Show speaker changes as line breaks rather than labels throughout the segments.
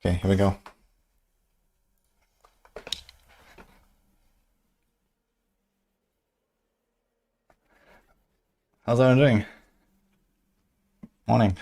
Okay, here we go. How's everyone doing? Morning.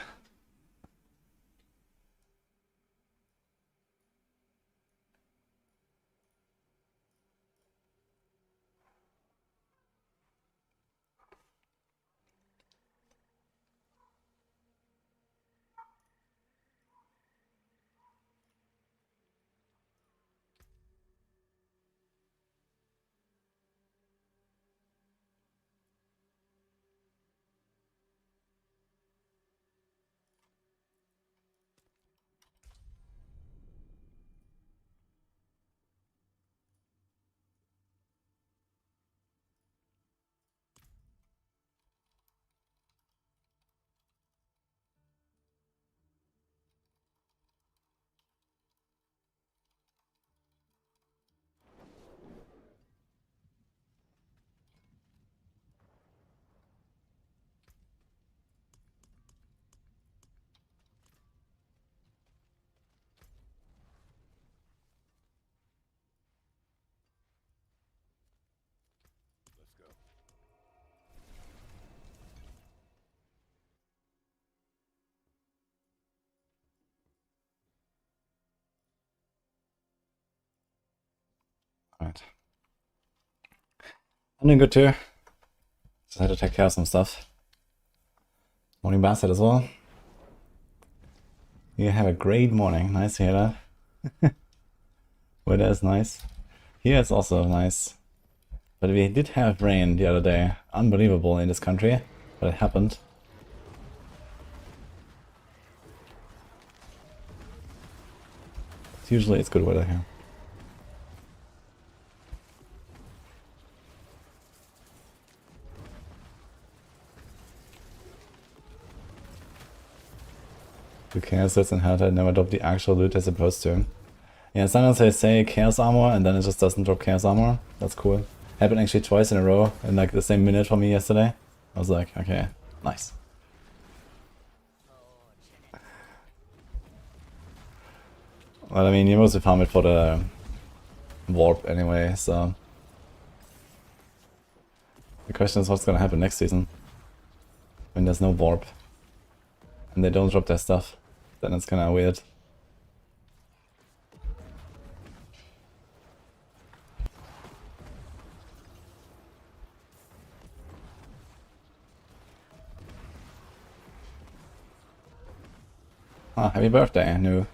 Alright. I'm doing good too. Just had to take care of some stuff. Morning Bastard as well. You have a great morning. Nice to hear that. Weather is nice. Here it's also nice. But we did have rain the other day. Unbelievable in this country. But it happened. Usually it's good weather here. The chaos sets in Horde never drop the actual loot as opposed to. Yeah, sometimes they say chaos armor and then it just doesn't drop chaos armor. That's cool. Happened actually twice in a row in like the same minute for me yesterday. I was like, okay, nice. Well, I mean, you mostly farm it for the warp anyway, so... The question is what's gonna happen next season. When there's no warp. And they don't drop their stuff. Then it's kinda weird. Ah, happy birthday, new.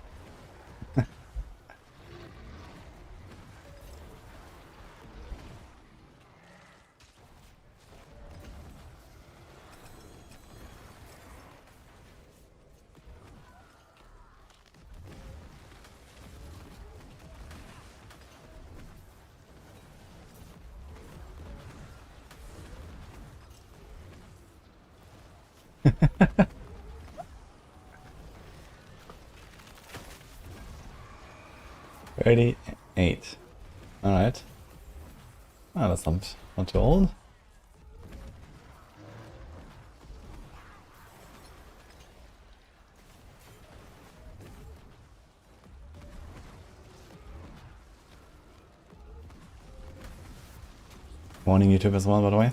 $38. Alright. Ah, that's not too old. Morning YouTube as well, by the way.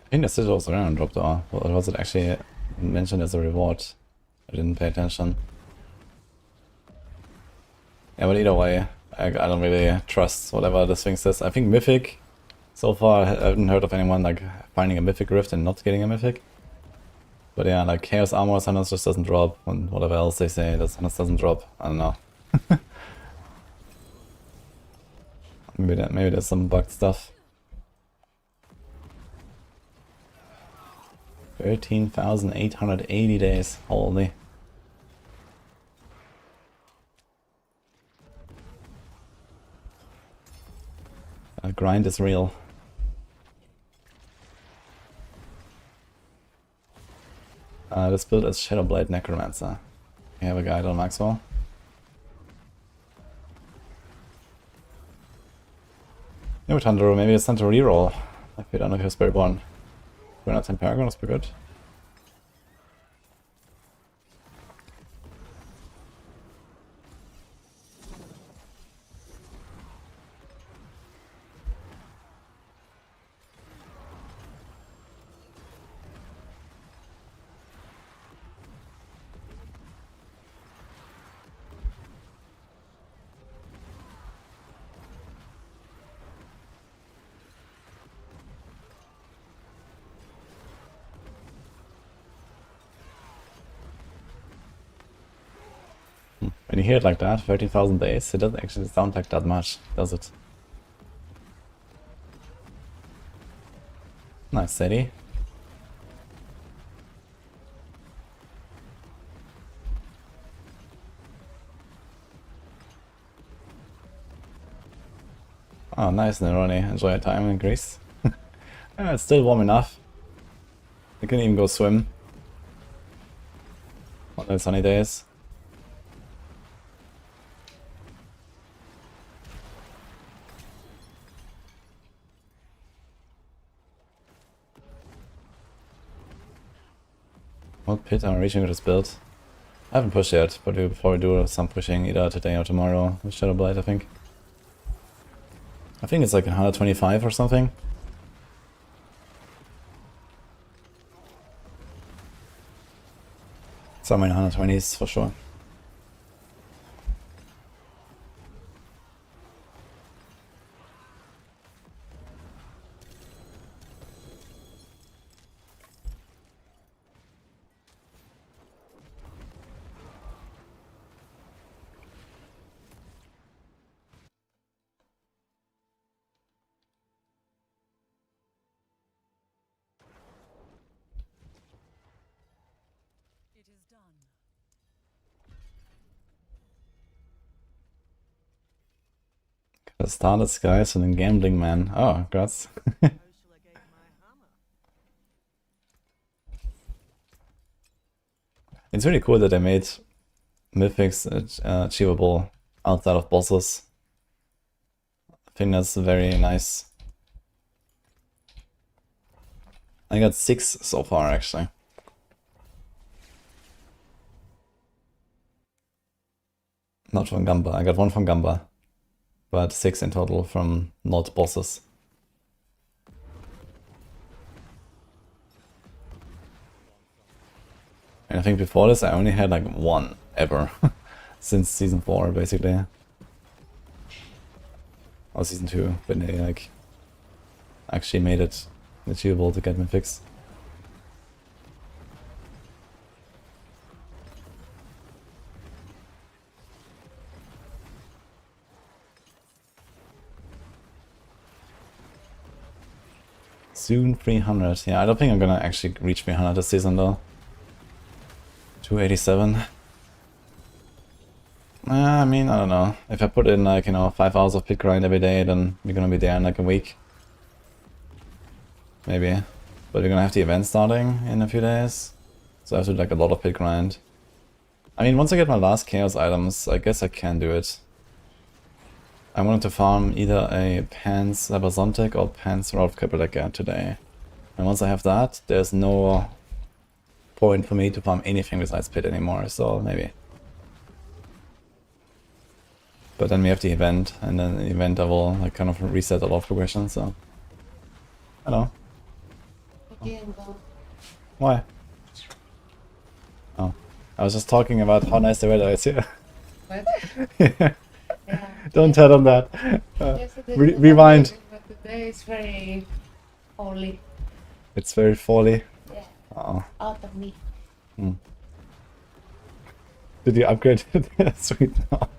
I think the sigil was around dropped off, or was it actually mentioned as a reward? I didn't pay attention. Yeah, but either way, I don't really trust whatever this thing says. I think Mythic, so far I haven't heard of anyone like finding a Mythic Rift and not getting a Mythic. But yeah, like Chaos Armor sometimes just doesn't drop, and whatever else they say, that sometimes doesn't drop. I don't know. Maybe there's some bugged stuff. 13,880 days. Holy. Grind is real. This build is Shadowblade Necromancer. We have a guide on Maxroll. Yeah, with Thunder, maybe it's time to reroll. If we don't have your Spiritborn. We're not 10 Paragon, that's pretty good. When you hear it like that, 13,000 days, it doesn't actually sound like that much, does it? Nice, steady. Oh, nice, Neroni. Enjoy your time in Greece. Yeah, it's still warm enough. You can even go swim on the sunny days. What pit am I reaching with this build? I haven't pushed yet, but we'll probably do some pushing either today or tomorrow with Shadowblade, I think. I think it's like 125 or something. Somewhere in 120s for sure. The started skies and then gambling man. Oh, congrats. It's really cool that they made mythics achievable outside of bosses. I think that's very nice. I got 6 so far actually. Not from Gamba, I got 1 from Gamba. But 6 in total from not bosses. And I think before this I only had like 1 ever. Since season 4 basically. Or season 2, when they like actually made it achievable to get mythics. Soon 300. Yeah, I don't think I'm gonna actually reach 300 this season though. 287. I mean, I don't know. If I put in like, 5 hours of pit grind every day, then we're gonna be there in like a week. Maybe. But we're gonna have the event starting in a few days. So I have to do like a lot of pit grind. I mean, once I get my last chaos items, I guess I can do it. I wanted to farm either a Pants Labazontic or Pants Rod Capulaca today. And once I have that, there's no point for me to farm anything besides pit anymore, so maybe. But then we have the event, and then the event I will like kind of reset a lot of progression, so... I don't know. Why? Oh. I was just talking about how nice the weather is here.
What?
Yeah.
Yeah.
Don't tell them that. Rewind.
But today is very holy.
It's very folly.
Yeah.
Oh.
Out of me.
Did you upgrade to the suite now?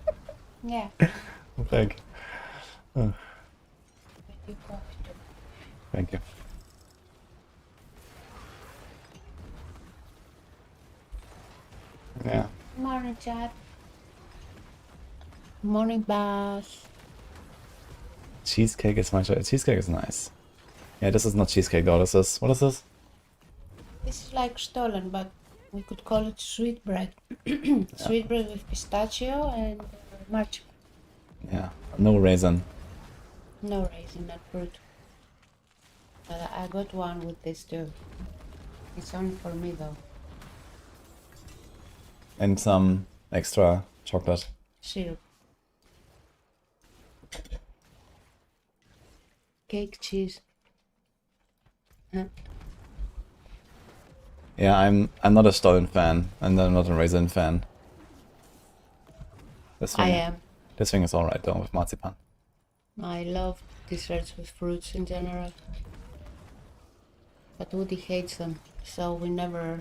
Yeah.
Thank
But you coffee too.
Thank you. Yeah.
Morning, chat. Morning, boss.
Cheesecake is my choice. Cheesecake is nice. Yeah, this is not cheesecake though. This is, what is this?
This is like stolen, but we could call it sweet bread. Sweet bread with pistachio and marshmallow.
Yeah, no raisin.
No raisin, not fruit. But I got one with this too. It's only for me though.
And some extra chocolate.
Syrup. Cake cheese. Huh?
Yeah, I'm not a Stollen fan, and I'm not a raisin fan. This
I
thing,
am.
This thing is alright though with marzipan.
I love desserts with fruits in general. But Woody hates them, so we never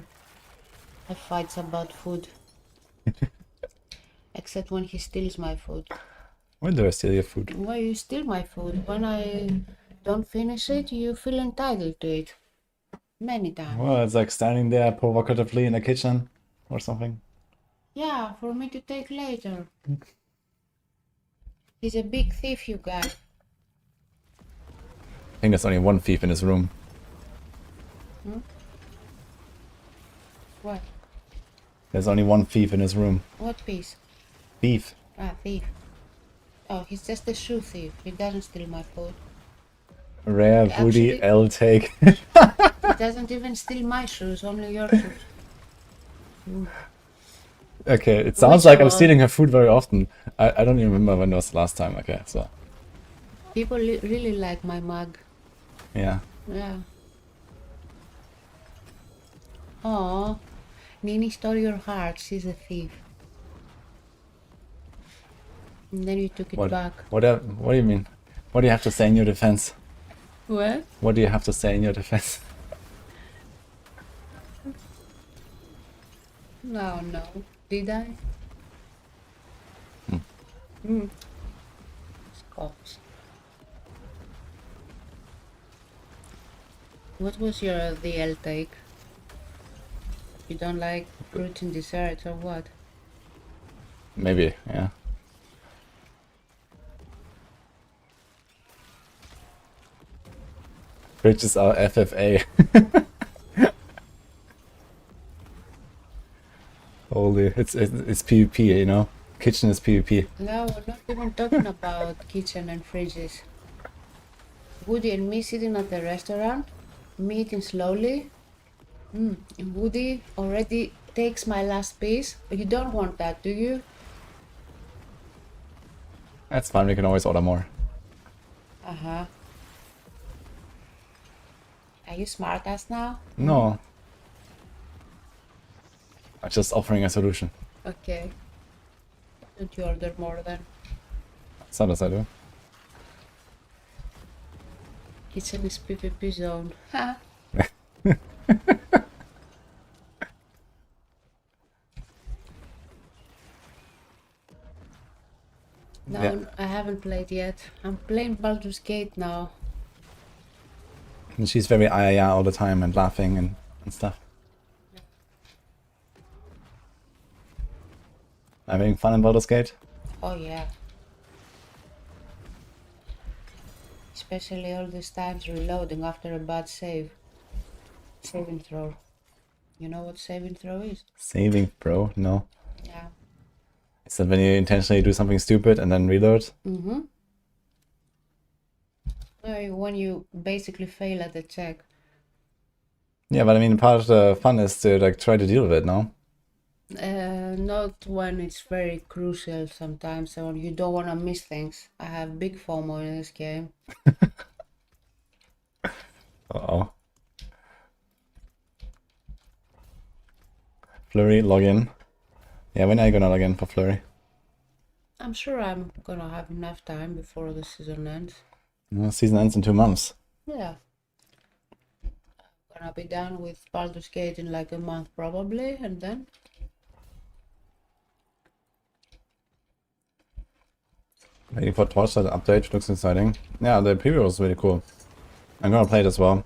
have fights about food. Except when he steals my food.
When do I steal your food?
Why you steal my food? When I don't finish it, you feel entitled to it. Many times.
Well, it's like standing there provocatively in the kitchen or something.
Yeah, for me to take later. He's a big thief, you guys.
I think there's only one thief in this room.
What?
There's only one thief in this room.
What piece?
Thief.
Ah, thief. Oh, he's just a shoe thief. He doesn't steal my food.
Rare, Woody,
Actually-
L take.
He doesn't even steal my shoes, only your shoes.
Okay, it sounds like I'm
one?
stealing her food very often. I don't even remember when was the last time. Okay, so
People really like my mug.
yeah.
Yeah. Oh, Nini stole your heart. She's a thief. And then you took it back.
What do you mean? What do you have to say in your defense?
What?
What do you have to say in your defense?
No. Did I? Scoffs. What was your DL take? You don't like fruit in desserts or what?
Maybe, yeah. Which is our FFA. Holy, it's PvP, you know? Kitchen is PvP.
No, we're not even talking about kitchen and fridges. Woody and me sitting at the restaurant, me eating slowly. And Woody already takes my last piece. You don't want that, do you?
That's fine, we can always order more.
Uh-huh. Are you smart ass now?
No. I'm just offering a solution.
Okay. Don't you order more then?
Sometimes I do.
Kitchen is PvP zone. Ha! No,
Yeah.
I haven't played yet. I'm playing Baldur's Gate now.
And she's very all the time and laughing and stuff. Having fun in Baldur's Gate?
Oh yeah. Especially all these times reloading after a bad save. Saving throw. You know what saving throw is?
Saving, bro? No.
Yeah.
Is that when you intentionally do something stupid and then reload?
Mm-hmm. When you basically fail at the check.
Yeah, but I mean, part of the fun is to like try to deal with it, no?
Not when it's very crucial sometimes, or you don't want to miss things. I have big FOMO in this game.
Uh-oh. Flurry, login. Yeah, when are you gonna log in for Flurry?
I'm sure I'm gonna have enough time before the season ends.
No, season ends in 2 months.
Yeah. Gonna be done with Baldur's Gate in like a month probably, and then
Waiting for Torchlight update, looks exciting. Yeah, the preview was really cool. I'm gonna play it as well.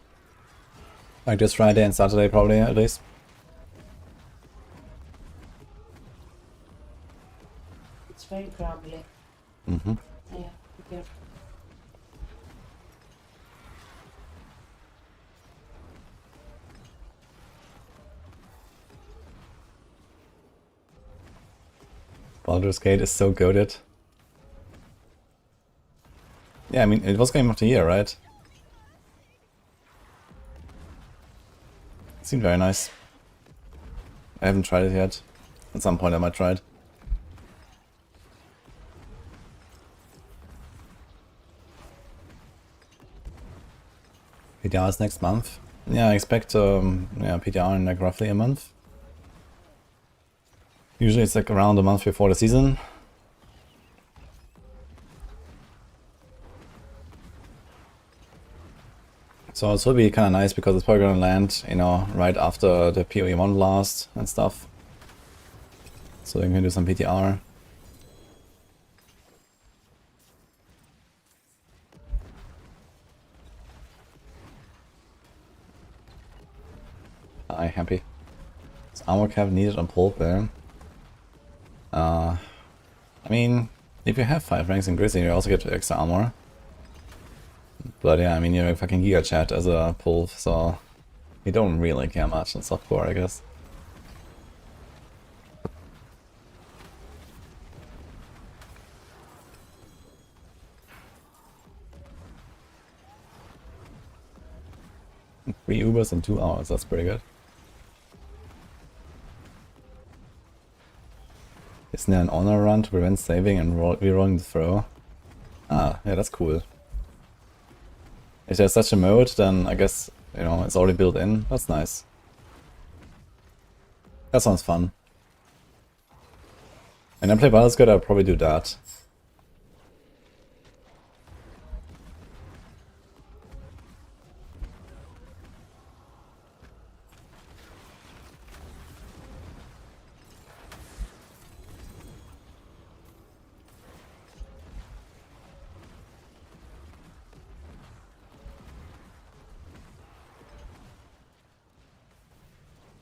Like this Friday and Saturday probably, at least.
it's very crumbly.
Mm-hmm.
Yeah, be careful.
Baldur's Gate is so goated. Yeah, I mean, it was Game of the Year, right? It seemed very nice. I haven't tried it yet. At some point I might try it. PTR is next month. Yeah, I expect PTR in like roughly a month. Usually it's like around a month before the season. So it will be kind of nice because it's probably gonna land, you know, right after the PoE1 blast and stuff. So you can do some PTR. I'm happy. Is armor cap needed on pulp there? I mean, if you have 5 ranks in Grizzly, you also get extra armor. But yeah, I mean, you're a fucking Giga Chat as a pulp, so you don't really care much in softcore, I guess. Three Ubers in 2 hours, that's pretty good. Isn't there an honor run to prevent saving and rerolling the throw? Ah, yeah, that's cool. If there's such a mode, then I guess, you know, it's already built in. That's nice. That sounds fun. And I play Baldur's Gate, I'll probably do that.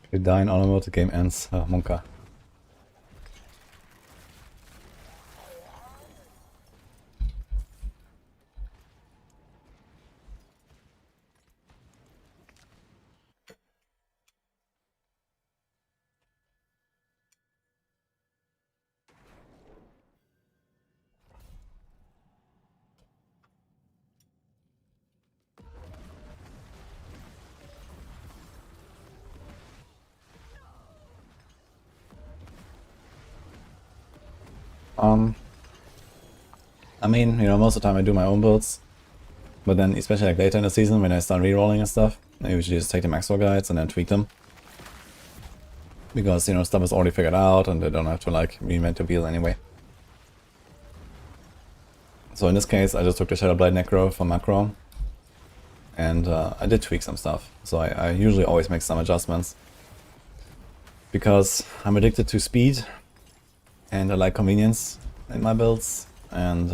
If you die in honor mode, the game ends. Monka. I mean, you know, most of the time I do my own builds. But then, especially like later in the season, when I start rerolling and stuff, I usually just take the Maxroll guides and then tweak them. Because, you know, stuff is already figured out and they don't have to like reinvent the wheel anyway. So in this case, I just took the Shadowblade Necro from Maxroll. And I did tweak some stuff. So I usually always make some adjustments. Because I'm addicted to speed. And I like convenience in my builds. And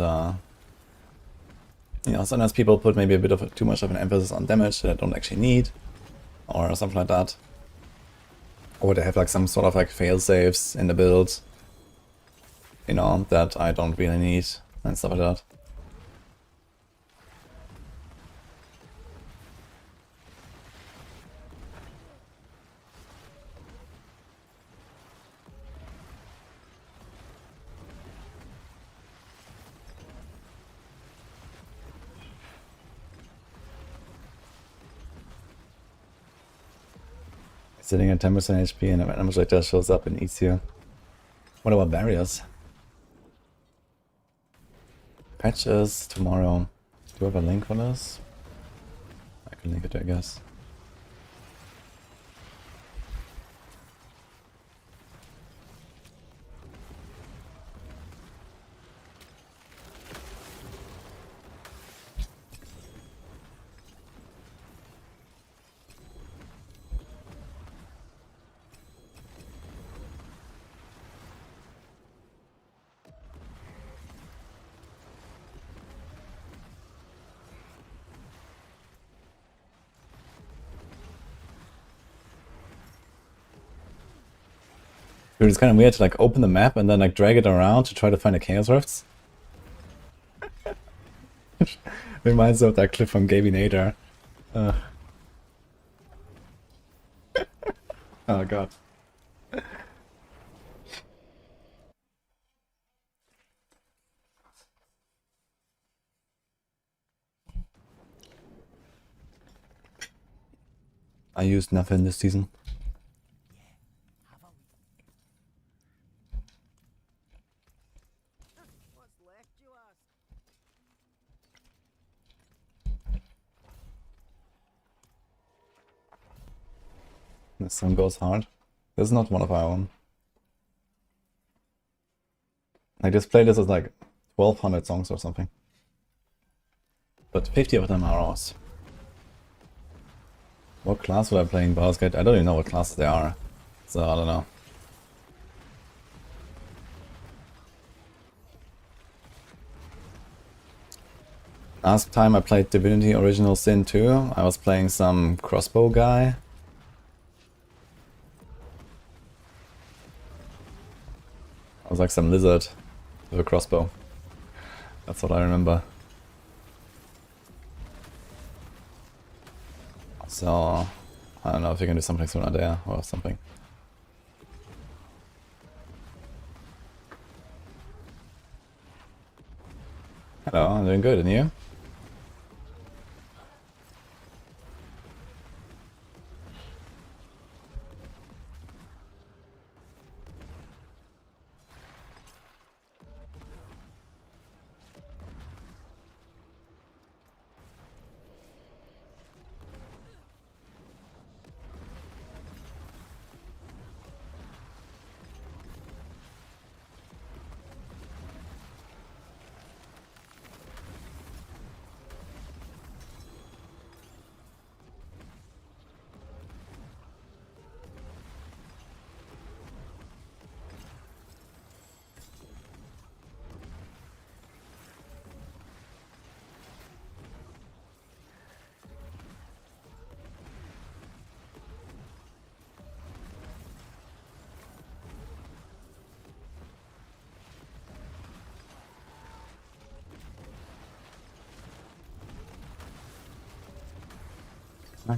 you know, sometimes people put maybe a bit of too much of an emphasis on damage that I don't actually need, or something like that. Or they have like some sort of like fail saves in the build, you know, that I don't really need and stuff like that. Sitting at 10% HP and a damage later shows up and eats you. What about barriers? Patches tomorrow. Do you have a link for this? I can link it, I guess. Dude, it's kind of weird to like open the map and then like drag it around to try to find the Chaos Rifts. Reminds me of that clip from Gabinator. Oh god. I used nothing this season. This song goes hard. This is not one of our own. Like this playlist is like 1200 songs or something. But 50 of them are ours. What class will I play in Baldur's Gate? I don't even know what classes they are. So I don't know. Last time I played Divinity Original Sin 2, I was playing some crossbow guy. I was like some lizard with a crossbow. That's what I remember. So, I don't know if you can do something sooner there or something. Hello, I'm doing good, and you?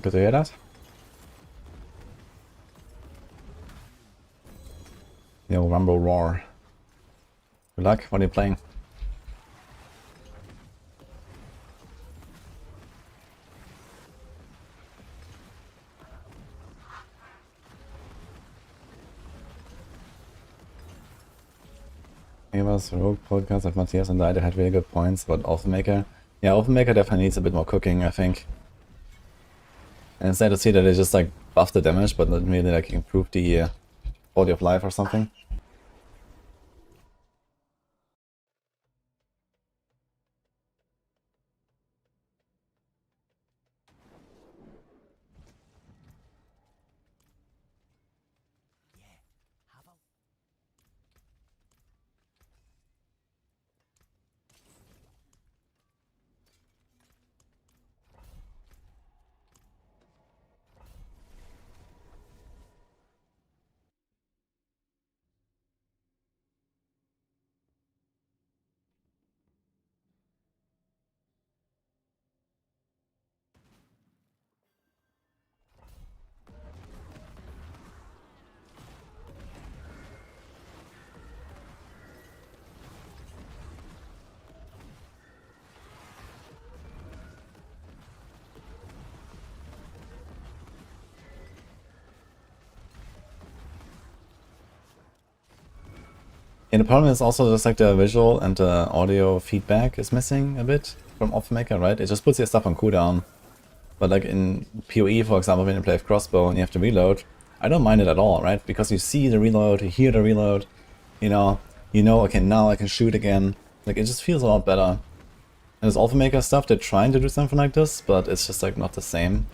Good to hear that. Yo, Rumble Roar. Good luck, what are you playing? Evers Rogue podcast of Matthias and I had really good points about Oathmaker. Yeah, Oathmaker definitely needs a bit more cooking, I think. And it's sad to see that they just like buff the damage, but not really like improve the quality of life or something. And the problem is also just like the visual and the audio feedback is missing a bit from Oathmaker, right? It just puts your stuff on cooldown. But like in PoE, for example, when you play with crossbow and you have to reload, I don't mind it at all, right? Because you see the reload, you hear the reload, you know, okay, now I can shoot again. Like, it just feels a lot better. And this Oathmaker stuff, they're trying to do something like this, but it's just like not the same.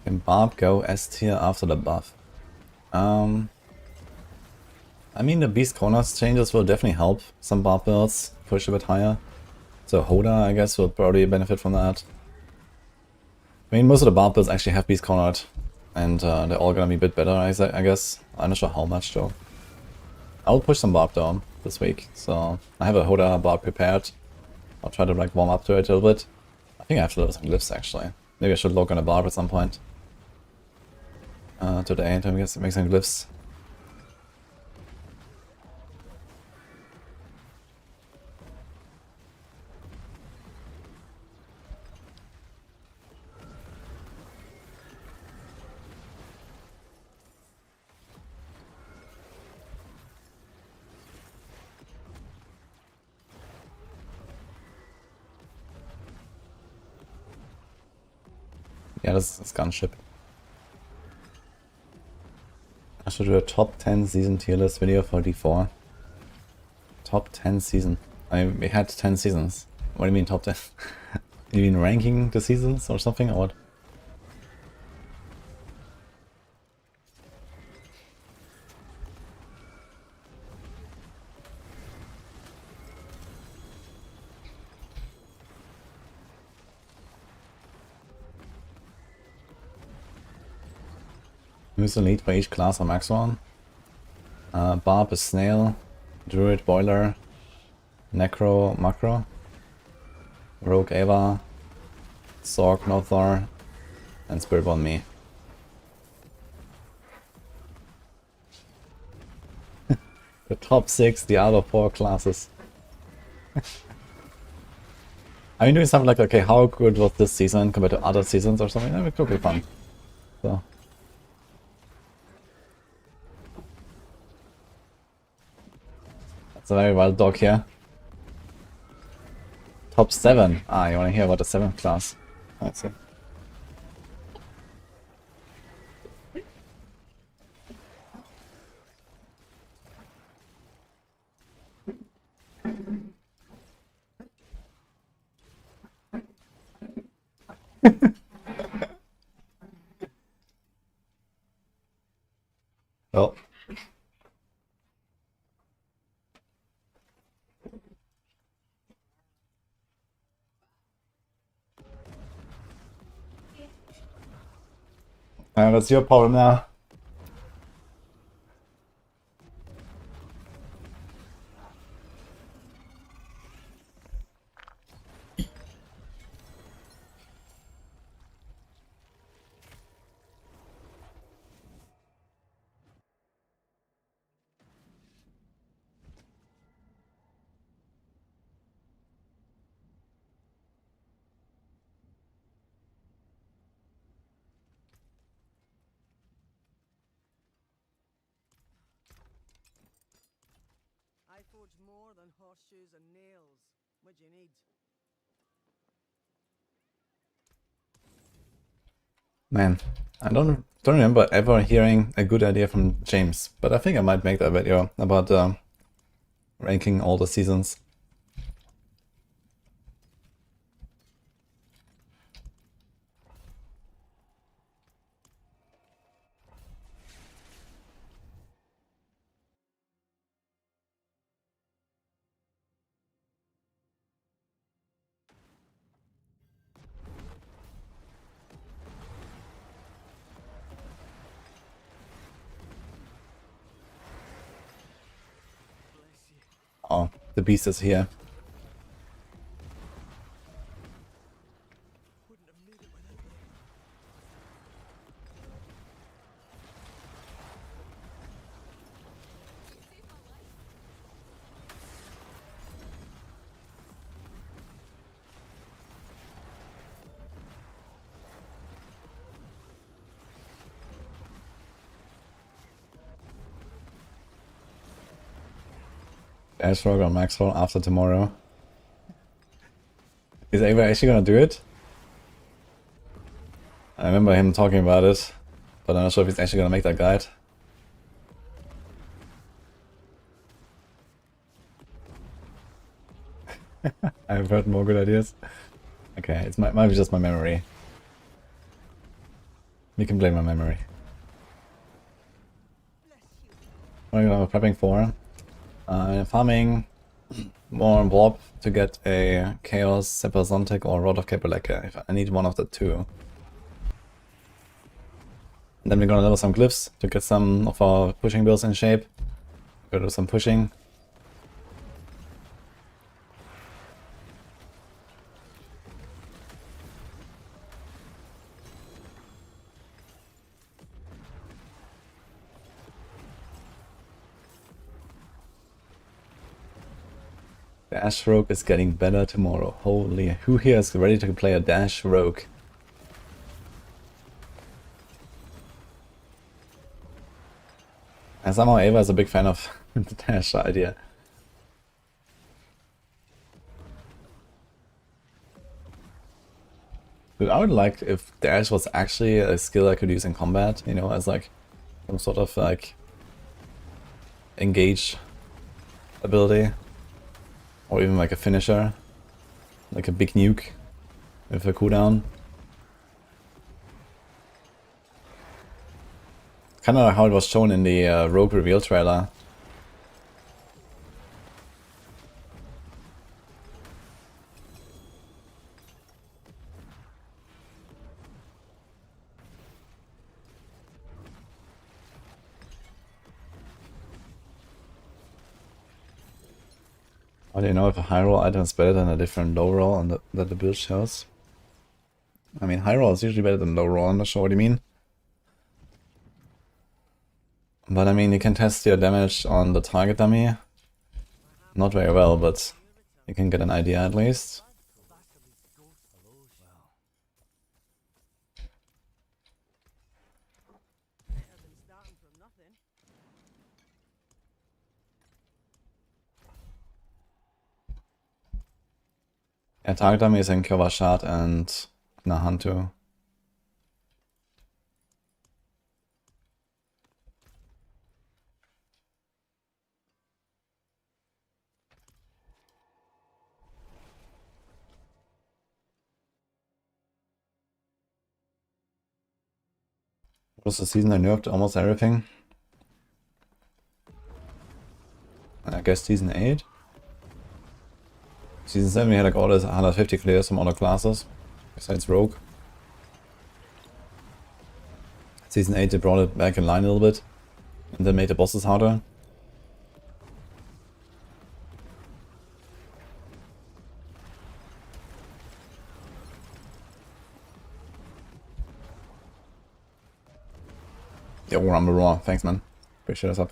Can Barb go S tier after the buff? I mean, the Beast Corners changes will definitely help some Barb builds push a bit higher. So Horde, I guess, will probably benefit from that. I mean, most of the Barb builds actually have Beast Cornered, and they're all gonna be a bit better, I guess. I'm not sure how much though. I will push some Barb down this week, so I have a Horde Barb prepared. I'll try to like warm up to it a little bit. I think I have to load some glyphs actually. Maybe I should log on a Barb at some point. Today to make some glyphs. Yeah, das ist Gunship. I should do a top 10 season tier list video for D4. Top 10 season. I mean, we had 10 seasons. What do you mean top 10? You mean ranking the seasons or something, or what? Who's the lead for each class on Maxroll? Barb is Snail, Druid Boiler, Necro Macro, Rogue Ava, Sorc Nothor, and Spiritborn me. The top 6 Diablo 4 classes. I mean, doing something like, okay, how good was this season compared to other seasons or something? That could be fun. So. That's a very wild dog here. Top 7. Ah, you want to hear about the 7th class? That's it. Oh. That's your problem now.
I forge more than horseshoes and nails. What do you need?
Man, I don't remember ever hearing a good idea from James, but I think I might make that video about ranking all the seasons. Oh, the beast is here. Ashrock or Maxroll after tomorrow. Is Ava actually gonna do it? I remember him talking about it, but I'm not sure if he's actually gonna make that guide. I've heard more good ideas. Okay, it might be just my memory. You can blame my memory. What am I prepping for? I'm farming more Barb to get a Chaos, Sepazontic or Rod of Capeleka. I need one of the two. And then we're gonna level some glyphs to get some of our pushing builds in shape. Go do some pushing. Dash Rogue is getting better tomorrow. Holy, who here is ready to play a Dash Rogue? And somehow Ava is a big fan of the Dash idea. Dude, I would like if Dash was actually a skill I could use in combat, you know, as like some sort of like engage ability. Or even like a finisher, like a big nuke with a cooldown. Kind of like how it was shown in the Rogue reveal trailer. How do you know if a high roll item is better than a different low roll on that the build shows? I mean, high roll is usually better than low roll, I'm not sure what you mean. But I mean, you can test your damage on the target dummy. Not very well, but you can get an idea at least. Yeah, target dummy is in Kyovashad and Nahantu. Was the season I nerfed almost everything? I guess season 8? Season 7 we had like all those 150 clears from other classes, besides Rogue. Season 8 they brought it back in line a little bit, and then made the bosses harder. Yo, Rumble Raw, thanks man. Appreciate us up.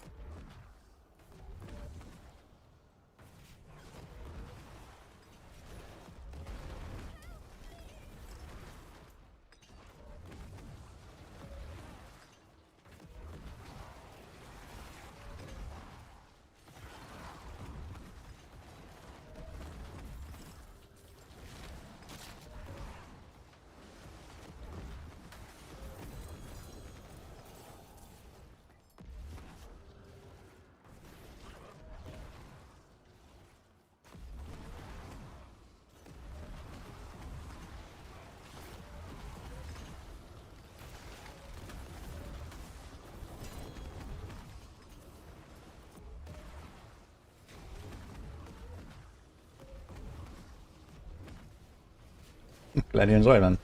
Glad you enjoy, man.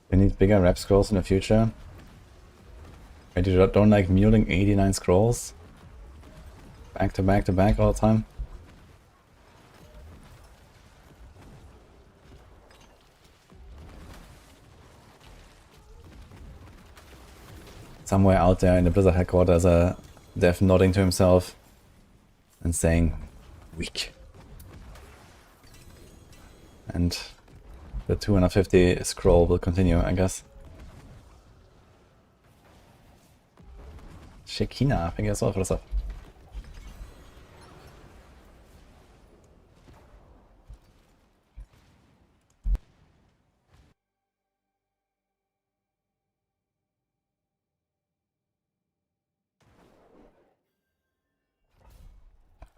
We need bigger rep scrolls in the future. I don't like muling 89 scrolls. Back to back to back all the time. Somewhere out there in the Blizzard headquarters, a dev nodding to himself and saying, weak. And the 250 scroll will continue, I guess. Shekina, thank you so much for the sub.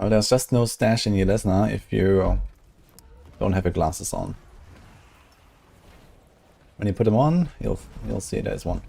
Oh, there's just no stash in your Lesnar if you don't have your glasses on. When you put them on, you'll see there's one.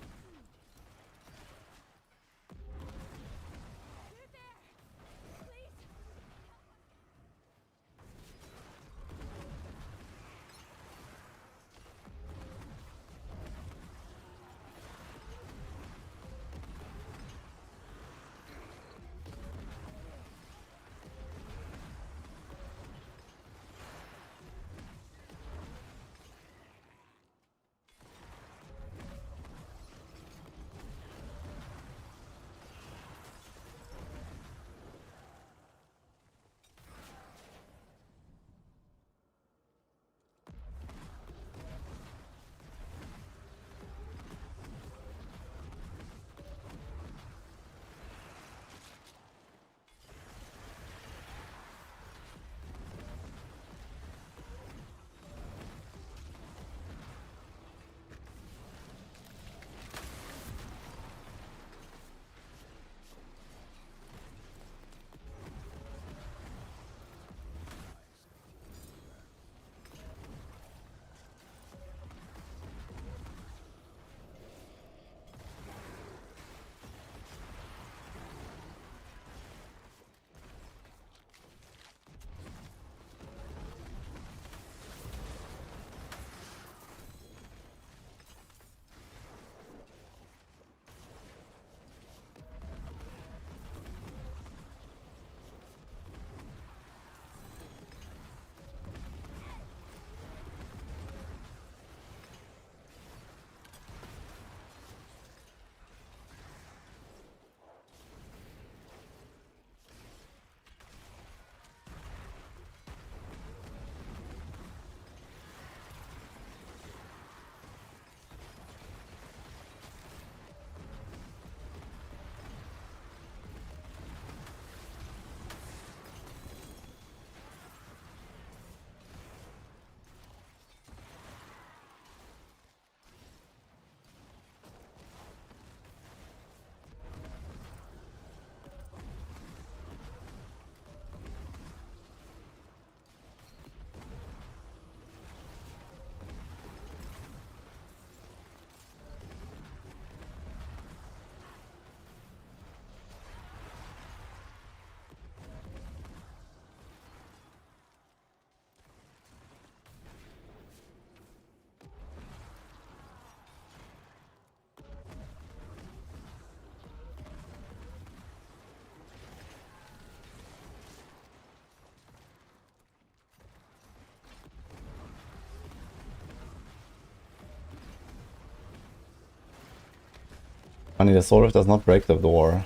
Funny, the Sorc does not break the door.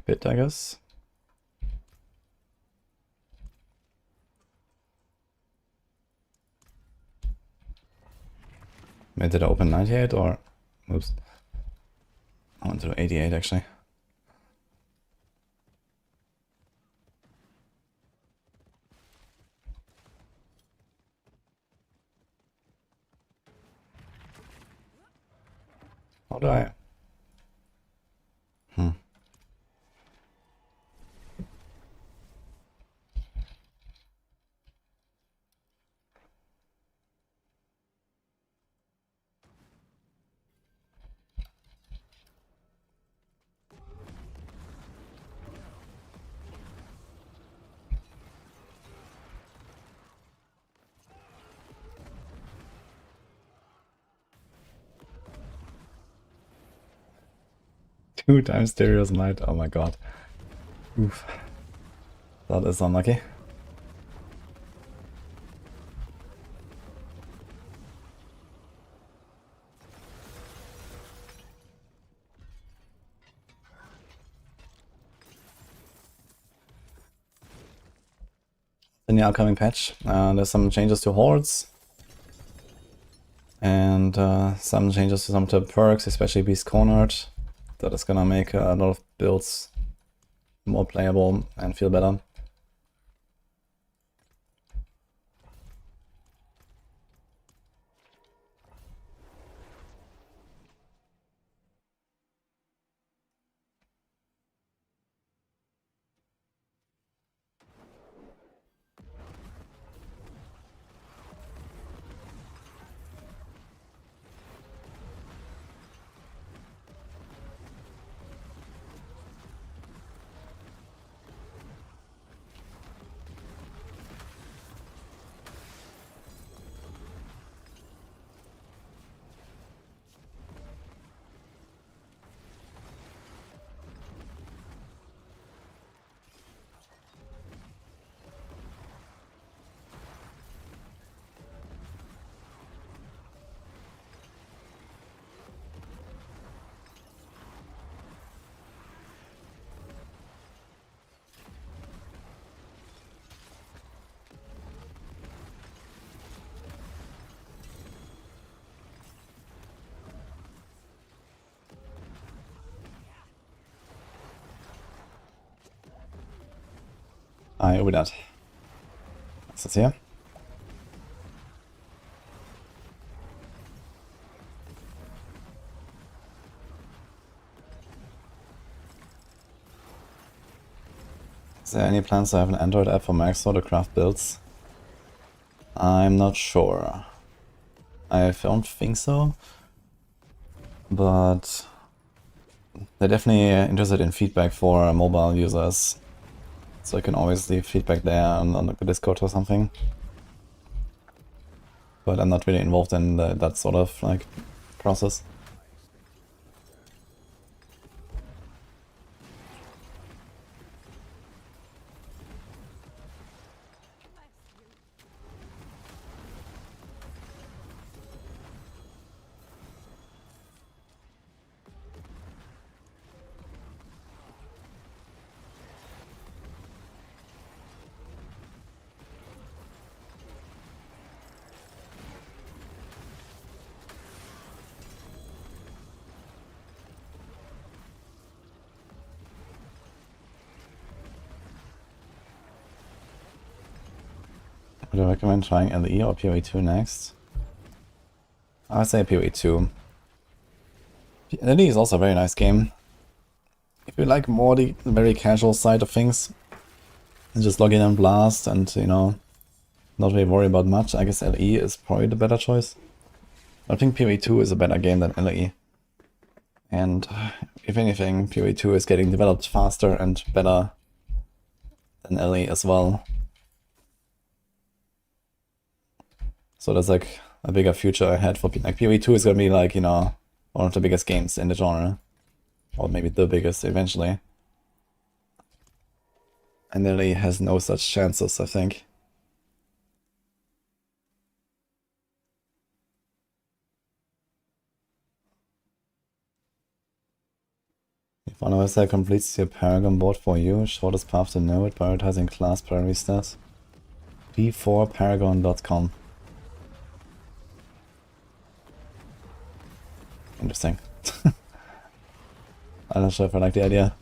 bit, I guess. Wait, did I open 98 or... Oops. I went to 88 actually. How do I... 2 times Stereo's Might, oh my god. Oof. That is unlucky. In the upcoming patch, there's some changes to hordes. And some changes to some of the perks, especially Beast Cornered. That is gonna make a lot of builds more playable and feel better. I will that. What's this here? Is there any plans to have an Android app for Maxroll to craft builds? I'm not sure. I don't think so. But they're definitely interested in feedback for mobile users. So I can always leave feedback there on the Discord or something. But I'm not really involved in that sort of like process. Would I recommend trying LE or PoE2 next? I would say PoE2. LE is also a very nice game. If you like more the very casual side of things, and just log in and blast and, you know, not really worry about much, I guess LE is probably the better choice. I think PoE2 is a better game than LE. And if anything, PoE2 is getting developed faster and better than LE as well. So there's like a bigger future ahead for like PoE2 is gonna be like, you know, one of the biggest games in the genre. Or maybe the biggest eventually. And LE has no such chances, I think. If one of Heartseeker completes your Paragon board for you. Shortest path to know it, prioritizing class priority stats. p4paragon.com. Interesting. I'm not sure if I like the idea.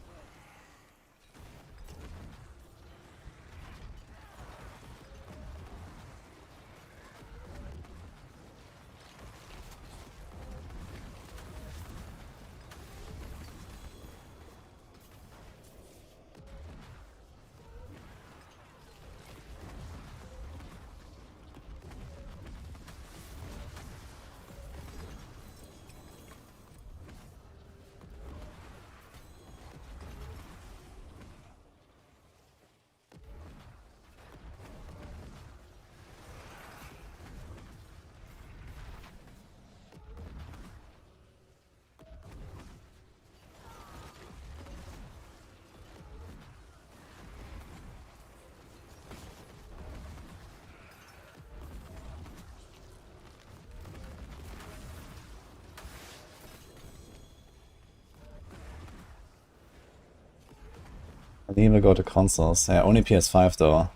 I think we'll go to consoles. Yeah, only PS5 though.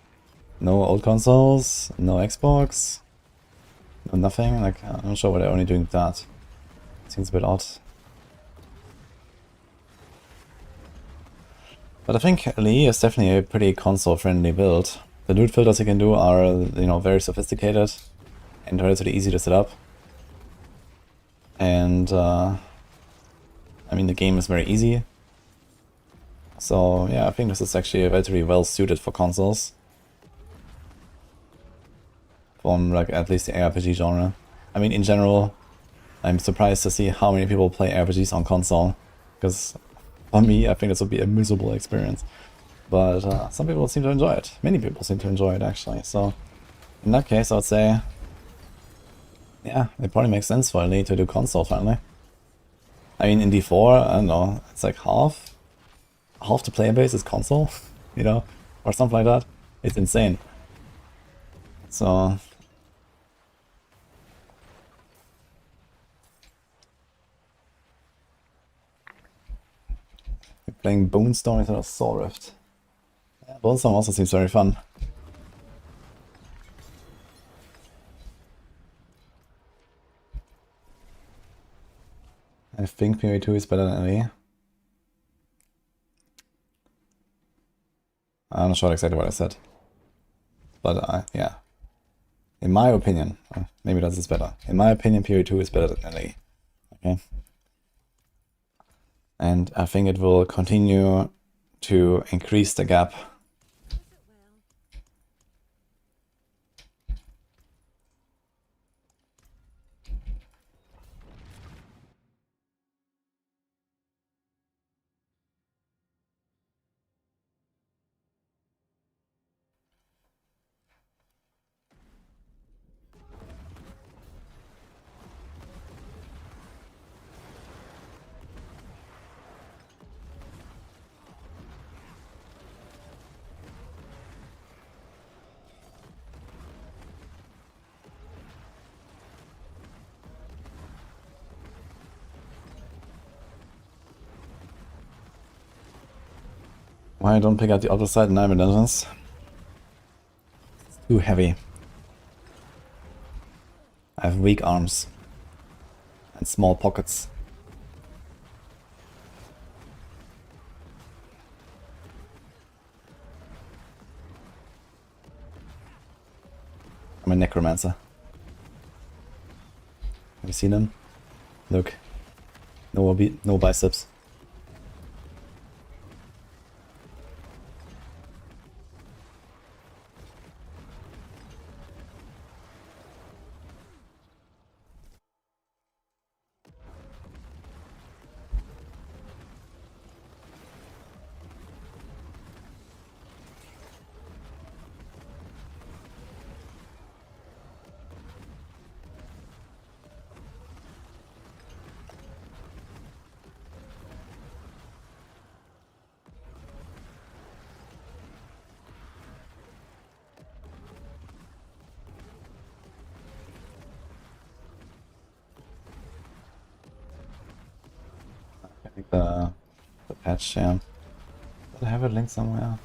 No old consoles, no Xbox, no nothing. Like, I'm not sure why they're only doing that. Seems a bit odd. But I think Lee is definitely a pretty console-friendly build. The loot filters you can do are, you know, very sophisticated and relatively easy to set up. And, I mean, the game is very easy. So, yeah, I think this is actually relatively well suited for consoles. From, like, at least the ARPG genre. I mean, in general, I'm surprised to see how many people play RPGs on console. Because, for me, I think this would be a miserable experience. But some people seem to enjoy it. Many people seem to enjoy it, actually. So, in that case, I would say, yeah, it probably makes sense for Elite to do console finally. I mean, in D4, I don't know, it's like half the player base is console, you know, or something like that. It's insane. So, playing Bonestorm instead of Soul Rift. Yeah, Bonestorm also seems very fun. I think PoE2 is better than LE. I'm not sure exactly what I said. But yeah. In my opinion, maybe that is better. In my opinion, PoE2 is better than LE. Okay. And I think it will continue to increase the gap. Why I don't pick up the other side in Diamond Dungeons? It's too heavy. I have weak arms. And small pockets. I'm a necromancer. Have you seen him? Look. No biceps. patch, yeah. Did I have it linked somewhere?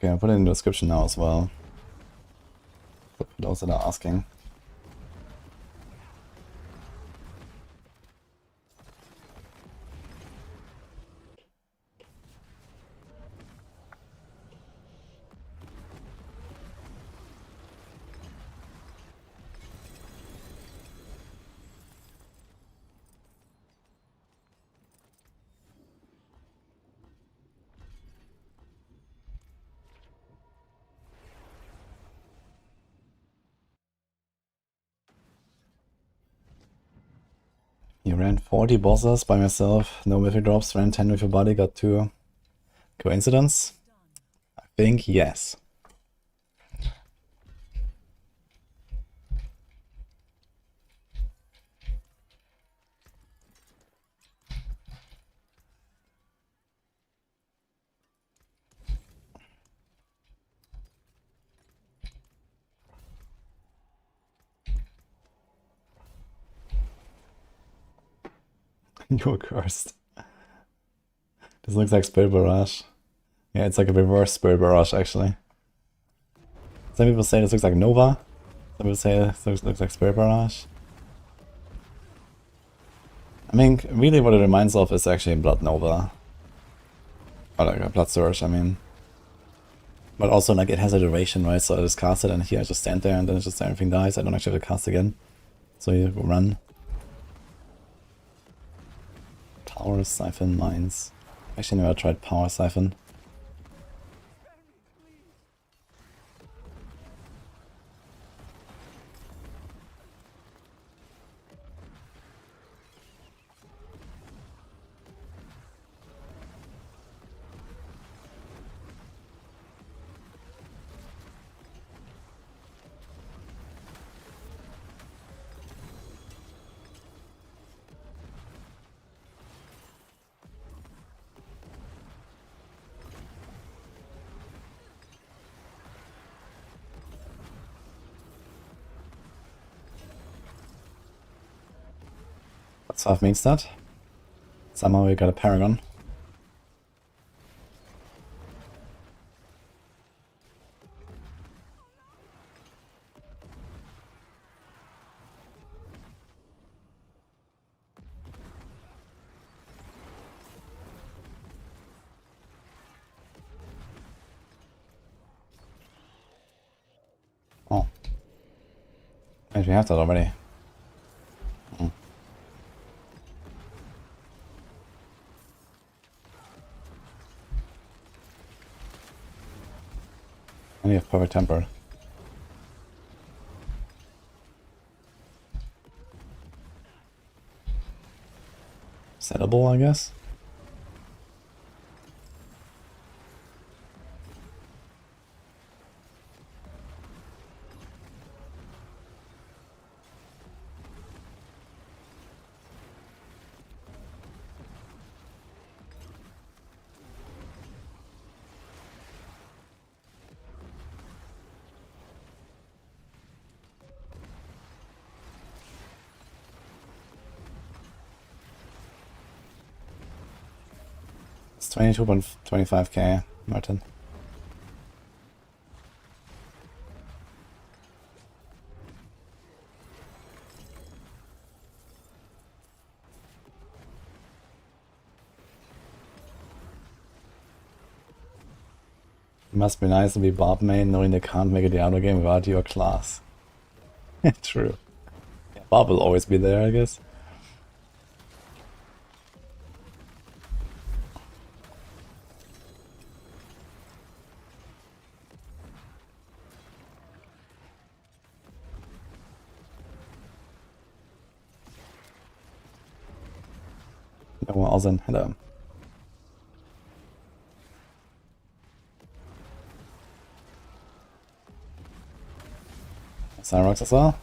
Okay, I'll put it in the description now as well. For those that are asking. You ran 40 bosses by myself, no mythic drops, ran 10 with your body, got 2. Coincidence? I think yes. You were cursed. This looks like Spirit Barrage. Yeah, it's like a reverse Spirit Barrage actually. Some people say this looks like Nova. Some people say this looks like Spirit Barrage. I mean, really what it reminds of is actually Blood Nova. Or like a Blood Surge, I mean. But also like it has a duration, right? So I just cast it and here I just stand there and then it's just everything dies. I don't actually have to cast again. So you run. Power Siphon Mines. Actually never tried Power Siphon. What stuff means that? Somehow we got a Paragon. Oh. Wait, we have that already. Oh. And you have Perfect Temper. Settable, I guess? It's 22.25k, Martin. It must be nice to be Barb main knowing they can't make a Diablo game without your class. True. Yeah, Barb will always be there, I guess. Oh, awesome. Hello. Cyrox as well.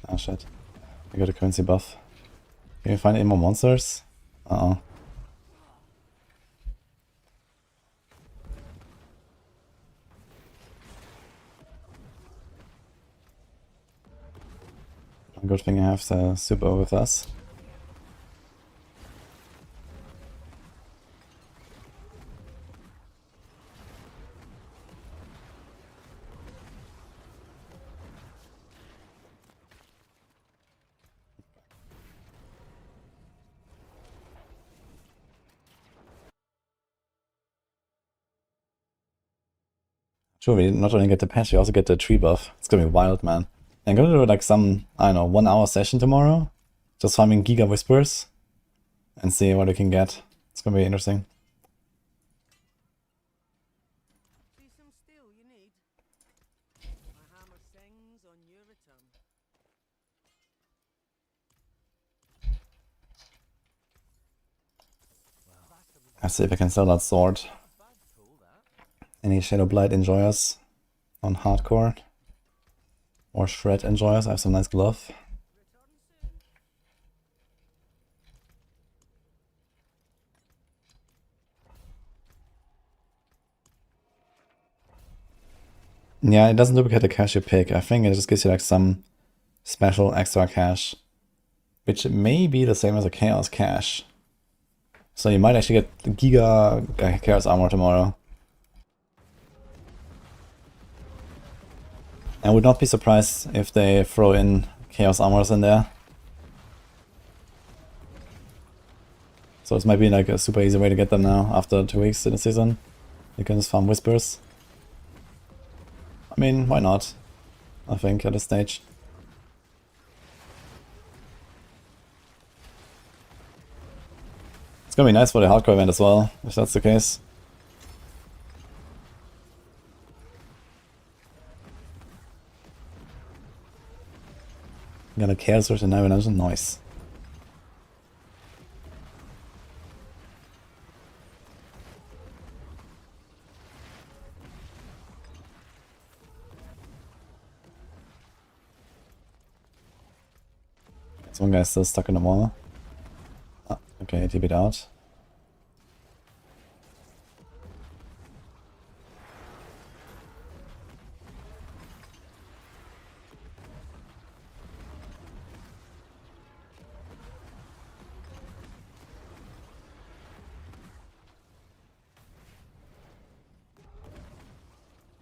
Oh shit. I got a currency buff. Can you find any more monsters? Uh-oh. Good thing I have the super with us. Sure, we not only get the patch, we also get the tree buff. It's gonna be wild, man. I'm gonna do like some, I don't know, 1 hour session tomorrow. Just farming Giga Whispers. And see what we can get. It's gonna be interesting.
See some steel you need. My hammer sings on your return.
Let's see if I can sell that sword. Any Shadow Blight enjoyers on hardcore? Or shred enjoyers? I have some nice glove. Yeah, it doesn't duplicate the cash you pick. I think it just gives you like some special extra cash. Which may be the same as a Chaos cash. So you might actually get the Giga Chaos Armor tomorrow. I would not be surprised if they throw in Chaos Armors in there. So this might be like a super easy way to get them now after 2 weeks in the season. You can just farm Whispers. I mean, why not? I think at this stage. It's gonna be nice for the hardcore event as well, if that's the case. Got a Chaos Rush and now Dungeon, nice. This one guy's still stuck in the wall. Ah, okay, TP'd out.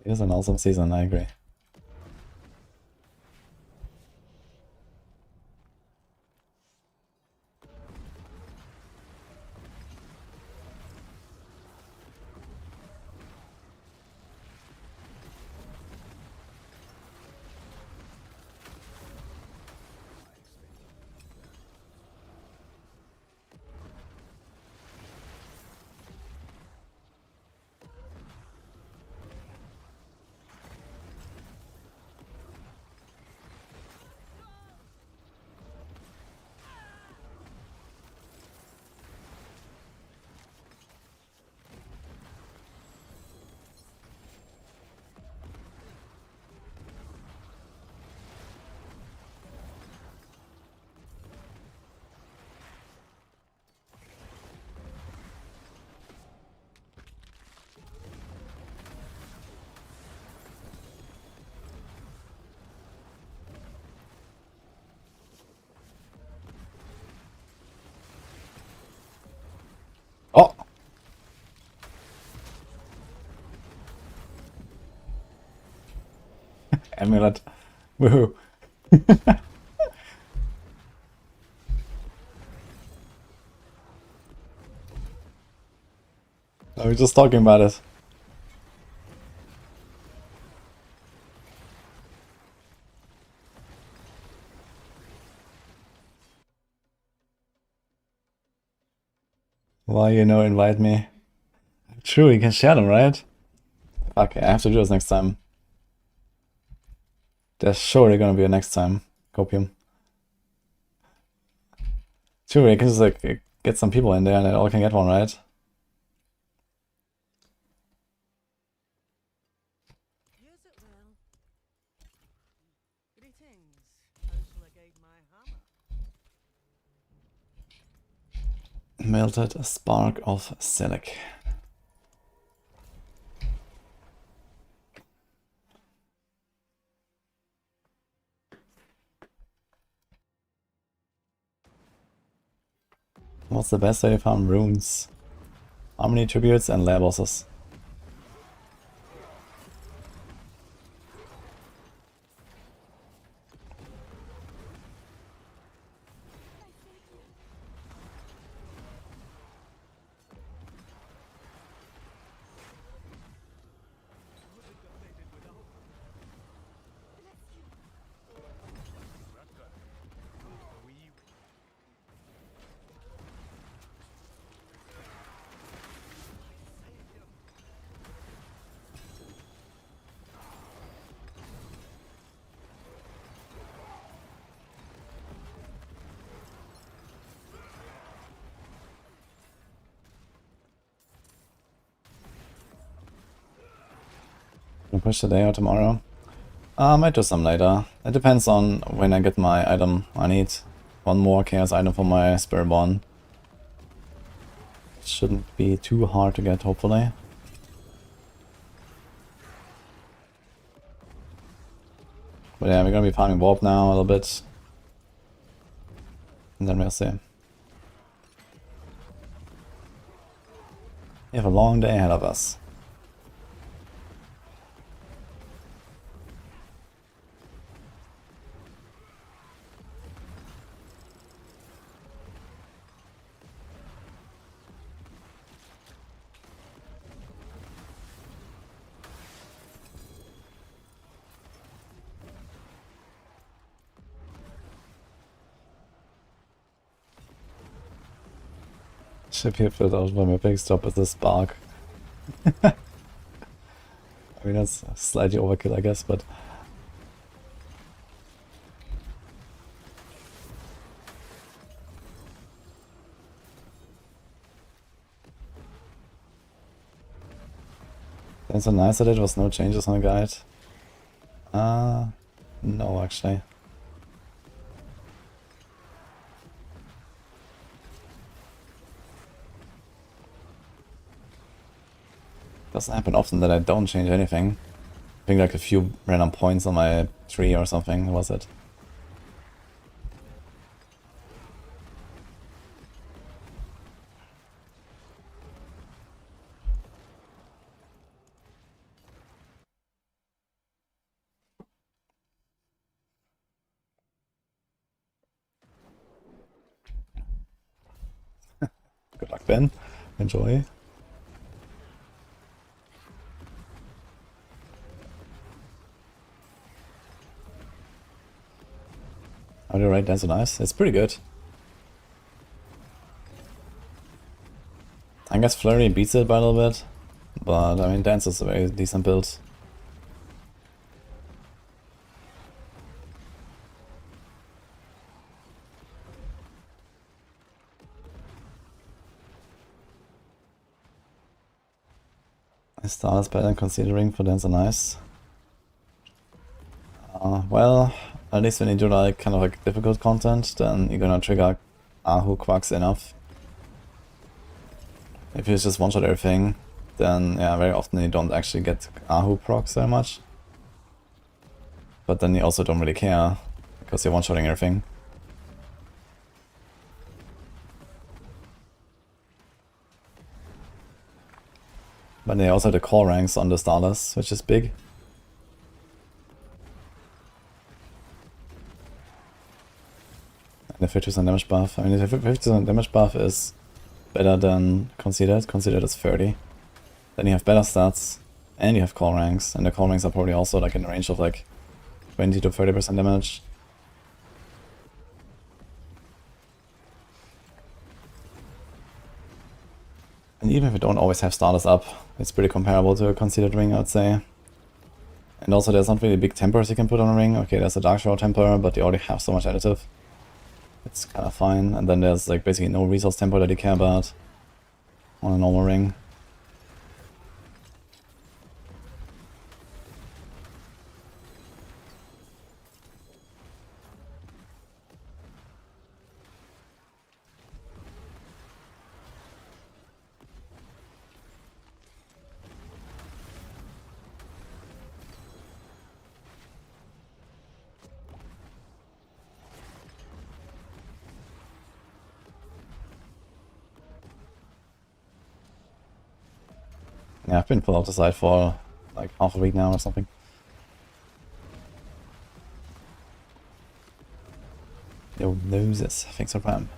It is an awesome season, I agree. Oh! Amulet. Woohoo. I was just talking about it. Why invite me? True, you can share them, right? Okay, I have to do this next time. There's surely gonna be a next time. Copium. True, you can just like get some people in there and they all can get one, right?
Use it well. Greetings. How shall I guide my hammer?
Melted spark of Silic. What's the best way to farm runes? Harmony tributes and lair bosses. Can push today or tomorrow? I might do some later. It depends on when I get my item. I need one more chaos item for my Spiritborn. It shouldn't be too hard to get, hopefully. But yeah, we're gonna be farming Warp now a little bit. And then we'll see. We have a long day ahead of us. Ship here filled out by my big stop with the spark. I mean, that's slightly overkill, I guess, but... That's so nice that it was no changes on the guide. No, actually. Doesn't happen often that I don't change anything. I think like a few random points on my tree or something, was it? Good luck, Ben. Enjoy. How do you rate Dance on Ice? It's pretty good. I guess Flurry beats it by a little bit, but I mean Dance is a very decent build. I started better considering for Dance on Ice. Well, at least when you do like kind of like difficult content, then you're gonna trigger Ahu Quacks enough. If you just one-shot everything, then yeah, very often you don't actually get Ahu procs very much. But then you also don't really care, because you're one-shotting everything. But they also have the core ranks on the starters, which is big. The 50% damage buff. I mean, the 50% damage buff is better than Considered. Considered is 30. Then you have better stats, and you have call ranks, and the call ranks are probably also like in the range of like 20 to 30% damage. And even if you don't always have starters up, it's pretty comparable to a Considered ring, I'd say. And also there's not really big tempers you can put on a ring. Okay, there's a Dark Shroud temper, but you already have so much additive. It's kind of fine. And then there's like basically no resource temper that you care about on a normal ring. Yeah, I've been pulled off the side for like half a week now or something. Yo, losers. Thanks for Prime.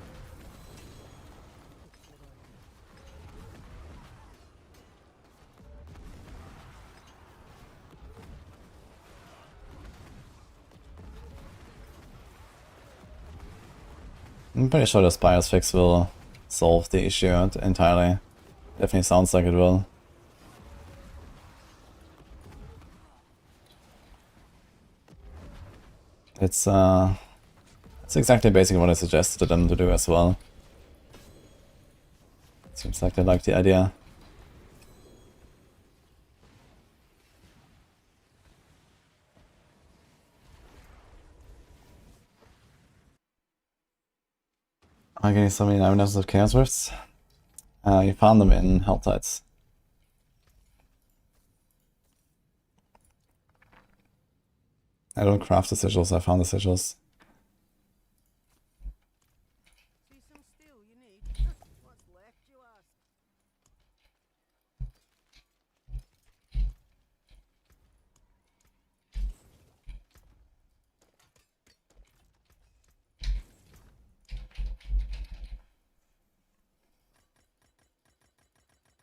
I'm pretty sure the Spire's fix will solve the issue entirely. Definitely sounds like it will. It's exactly basically what I suggested them to do as well. Seems like they like the idea. I'm getting so many evidence of Chaos Rifts. You found them in Helltides. I don't craft the sigils, I found the sigils.
See some steel you need? What's left, you ask?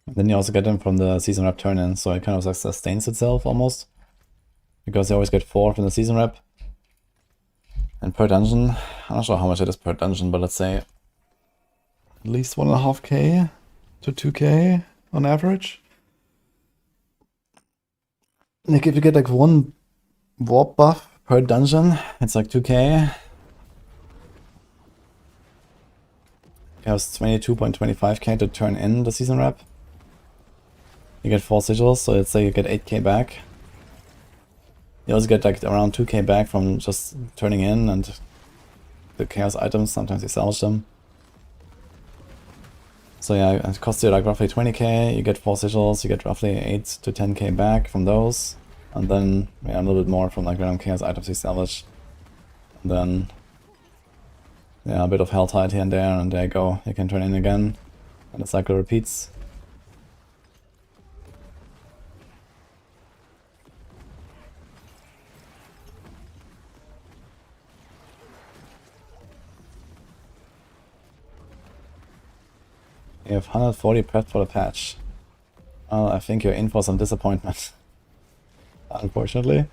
Then you also get them from the season rep turn-in, so it kind of like sustains itself almost. Because you always get 4 from the season rep. And per dungeon, I'm not sure how much it is per dungeon, but let's say at least 1.5k to 2k on average. Like if you get like 1 warp buff per dungeon, it's like 2k. It has 22.25k to turn in the season rep. You get 4 sigils, so let's say you get 8k back. You also get like around 2k back from just turning in and the chaos items, sometimes you salvage them. So yeah, it costs you like roughly 20k, you get 4 sigils, you get roughly 8 to 10k back from those. And then yeah, a little bit more from like random chaos items you salvage. And then yeah, a bit of Helltide here and there you go. You can turn in again, and the cycle repeats. You have 140 prep for the patch. Well, I think you're in for some disappointment. Unfortunately.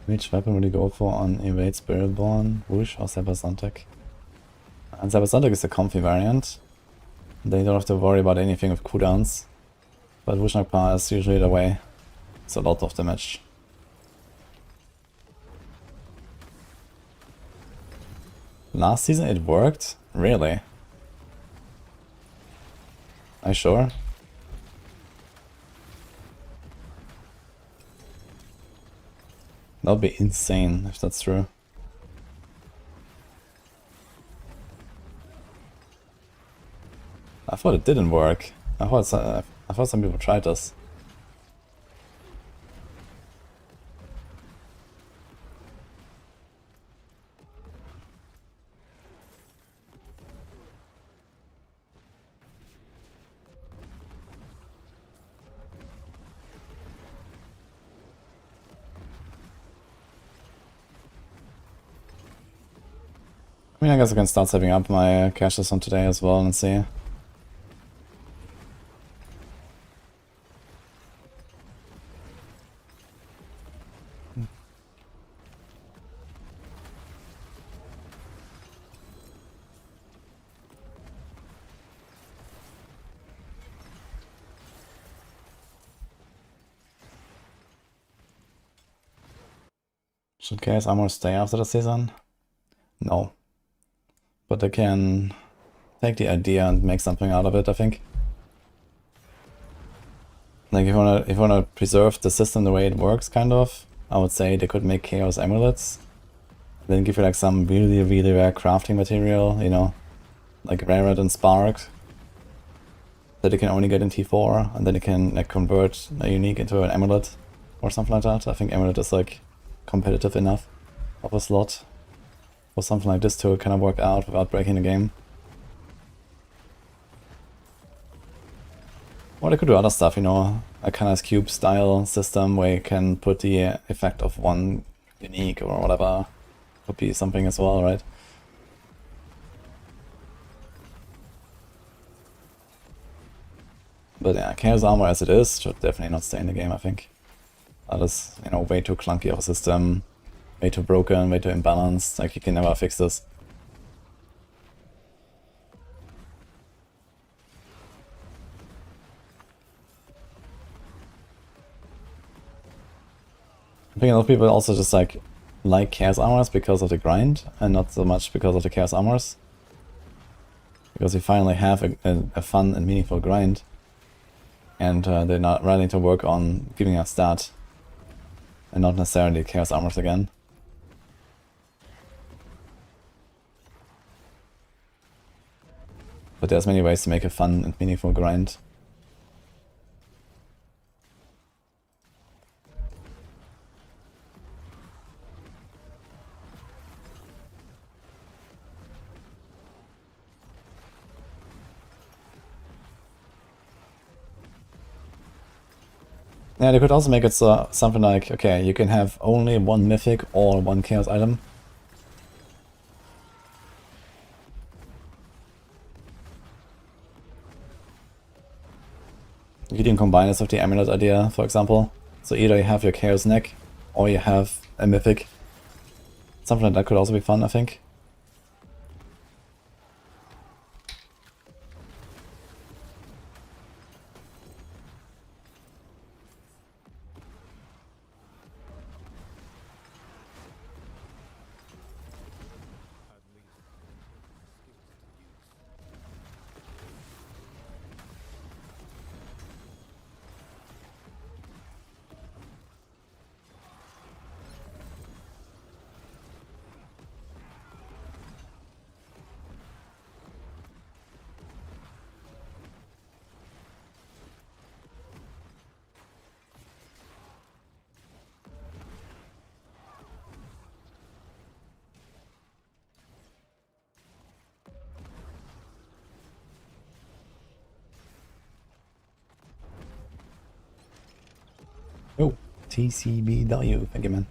Which weapon would you go for on Evade Spiritborn, Whoosh or Saber-Sonntag? And Saber-Sonntag is the comfy variant. They don't have to worry about anything with cooldowns. But Whoosh is usually the way. It's a lot of damage. Last season it worked? Really? Are you sure? That would be insane if that's true. I thought it didn't work. I thought some people tried this. I mean, I guess I can start saving up my caches on today as well and see. Should Chaos Armor stay after the season? No. But they can take the idea and make something out of it, I think. Like, if you wanna preserve the system the way it works, kind of, I would say they could make Chaos Amulets. Then give you like some really, really rare crafting material, you know, like rarer than Spark, that you can only get in T4, and then you can like convert a unique into an amulet or something like that. I think amulet is like competitive enough of a slot for something like this to kind of work out without breaking the game. Or they could do other stuff, you know, a kind of cube style system where you can put the effect of one unique or whatever. Could be something as well, right? But yeah, Chaos Armor as it is should definitely not stay in the game, I think. That is, you know, way too clunky of a system, way too broken, way too imbalanced, like you can never fix this. I think a lot of people also just like Chaos Armors because of the grind, and not so much because of the Chaos Armors. Because you finally have a fun and meaningful grind, and they're not running to work on giving us that, and not necessarily Chaos Armors again. But there's many ways to make a fun and meaningful grind. Yeah, they could also make it so something like, okay, you can have only one mythic or one chaos item. You can combine this with the amulet idea, for example. So either you have your chaos neck, or you have a mythic. Something like that could also be fun, I think. Oh, TCBW, thank you, man.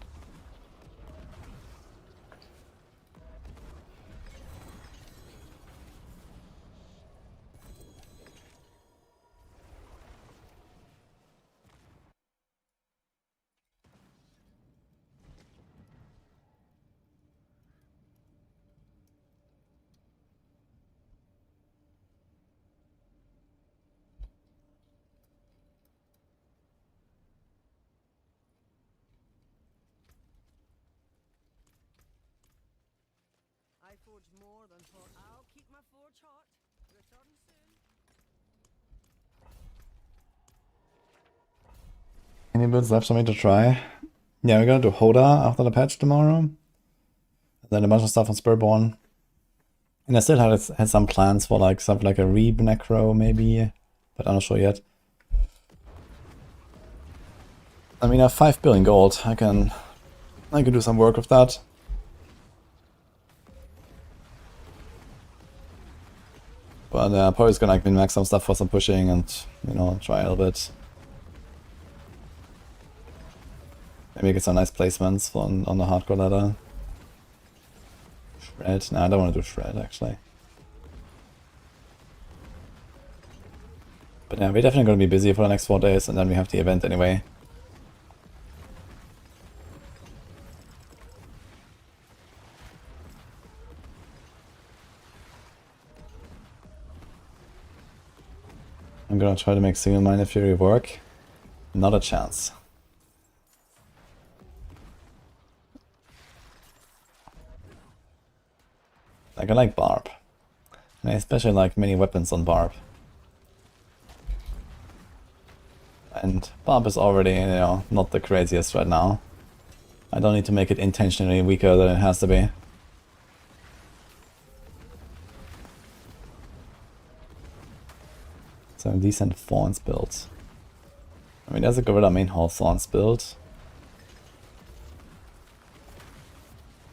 I forge more than for. I'll keep my forge hot. Return soon.
Any builds left for me to try? Yeah, we're gonna do Horde after the patch tomorrow. And then a bunch of stuff on Spiritborn. And I still had some plans for like something like a Reeb Necro maybe, but I'm not sure yet. I mean, I have 5 billion gold. I can do some work with that. But probably just gonna like min-max some stuff for some pushing and, you know, try a little bit. Maybe get some nice placements on the hardcore ladder. Shred? No, I don't want to do Shred actually. But yeah, we're definitely going to be busy for the next 4 days, and then we have the event anyway. I'm gonna try to make single-minded Fury work. Not a chance. Like, I like Barb. And I especially like many weapons on Barb. And Barb is already, you know, not the craziest right now. I don't need to make it intentionally weaker than it has to be. Some decent Thorns builds. I mean, there's a Gorilla main hall Thorns build.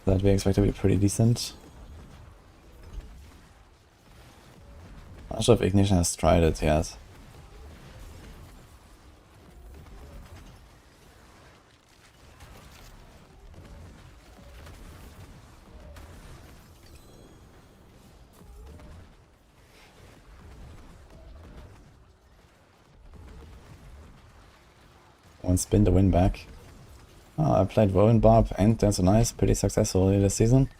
That we expect to be pretty decent. I'm not sure if Ignition has tried it yet. One spin to win back. Oh, I played Rowan Barb and Dance on Ice pretty successfully this season.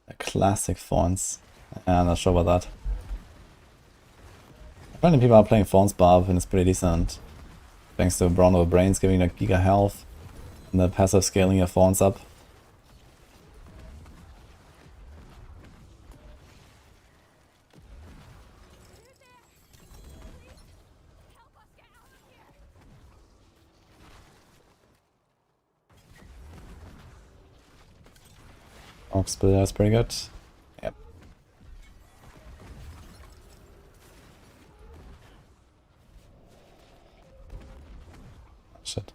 A classic Thorns. I'm not sure about that. Apparently people are playing Thorns Barb and it's pretty decent. Thanks to Brawn of Brains giving like giga health and the passive scaling your Thorns up. Orc Splitter is pretty good. Yep. Shit.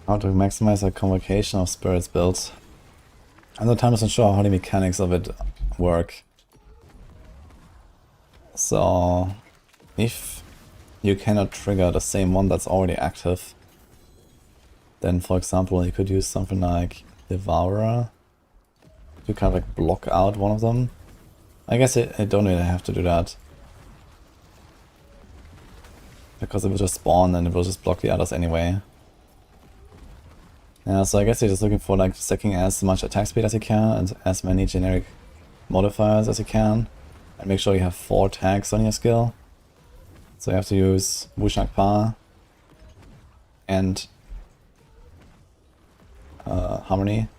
How to maximize a convocation of spirits builds. I'm not 100% sure how the mechanics of it work. So, if you cannot trigger the same one that's already active, then for example you could use something like Devourer to kind of like block out one of them. I guess I don't really have to do that, because it will just spawn and it will just block the others anyway. Yeah, so I guess you're just looking for like stacking as much attack speed as you can and as many generic modifiers as you can, and make sure you have 4 tags on your skill. So you have to use Wushak Pa and Harmony.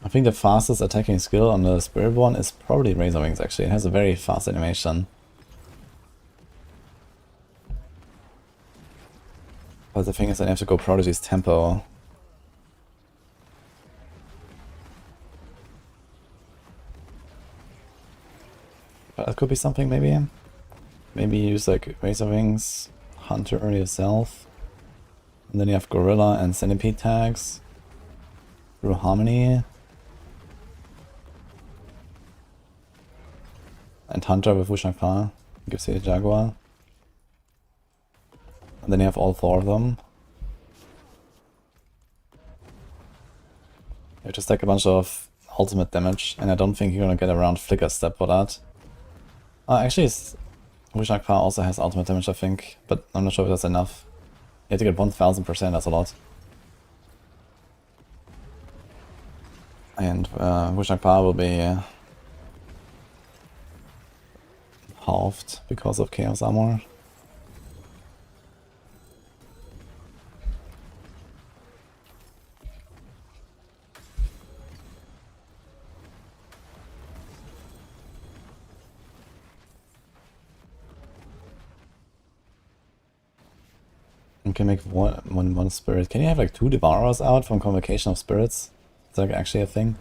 I think the fastest attacking skill on the Spiritborn is probably Razor Wings actually. It has a very fast animation. But the thing is, I have to go Prodigy's tempo. But that could be something maybe. Maybe use like Razor Wings, Hunter yourself. And then you have Gorilla and Centipede tags. Through Harmony. And Hunter with Wushak Pa gives you a Jaguar. And then you have all 4 of them. You have to stack a bunch of ultimate damage, and I don't think you're gonna get around Flicker Step for that. Actually, Wushak Pa also has ultimate damage, I think, but I'm not sure if that's enough. You have to get 1000%, that's a lot. And Wushak Pa will be halved because of Chaos Armor. You can make one spirit. Can you have like 2 Devourers out from Convocation of Spirits? Is that actually a thing?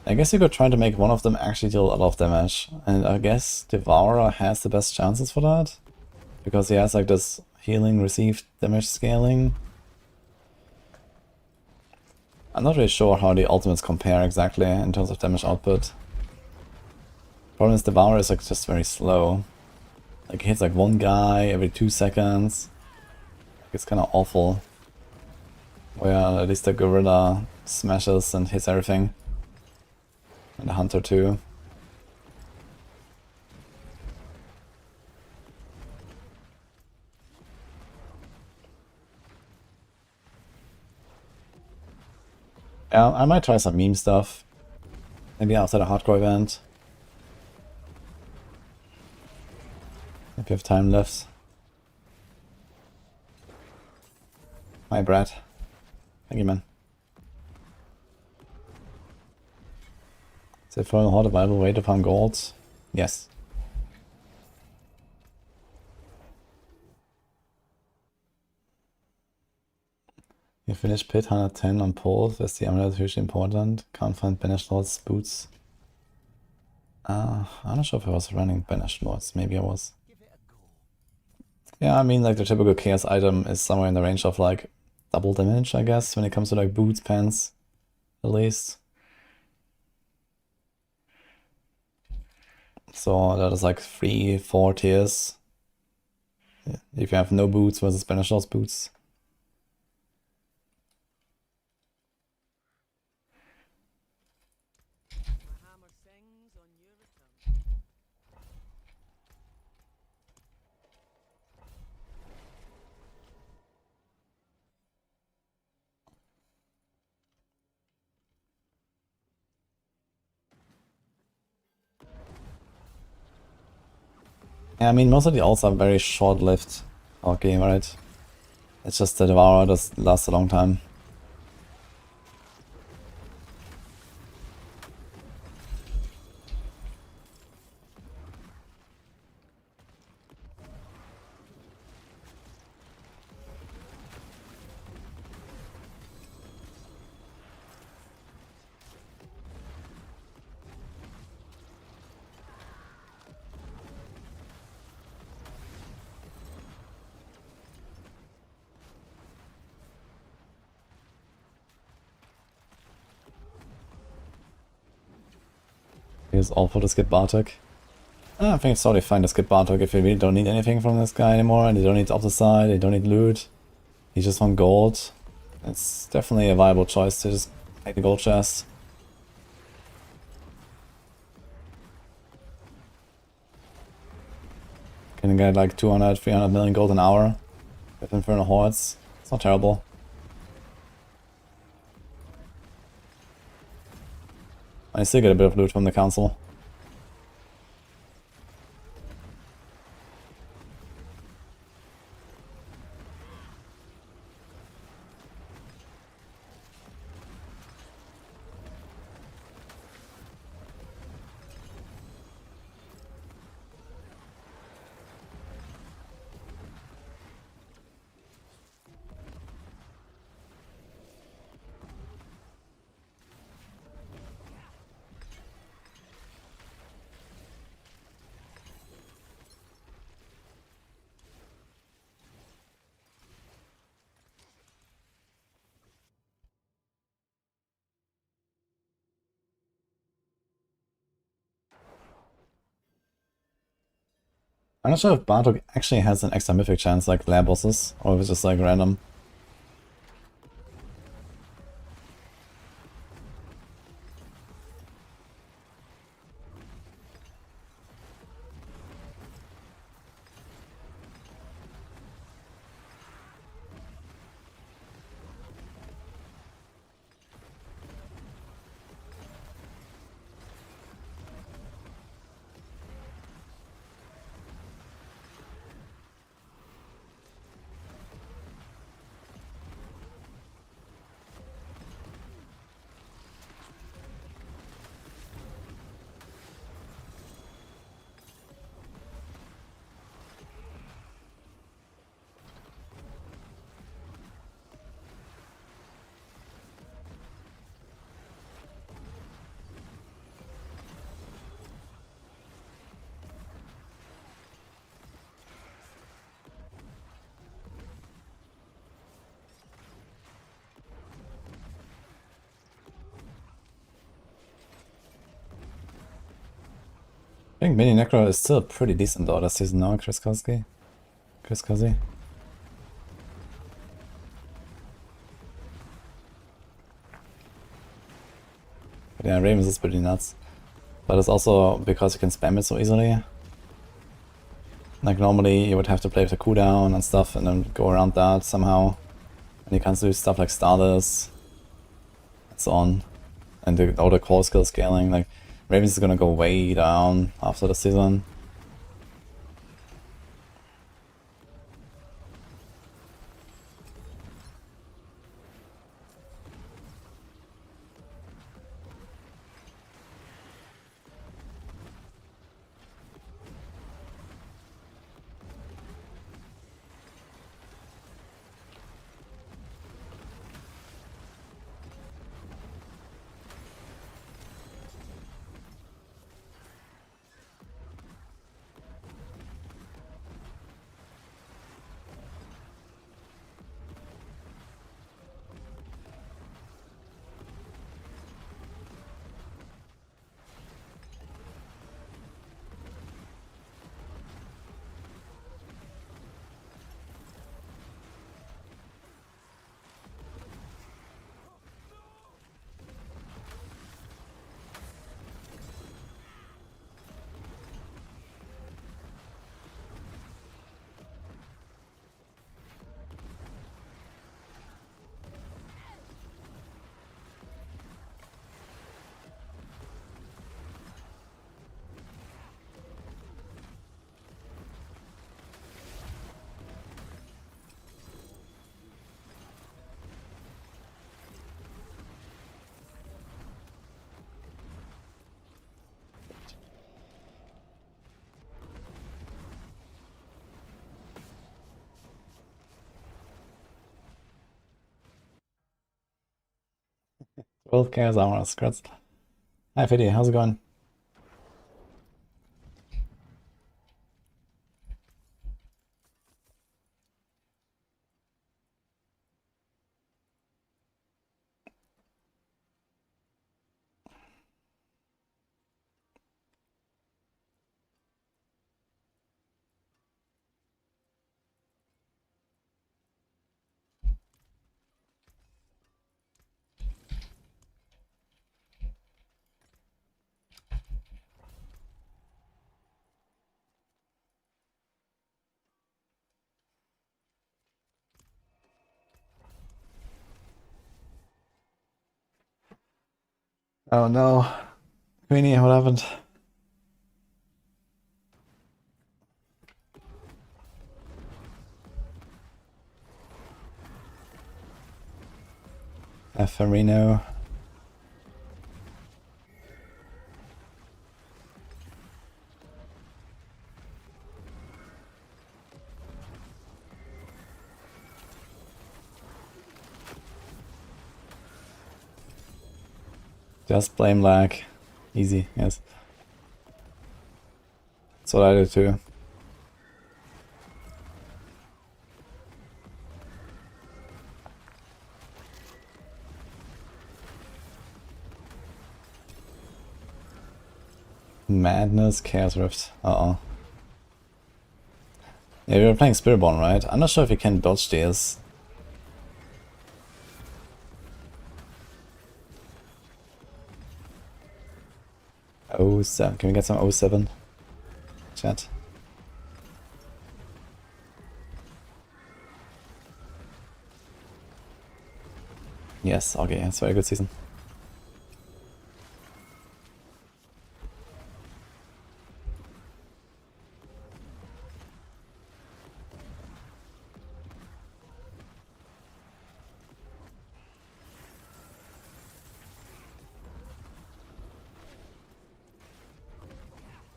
I guess you could try to make one of them actually deal a lot of damage. And I guess Devourer has the best chances for that. Because he has like this healing received damage scaling. I'm not really sure how the ultimates compare exactly in terms of damage output. Problem is Devourer is like just very slow. Like it hits like one guy every 2 seconds. It's kind of awful. Where at least the Gorilla smashes and hits everything. And the Hunter too. Yeah, I might try some meme stuff. Maybe outside a hardcore event. If you have time left. Hi Brad. Thank you, man. Is it for the Horde a viable way to farm gold? Yes. You finished pit 110 on pole. That's the amulet hugely important. Can't find banished lords boots. I'm not sure if I was running banished lords. Maybe I was. Yeah, I mean like the typical chaos item is somewhere in the range of like double damage, I guess, when it comes to like boots, pants, at least. So that is like 3-4 tiers. Yeah, if you have no boots versus banished lords boots.
My hammer sings on your return.
Yeah, I mean most of the ults are very short-lived out game, right? It's just the Devourer does last a long time. Here's all for the skip Bartok. I think it's totally fine to skip Bartok if you really don't need anything from this guy anymore and you don't need off the side, you don't need loot. You just want gold. It's definitely a viable choice to just take the gold chest. Can get like 200, 300 million gold an hour with Infernal Hordes. It's not terrible. I still get a bit of loot from the council. I'm not sure if Bartok actually has an extra mythic chance like lab bosses, or if it's just like random. think mini Necro is still pretty decent though this season now, Chris Koski. Chris Cozy. But yeah, Ravens is pretty nuts. But it's also because you can spam it so easily. Like normally you would have to play with a cooldown and stuff and then go around that somehow. And you can't do stuff like starters and so on. And all the core skill scaling, like Ravens is gonna go way down after the season. Both Chaos Armor scripts. Hi Fiddy, how's it going? Oh no. Queenie, what happened? Farino. Just blame lag. Easy, yes. That's what I do too. Madness, Chaos Rift. Uh-oh. Yeah, we were playing Spiritborn, right? I'm not sure if you can dodge these. Oh, 07. Can we get some 07? Chat. Yes, okay, it's a very good season.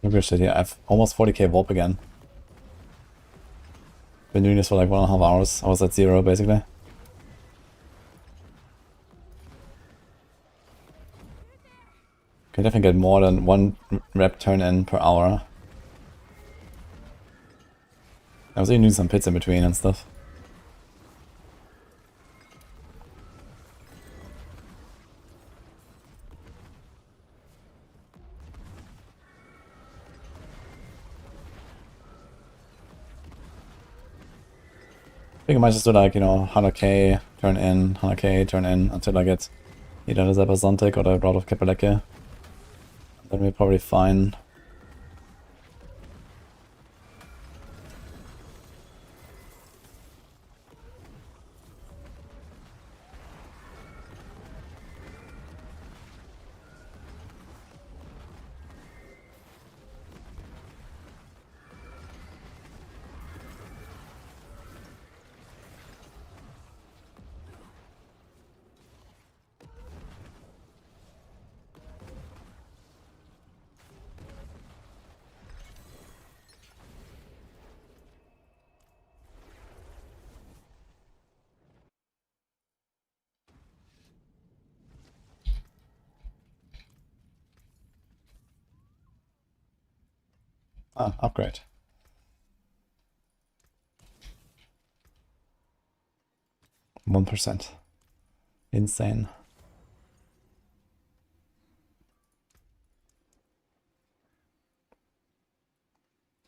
Maybe I should, yeah, I have almost 40k warp again. Been doing this for like 1.5 hours. I was at 0 basically. Can definitely get more than 1 rep turn in per hour. I was even doing some pits in between and stuff. think I might just do like, you know, 100k, turn in, 100k, turn in, until I get either the Zapazontic or the Rod of Kapaleke. Then we're probably fine. Ah, upgrade. %. Insane.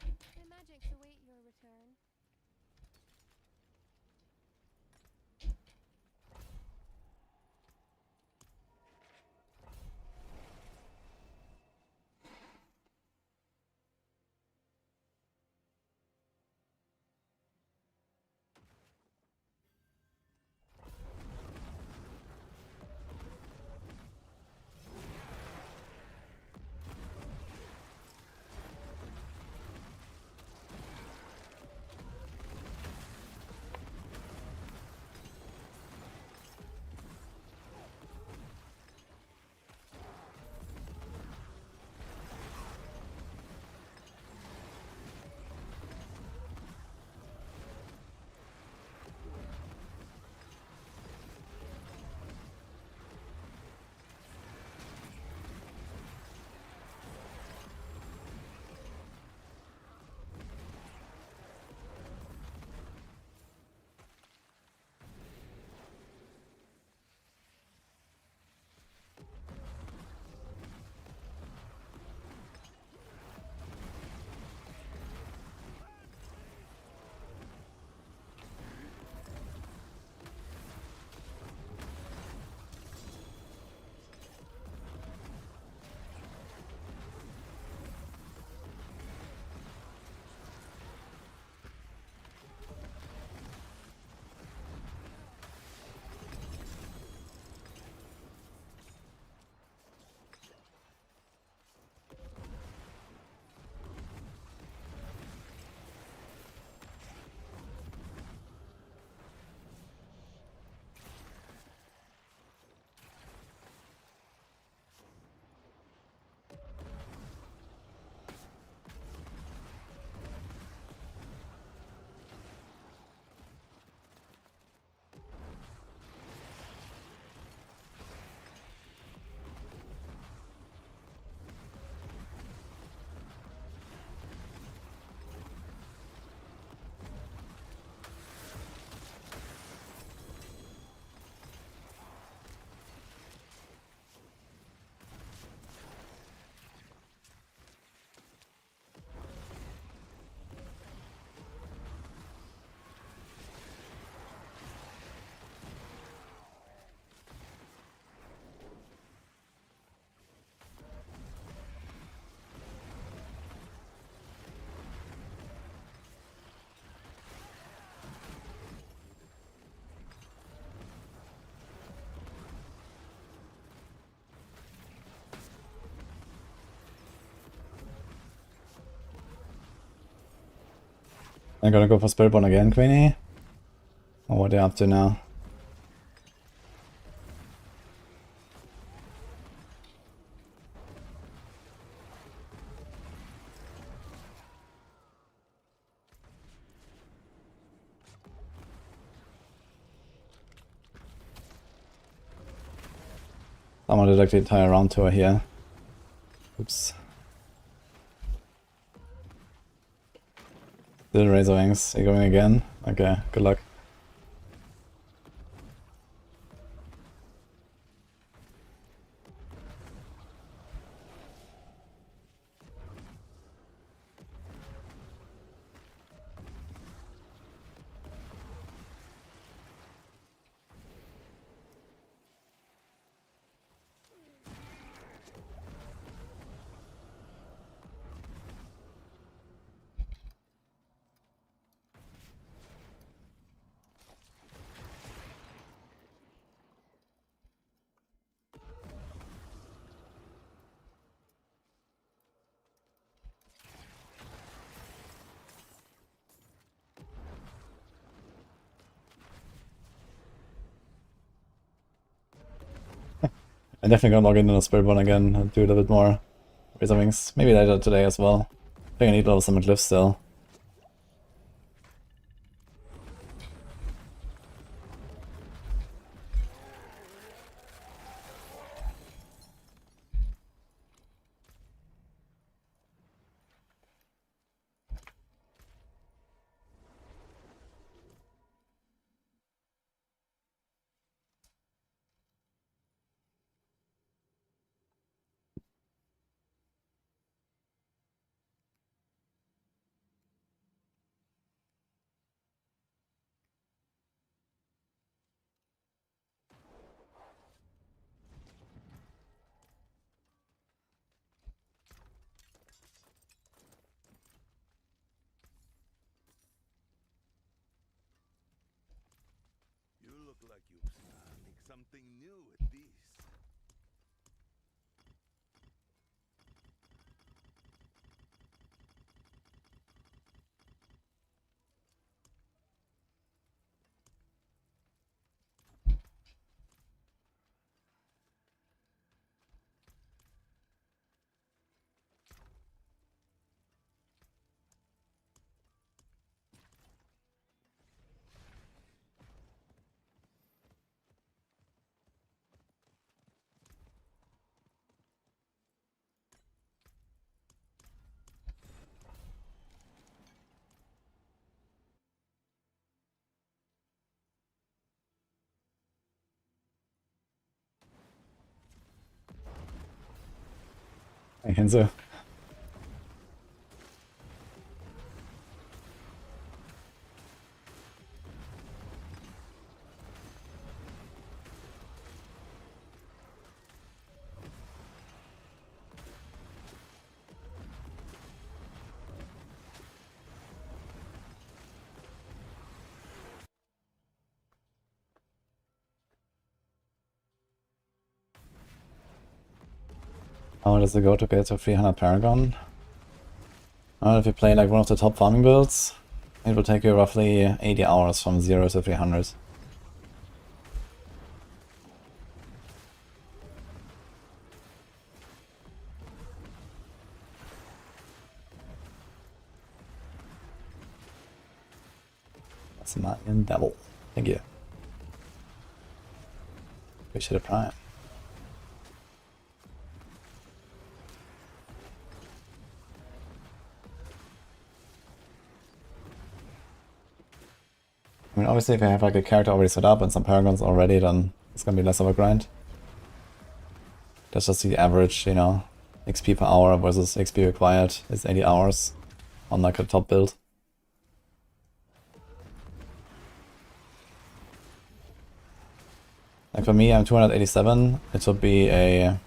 The magics await your return.
I'm gonna go for Spiritborn again, Queenie. Or what are they up to now? Someone did like the entire round tour here. Oops. Little Razor Wings, you going again? Okay, good luck. I'm definitely gonna log into the Spiritborn again and do a little bit more Razor Wings. Maybe later today as well. I think I need a little Summit Glyph still.
You look like you're starting something new with this.
I can so. How does it go to get to 300 Paragon? If you play like one of the top farming builds, it will take you roughly 80 hours from 0 to 300. That's a Mayan Devil. Thank you. Appreciate the prime. I mean, obviously if I have like a character already set up and some paragons already, then it's gonna be less of a grind. That's just the average, you know, XP per hour versus XP required is 80 hours on like a top build. Like for me, I'm 287. It would be a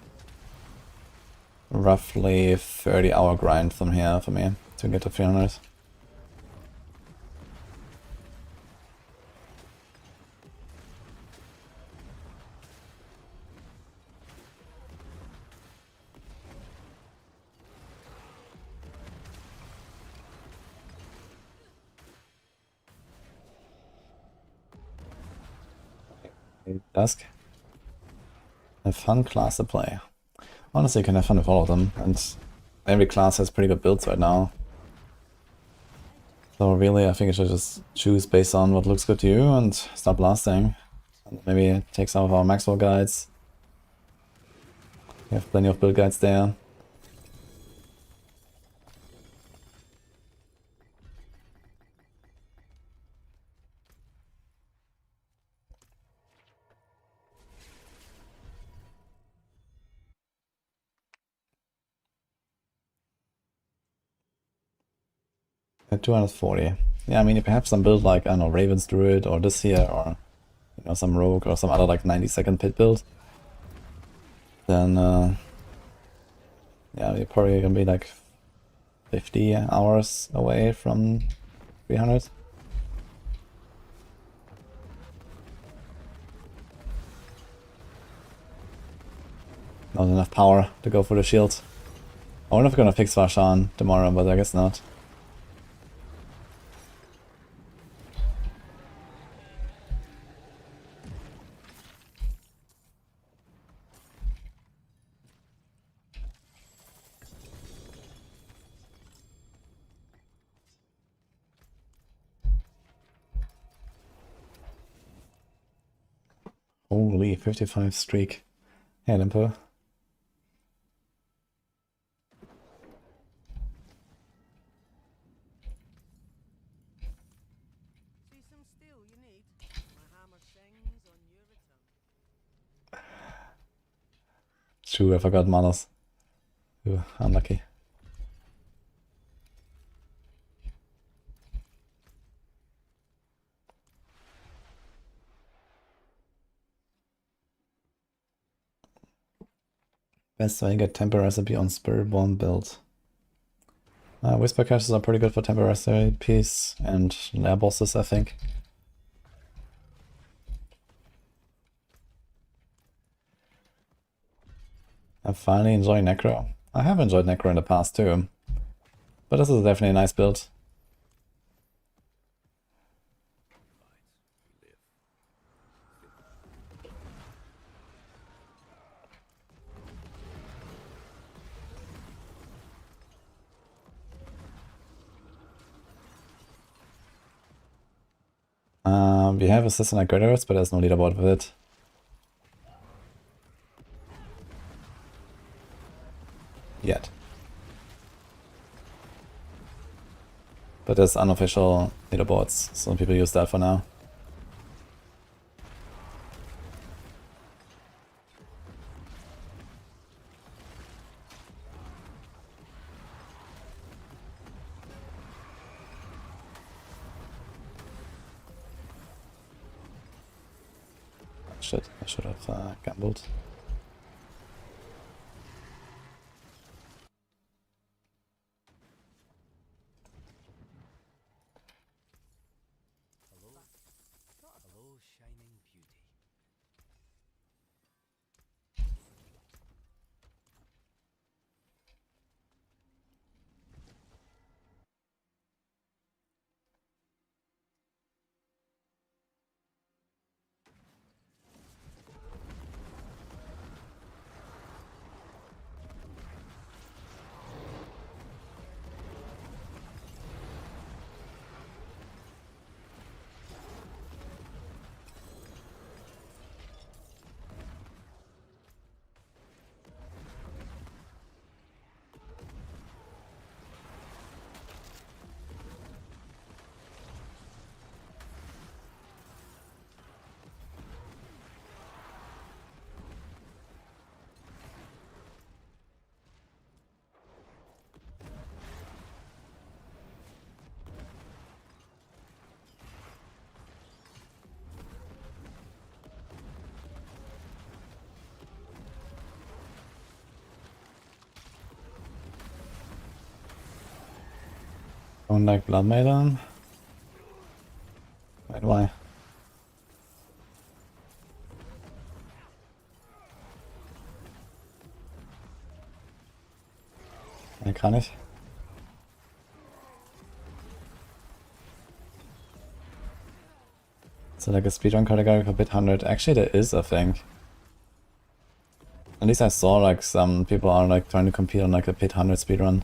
roughly 30-hour grind from here for me to get to 300. Dusk. A fun class to play. Honestly, you can have fun with all of them, and every class has pretty good builds right now. So really, I think you should just choose based on what looks good to you and start blasting. And maybe take some of our Maxroll guides. We have plenty of build guides there. At 240. Yeah, I mean, if you have some build like, I don't know, Raven's Druid or this here, or, you know, some Rogue or some other like 90-second pit build, then, yeah, you're probably gonna be like 50 hours away from 300. Not enough power to go for the shield. I wonder if we're gonna fix Varshan tomorrow, but I guess not. Holy, 55 streak. Hey, Limpo.
See some steel you need? My hammer sings on your return.
True, I forgot Manos. Ooh, unlucky. Best way to get temper recipe on Spiritborn build. Whisper caches are pretty good for temper recipes and lair bosses, I think. I'm finally enjoying Necro. I have enjoyed Necro in the past too, but this is definitely a nice build. We have assistant like Greaters, but there's no leaderboard with it. Yet. But there's unofficial leaderboards, so people use that for now. Shit, I should have gambled.
Hello, shining beauty. Don't like Blood Maiden? Wait, why? Ja, kann ich. So like a speedrun category for bit 100. Actually there is, I think. At least I saw like some people are like trying to compete on like a bit 100 speedrun.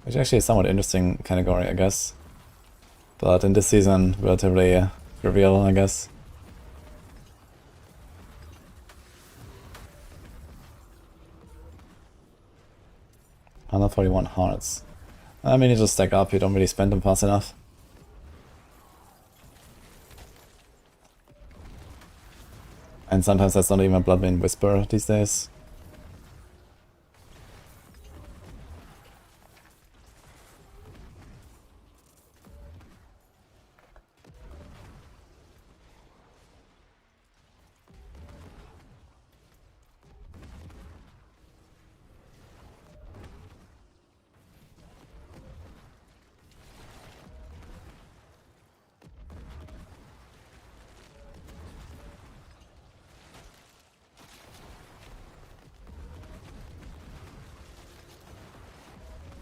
Which actually is somewhat interesting category, I guess. But in this season, relatively trivial, I guess. 141 hearts. I mean, you just stack up, you don't really spend them fast enough. And sometimes that's not even a Bloodbane Whisper these days.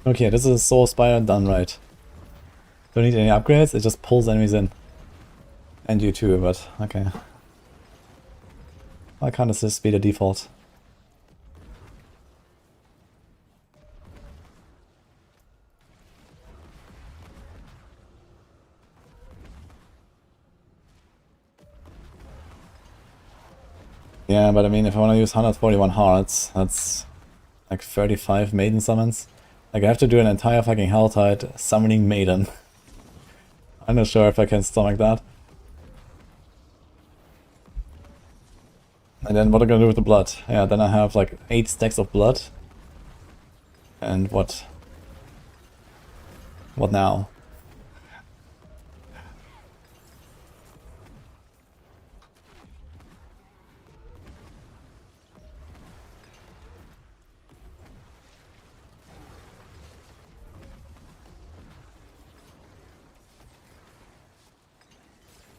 Okay, this is Soul Spire done right. Don't need any upgrades, it just pulls enemies in. And you too, but okay. Why can't this just be the default? Yeah, but I mean, if I want to use 141 hearts, that's like 35 maiden summons. Like, I have to do an entire fucking Helltide summoning maiden. I'm not sure if I can stomach that. And then what am I gonna do with the blood? Yeah, then I have like 8 stacks of blood. And what? What now?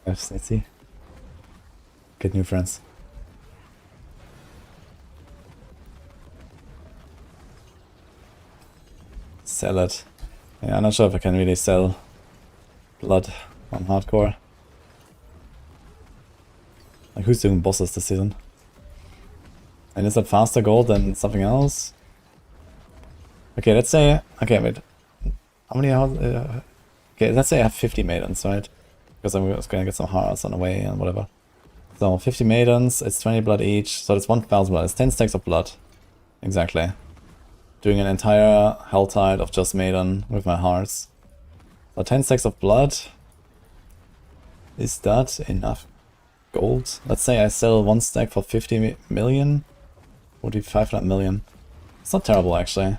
Let's see. Get new friends. Sell it. Yeah, I'm not sure if I can really sell blood on hardcore. Like, who's doing bosses this season? And is that faster gold than something else? Okay, let's say... Okay, wait. How many... okay, let's say I have 50 maidens, right? Because I'm just gonna get some hearts on the way and whatever. So, 50 maidens, it's 20 blood each, so it's 1000 blood. It's 10 stacks of blood. Exactly. Doing an entire Helltide of just maiden with my hearts. So 10 stacks of blood. Is that enough gold? Let's say I sell one stack for 50 million. Would be 500 million. It's not terrible, actually.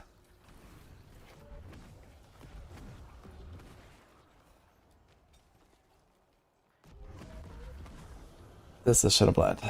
This is Shadowblight.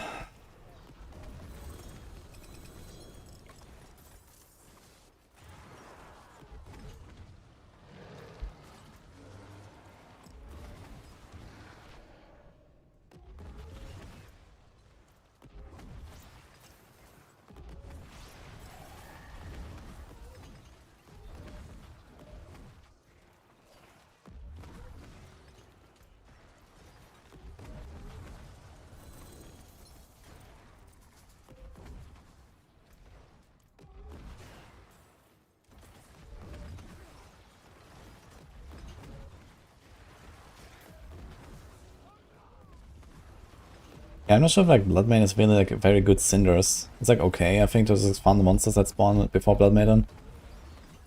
Yeah, I'm not sure if like Blood Maiden is really like very good cinders. It's like okay, I think those spawn the monsters that spawn before Blood Maiden.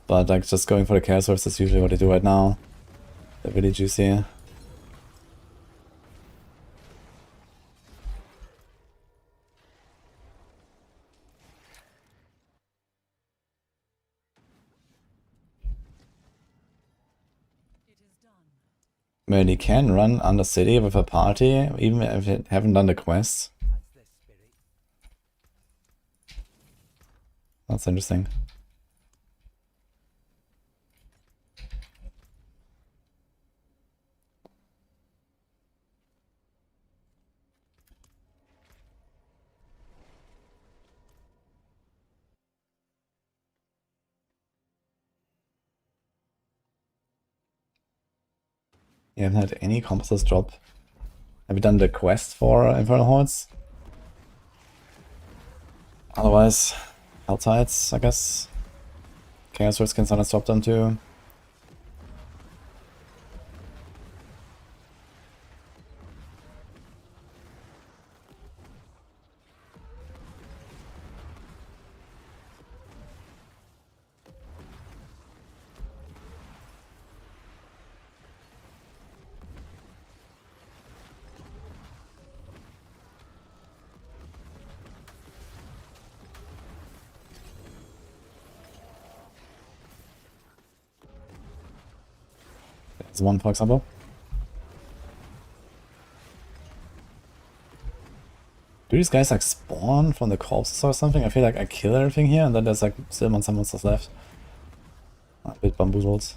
But like just going for the Chaos Swords is usually what they do right now. They're really juicy. I mean, you can run Undercity with a party, even if you haven't done the quest. That's interesting. You haven't had any compasses drop. Have you done the quest for Infernal Hordes? Otherwise, Helltides, I guess. Chaos Swords can sometimes drop them too. There's one, for example. Do these guys like spawn from the corpses or something? I feel like I kill everything here and then there's like still some monsters left. A bit bamboozled.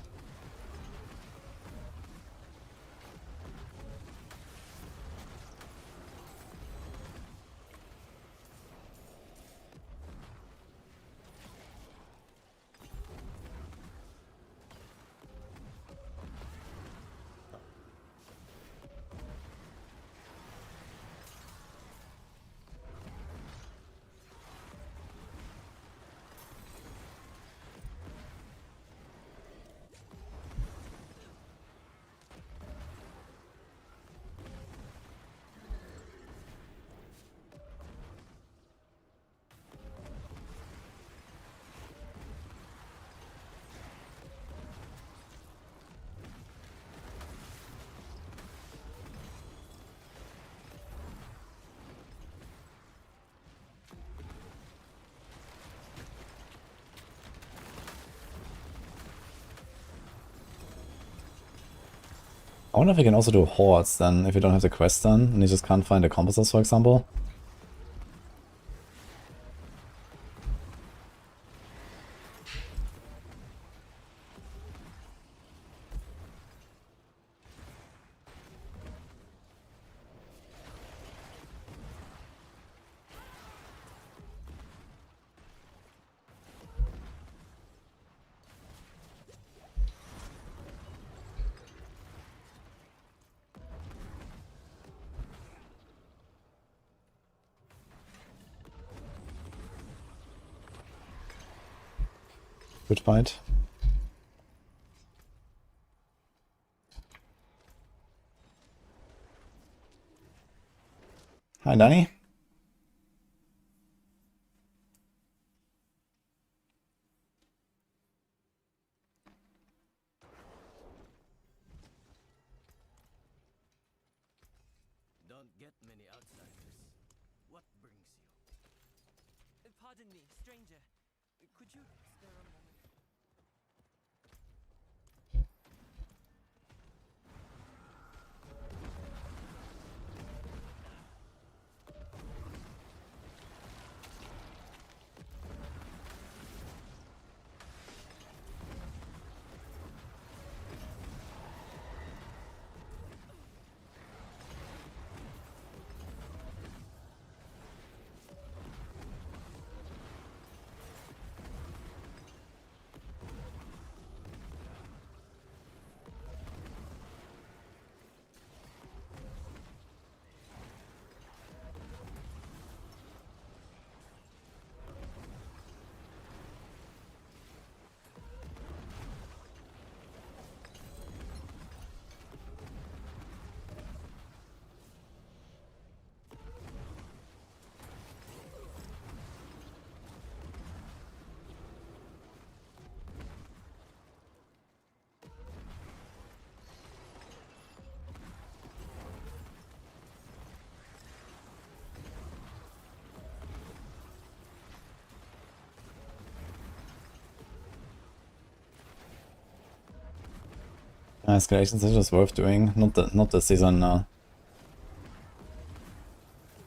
I wonder if we can also do hordes then, if you don't have the quest done, and you just can't find the compasses, for example. Good fight. Hi, Danny.
Don't get many outsiders. What brings you? Pardon me, stranger. Could you spare a moment?
Escalations are just worth doing, not this season now.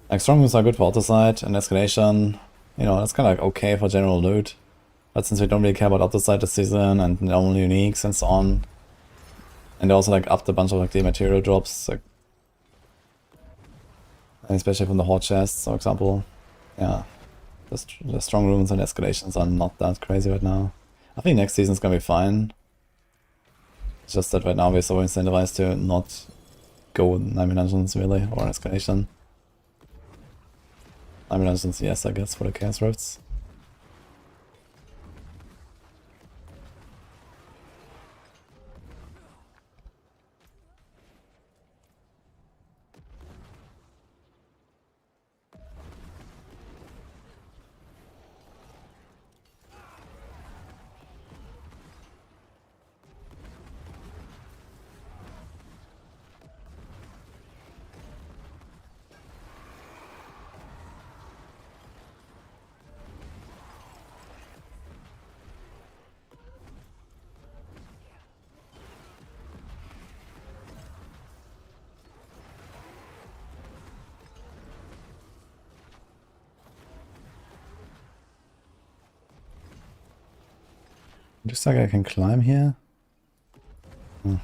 Like strong moves are good for auto side, and escalation, you know, that's kind of like okay for general loot. But since we don't really care about auto side this season and normal uniques and so on, and they also like upped a bunch of like the material drops, like especially from the horde chests, for example. Yeah, the strong runes and escalations are not that crazy right now. I think next season's gonna be fine. It's just that right now we're so incentivized to not go 9 dungeons really, or escalation. 9 dungeons, yes, I guess, for the chaos rifts. Looks like I can climb here. Hmm.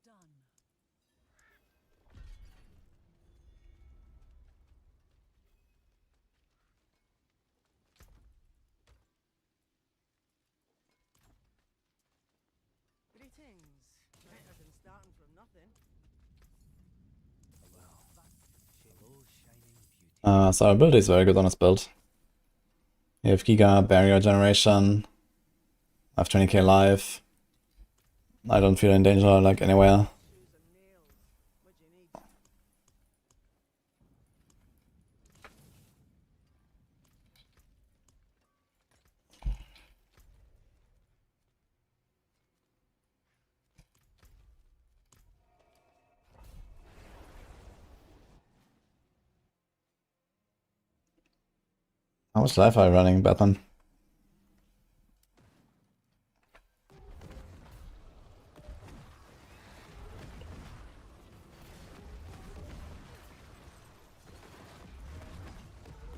Greetings. Better than starting from nothing.
So our ability is very good on this build. You have Giga, Barrier Generation. I have 20k life. I don't feel in danger like anywhere.
Shoes and nails. What do you need?
How much life are you running, Batman?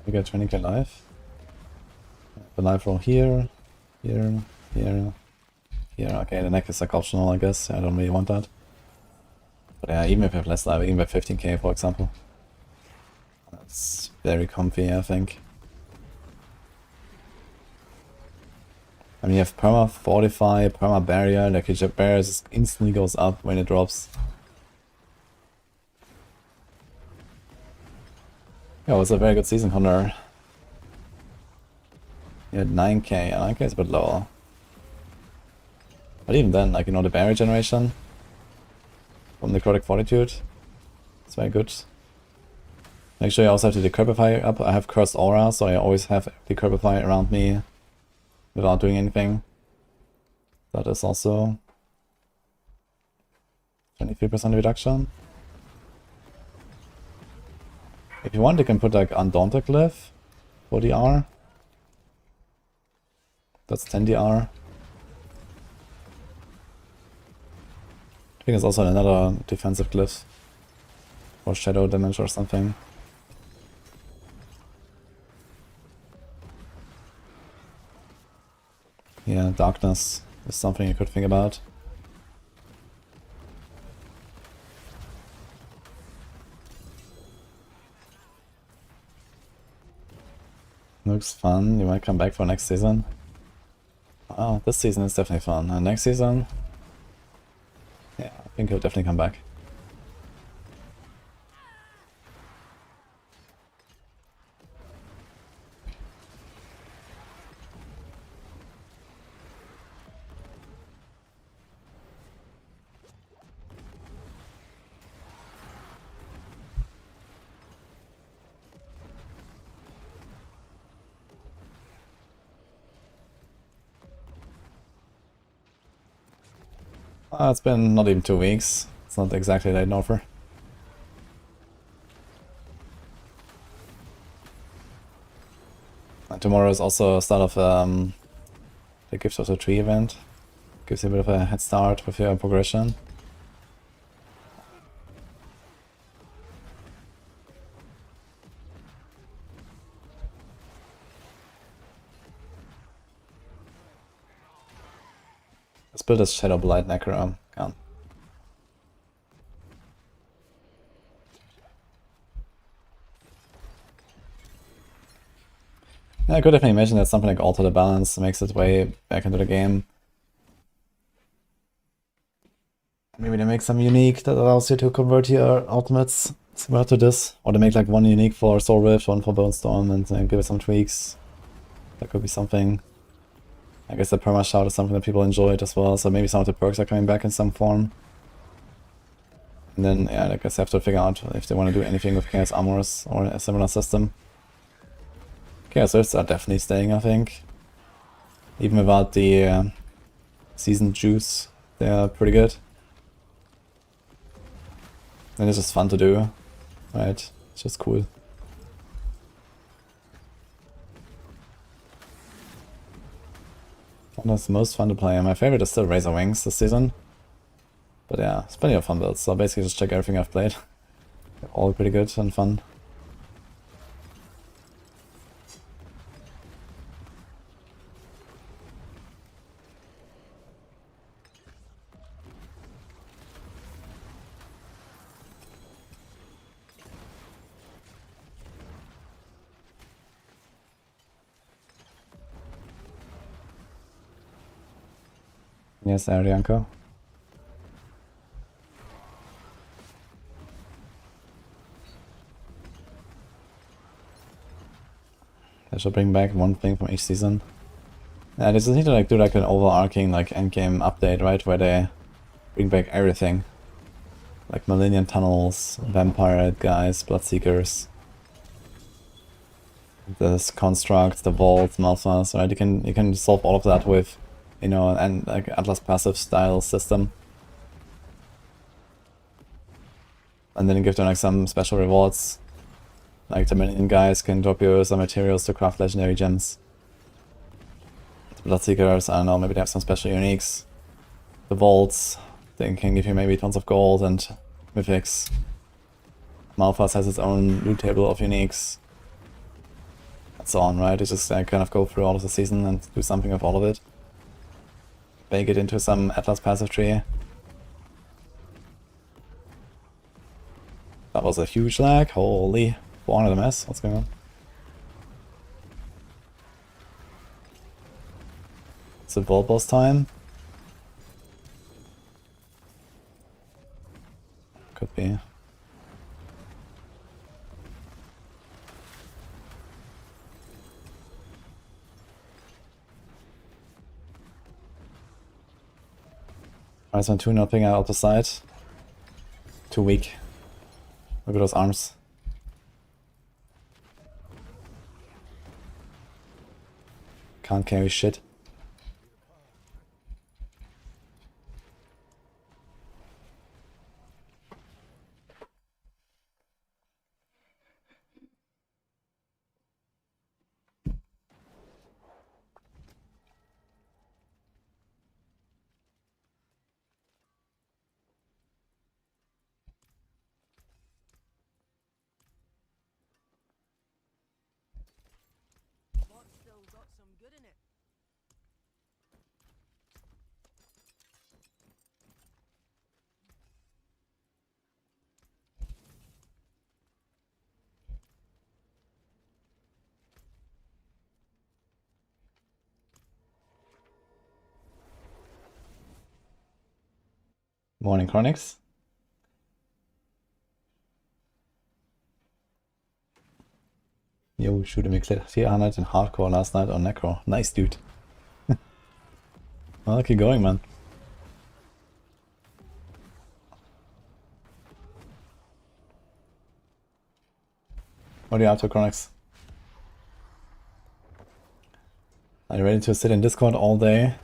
You get 20k life. The life roll here, here, here, here. Okay, the neck is like optional, I guess. I don't really want that. But yeah, even if you have less life, even with 15k for example. That's very comfy, I think. I mean, you have perma fortify, perma barrier, like your barrier just instantly goes up when it drops. Yeah, it was a very good season counter. You had 9k, 9k is a bit lower. But even then, like, you know, the barrier generation from Necrotic Fortitude, it's very good. Make sure you also have the Decrepify up. I have Cursed Aura, so I always have Decrepify around me without doing anything. That is also 23% reduction. If you want, you can put like Undaunted Glyph for DR. That's 10 DR. I think it's also another defensive glyph for shadow damage or something. Yeah, darkness is something you could think about. Looks fun. You might come back for next season. Oh, this season is definitely fun. And next season, yeah, I think he'll definitely come back. It's been not even 2 weeks. It's not exactly late offer. And tomorrow is also a start of the Gift of the Tree event. Gives you a bit of a head start with your progression. Let's build a Shadow Blight Necro. Yeah. Yeah, I could definitely imagine that something like Alter the Balance makes its way back into the game. Maybe they make some unique that allows you to convert your ultimates similar to this. Or they make like one unique for Soul Rift, one for Bone Storm, and then give it some tweaks. That could be something. I guess the perma shout is something that people enjoyed as well, so maybe some of the perks are coming back in some form. And then, yeah, I guess I have to figure out if they want to do anything with Chaos Armors or a similar system. Chaos Rifts are definitely staying, I think. Even without the seasoned juice, they are pretty good. And it's just fun to do, right? It's just cool. One that's the most fun to play, and my favorite is still Razor Wings this season. But yeah, it's plenty of fun builds, so basically just check everything I've played. They're all pretty good and fun.
Yes, Arianko. I should bring back one thing from each season. Yeah, they just need to like do like an overarching like endgame update, right? Where they bring back everything. Like Millennium Tunnels, Vampire guys, Bloodseekers. This construct, the vault, Malphas, right? You can solve all of that with, you know, and like Atlas passive style system. And then you give them like some special rewards. Like the Millennium guys can drop you some materials to craft legendary gems. The Bloodseekers, I don't know, maybe they have some special uniques. The vaults, they can give you maybe tons of gold and mythics. Malphas has its own loot table of uniques. And so on, right? You just kind of go through all of the season and do something with all of it. Bake it into some Atlas passive tree. That was a huge lag, holy. 400 MS, what's going on? It's a vault boss time. Could be. Horizon 2 not picking out the side. Too weak. Look at those arms. Can't carry shit.
Bot's still got some good in it.
Morning Chronics. Yo, shooting me clear 400 in hardcore last night on Necro. Nice, dude. Well, keep going, man. What are you up to, Chronics? Are you ready to sit in Discord all day?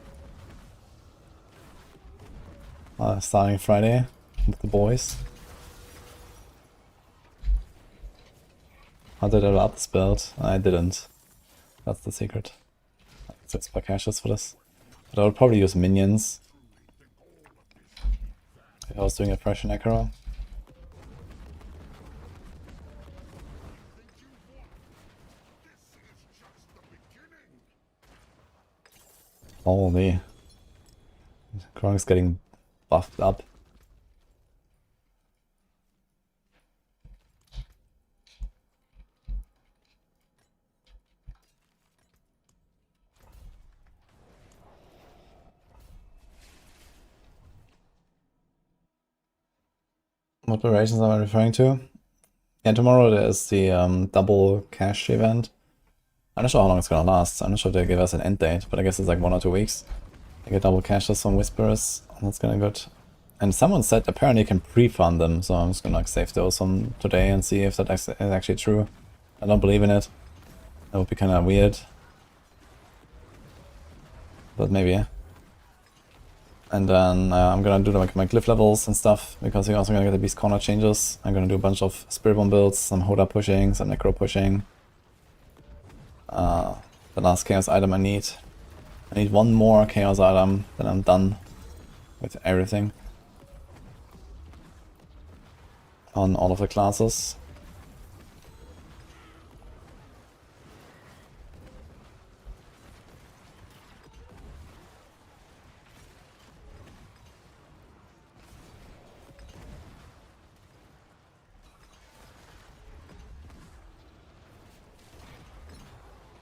Starting Friday with the boys. How did I level up this build? I didn't. That's the secret. I can set spare caches for this. But I would probably use minions if I was doing a fresh Necro. Holy. Kronik's getting buffed up. What variations am I referring to? Yeah, tomorrow there's the double cash event. I'm not sure how long it's gonna last. I'm not sure if they give us an end date, but I guess it's like 1 or 2 weeks. I get double caches from Whisperers. That's gonna be good. And someone said apparently you can pre-fund them, so I'm just gonna like save those from today and see if that is actually true. I don't believe in it. That would be kind of weird. But maybe. And then I'm gonna do like my glyph levels and stuff, because you're also gonna get the Beast Corner changes. I'm gonna do a bunch of Spiritborn builds, some Horde pushing, some Necro pushing. The last Chaos item I need. I need one more Chaos item, then I'm done with everything. On all of the classes.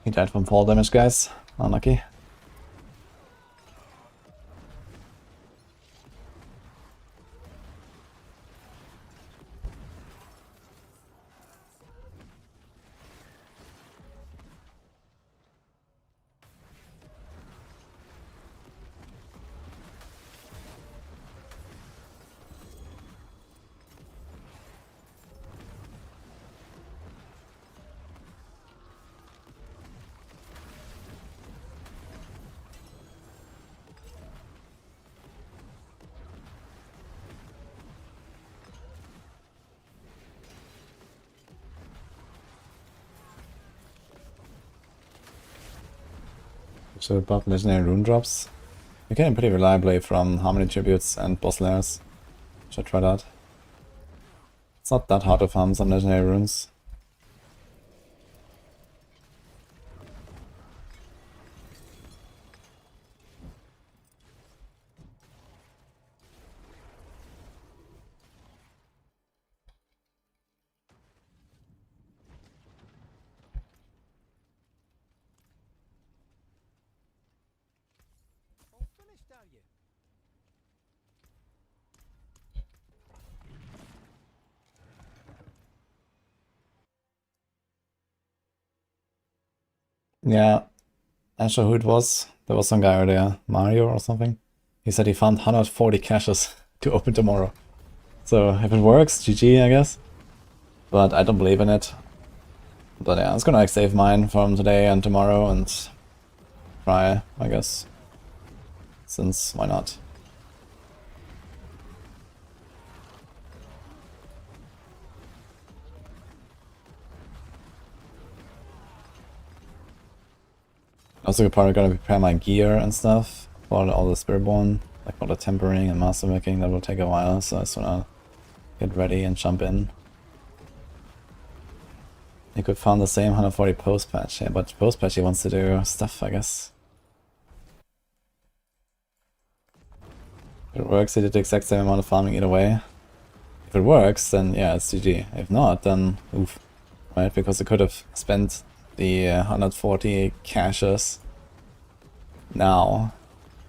He died from fall damage, guys. Unlucky. Should buff legendary rune drops. You're getting pretty reliably from Harmony Tributes and boss layers. Should try that. It's not that hard to farm some legendary runes.
All finished, are you?
Yeah, I'm not sure who it was. There was some guy earlier, Mario or something. He said he found 140 caches to open tomorrow. So if it works, GG I guess. But I don't believe in it. But yeah, I was gonna like save mine from today and tomorrow and try, I guess. Since why not? Also probably gonna prepare my gear and stuff for all the Spiritborn, like all the tempering and mastermaking. That will take a while, so I just wanna get ready and jump in. You could farm the same 140 post patch, yeah, but post patch he wants to do stuff, I guess. If it works, he did the exact same amount of farming either way. If it works, then yeah, it's GG. If not, then oof. Right, because he could have spent the 140 caches now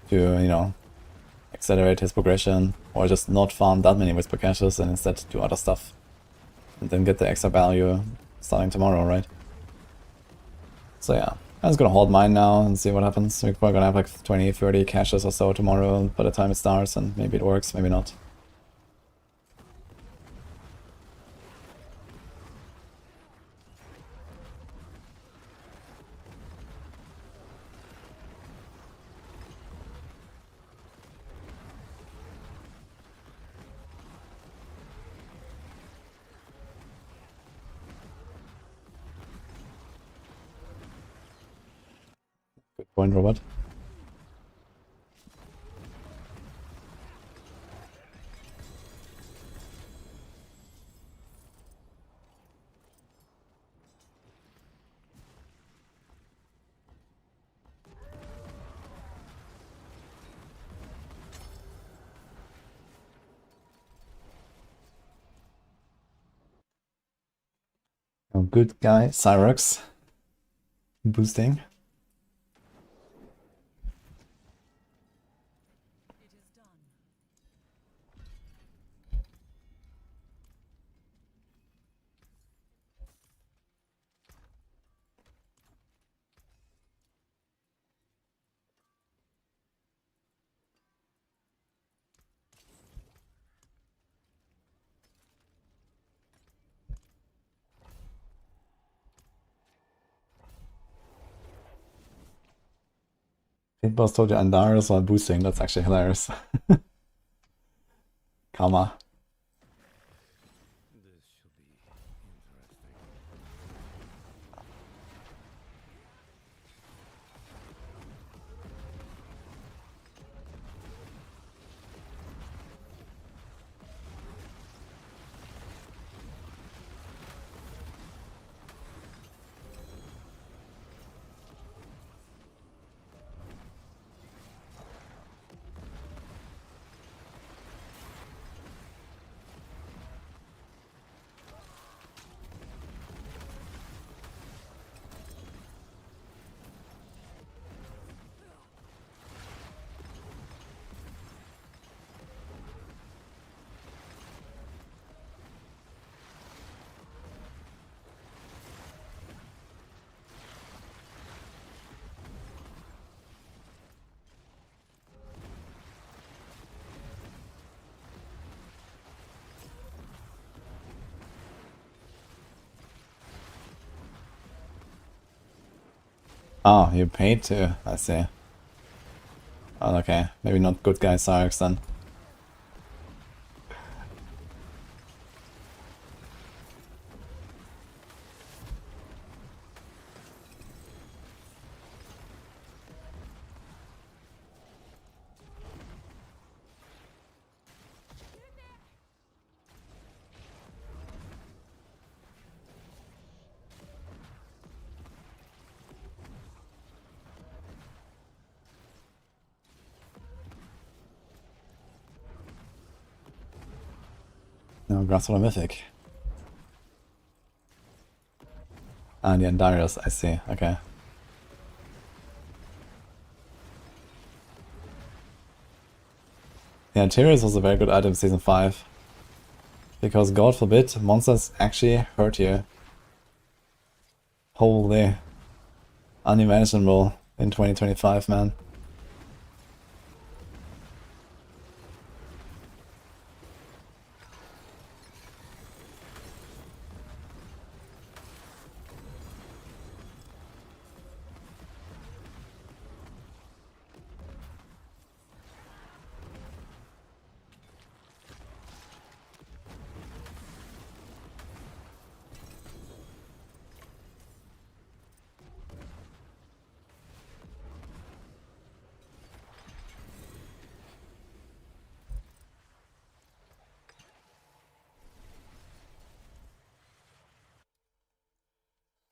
to, you know, accelerate his progression, or just not farm that many whisper caches and instead do other stuff. And then get the extra value starting tomorrow, right? So yeah, I'm just gonna hold mine now and see what happens. We're probably gonna have like 20-30 caches or so tomorrow by the time it starts, and maybe it works, maybe not. Good point, Robert. Oh, good guy, Cyrex. Boosting. Hitboss told you Andaris while boosting, that's actually hilarious. Karma.
This should be interesting.
Oh, you paid to, I see. Oh, okay, maybe not good guy Cyrex then.
No, Grassroller Mythic. Ah, the Endarius, I see, okay. Yeah, Enquiries was a very good item season 5. Because God forbid, monsters actually hurt you. Holy. Unimaginable in 2025, man.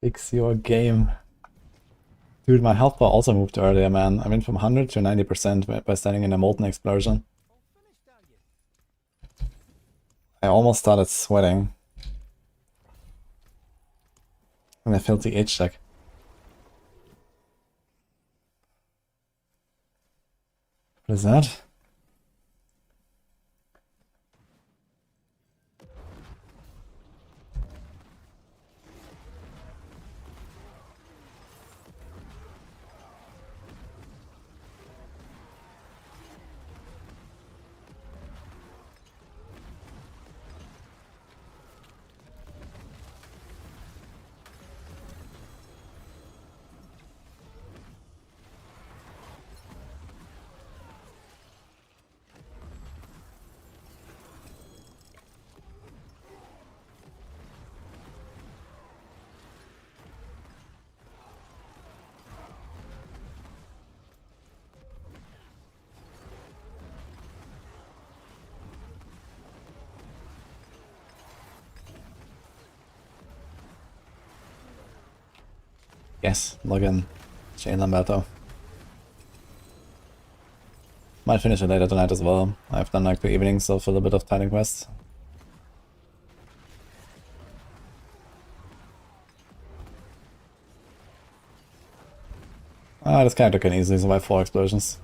Fix your game. Dude, my health bar also moved earlier, man. I went from 100 to 90% by standing in a molten explosion. I almost started sweating. And I felt the itch like. What is that? Yes, log in. Shane Lamberto. Might finish it later tonight as well. I've done like 2 evenings of a little bit of Titan Quest. Ah, this character can easily survive 4 explosions.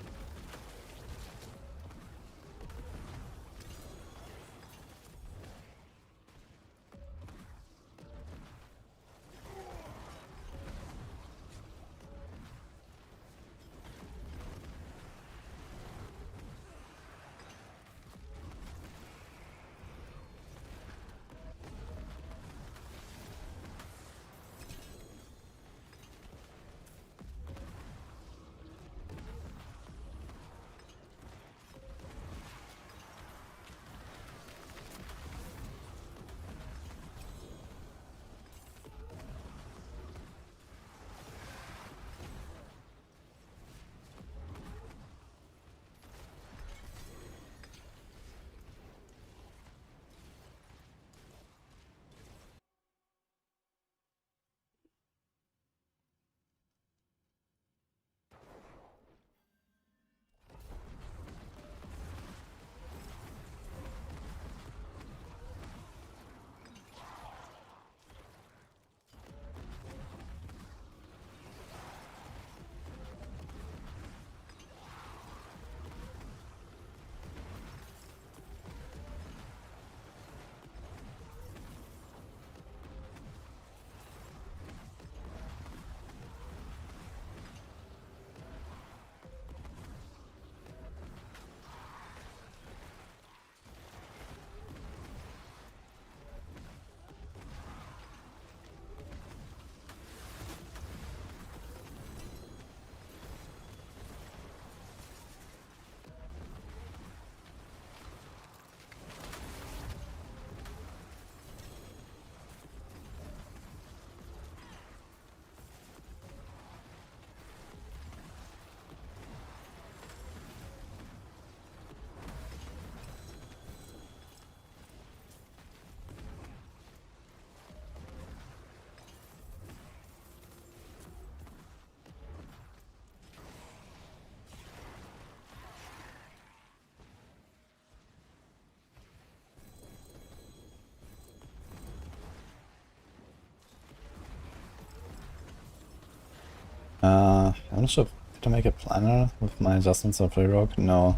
I'm not sure if to make a planner with my adjustments of Rogue. No.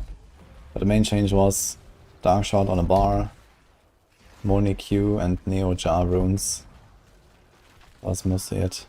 But the main change was Dark Shot on a bar, Moni Q and Neo Jar runes. That was mostly it.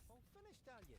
All finished, are you?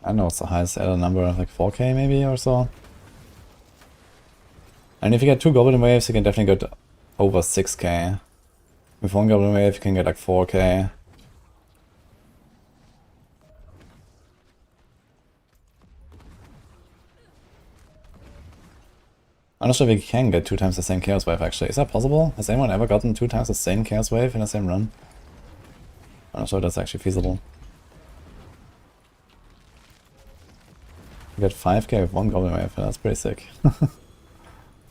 I don't know what's the highest added number, like 4k maybe or so. And if you get 2 Goblin Waves, you can definitely get over 6k. With 1 Goblin Wave, you can get like 4k. I'm not sure if you can get 2 times the same Chaos Wave actually. Is that possible? Has anyone ever gotten 2 times the same Chaos Wave in the same run? I'm not sure if that's actually feasible. You get 5k with 1 Goblin Wave, that's pretty sick.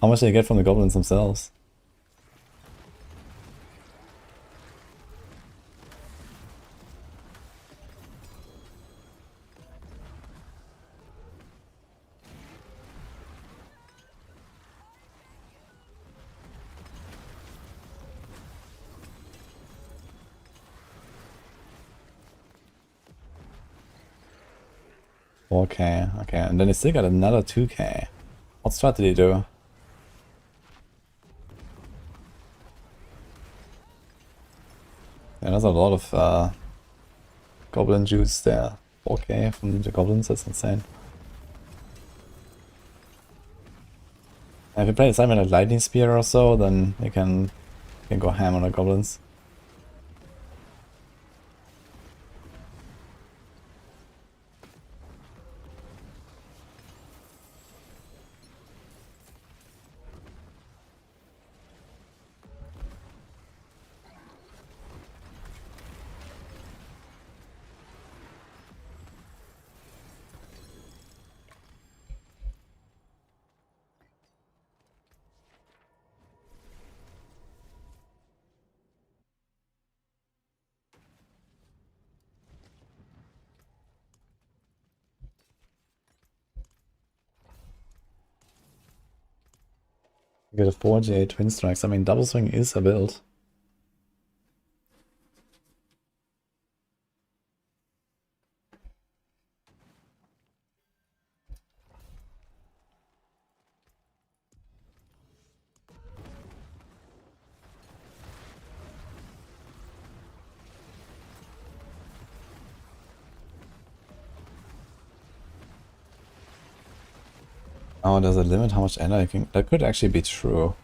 How much do you get from the Goblins themselves? Okay, and then he still got another 2k. What strat did he do? Yeah, there's a lot of goblin juice there. 4k from the goblins, that's insane. And if you play Simon like Lightning Spear or so, then you can go ham on the goblins. You get a 4J Twin Strikes. I mean, Double Swing is a build. Oh, there's a limit how much Ender you can... That could actually be true.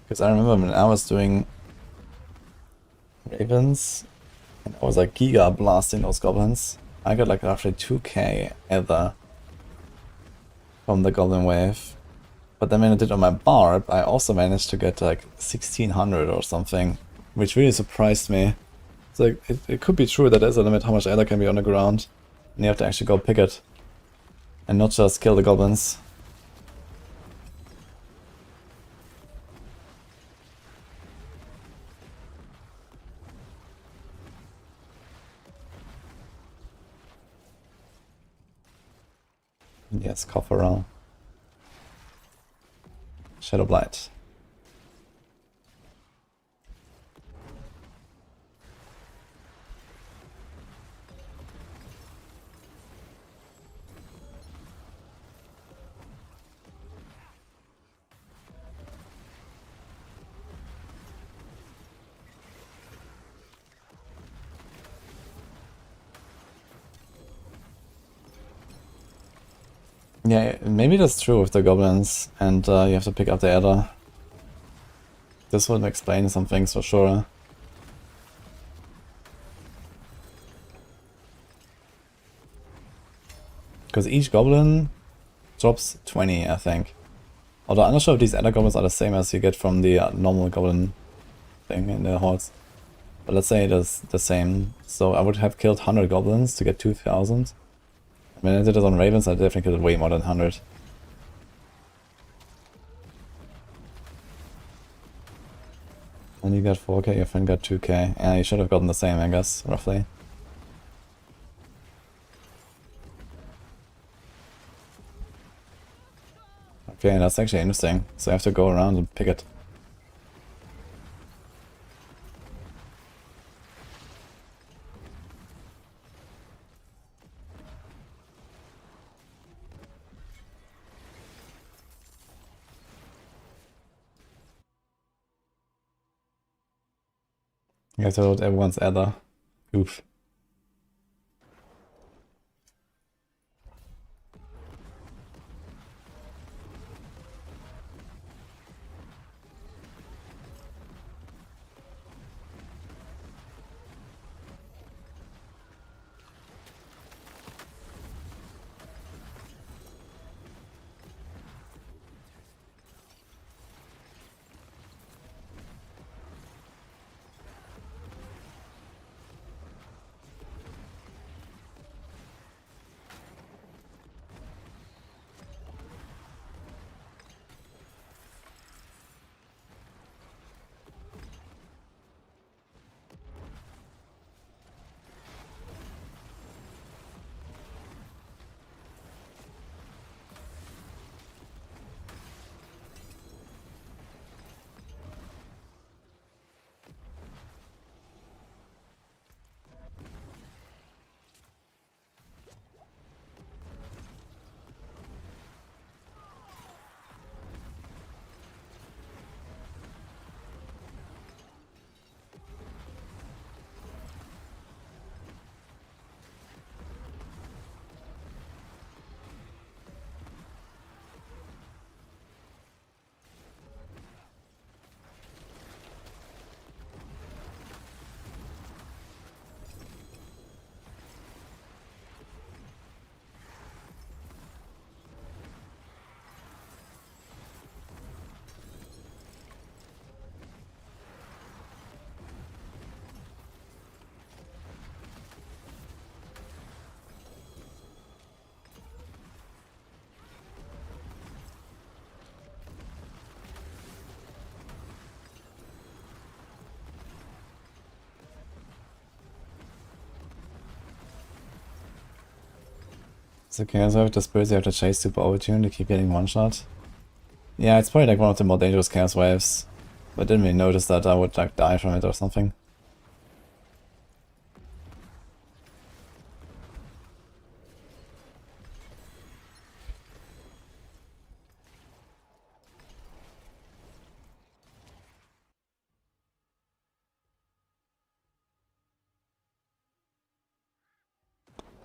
Because I remember when I was doing Ravens, and I was like giga blasting those goblins, I got like roughly 2k Ether from the Goblin Wave. But then when I did on my Barb, I also managed to get like 1600 or something, which really surprised me. It's like, it could be true that there's a limit how much Ether can be on the ground, and you have to actually go pick it, and not just kill the goblins. Yes, Cofferel. Shadow Blight. Yeah, maybe that's true with the goblins, and you have to pick up the Adder. This would explain some things for sure. Because each goblin drops 20, I think. Although I'm not sure if these Adder goblins are the same as you get from the normal goblin thing in the hordes. But let's say it is the same. So I would have killed 100 goblins to get 2000. When I did it on Ravens, I definitely killed way more than 100. And you got 4k, your friend got 2k. Yeah, you should have gotten the same, I guess, roughly. Okay, that's actually interesting. So I have to go around and pick it. I have to load everyone's Adder. Oof. It's okay, as with the spirits you have to chase super overtune to keep getting one shot. Yeah, it's probably like one of the more dangerous chaos waves. But I didn't really notice that I would like die from it or something.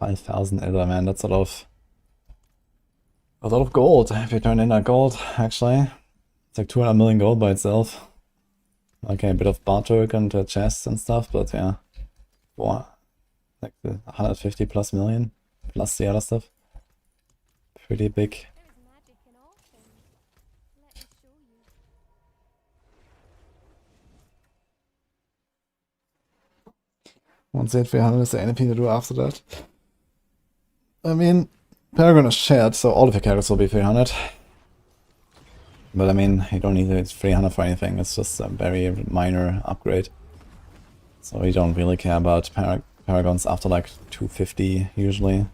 $5,000 Elder, man, that's a lot of...
A lot of gold, if you turn in that gold, actually. It's like 200 million gold by itself. Okay, a bit of barter into chests and stuff, but yeah. What? Like the 150 plus million, plus the other stuff. Pretty big.
There is magic in all things. Let me show you.
Once you hit 300, is there anything to do after that? I mean, Paragon is shared, so all of your characters will be 300. But I mean, you don't need it 300 for anything, it's just a very minor upgrade. So we don't really care about Paragons after like 250 usually.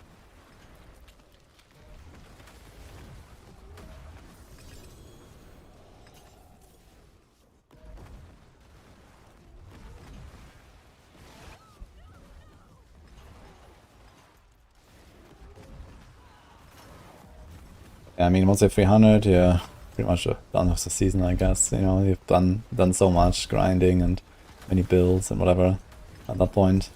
Yeah, I mean, once you're 300, you're pretty much done with the season, I guess. You know, you've done so much grinding and many builds and whatever at that point.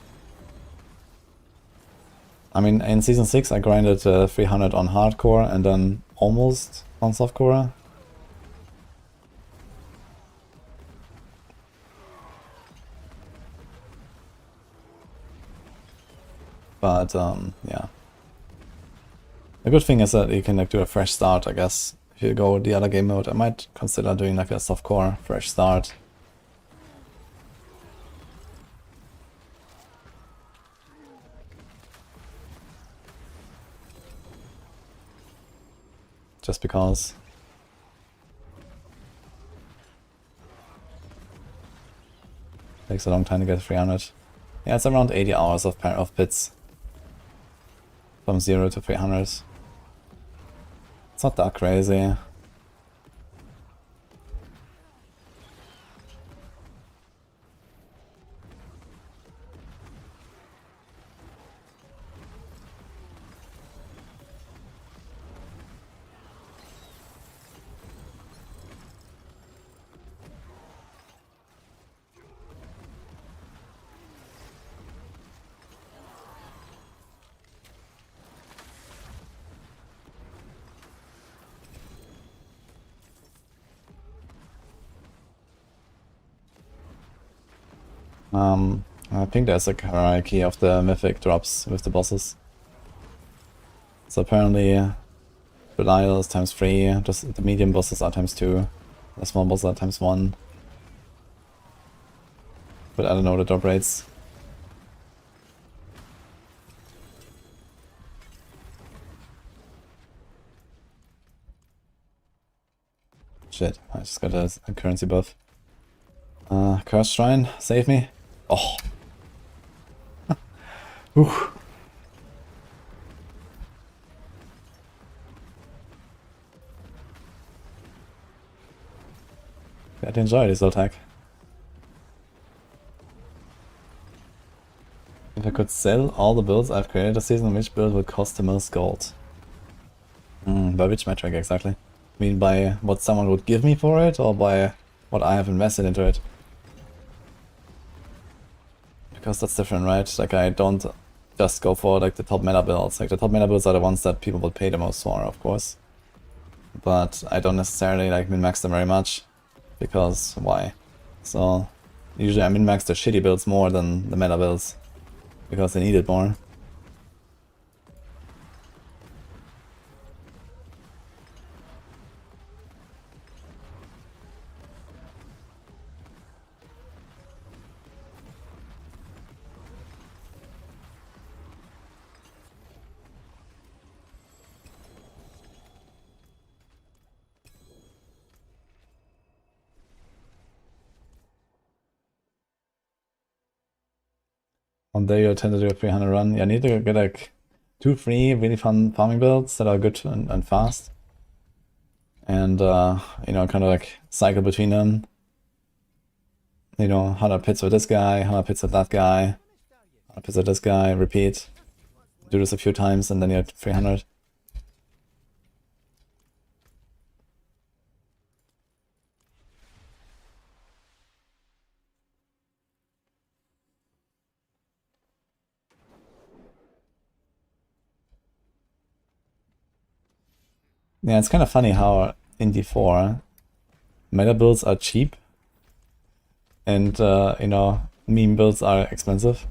I mean, in Season 6 I grinded 300 on hardcore and then almost on softcore. But, yeah. The good thing is that you can like do a fresh start, I guess. If you go the other game mode, I might consider doing like a softcore fresh start. Just because. Takes a long time to get 300. Yeah, it's around 80 hours of pits. From 0 to 300. It's not that crazy. I think there's a hierarchy of the mythic drops with the bosses. So apparently, Belial is ×3, just the medium bosses are ×2, the small bosses are ×1. But I don't know the drop rates. Shit, I just got a currency buff. Cursed Shrine, save me. Oh. Whew. Glad you enjoyed this attack. If I could sell all the builds I've created this season, which build would cost the most gold? By which metric exactly? I mean by what someone would give me for it, or by what I have invested into it? Because that's different, right? Like I don't just go for like the top meta builds. Like the top meta builds are the ones that people would pay the most for, of course. But I don't necessarily like min-max them very much. Because why? So usually I min-max the shitty builds more than the meta builds. Because they need it more. One day you'll tend to do a 300 run. Yeah, I need to get like 2-3 really fun farming builds that are good and fast. And, you know, kind of like cycle between them. You know, 100 pits with this guy, 100 pits with that guy, 100 pits with this guy, repeat. Do this a few times and then you're at 300.
Yeah, it's kind of funny how in D4 meta builds are cheap and you know, meme builds are expensive.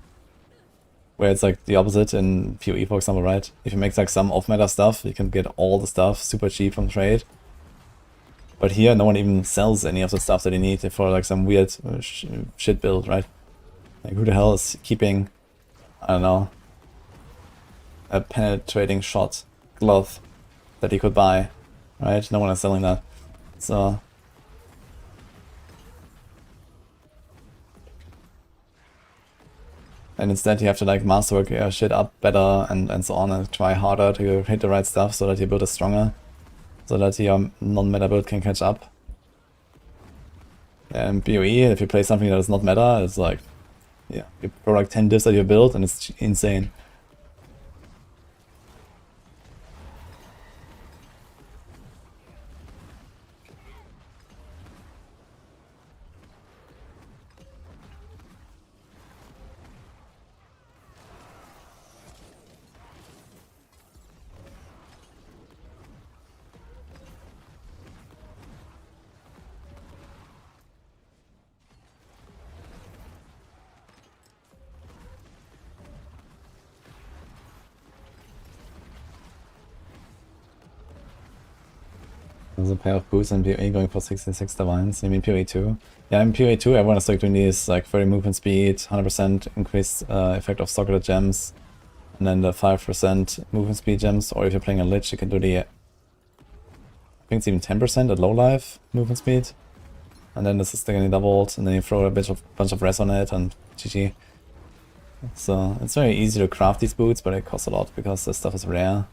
Where it's like the opposite in PoE, for example, right? If you make like some off-meta stuff, you can get all the stuff super cheap from trade. But here, no one even sells any of the stuff that you need for like some weird shit build, right? Like who the hell is keeping, I don't know, a penetrating shot glove that you could buy, right? No one is selling that. So and instead you have to like masterwork your shit up better and so on, and try harder to hit the right stuff so that your build is stronger, so that your non-meta build can catch up. And PoE, if you play something that is not meta, it's like, yeah, you throw like 10 diffs at your build and it's insane. There's a pair of boots in PoE going for 66 divines. You mean PoE 2? Yeah, in PoE 2 everyone is like doing these like 30 movement speed, 100% increased effect of socketed gems, and then the 5% movement speed gems, or if you're playing a Lich you can do the, I think it's even 10% at low life movement speed. And then this is getting doubled, and then you throw a bunch of res on it, and GG. So it's very easy to craft these boots, but it costs a lot because this stuff is rare.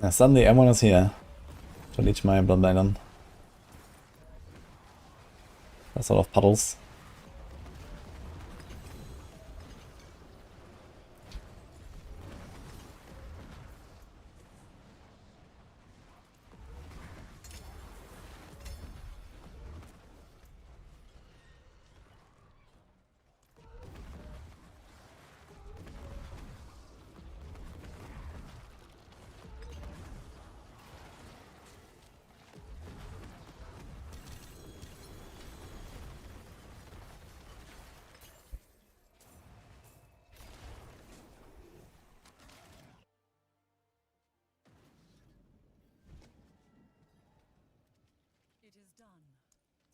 Yeah, suddenly everyone is here to leech my bloodbagon. That's a lot of puddles.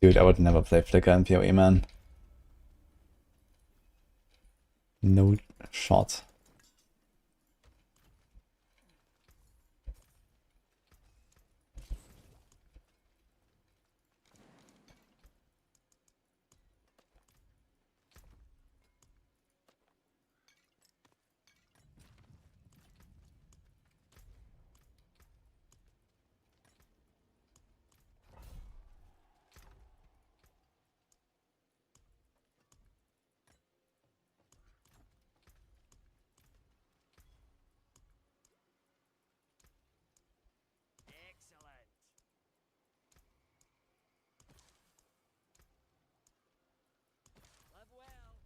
Dude, I would never play Flicker in PoE, man. No shot.
Excellent. Love well.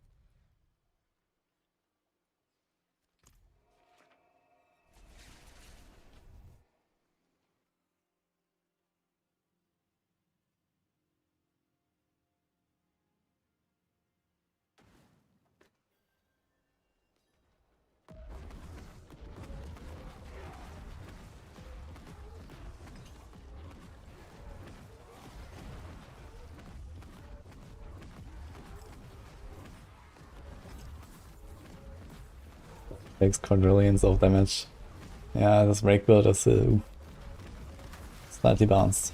Takes quadrillions of damage. Yeah, this break build is slightly bounced.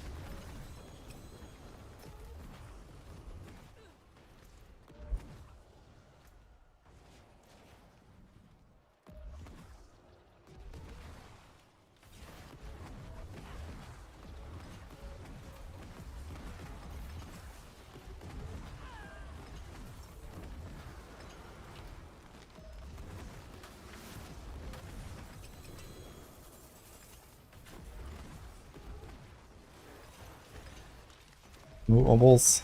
Movables.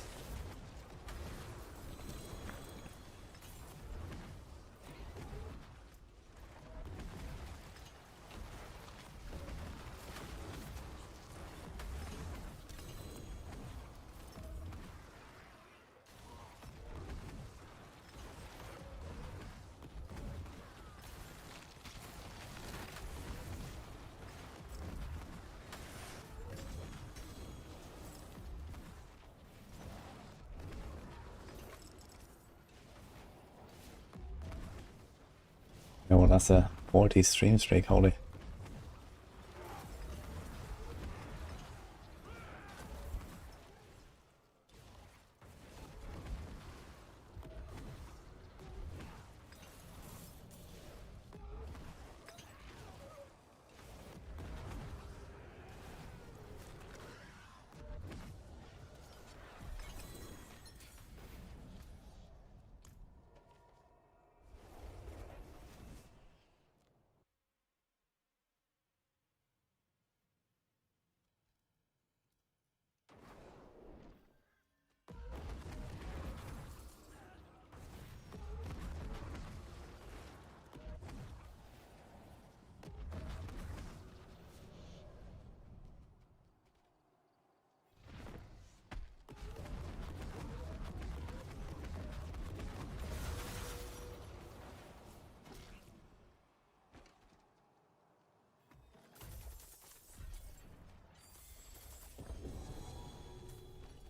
Oh, that's a 40 stream streak, holy.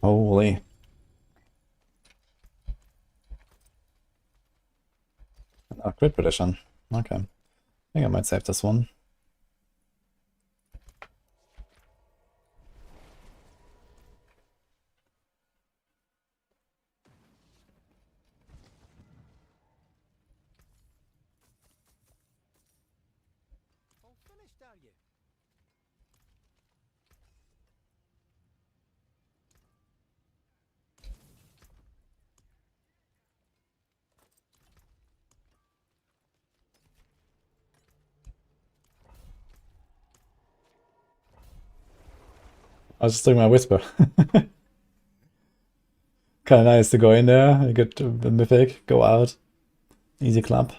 Holy. Oh, crit prediction. Okay. I think I might save this one.
All finished, are you?
I was just doing my whisper. Kinda nice to go in there, you get the mythic, go out. Easy clap.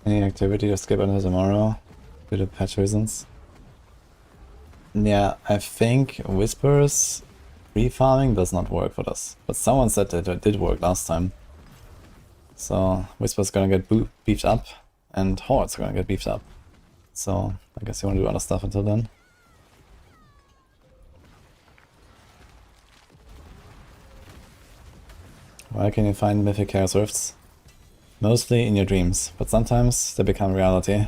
Any activity to skip until tomorrow? Due to patch reasons. Yeah, I think Whispers re-farming does not work for this. But someone said that it did work last time. So Whispers gonna get beefed up, and Horde's gonna get beefed up. So I guess you wanna do other stuff until then. Where can you find mythic Chaos Rifts? Mostly in your dreams, but sometimes they become reality.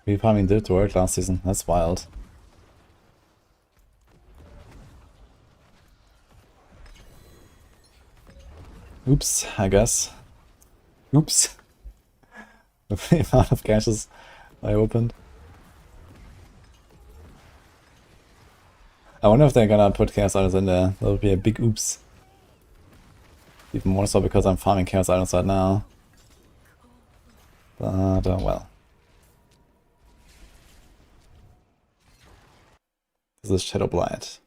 Refarming did work last season, that's wild. Oops, I guess. Oops. The amount of caches I opened. I wonder if they're gonna put Chaos Items in there. That would be a big oops. Even more so because I'm farming Chaos Items right now. But, well. This is Shadow Blight.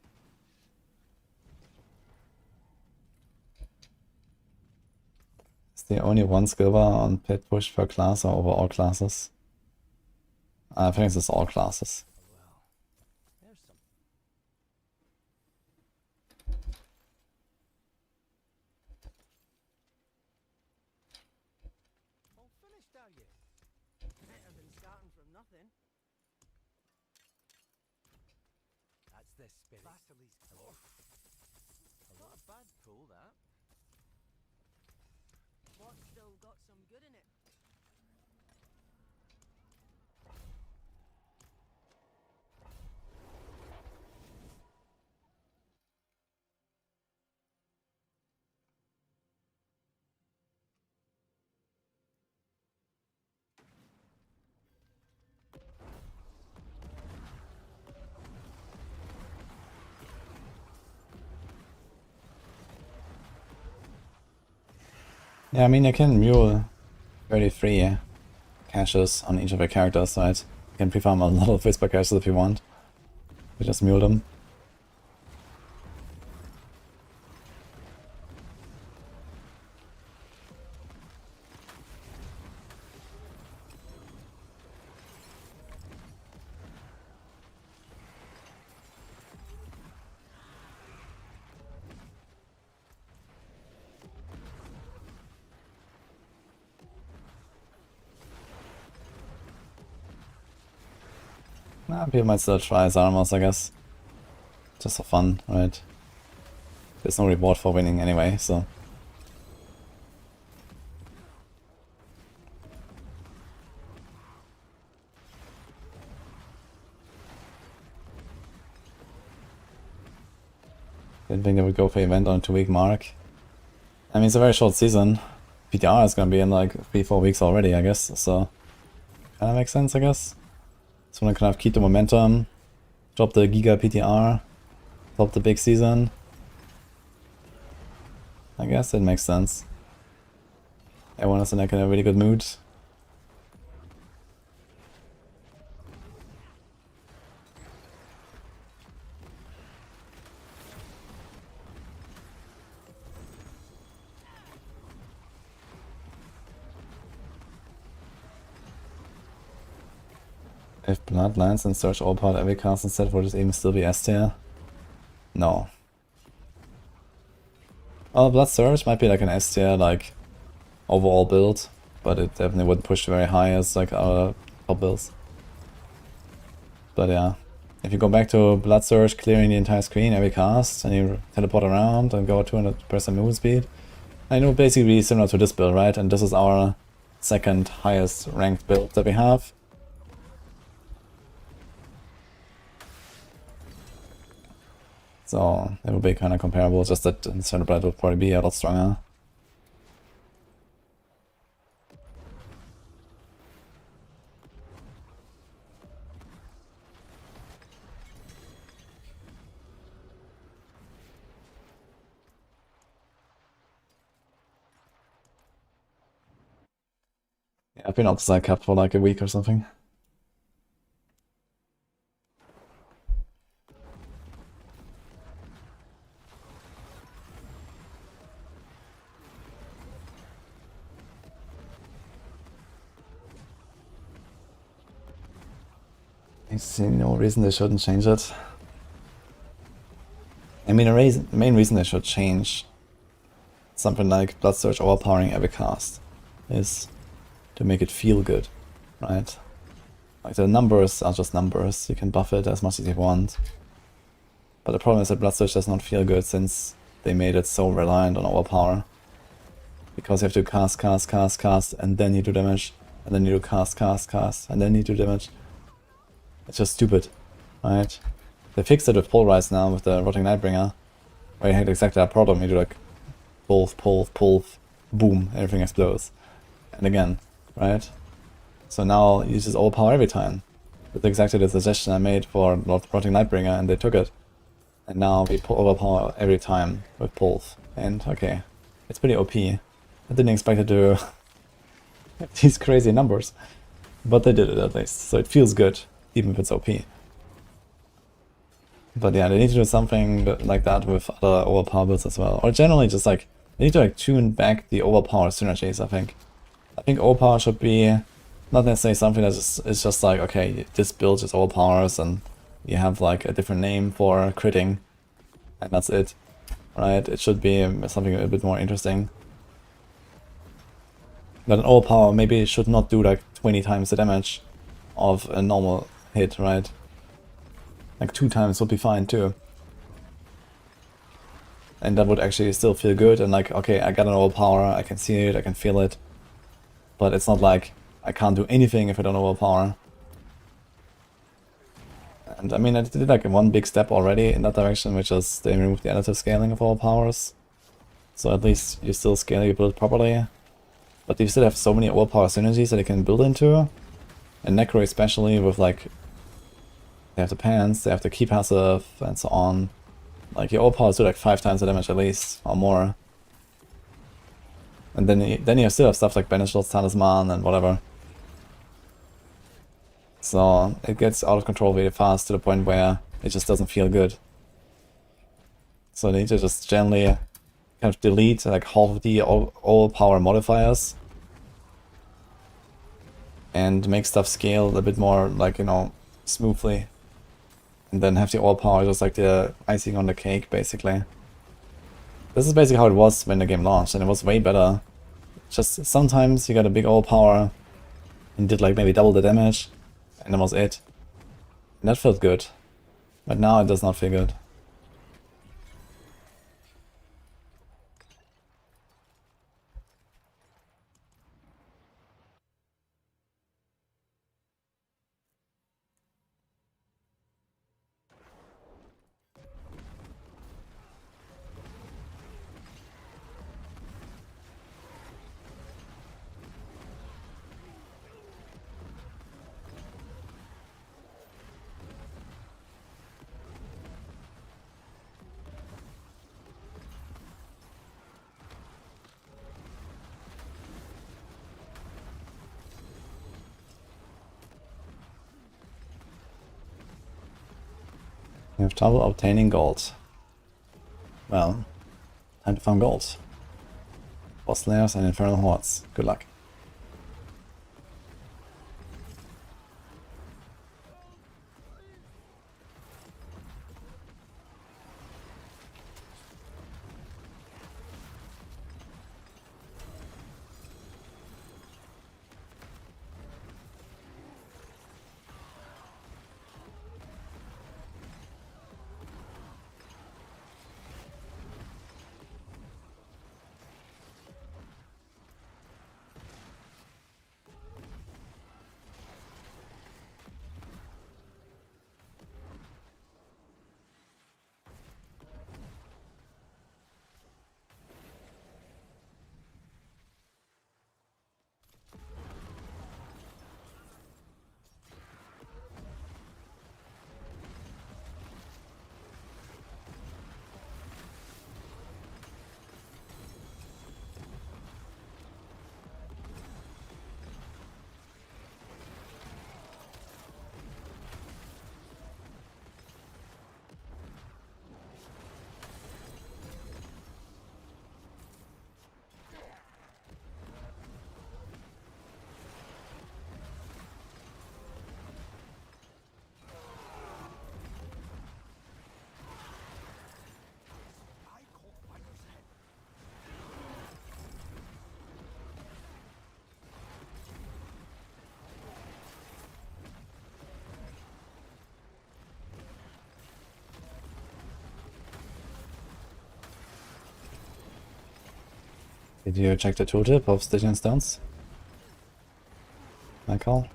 the only one skill bar on pit push per class or over all classes? I think it's just all classes.
There's some. All finished, are you? Better than starting from nothing. That's the spirit. Hello. Not a bad pull, that.
What's still got some good in it?
Yeah, I mean, you can mule 33 caches on each of your characters, right? You can pre-farm a lot of Whisper caches if you want. You just mule them. Nah, people might still try as armors, I guess. Just for fun, right? There's no reward for winning anyway, so. Didn't think they would go for event on a 2-week mark. I mean, it's a very short season. PTR is gonna be in like 3-4 weeks already, I guess, so. Kinda makes sense, I guess. So wanna kind of keep the momentum, drop the Giga PTR, drop the big season. I guess it makes sense. Everyone is in like a really good mood. If Blood lands and search all part every cast instead, would it even still be S tier? No. Well, Blood Surge might be like an S tier, like, overall build, but it definitely wouldn't push very high as like other top builds. But yeah, if you go back to Blood Surge, clearing the entire screen every cast, and you teleport around and go 200% movement speed, and it would basically be similar to this build, right? And this is our second highest ranked build that we have. So it would be kind of comparable, just that Celebrate would probably be a lot stronger. Yeah, I've been outside cap for like a week or something. I see no reason they shouldn't change it. I mean, the main reason they should change something like Blood Surge overpowering every cast is to make it feel good, right? Like the numbers are just numbers, you can buff it as much as you want. But the problem is that Blood Surge does not feel good since they made it so reliant on overpower. Because you have to cast, and then you do damage, and then you do cast, and then you do damage. It's just stupid, right? They fixed it with Pulverize now with the Rotting Nightbringer, where you had exactly that problem. You do like pull, boom, everything explodes. And again, right? So now you just overpower every time. That's exactly the suggestion I made for Rotting Nightbringer, and they took it. And now we overpower every time with Pulse. And okay, it's pretty OP. I didn't expect it to have these crazy numbers, but they did it at least, so it feels good. Even if it's OP. But yeah, they need to do something like that with other overpower builds as well. Or generally just like They need to like tune back the overpower synergies, I think. I think overpower should be not necessarily something that is just like, okay, this build just overpowers and you have like a different name for critting and that's it. Right? It should be something a bit more interesting. That an overpower maybe should not do like 20 times the damage of a normal hit, right? Like 2 times would be fine too. And that would actually still feel good and like, okay, I got an overpower, I can see it, I can feel it. But it's not like I can't do anything if I don't overpower. And I mean, I did like one big step already in that direction, which is they removed the additive scaling of overpowers. So at least you still scale your build properly. But you still have so many overpower synergies that you can build into. And Necro especially with like, they have the pants, they have the key passive, and so on. Like your overpowers do like 5 times the damage at least, or more. And then you still have stuff like Banished's Talisman and whatever. So it gets out of control really fast to the point where it just doesn't feel good. So they need to just gently kind of delete like half of the overpower modifiers. And make stuff scale a bit more like, you know, smoothly. And then have the overpower just like the icing on the cake basically. This is basically how it was when the game launched, and it was way better. Just sometimes you got a big overpower and did like maybe double the damage, and that was it. And that felt good. But now it does not feel good. You have trouble obtaining gold. Well, time to farm gold. Boss layers and infernal hordes. Good luck. Did you check the tooltip of Stygian Stones, Michael?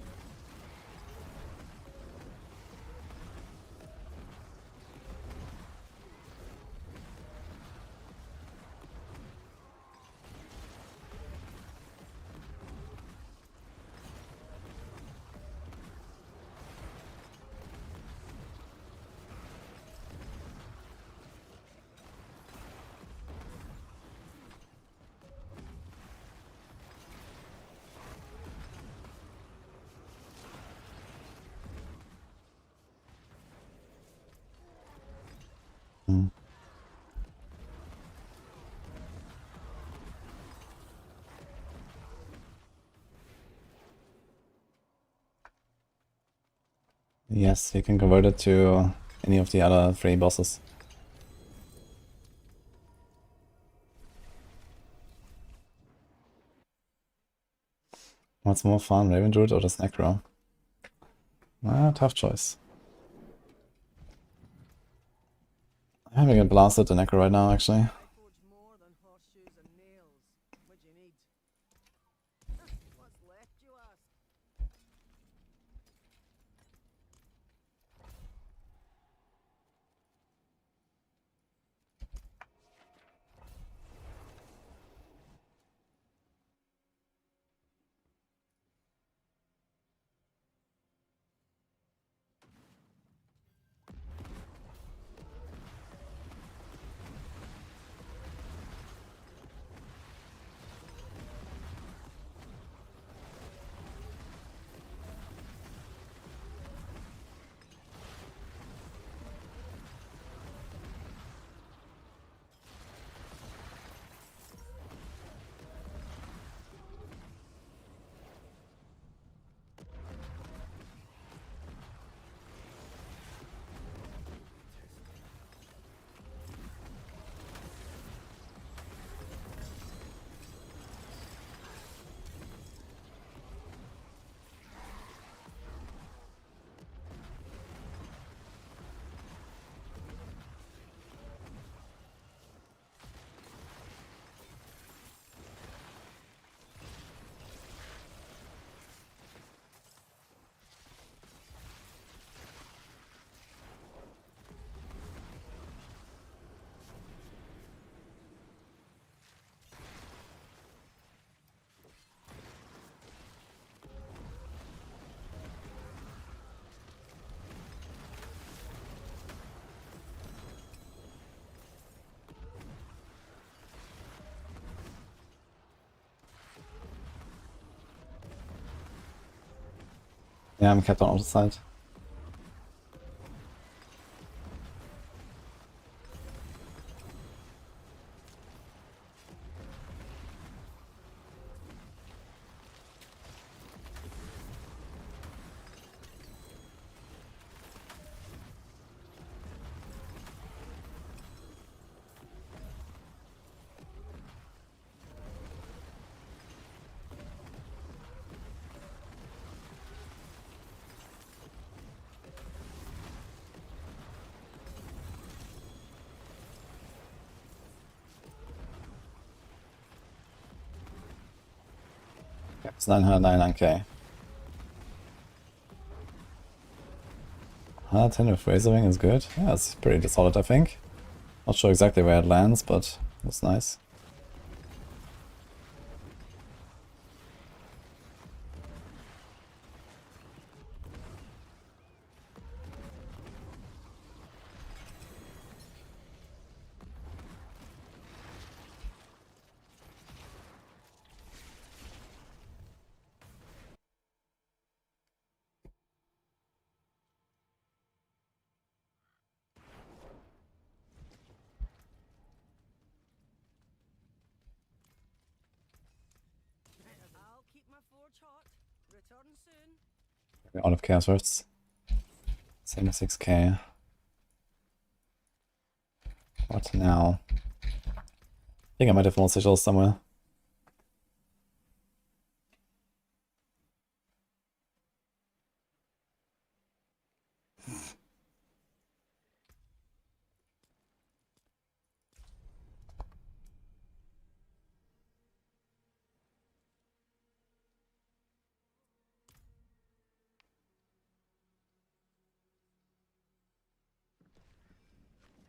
Yes, you can convert it to any of the other 3 bosses. What's more fun, Raven Druid or just Necro? Ah, tough choice. I'm having a blast at the Necro right now, actually.
Forge more than horseshoes and nails. What do you need? What's left, you ask?
Yeah, I'm kept on the side. It's 999k. 110 with Razor Wing is good. Yeah, it's pretty solid, I think. Not sure exactly where it lands, but it's nice.
I'll keep my forge hot. Return soon.
We're out of Chaos Words. 76k. What now? I think I might have more sigils somewhere.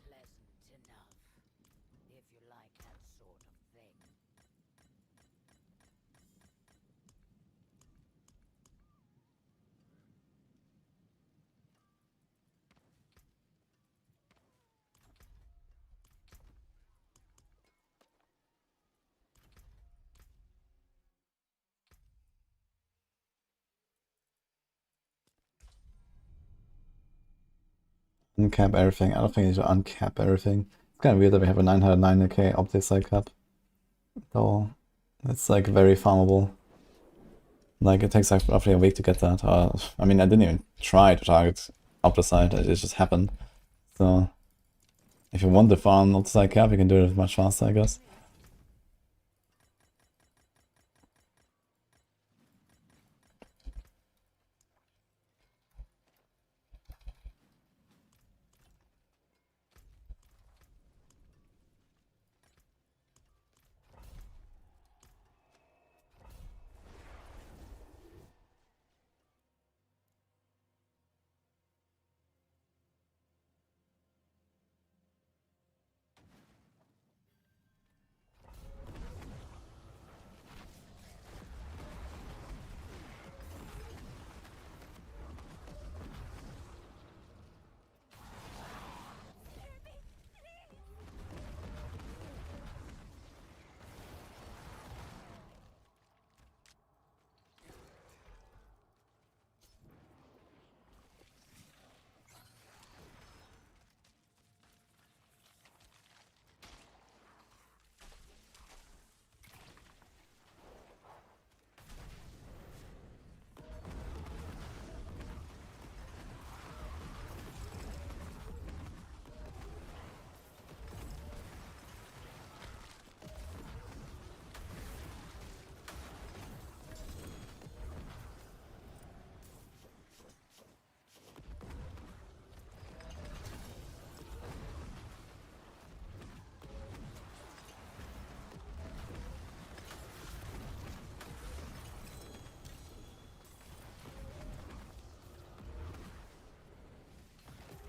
Pleasant enough, if you like that sort of thing.
Uncap everything. I don't think you need to uncap everything. It's kind of weird that we have a 909k optic side cap. Though it's like very farmable. Like it takes like roughly a week to get that. I mean, I didn't even try to target up the side, it just happened. So if you want the farm up the side cap, you can do it much faster, I guess.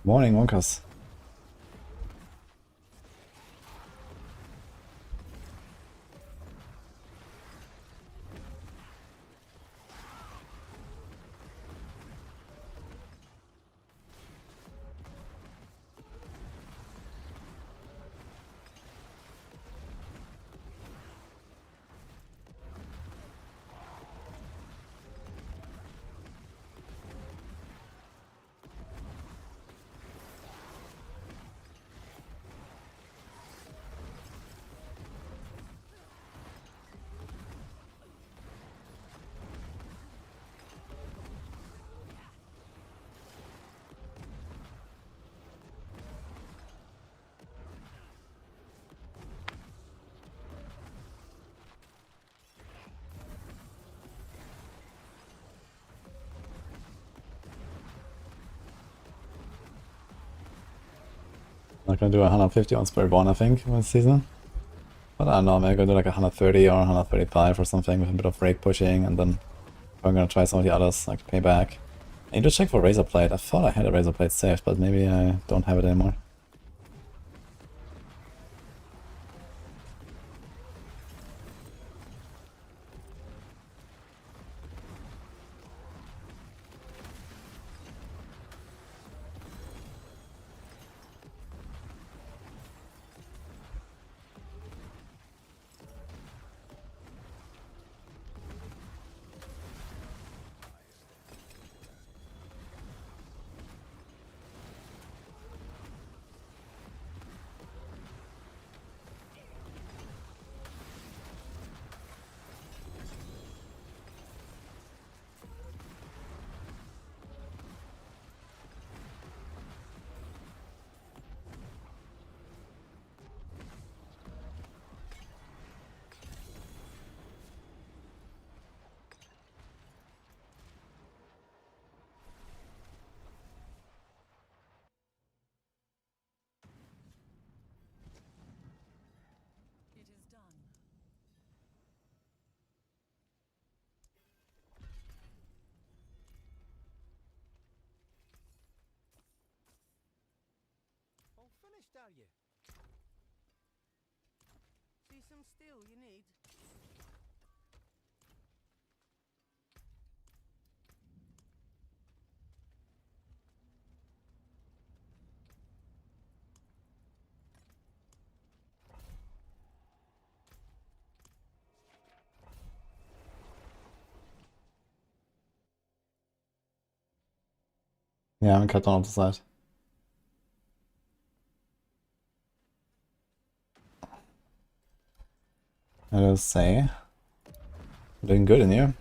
Morning, Wonkas. Not gonna do 150 on Spiritborn, I think, this season. But I don't know, maybe I'm gonna do like 130 or 135 or something with a bit of rake pushing, and then I'm gonna try some of the others, like payback. I need to check for Razor Plate. I thought I had a Razor Plate saved, but maybe I don't have it anymore.
It is done. All finished, are you? See some steel you need?
Yeah, I'm cut down off the side. I will say, doing good in here.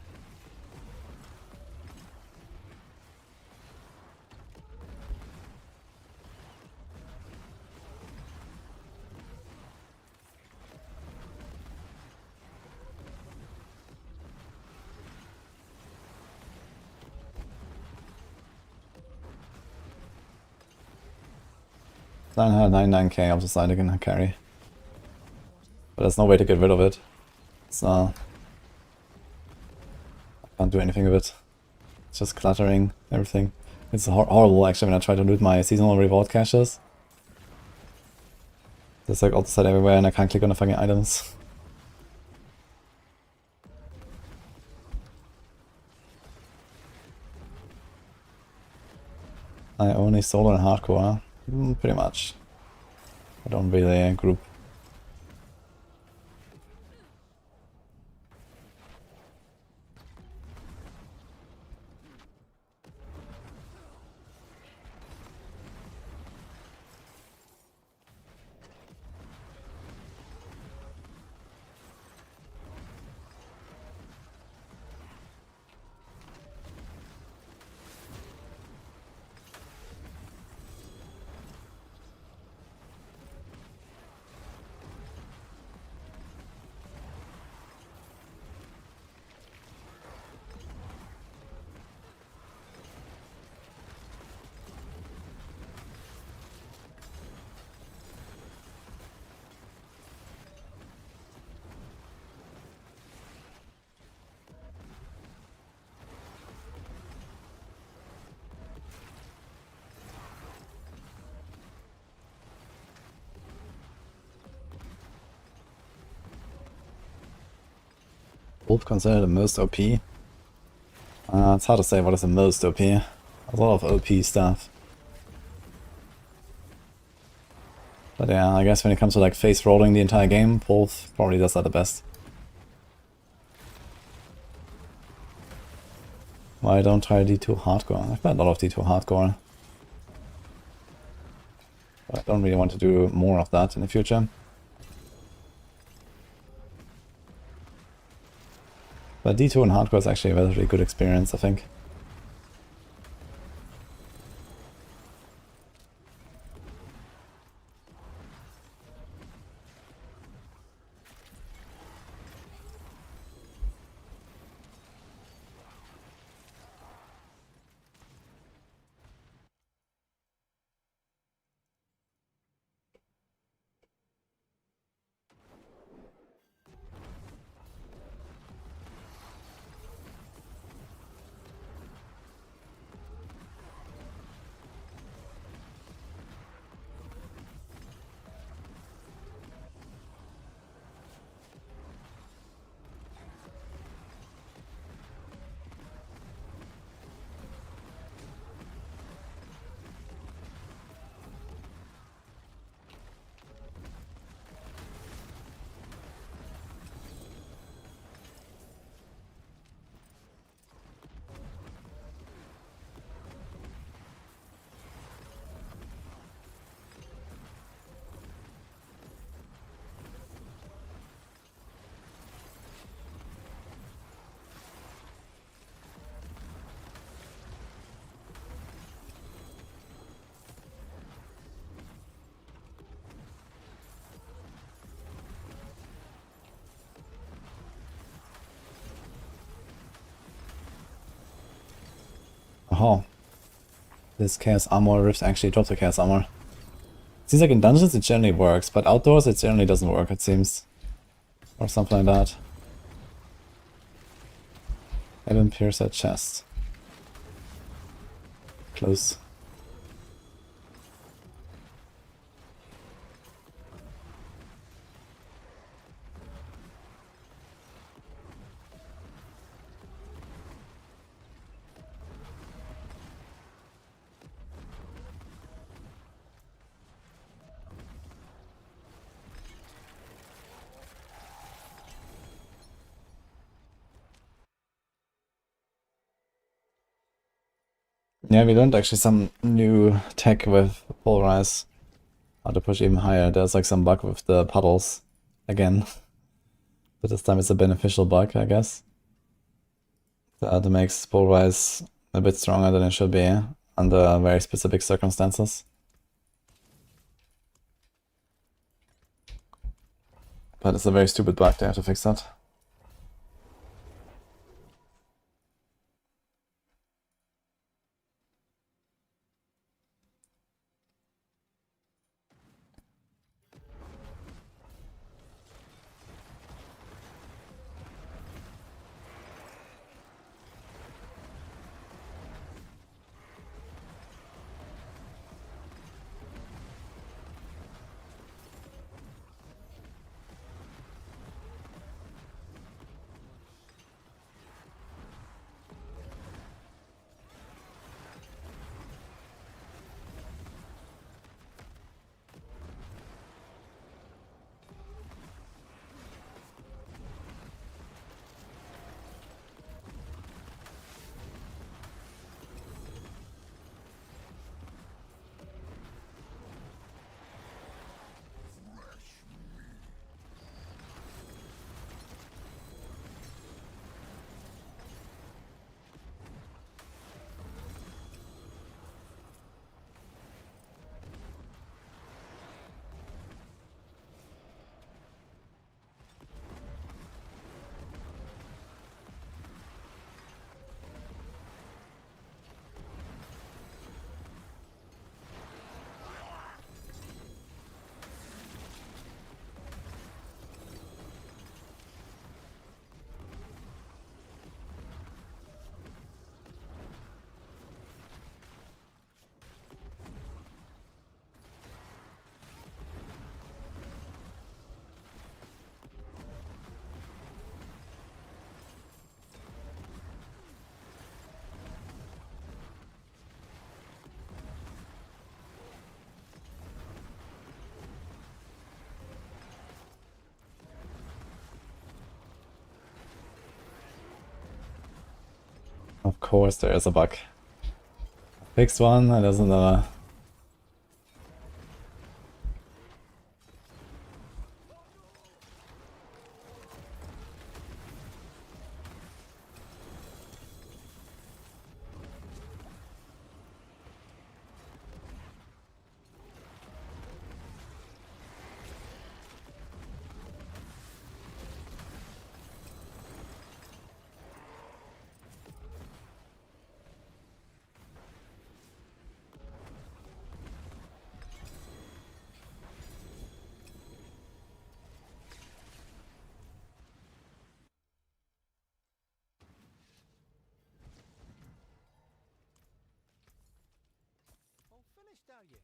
999k of the side again, carry. But there's no way to get rid of it. It's I can't do anything with it. It's just cluttering everything. It's horrible actually when I try to loot my seasonal reward caches. There's like outside everywhere and I can't click on the fucking items. I only solo and hardcore, pretty much. I don't really group. Wolf considered the most OP? It's hard to say what is the most OP. There's a lot of OP stuff. But yeah, I guess when it comes to like face rolling the entire game, Wolf probably does that the best. Why don't try D2 hardcore? I've played a lot of D2 hardcore. But I don't really want to do more of that in the future. But D2 and hardcore is actually a relatively good experience, I think. Oh, this Chaos Armor Rift actually drops the Chaos Armor. Seems like in dungeons it generally works, but outdoors it generally doesn't work, it seems. Or something like that. Evan Piercer chest. Close. Yeah, we learned actually some new tech with Polarize. How to push even higher. There's like some bug with the puddles again. But this time it's a beneficial bug, I guess. That makes Polarize a bit stronger than it should be under very specific circumstances. But it's a very stupid bug, they have to fix that.
Of course there is a bug. Fixed one, and there's another.
All finished, are you?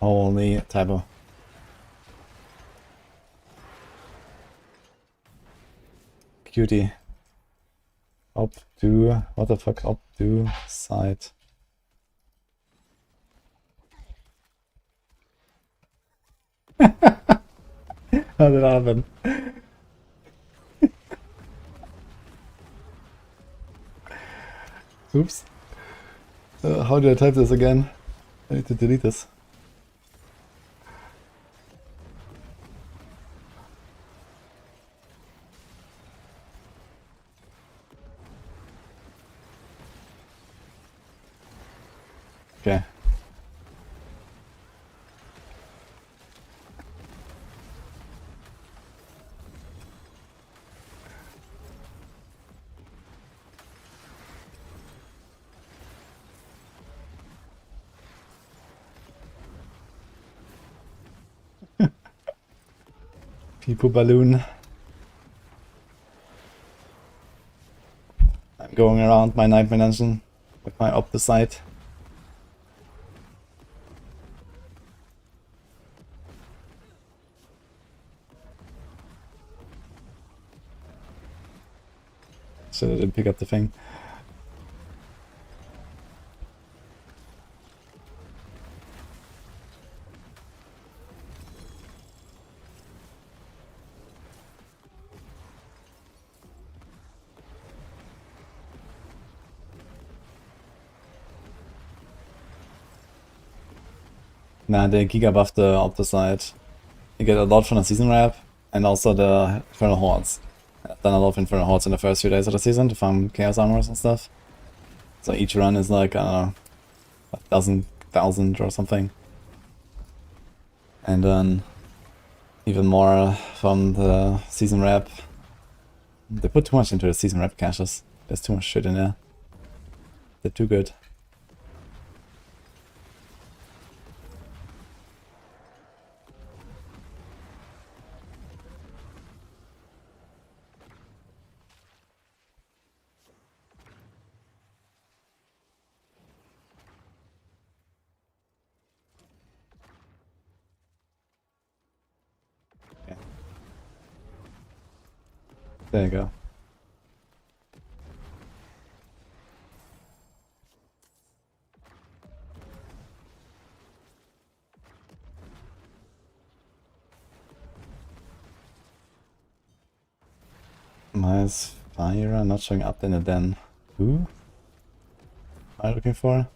Holy typo. Cutie. Up to, what the fuck, up to side. How did that happen? Oops. How do I type this again? I need to delete this. Okay. People balloon. I'm going around my nightmare dungeon with my opposite. Shit, I didn't pick up the thing. Nah, they giga buff the opposite. You get a lot from the season wrap and also the Infernal Hordes. I've done a lot of Infernal Hordes in the first few days of the season to farm Chaos Armors and stuff. So each run is like, I don't know, a thousand or something. And then even more from the season wrap. They put too much into the season wrap caches. There's too much shit in there. They're too good. There you go. Miles Fire not showing up in the den. Who am I looking for?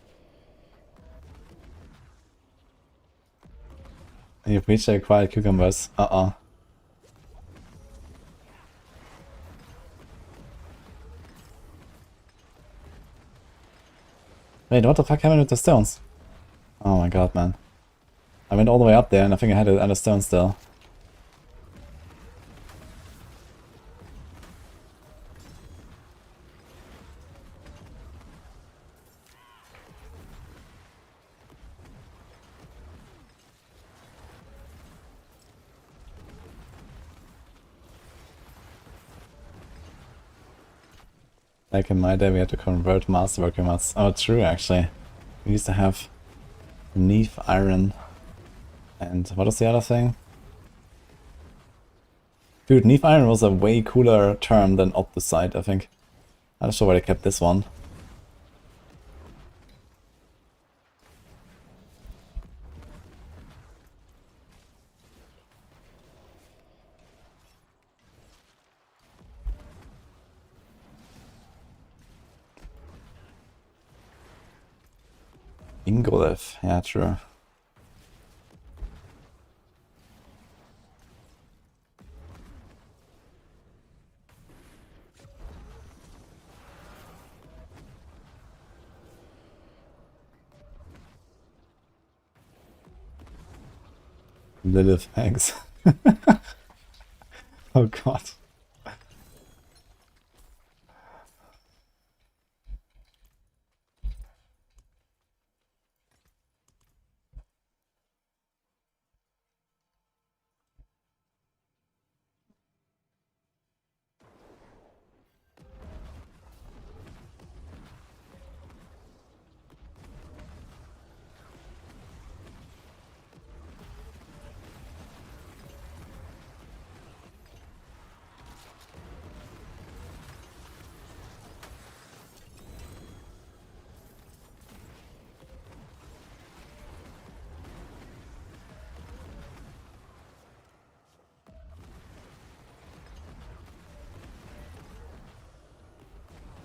You've reached the acquired cucumbers. Wait, what the fuck happened with the stones? Oh my god, man. I went all the way up there and I think I had a stone still. Like in my day we had to convert masterwork mods. Oh, true actually. We used to have
Neath Iron. And what is the other thing? Dude, Neath Iron was a way cooler term than Opticite, I think. I'm not sure why they kept this one. Ingolith, yeah, true. Lilith eggs. Oh god.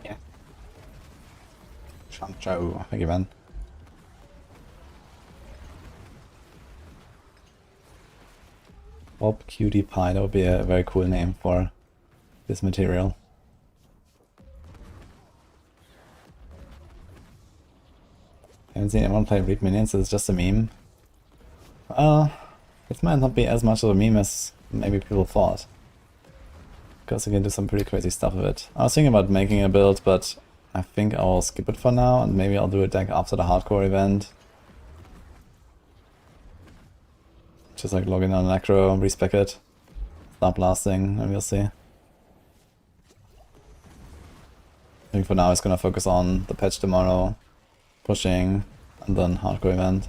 Yeah. Chancho, thank you, man. Bob Cutie Pie, that would be a very cool name for this material. I haven't seen anyone play Read Minions, it's just a meme. It might not be as much of a meme as maybe people thought. Because you can do some pretty crazy stuff with it. I was thinking about making a build, but I think I'll skip it for now, and maybe I'll do a deck after the hardcore event. Just like log in on Necro, respec it, start blasting, and we'll see. I think for now it's gonna focus on the patch tomorrow, pushing, and then hardcore event.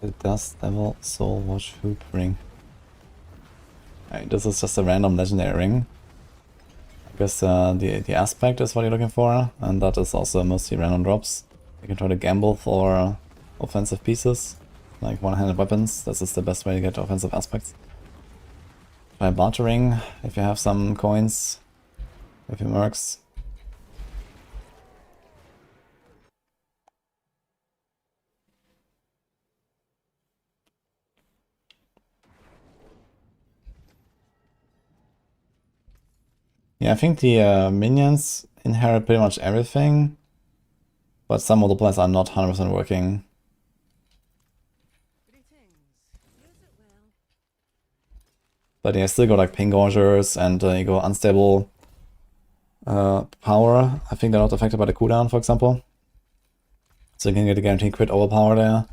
The Dust Devil Soul Watch Hoop Ring. Alright, this is just a random legendary ring. I guess the aspect is what you're looking for, and that is also mostly random drops. You can try to gamble for offensive pieces, like one-handed weapons. This is the best way to get offensive aspects. Try bartering if you have some coins, if it works. Yeah, I think the minions inherit pretty much everything, but some multipliers are not 100% working. But yeah, still got like ping gouges and you go unstable power. I think they're not affected by the cooldown, for example. So you can get a guaranteed crit overpower there.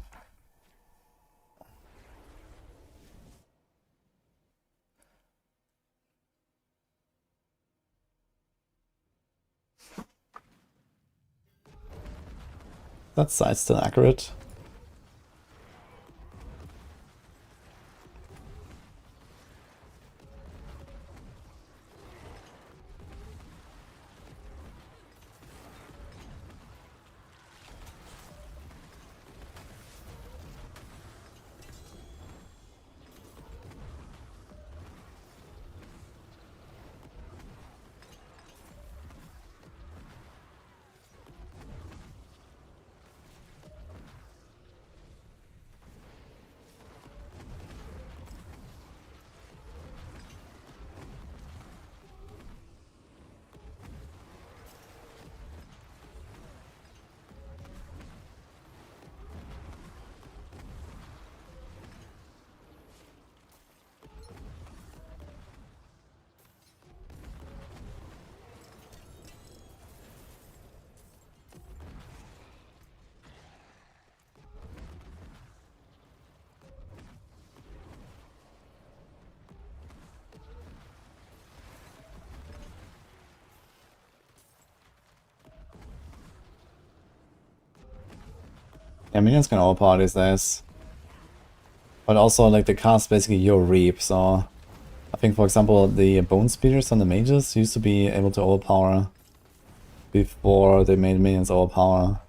That side's still accurate. Yeah, minions can overpower these days. But also, like, they cast basically your reap, so... I think, for example, the bone spears on the mages used to be able to overpower before they made minions overpower.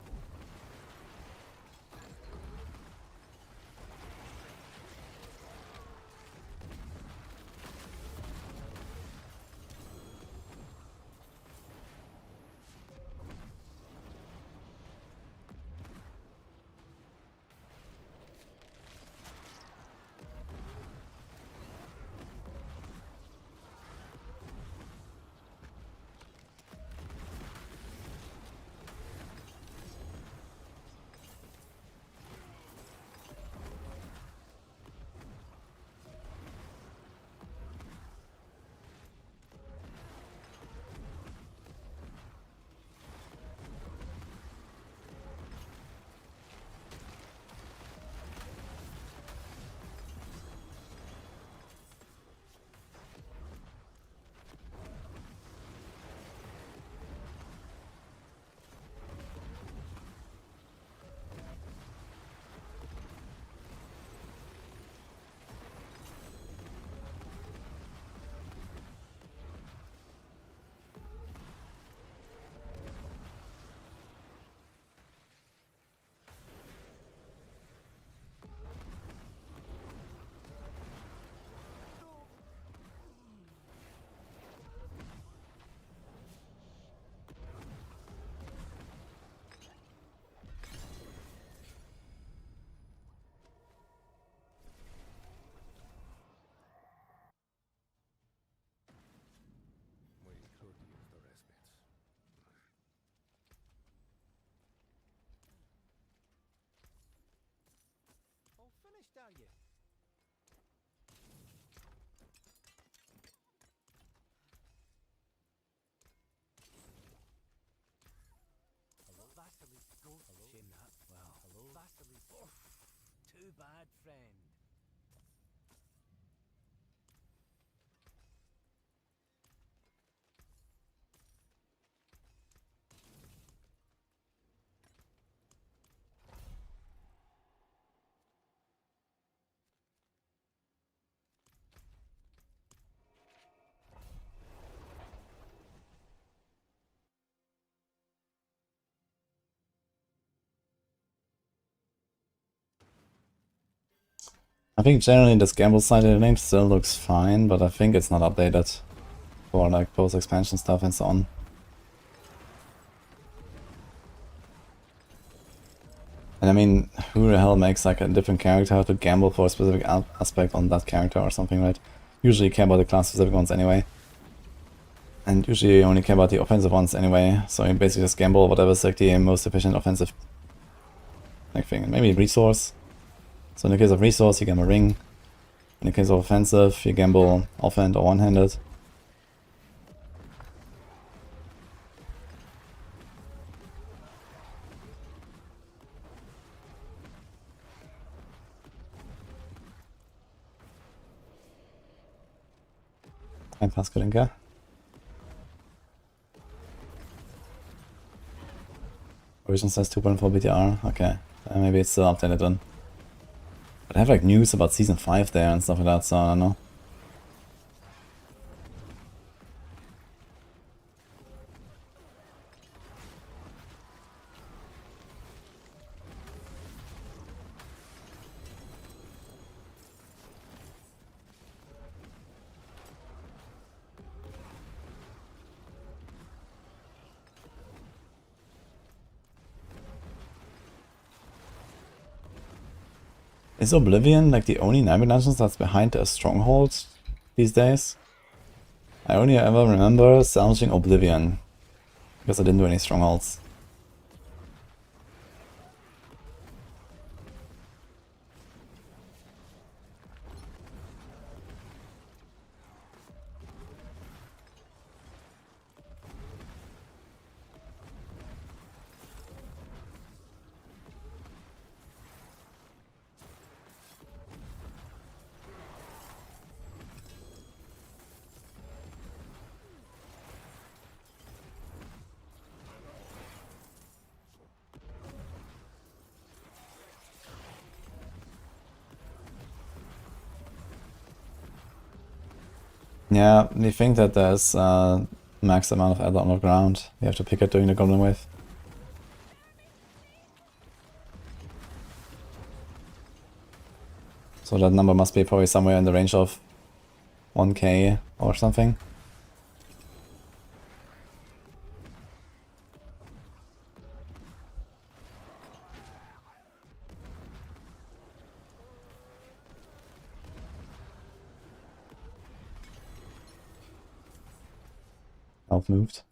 All finished, are you? Hello? Vastly go. Hello? Shame that. Well, hello? Vastly. Oh, too bad, friend.
I think generally this gamble side of the name still looks fine, but I think it's not updated for like post-expansion stuff and so on. And I mean, who the hell makes like a different character to gamble for a specific aspect on that character or something, right? Usually you care about the class specific ones anyway. And usually you only care about the offensive ones anyway, so you basically just gamble whatever's like the most efficient offensive like thing. And maybe resource. So in the case of resource you gamble ring. In the case of offensive you gamble offhand or one-handed. Ein Passgelenker. Origin says 2.4 BTR. Okay, maybe it's still updated then. But I have like news about season 5 there and stuff like that, so I don't know. Is Oblivion like the only Nightmare Dungeons that's behind a stronghold these days? I only ever remember salvaging Oblivion, because I didn't do any strongholds. Yeah, we think that there's max amount of Adder on the ground. You have to pick it during the Goblin Wave. So that number must be probably somewhere in the range of 1k or something. Elf moved.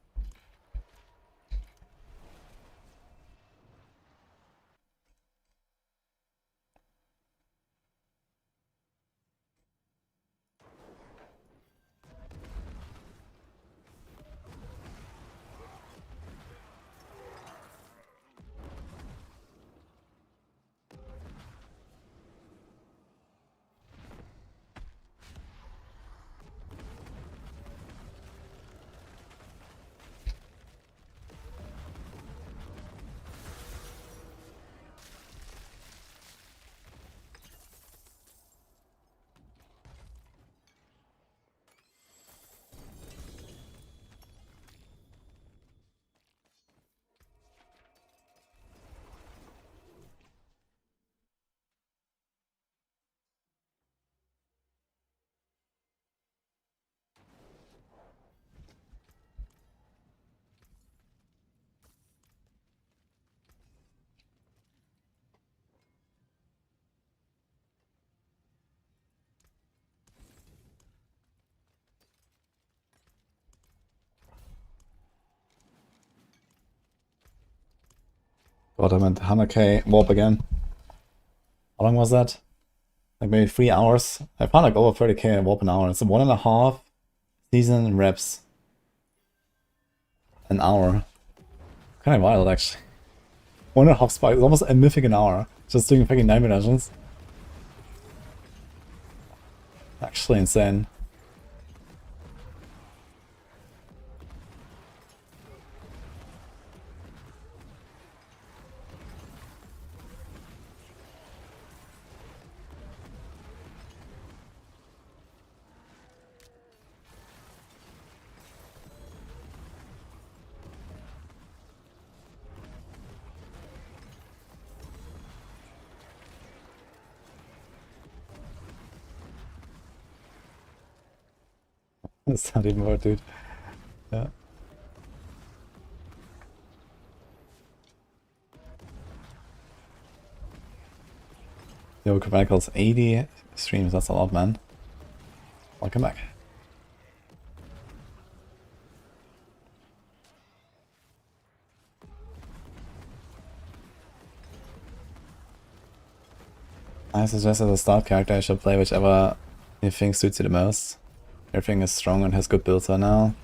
God, I'm at 100k warp again. How long was that? Like maybe 3 hours? I found like over 30k warp an hour. It's 1.5 season reps. An hour. Kinda wild actually. 1.5 spikes, almost a mythic an hour. Just doing fucking nightmare dungeons. Actually insane. It's not even worth it, dude. Yeah. Yo, Chronicles 80 streams, that's a lot, man. Welcome back. I suggest as a start character I should play whichever you think suits you the most. Everything is strong and has good builds right now.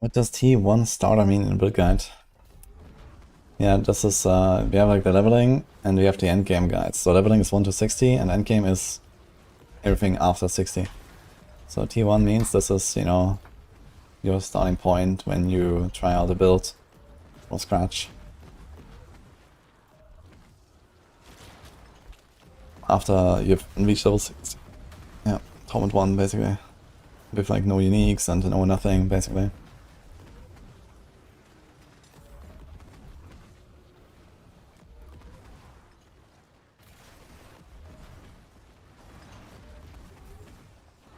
What does T1 starter mean in build guide? Yeah, this is, we have like the leveling and we have the endgame guides. So leveling is 1 to 60 and endgame is everything after 60. So T1 means this is, you know, your starting point when you try out a build from scratch. After you've reached level 60. Yeah, Torment 1 basically. With like no uniques and no nothing basically.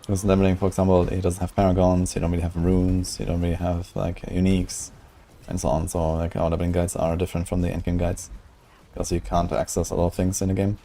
Because leveling, for example, it doesn't have paragons, you don't really have runes, you don't really have like uniques, and so on. So like our leveling guides are different from the endgame guides, because you can't access a lot of things in the game.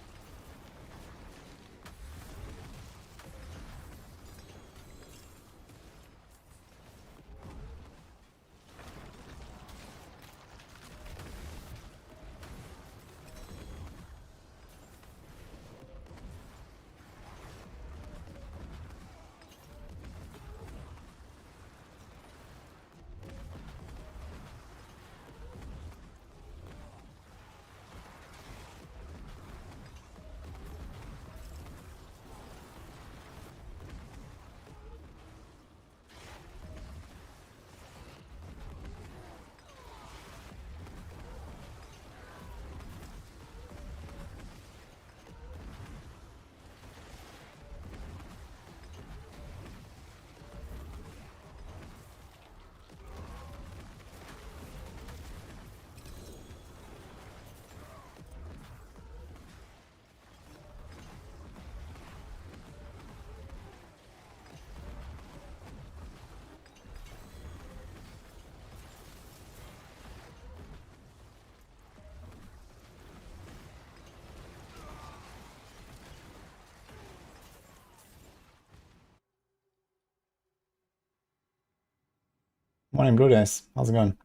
Morning, Blue Days. How's it going?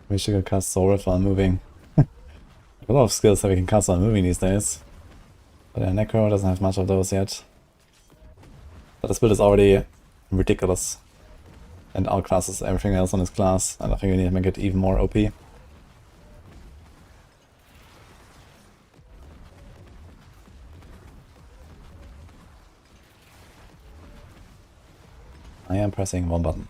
Wish you could cast Sorc while moving. A lot of skills that we can cast while moving these days. But yeah, Necro doesn't have much of those yet. But this build is already ridiculous. And outclasses everything else on his class, and I think we need to make it even more OP. I am pressing one button.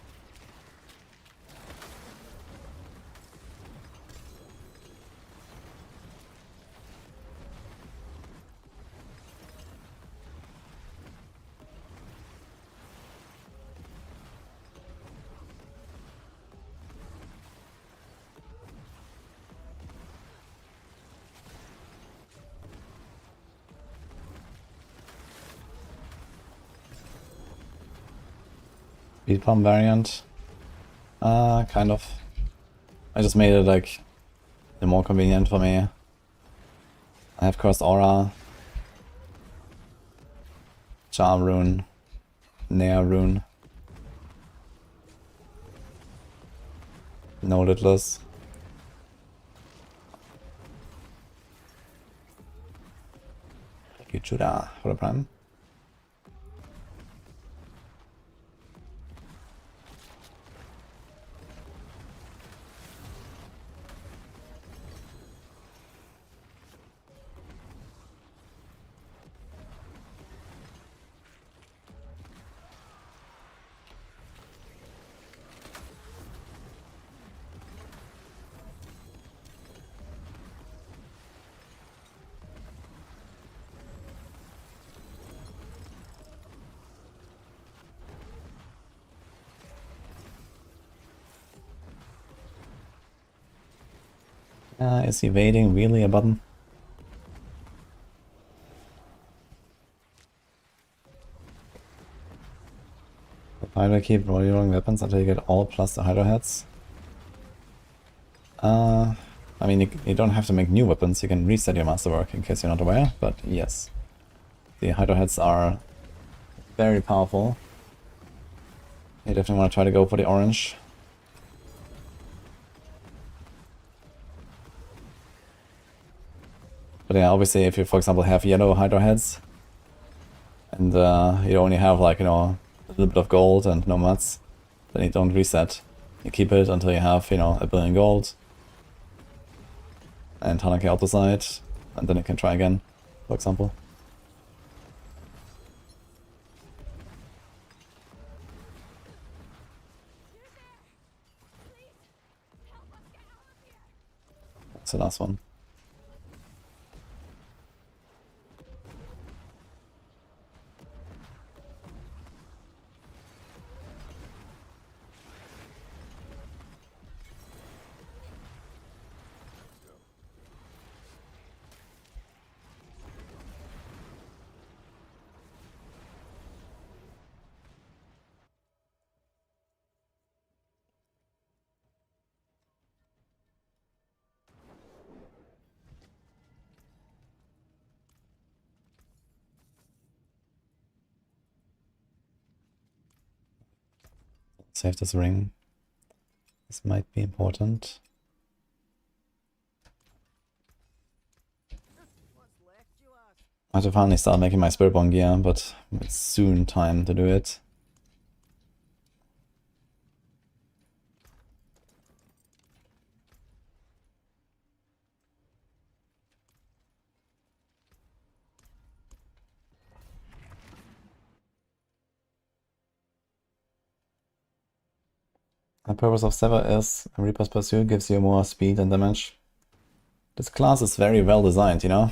Beat bomb variant. Kind of. I just made it like more convenient for me. I have Cursed Aura, Charm Rune, Nair Rune, no Lidless. Thank you, Judah, for the prime. Is evading really a button? Hydra keep rolling weapons until you get all plus the Hydra heads. I mean, you don't have to make new weapons, you can reset your masterwork in case you're not aware, but yes. The Hydra heads are very powerful. You definitely want to try to go for the orange. But yeah, obviously if you, for example, have yellow Hydra heads, and you only have like, you know, a little bit of gold and no mats, then you don't reset. You keep it until you have, you know, 1 billion gold and 100k out the side, and then you can try again, for example. That's the last one. Save this ring. This might be important. I have to finally start making my Spiritborn gear, but it's soon time to do it. The purpose of Sever is Reaper's Pursuit gives you more speed and damage. This class is very well designed, you know?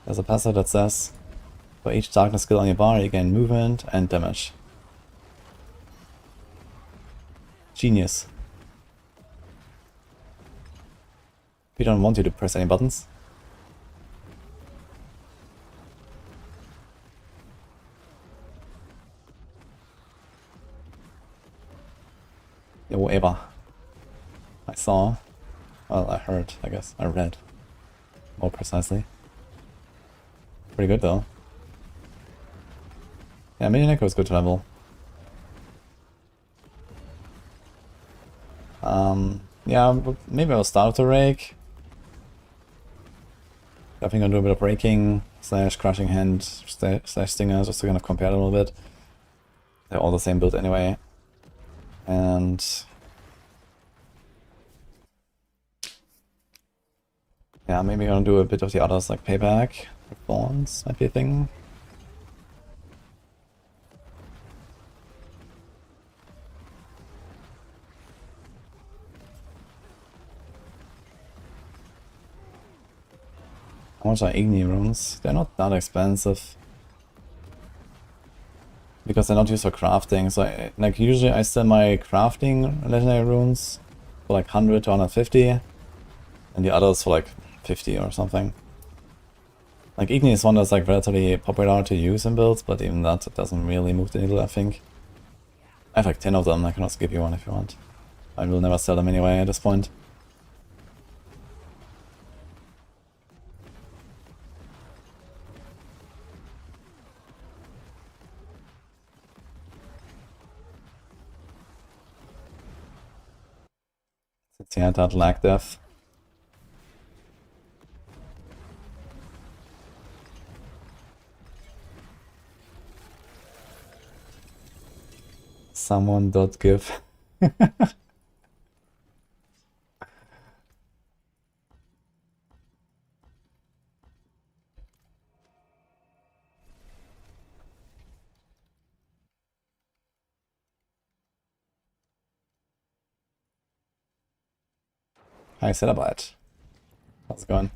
There's a passive that says, for each darkness skill on your bar you gain movement and damage. Genius. We don't want you to press any buttons. Yeah, whatever. I saw. Well, I heard, I guess. I read. More precisely. Pretty good though. Yeah, maybe Necro is good to level. Yeah, maybe I'll start with the rake. I think I'll do a bit of raking, slash crushing hand, slash stinger, just to kind of compare it a little bit. They're all the same build anyway. And yeah, maybe I'll do a bit of the others, like payback. Thorns might be a thing. How much are Igni runes? They're not that expensive. Because they're not used for crafting, so like usually I sell my crafting legendary runes for like 100 to 150, and the others for like 50 or something. Like Igni is one that's like relatively popular to use in builds, but even that, it doesn't really move the needle, I think. I have like 10 of them, I can also give you one if you want. I will never sell them anyway at this point. Yeah, that lag death. Someone.give. Hi, Celebrite. How's it going?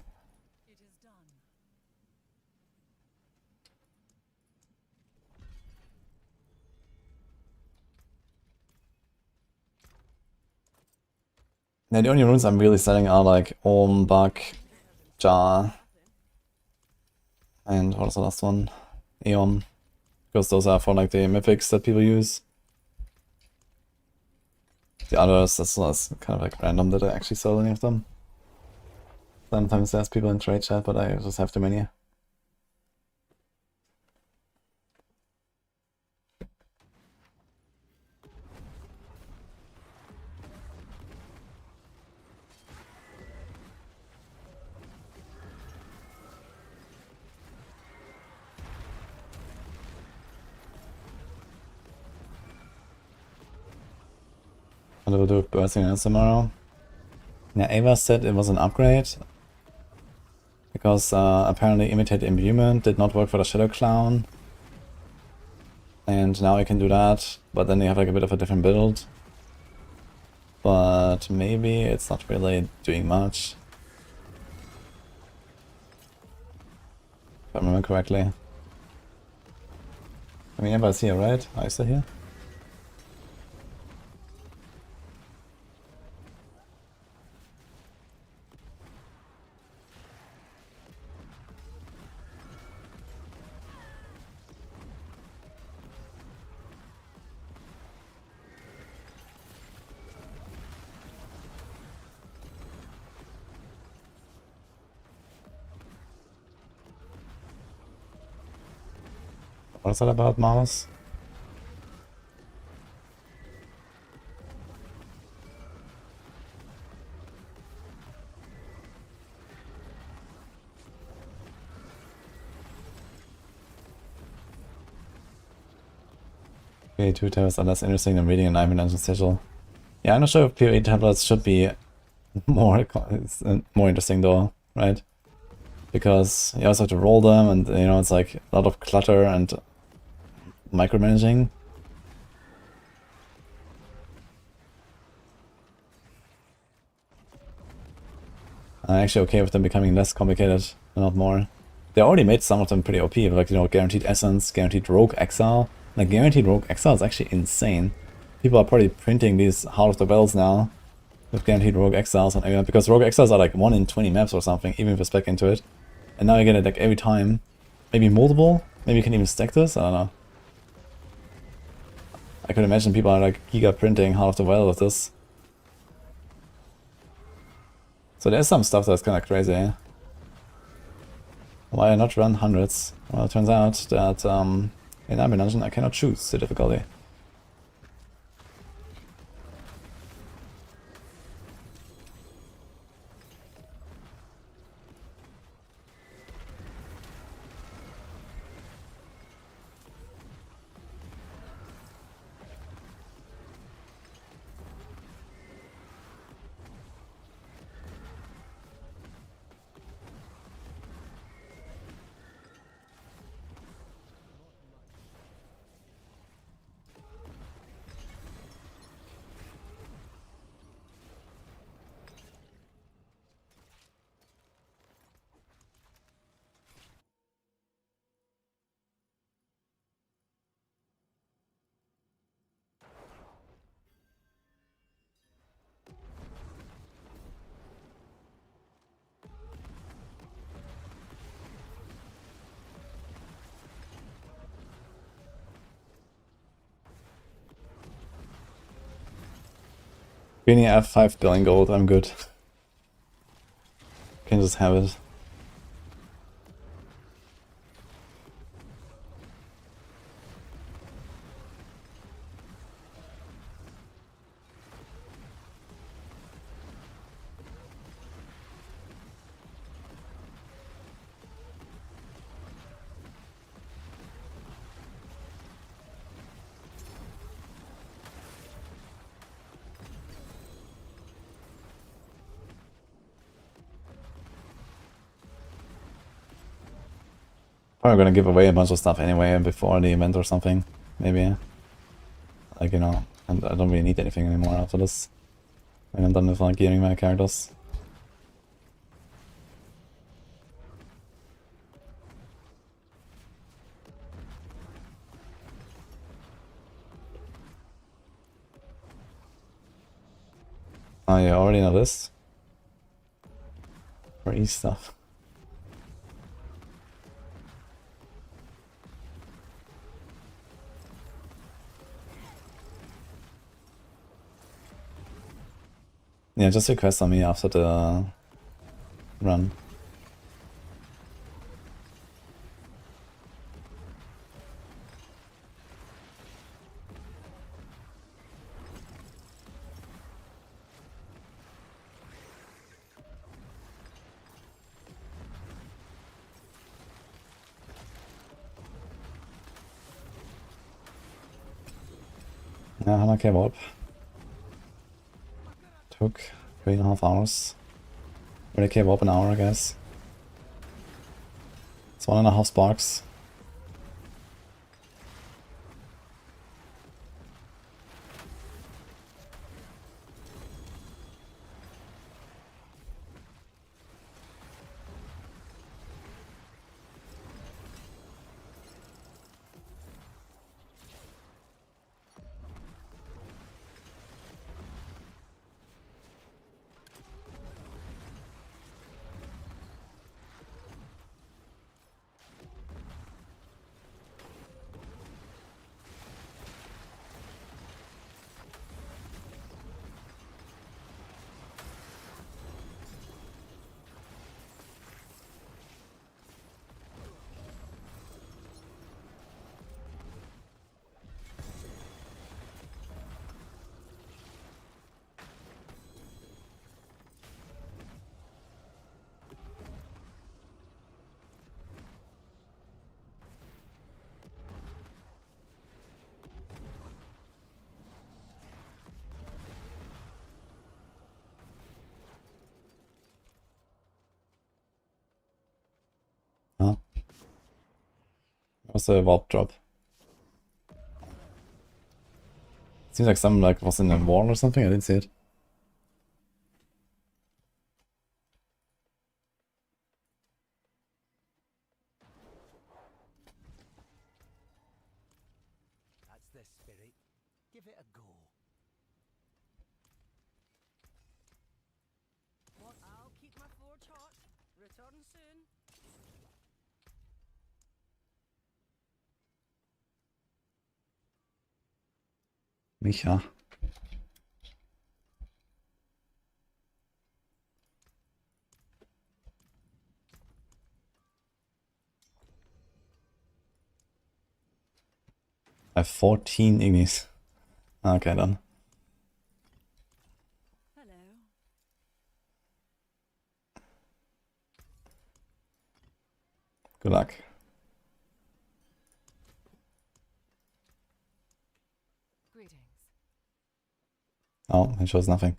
Yeah, the only runes I'm really selling are like Orm, Bug, Jar, and what was the last one? Aeon. Because those are for like the mythics that people use. The others, that's kind of like random that I actually sell any of them. Sometimes there's people in trade chat, but I just have too many. What do we do with Bursting Else tomorrow? Yeah, Ava said it was an upgrade. Because apparently Imitate Imbuement did not work for the Shadow Clown. And now you can do that, but then you have like a bit of a different build. But maybe it's not really doing much. If I remember correctly. I mean, everybody's here, right? Are you still here? What's that about, Mouse? PoE 2 tablets are less interesting than reading an Iron Dungeon sigil. Yeah, I'm not sure if PoE tablets should be more interesting though, right? Because you also have to roll them, and you know it's like a lot of clutter and micromanaging. I'm actually okay with them becoming less complicated, and not more. They already made some of them pretty OP, like, you know, guaranteed essence, guaranteed rogue exile. Like, guaranteed rogue exile is actually insane. People are probably printing these Heart of the Bells now with guaranteed rogue exiles, and because rogue exiles are like 1 in 20 maps or something, even if you spec into it. And now you get it like every time. Maybe multiple? Maybe you can even stack this? I don't know. I could imagine people are like giga printing Heart of the Well with this. So there's some stuff that's kinda crazy, eh? Why not run hundreds? Well, it turns out that in Iron Dungeon I cannot choose the difficulty. Greeny, I have 5 billion gold, I'm good. Can just have it. Probably gonna give away a bunch of stuff anyway before the event or something, maybe. Like, you know, and I don't really need anything anymore after this. When I'm done with like gearing my characters. Oh, you already know this? For each stuff. Yeah, just request on me after the run. Ja, han har Barb. Took 3.5 hours. Really came up an hour, I guess. It's 1.5 sparks. Huh? What's the warp drop? Seems like some was in a wall or something. I didn't see it.
That's the spirit. Give it a go. Well, I'll keep my forge hot. Return soon.
Micha. I have 14 ignis. Okay, done.
Hello.
Good luck.
Greetings.
Oh, it shows nothing.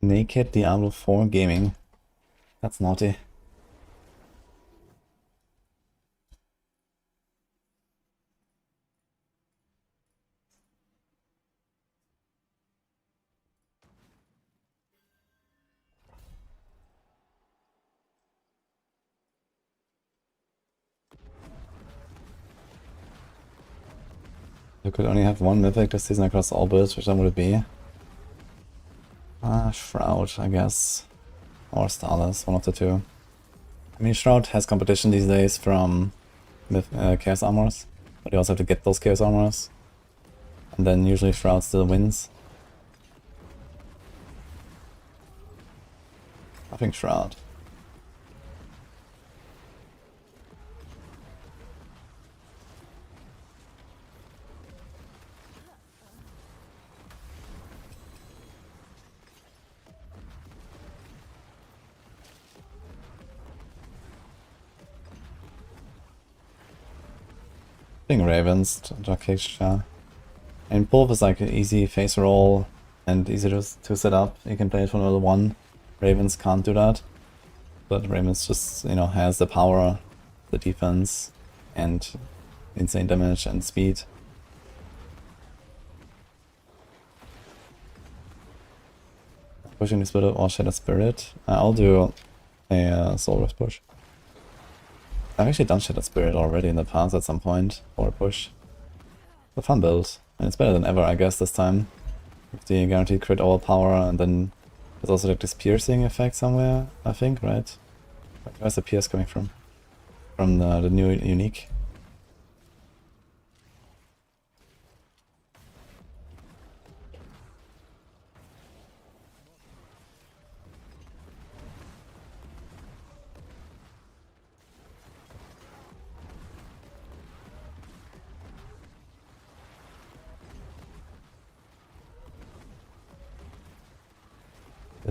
Naked Diablo 4 gaming. That's naughty. You could only have one mythic this season across all builds, which one would it be? Shroud, I guess. Or Starless, one of the two. I mean, Shroud has competition these days from Chaos Armors, but you also have to get those Chaos Armors. And then usually Shroud still wins. I think Shroud. I think Ravens, Darkage. And both is like an easy face roll and easy to set up. You can play it from level 1. Ravens can't do that. But Ravens just, you know, has the power, the defense, and insane damage and speed. Pushing this build or Shadow Spirit. I'll do a Soul Rift push. I've actually done Shadow Spirit already in the past at some point, or a push. It's a fun build, and it's better than ever, I guess, this time. With the guaranteed crit overpower, and then there's also like this piercing effect somewhere, I think, right? Where's the pierce coming from? From the new unique.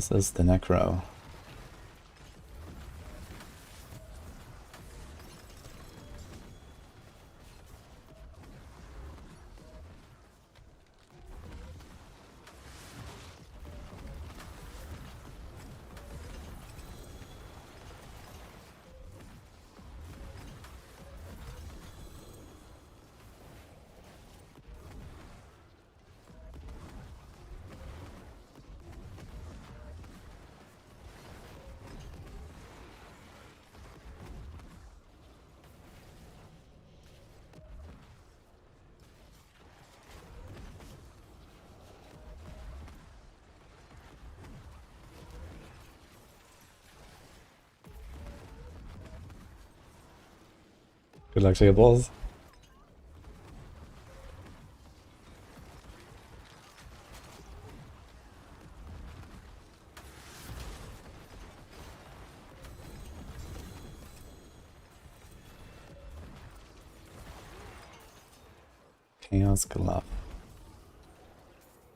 This is the Necro. Good luck to your balls. Chaos Glove.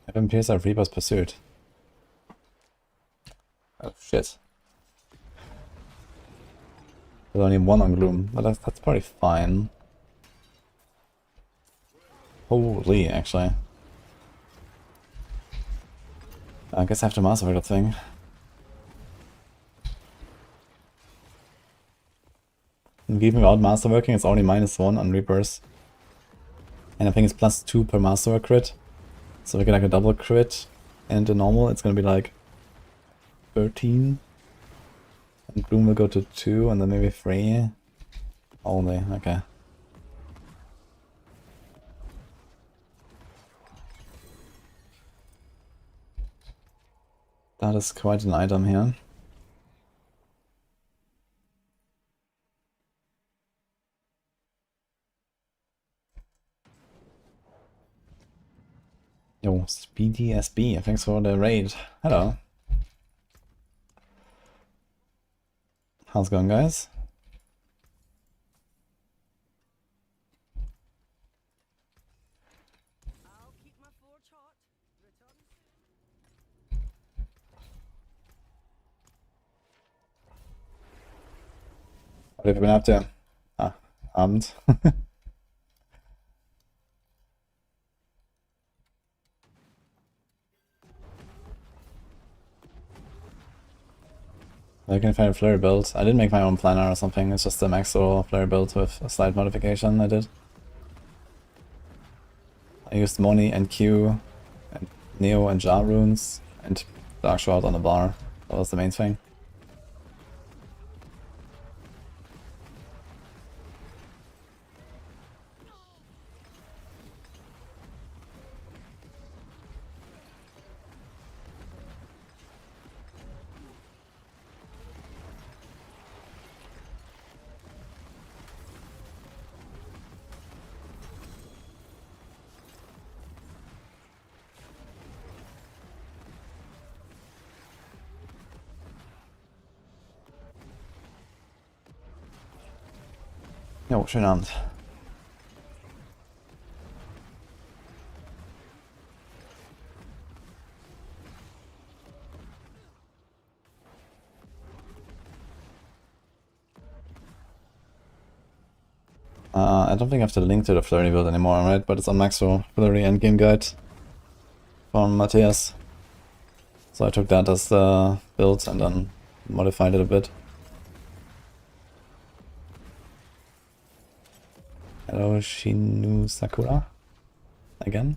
FMPs are Reaper's Pursuit. Oh shit. There's only one on Gloom, but that's probably fine. Holy, actually. I guess I have to master that thing. And even without masterworking, it's only -1 on Reapers. And I think it's +2 per masterwork crit. So we get like a double crit, and the normal it's gonna be like 13. And Gloom will go to 2, and then maybe 3. Only, okay. That is quite an item here. Yo, Speedy SB, thanks for the raid. Hello. How's it going, guys?
I'll keep my forge hot. Return soon.
What have you been up to? Ah, Abend. I can find a flurry build. I didn't make my own planner or something, it's just a Maxroll flurry build with a slight modification I did. I used Moni and Q, and Neo and Jar runes, and Dark Shroud on the bar. That was the main thing. Jo, schönen Abend. I don't think I have to link to the Flurry build anymore, right? But it's on Maxroll, Flurry Endgame Guide from Matthias. So I took that as the build and then modified it a bit. Hello, Shinu Sakura. Again.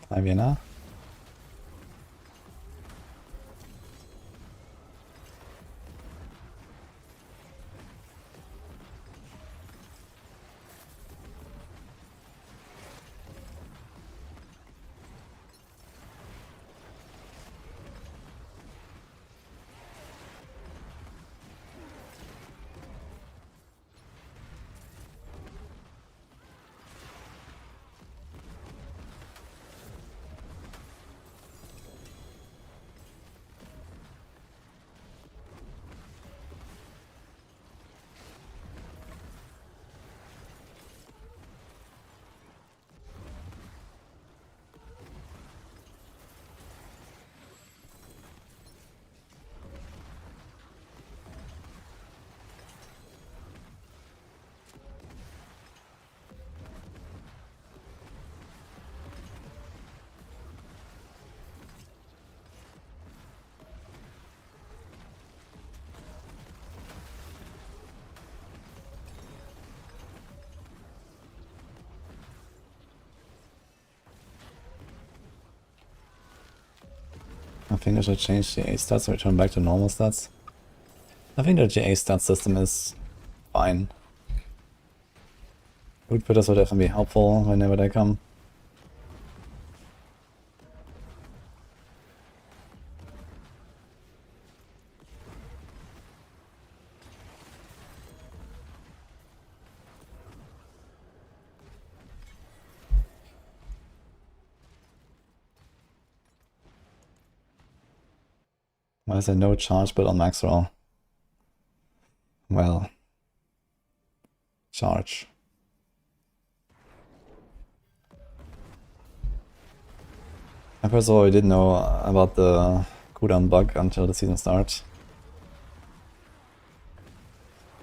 Hi, Vienna.
I think I should change the A stats and return back to normal stats. I think the GA stat system is fine. Root Pitters will definitely be helpful whenever they come. Why is there no charge build on Maxroll? Well, charge. I first of all, I didn't know about the cooldown bug until the season starts.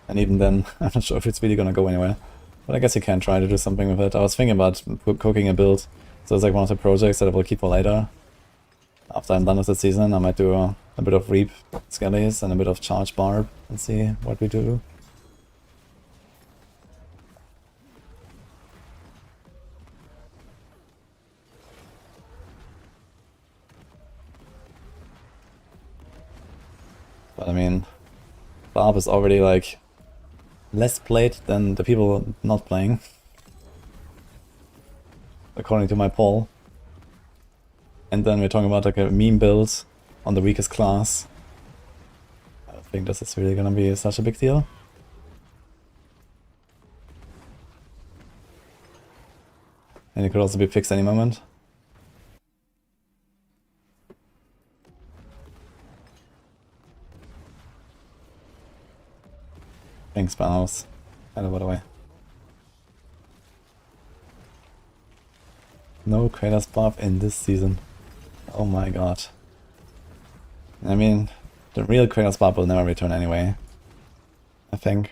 And even then, I'm not sure if it's really gonna go anywhere. But I guess you can try to do something with it. I was thinking about cooking a build. So it's like one of the projects that I will keep for later. After I'm done with the season, I might do a bit of Reap Skellies and a bit of Charge Barb and see what we do. But I mean, Barb is already like less played than the people not playing, according to my poll. And then we're talking about like a meme build on the weakest class. I don't think this is really gonna be such a big deal. And it could also be fixed any moment. Thanks, Banhouse. Hello, by the way. No Kratos buff in this season. Oh my god. I mean, the real Kratos buff will never return anyway. I think.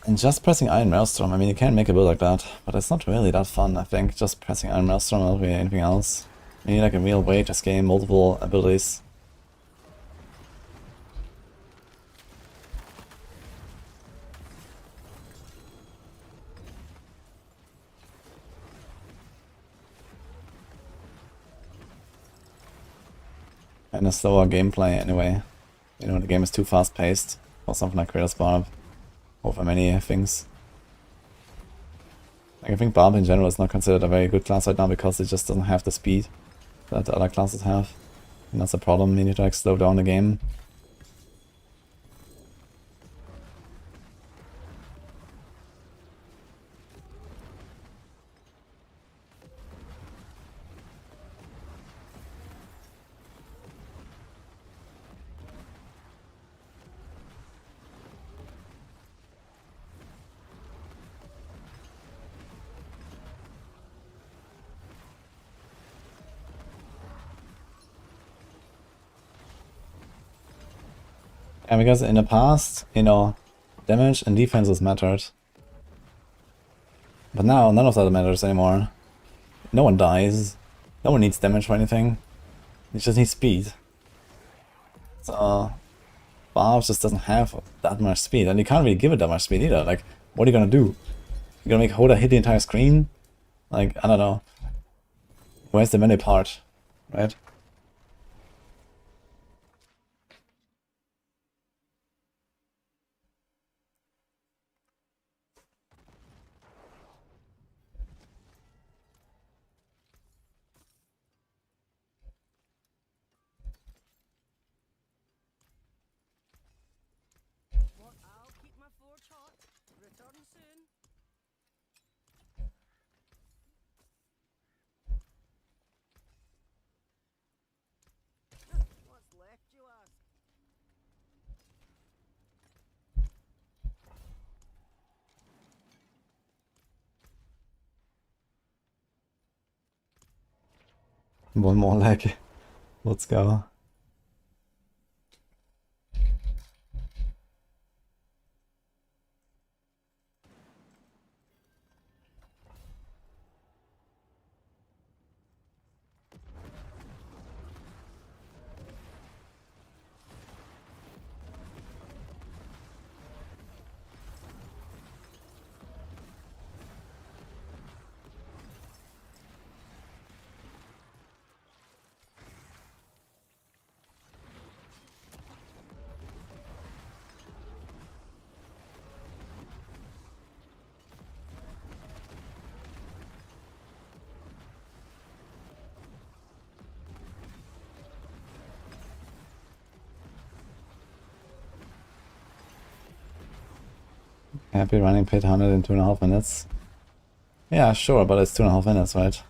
And just pressing Iron Maelstrom, I mean, you can make a build like that, but it's not really that fun, I think. Just pressing Iron Maelstrom will be anything else. You need like a real way to scale multiple abilities. And a slower gameplay anyway. You know, the game is too fast paced for something like Kratos Barb. Over many things. Like, I think Barb in general is not considered a very good class right now because it just doesn't have the speed that the other classes have. And that's a problem, you need to like slow down the game. And because in the past, you know, damage and defenses mattered. But now, none of that matters anymore. No one dies. No one needs damage for anything. You just need speed. So, Barb just doesn't have that much speed. And you can't really give it that much speed either. Like, what are you gonna do? You're gonna make Horde hit the entire screen? Like, I don't know. Where's the melee part? Right?
What? I'll keep my forge hot. Return soon. What's left, you ask?
One more leg. Let's go.
Happy running pit 100 in 2.5 minutes. Yeah, sure, but it's 2.5 minutes, right?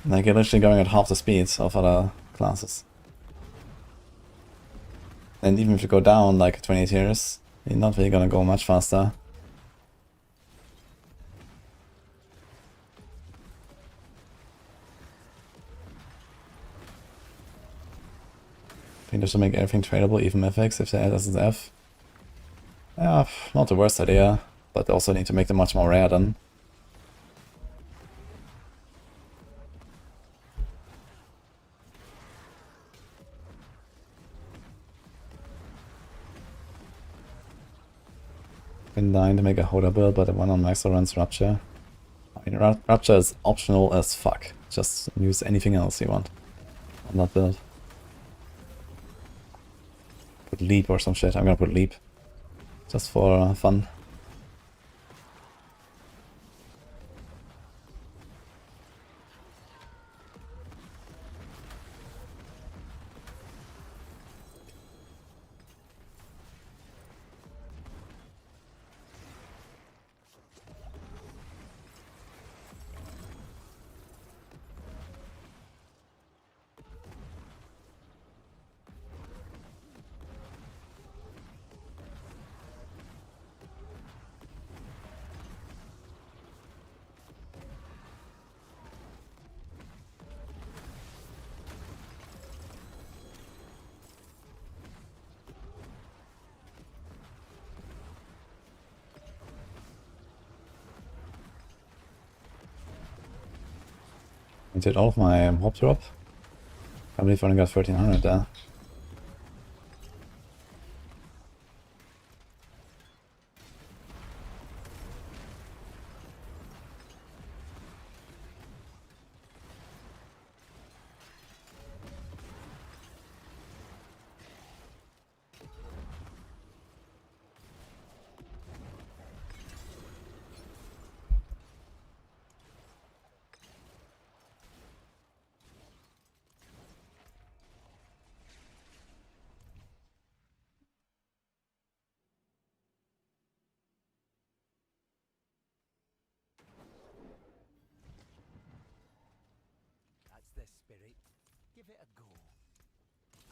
Like, you're literally going at half the speed of other classes. And even if you go down like 20 tiers, you're not really gonna go much faster. I think they should make everything tradable, even mythics, if they add SSF. Yeah, not the worst idea, but they also need to make them much more rare then. Been dying to make a Horde build, but the one on Maxroll runs Rupture. I mean, Rupture is optional as fuck. Just use anything else you want on that build. Put Leap or some shit. I'm gonna put Leap. Just for fun. I did all of my mob drop. I believe I only got 1300 there.
That's the spirit. Give it a go.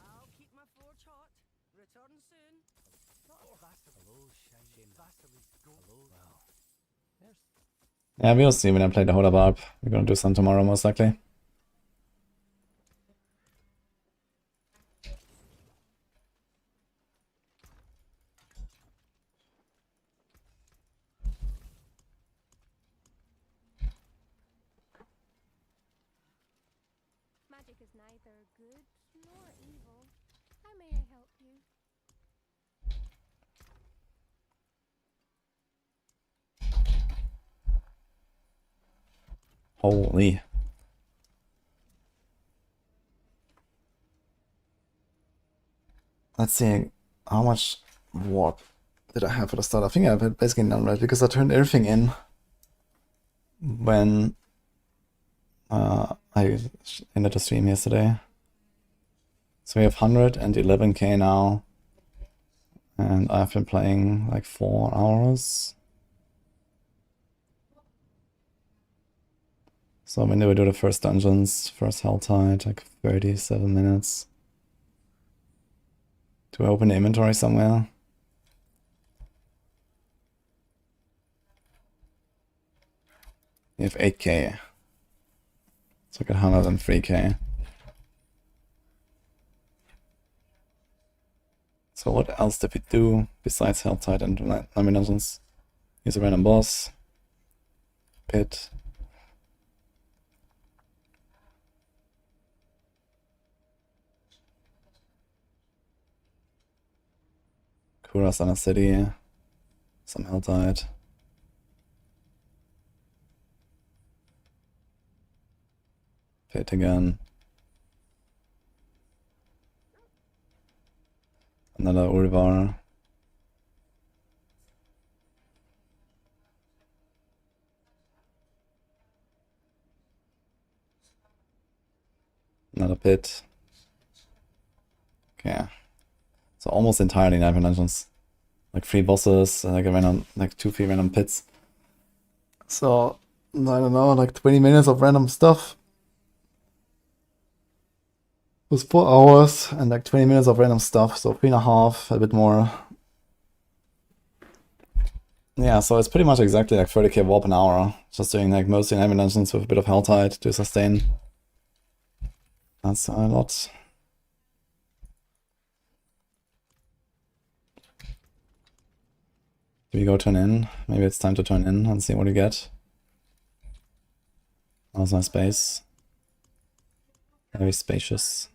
I'll keep my forge hot. Return soon. Hello, shiny Vasily. Go. Well, there's...
Yeah, we'll see when I play the Horde Barb. We're gonna do some tomorrow most likely.
Magic is neither good nor evil. How may I help you?
Holy. Let's see how much warp did I have at the start. I think I had basically none, right? Because I turned everything in when I ended the stream yesterday. So we have 111k now. And I've been playing like 4 hours. So when do we do the first dungeons? First Helltide, like 37 minutes. Do I open the inventory somewhere? We have 8k. So I got 103k. So what else did we do besides Helltide and Nami Dungeons? Use a random boss. Pit. Kurasana City. Some Helltide. Pit again. Another Urivar. Another pit. Okay. So almost entirely 9 dungeons. like 3 bosses, like a random, like 2-3 random pits. So I don't know, like 20 minutes of random stuff. It was 4 hours and like 20 minutes of random stuff, so 3.5, a bit more. Yeah, so it's pretty much exactly like 30k warp an hour. Just doing like mostly enemy dungeons with a bit of Helltide to sustain. That's a lot. Do we go turn in? Maybe it's time to turn in and see what we get. How's my space? Very spacious.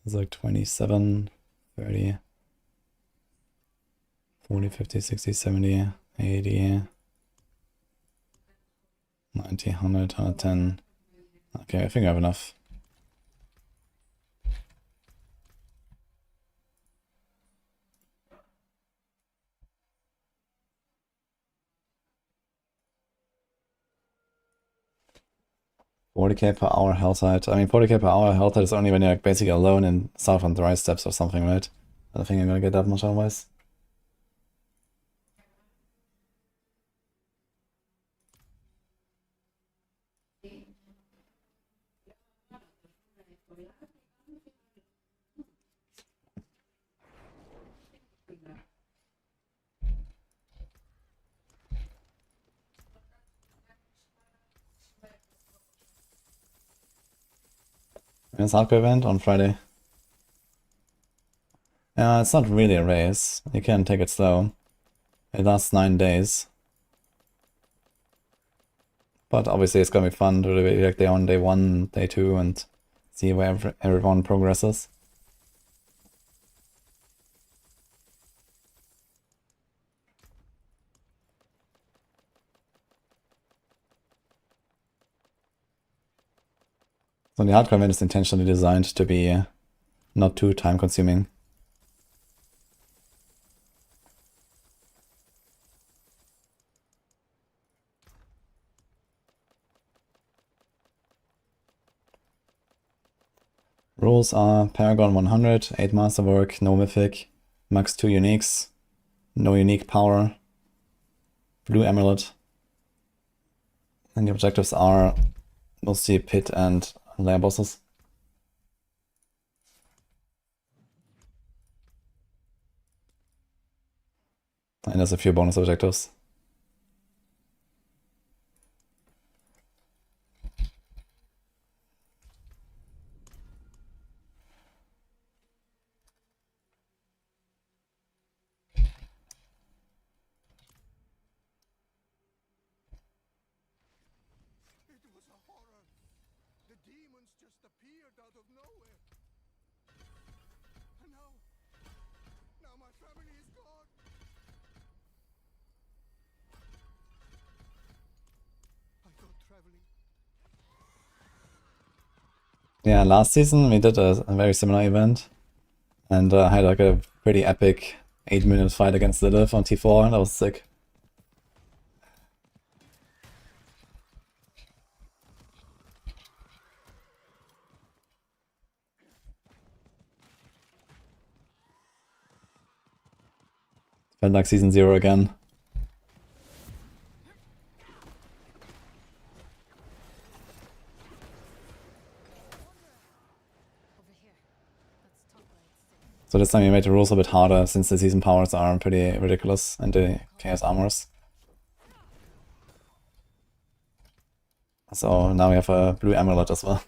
It's like 27, 30, 40, 50, 60, 70, 80, 90, 100, 110. Okay, I think I have enough. $40k per hour Helltide. I mean, 40k per hour Helltide is only when you're like basically alone in South on Dry Steps or something, right? I don't think I'm gonna get that much otherwise. It's hardcore event on Friday. It's not really a race. You can take it slow. It lasts 9 days. But obviously it's gonna be fun to do it like day on, day 1, day 2, and see where everyone progresses. So the hardcore event is intentionally designed to be not too time consuming. Rules are Paragon 100, 8 Masterwork, no Mythic, max 2 Uniques, no unique power, blue amulet. And the objectives are mostly pit and lair bosses. And there's a few bonus objectives.
It was a horror. The demons just appeared out of nowhere. And now my family is gone. I thought traveling.
Yeah, last season we did a very similar event. And I had like a pretty epic 8-minute fight against Lilith on T4, and that was sick. Felt like season 0 again. So this time we made the rules a bit harder, since the season powers are pretty ridiculous, and the chaos armors. So now we have a blue amulet as well.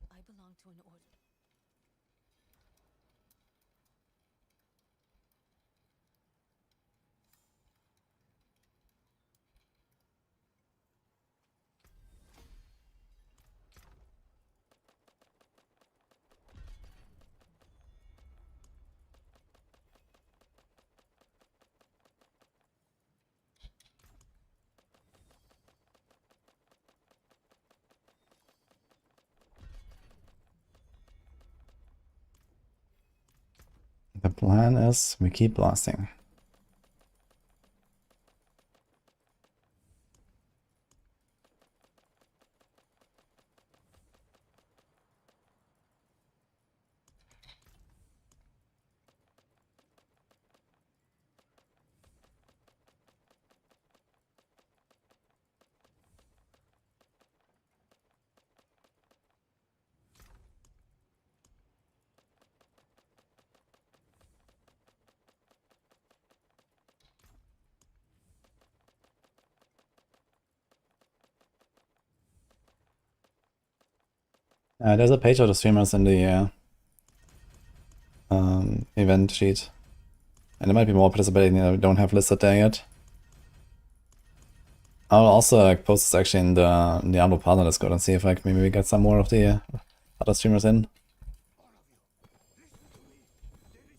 I belong to an order.
The plan is we keep blasting. There's a page of the streamers in the event sheet. And there might be more participating that we don't have listed there yet. I'll also post this actually in the Diablo partner Discord and see if maybe we get some more of the other streamers in. I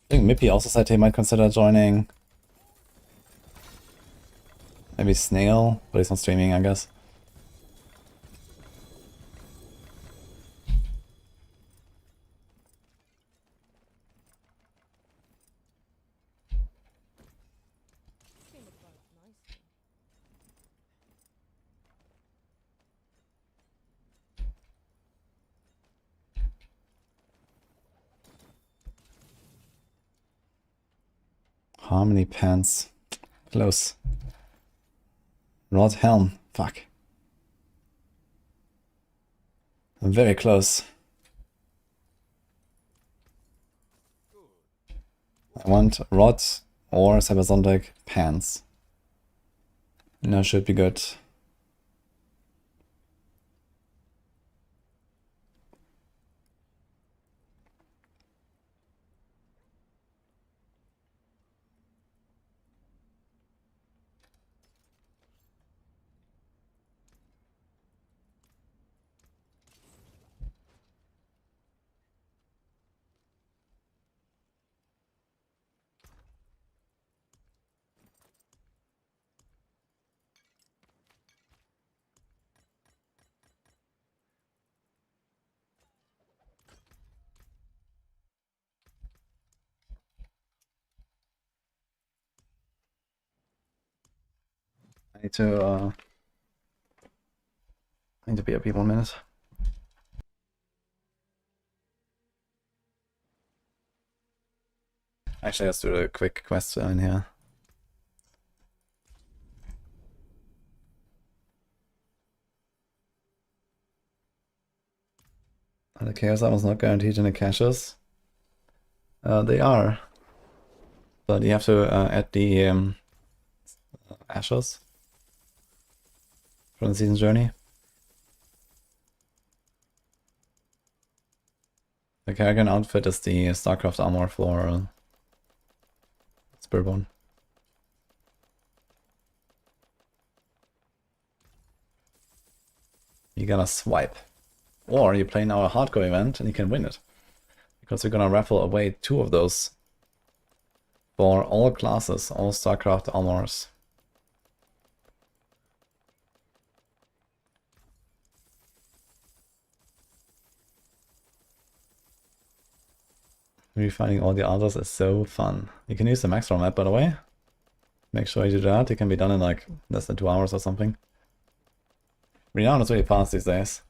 think Mippy also said he might consider joining. Maybe Snail, but he's not streaming, I guess. Harmony pants. Close. Rod helm. Fuck. I'm very close. I want Rod or Cybersonic pants. That should be good. I need to be up here 1 minute. Actually, let's do a quick quest in here. The Chaos Armor is not guaranteed in the caches. They are. But you have to add the ashes from the season journey. The Kerrigan outfit is the StarCraft armor for Spiritborn. You gotta swipe. Or you play now a hardcore event and you can win it. Because we're gonna raffle away 2 of those for all classes, all StarCraft armors. Refinding all the others is so fun. You can use the Maxroll map, by the way. Make sure you do that. It can be done in like less than 2 hours or something. Renown is really fast these days.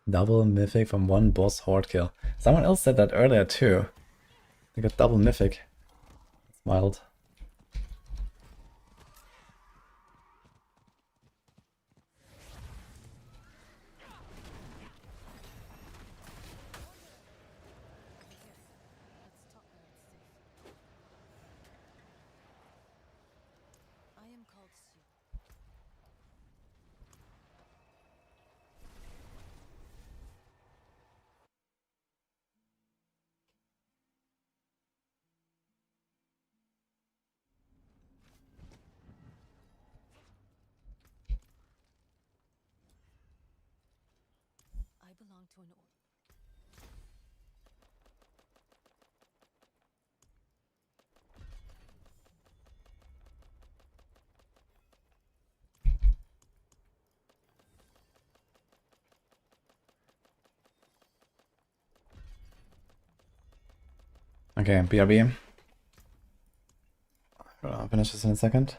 Double mythic from 1 boss horde kill. Someone else said that earlier too. They got double mythic. It's wild.
I am called Sue.
belong to an old.
Okay, BRB. I'll finish this in a second.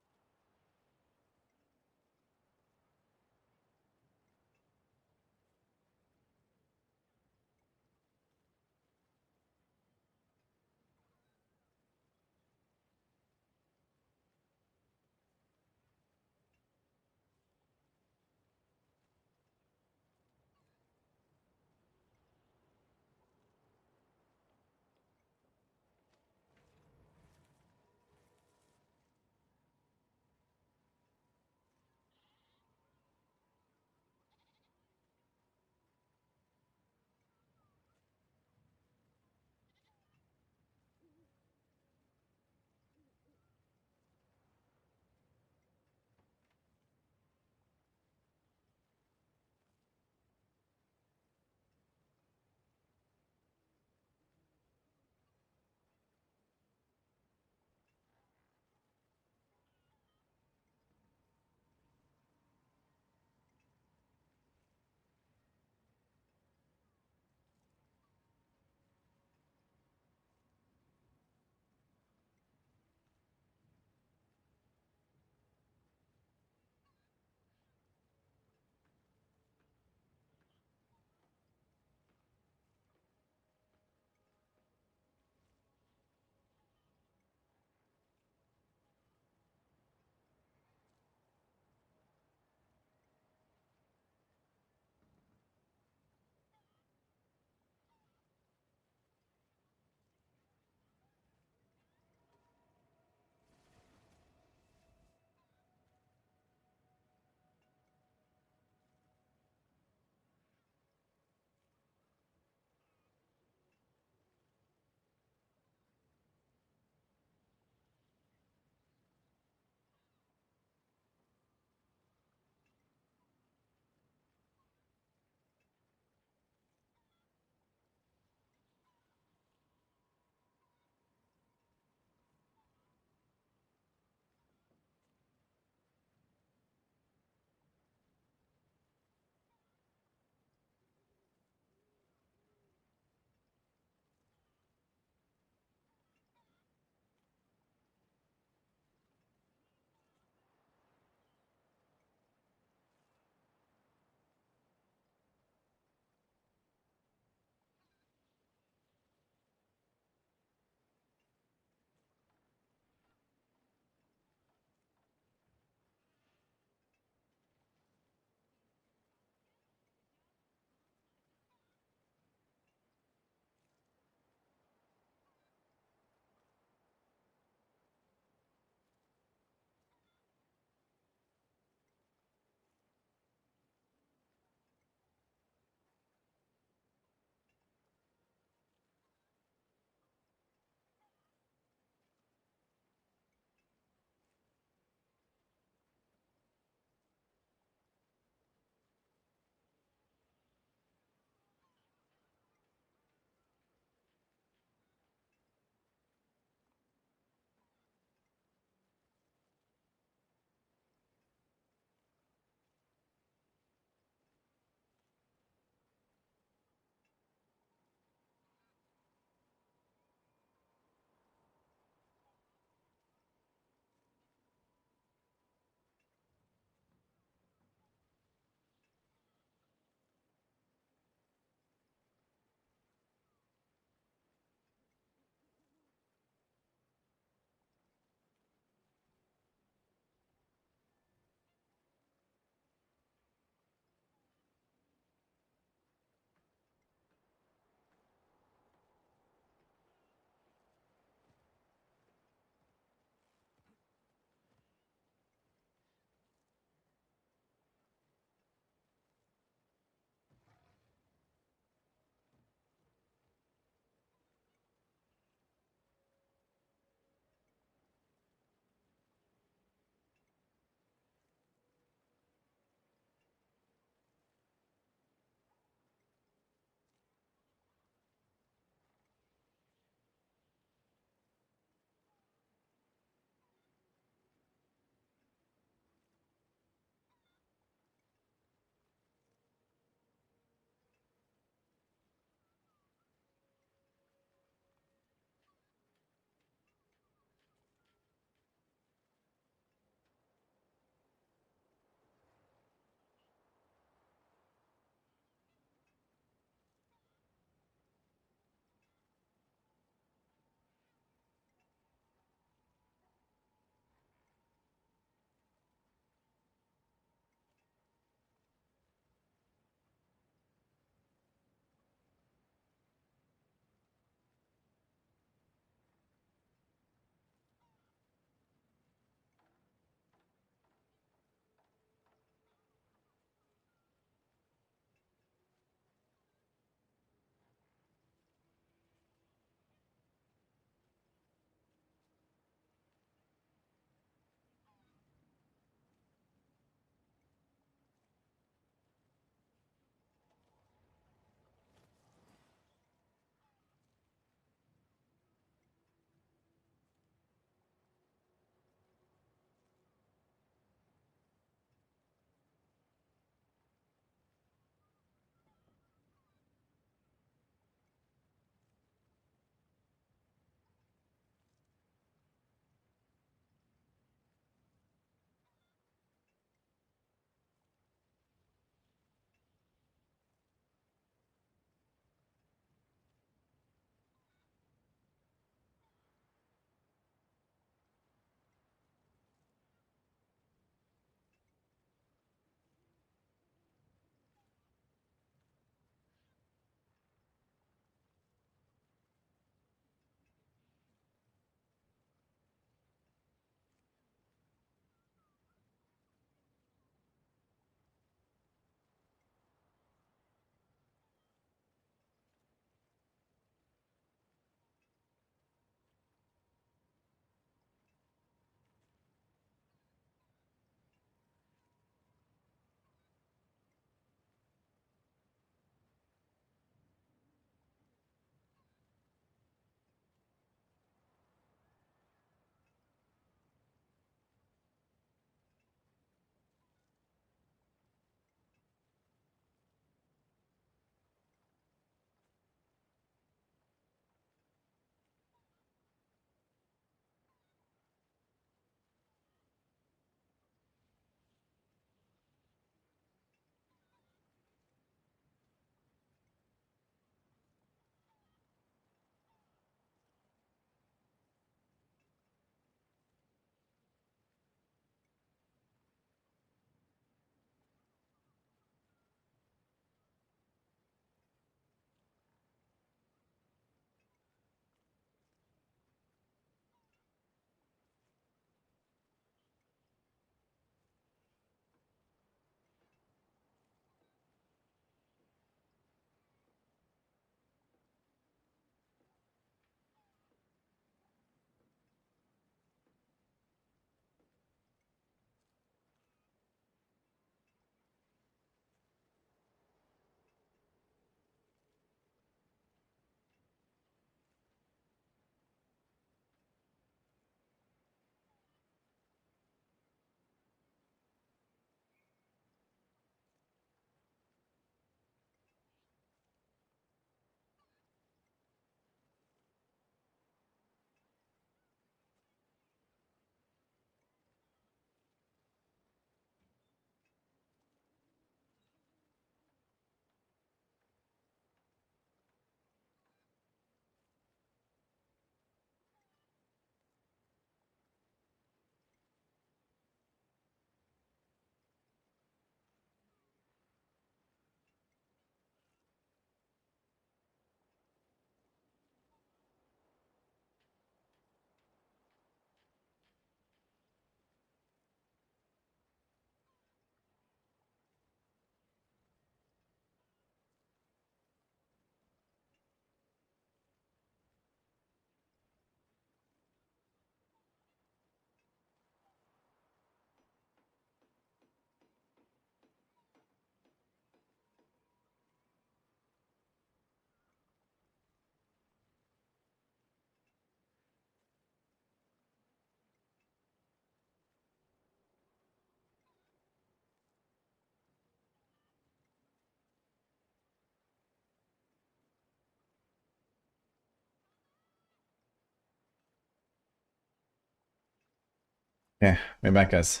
Okay, we're back, guys.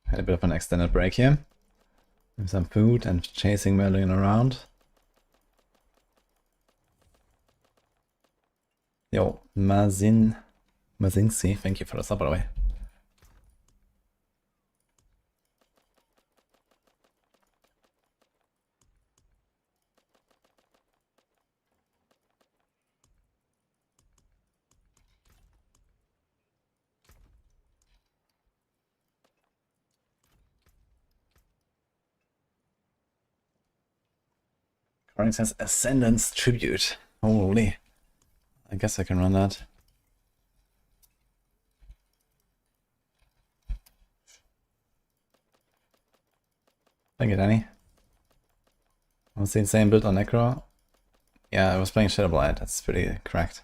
Had a bit of an extended break here. With some food and chasing Merlin around. Yo, Mazinsi, thank you for the sub, by the way. Running says Ascendance Tribute. Holy. I guess I can run that. Thank you, Danny. What's the insane build on Necro? Yeah, I was playing Shadowblight. That's pretty cracked.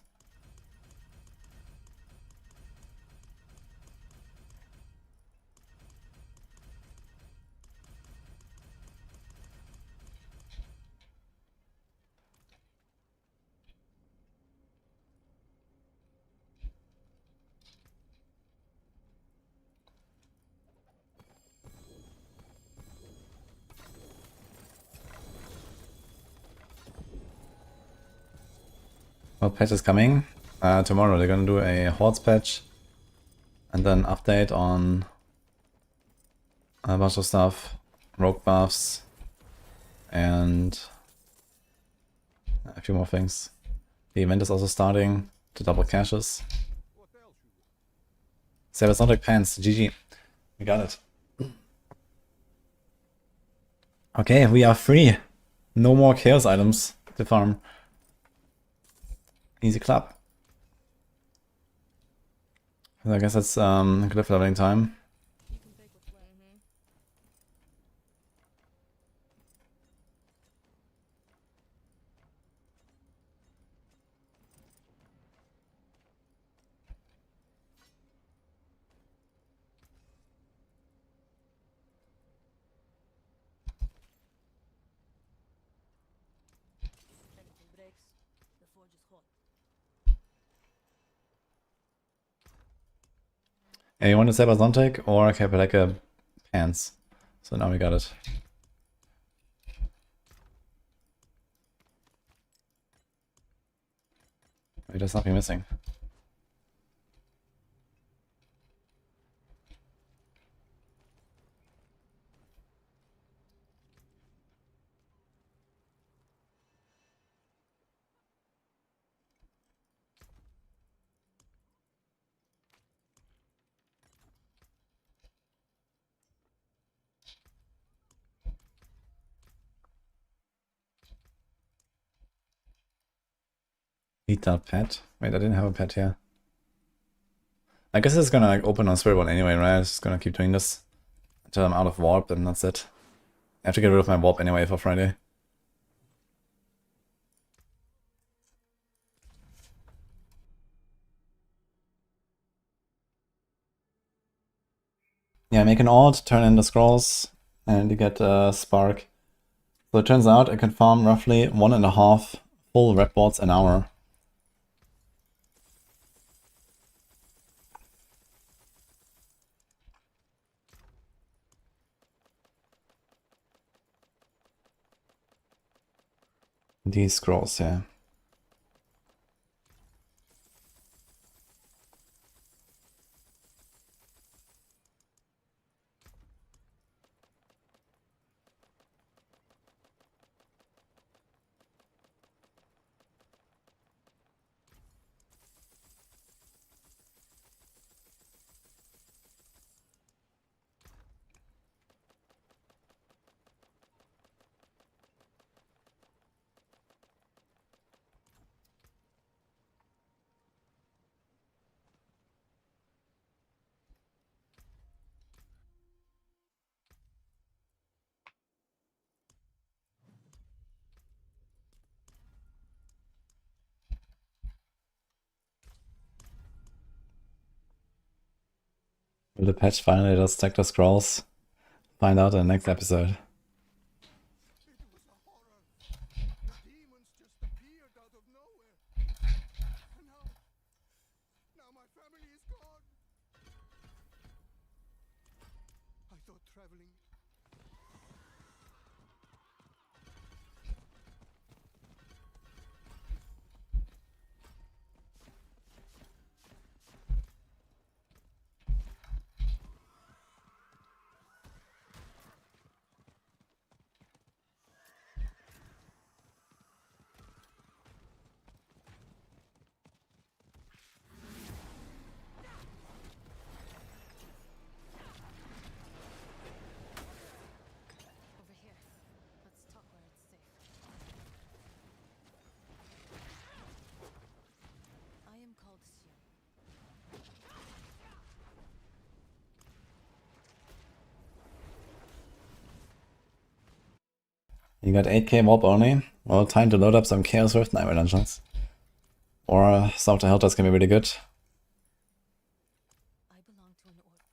Well, patch is coming. Tomorrow they're gonna do a Hordes patch. And then update on a bunch of stuff. Rogue buffs. And a few more things. The event is also starting to double caches. Sabersonic Pants, GG. We got it. Okay, we are free. No more chaos items to farm. Easy clap. I guess that's glyph leveling time.
Everything breaks. The forge is hot.
Yeah, you want to Sabersonic or Capeleka Pants? So now we got it. Wait, there's something missing. Eat that pet. Wait, I didn't have a pet here. I guess it's gonna like open on Spiritborn anyway, right? It's just gonna keep doing this until I'm out of warp, and that's it. I have to get rid of my warp anyway for Friday. Yeah, make an alt, turn in the scrolls, and you get a spark. So it turns out I can farm roughly 1.5 full red boards an hour. These scrolls, yeah. Will the patch finally just stack the scrolls? Find out in the next episode.
traveling.
Over here. Let's talk where it's safe. I am called Sion.
You got 8k mob only? Well, time to load up some Chaos Rift Nightmare Dungeons. Or some of the Helters can be really good.
I belong to an order.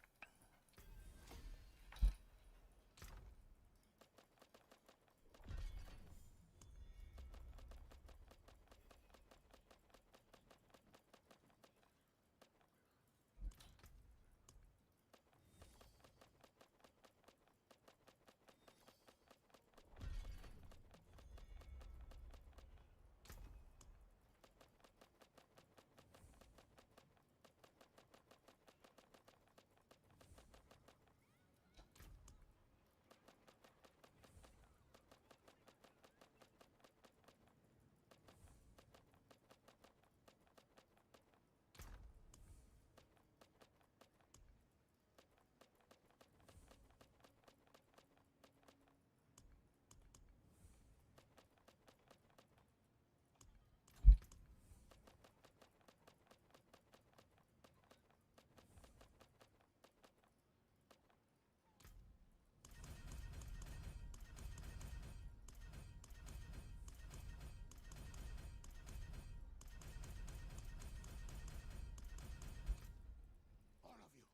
All of you,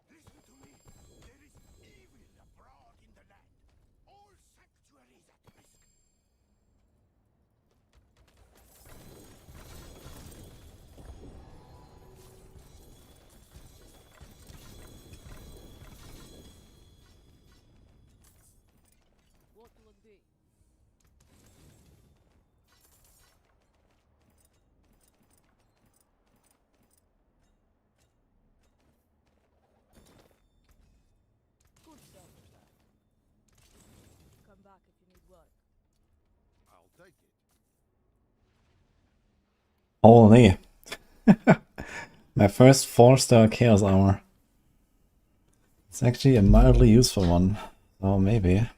listen to me. There is evil abroad in the land. All sanctuaries at risk.
What will it be? Good stuff. Come back if you need work.
I'll take it.
Holy. My first 4-star Chaos Armor. It's actually a mildly useful one. So maybe.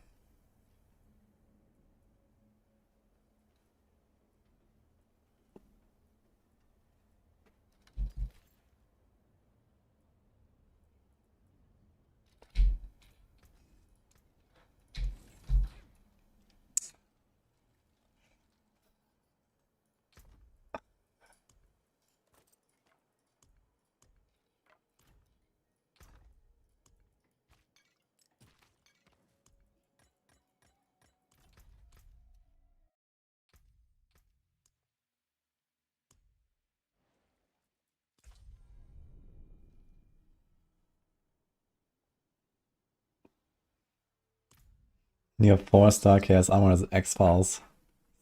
Your 4-star Chaos Armor is X-Files.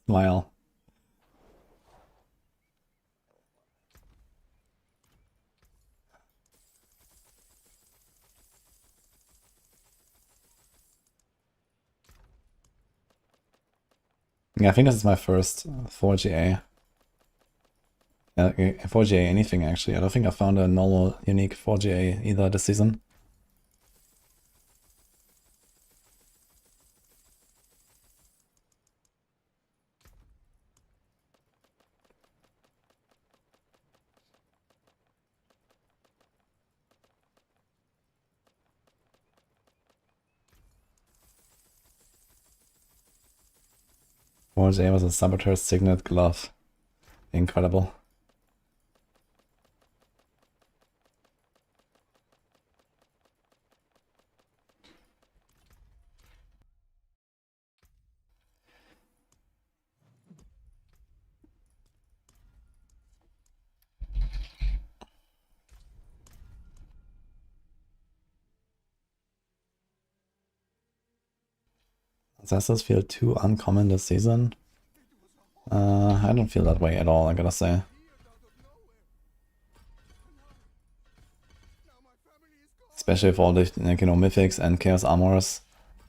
Smile. Yeah, I think this is my first 4GA. 4GA anything actually. I don't think I found a normal unique 4GA either this season. J was a Saboteur Signet Glove. Incredible. Does this feel too uncommon this season? I don't feel that way at all, I gotta say. Especially for all the, like, you know, mythics and chaos armors.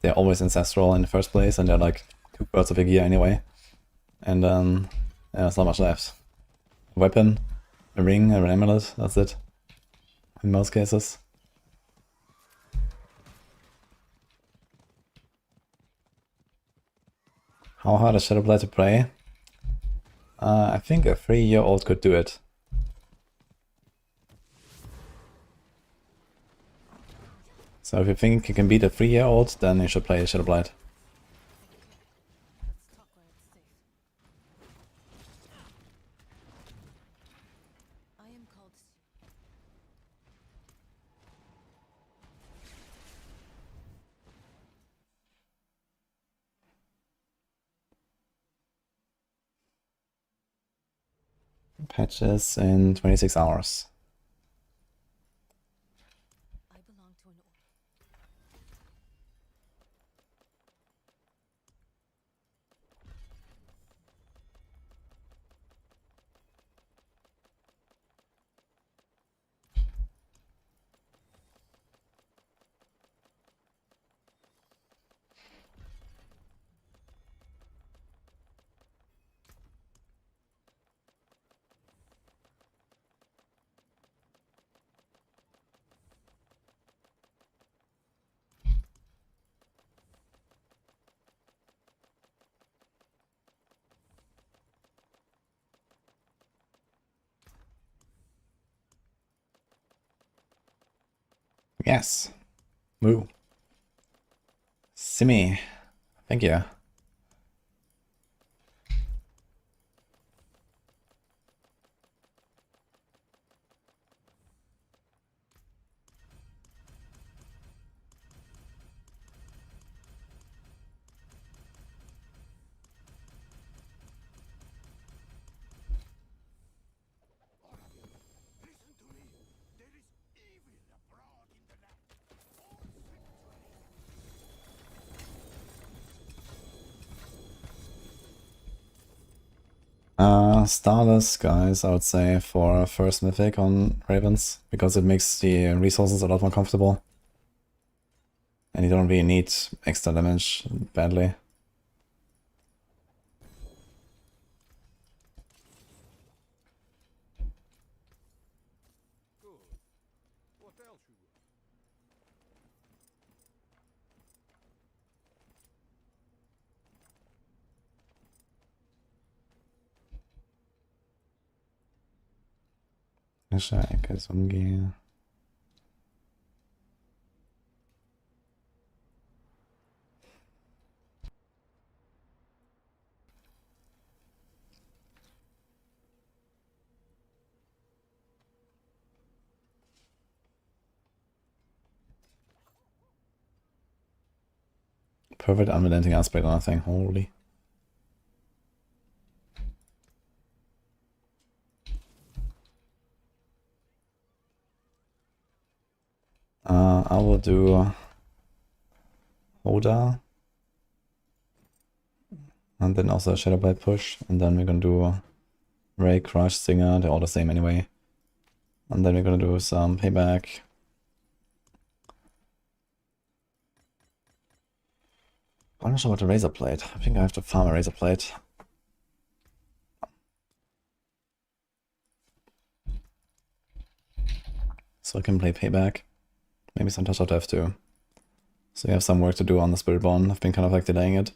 They're always ancestral in the first place, and they're like 2/3 of a gear anyway. And yeah, there's not much left. A weapon, a ring, an amulet, that's it. In most cases. How hard is Shadowblade to play? I think a 3-year-old could do it. So if you think you can beat a 3-year-old, then you should play Shadowblade.
Let's talk where it's safe. I am called
Patches in 26 hours.
I belong to an order.
Yes. Woo. Simi. Thank you. Starless, guys, I would say, for first mythic on Ravens, because it makes the resources a lot more comfortable. And you don't really need extra damage badly. Ecke, umgehe. Perfect unrelenting aspect on that thing, holy. I will do Horde. And then also a Shadowblade push. And then we're gonna do Ray, Crush, Singer, they're all the same anyway. And then we're gonna do some payback. I'm not sure about the Razor Plate. I think I have to farm a Razor Plate. So I can play payback. Maybe some touch out F too. So you have some work to do on the Spiritborn. I've been kind of like delaying it.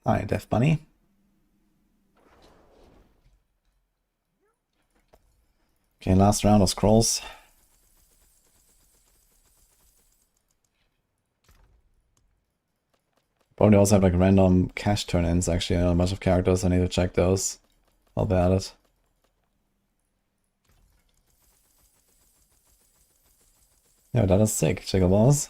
Hi, Death Bunny. Okay, last round of scrolls. Probably also have like random cash turn-ins actually on a bunch of characters. I need to check those. I'll be at it. Yeah, that is sick, Jiggle Balls.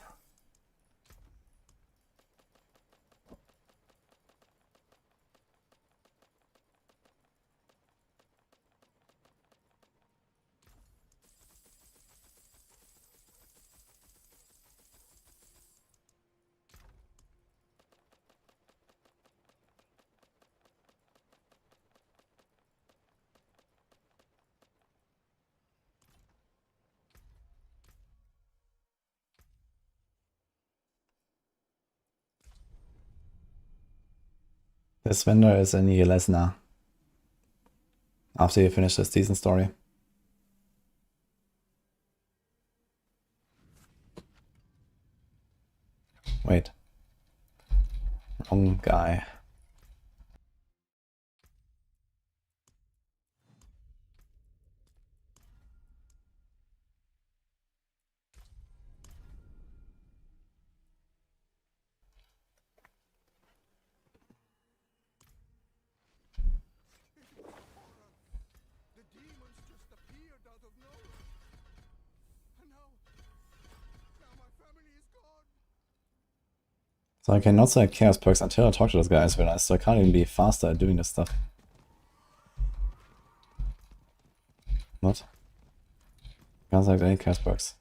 This vendor is in Yelesna. After you finish the season story. Wait. Wrong guy.
The demons just appeared out of nowhere. And now my family is gone.
So I cannot select chaos perks until I talk to those guys, realized, so I can't even be faster at doing this stuff. What? Can't select any chaos perks.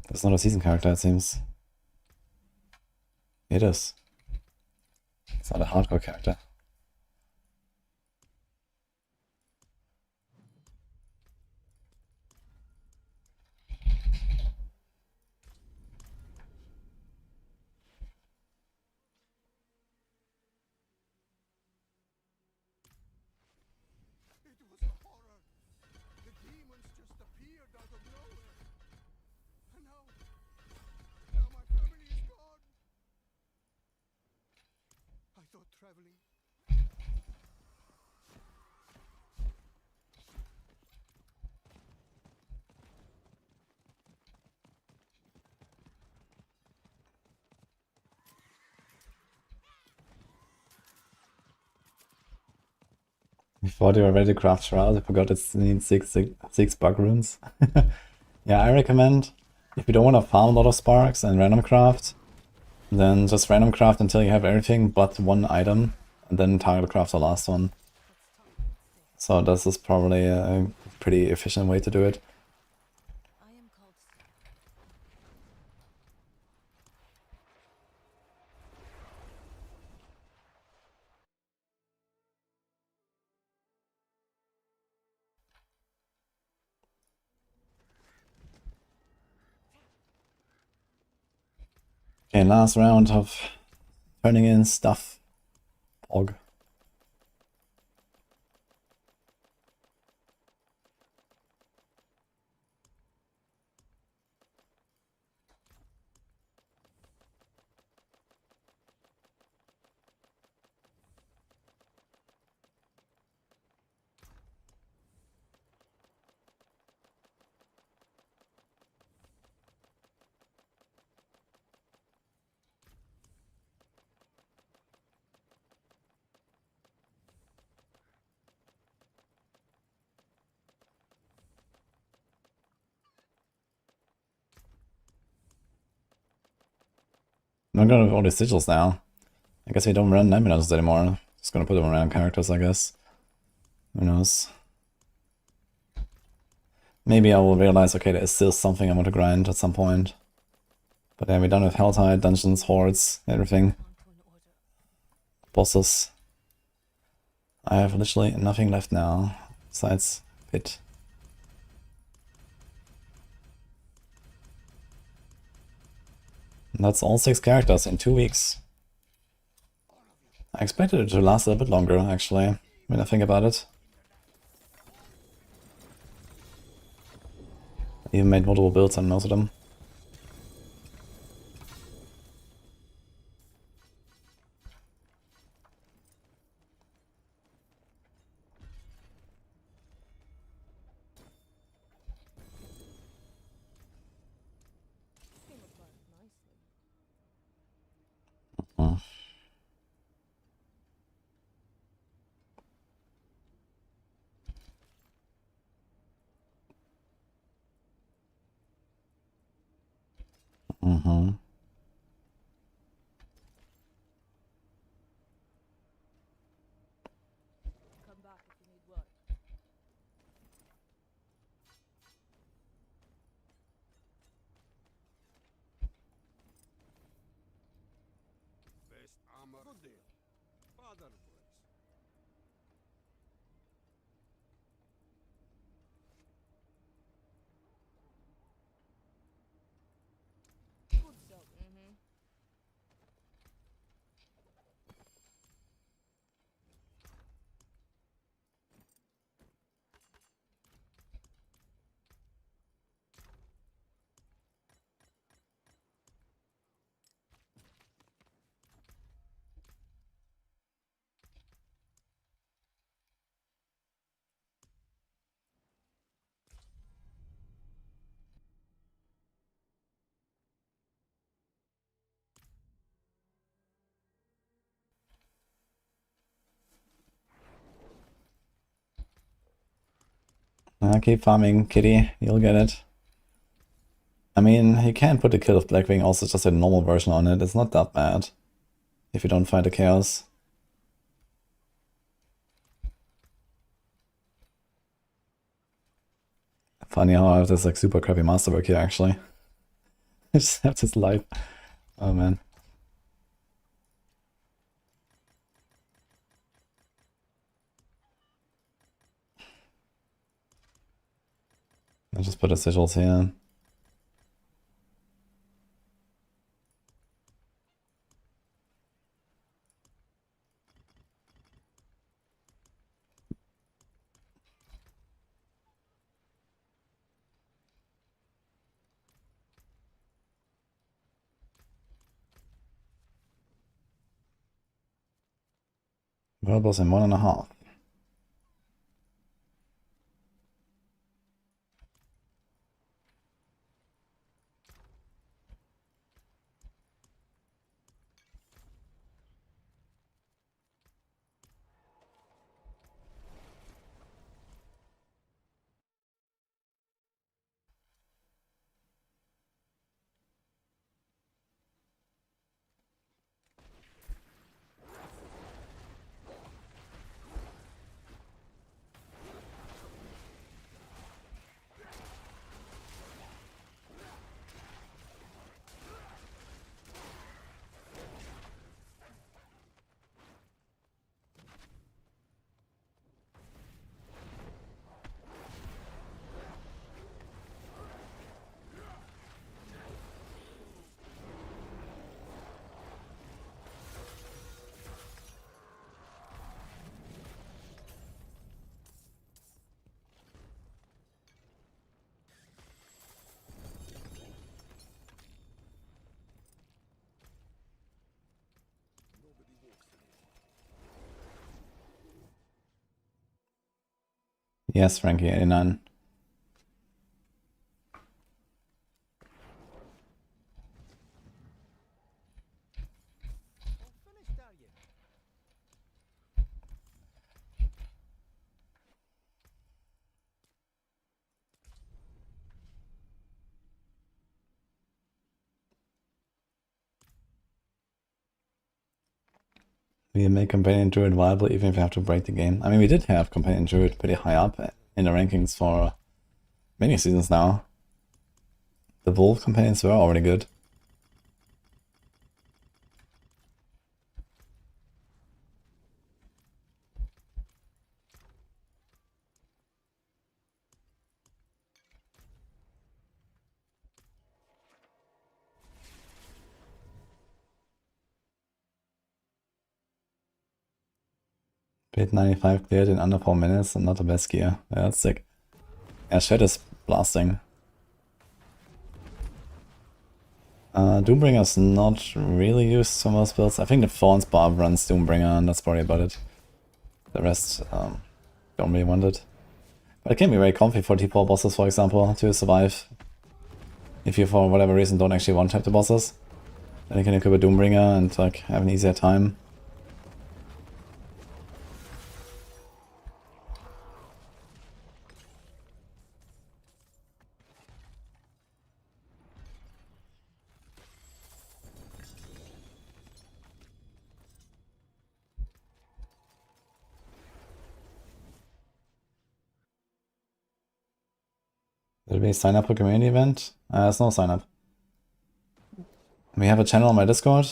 That's not a season character, it seems. It is. It's not a hardcore character.
It was a horror. The demons just appeared out of nowhere. And now my family is gone. I thought traveling.
I thought you were ready to craft Shroud, I forgot it needs six bug runes. Yeah, I recommend, if you don't want to farm a lot of sparks and random craft, then just random craft until you have everything but one item, and then target craft the last one. So this is probably a pretty efficient way to do it.
I am called.
Okay, last round of turning in stuff. Og. I'm gonna have all these sigils now. I guess we don't run Nightmares anymore. Just gonna put them around characters, I guess. Who knows? Maybe I will realize, okay, there is still something I want to grind at some point. But yeah, we're done with Helltide, dungeons, hordes, everything. Bosses. I have literally nothing left now, besides Pit. And that's all 6 characters in 2 weeks. I expected it to last a bit longer, actually, when I think about it. I even made multiple builds on most of them. Uh. Mm-hmm.
Come back if you need work.
Best armor. Good deal. Father bless.
Good job. Mm-hmm.
Keep farming, kitty. You'll get it. I mean, you can put the Kill of Blackwing also just a normal version on it. It's not that bad. If you don't fight the chaos. Funny how I have this like super crappy masterwork here actually. I just have this light. Oh man. I'll just put the sigils here. World boss in 1.5. Yes, Frankie, 89.
Finished, are you?
We make Companion Druid viable even if you have to break the game. I mean, we did have Companion Druid pretty high up in the rankings for many seasons now. The Wolf Companions were already good. Bit 95 cleared in under 4 minutes and not the best gear. Yeah, that's sick. Yeah, Shed is blasting. Doombringer's not really used for most builds. I think the Thorns Barb runs Doombringer and that's probably about it. The rest don't really want it. But it can be very comfy for T4 bosses, for example, to survive. If you, for whatever reason, don't actually one-tap the bosses. Then you can equip a Doombringer and like have an easier time. Did we sign up for community event? There's no sign up. We have a channel on my Discord,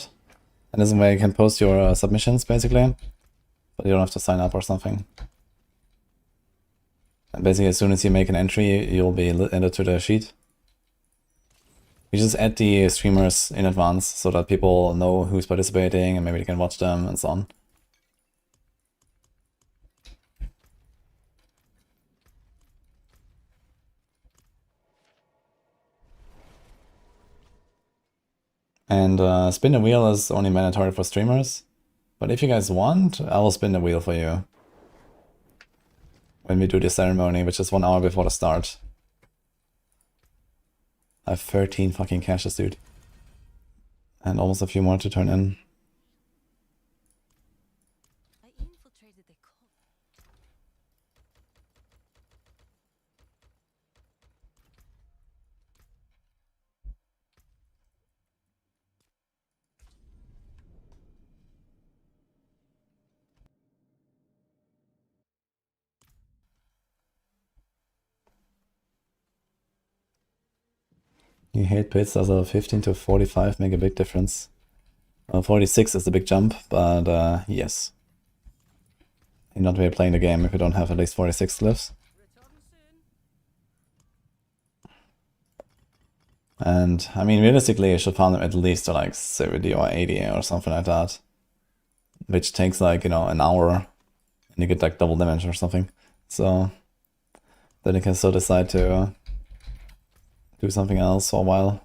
and this is where you can post your submissions basically, but you don't have to sign up or something. And basically, as soon as you make an entry, you'll be added to the sheet. We just add the streamers in advance so that people know who's participating and maybe they can watch them and so on. And spin the wheel is only mandatory for streamers. But if you guys want, I will spin the wheel for you. When we do the ceremony, which is 1 hour before the start. I have 13 fucking caches, dude. And almost a few more to turn in.
I infiltrated the cult.
You hate pits, also 15 to 45 make a big difference. 46 is the big jump, but yes. You're not really playing the game if you don't have at least 46 glyphs. And, I mean, realistically, you should farm them at least to like 70 or 80 or something like that. Which takes like, you know, an hour. And you get like double damage or something. So, then you can still decide to do something else for a while.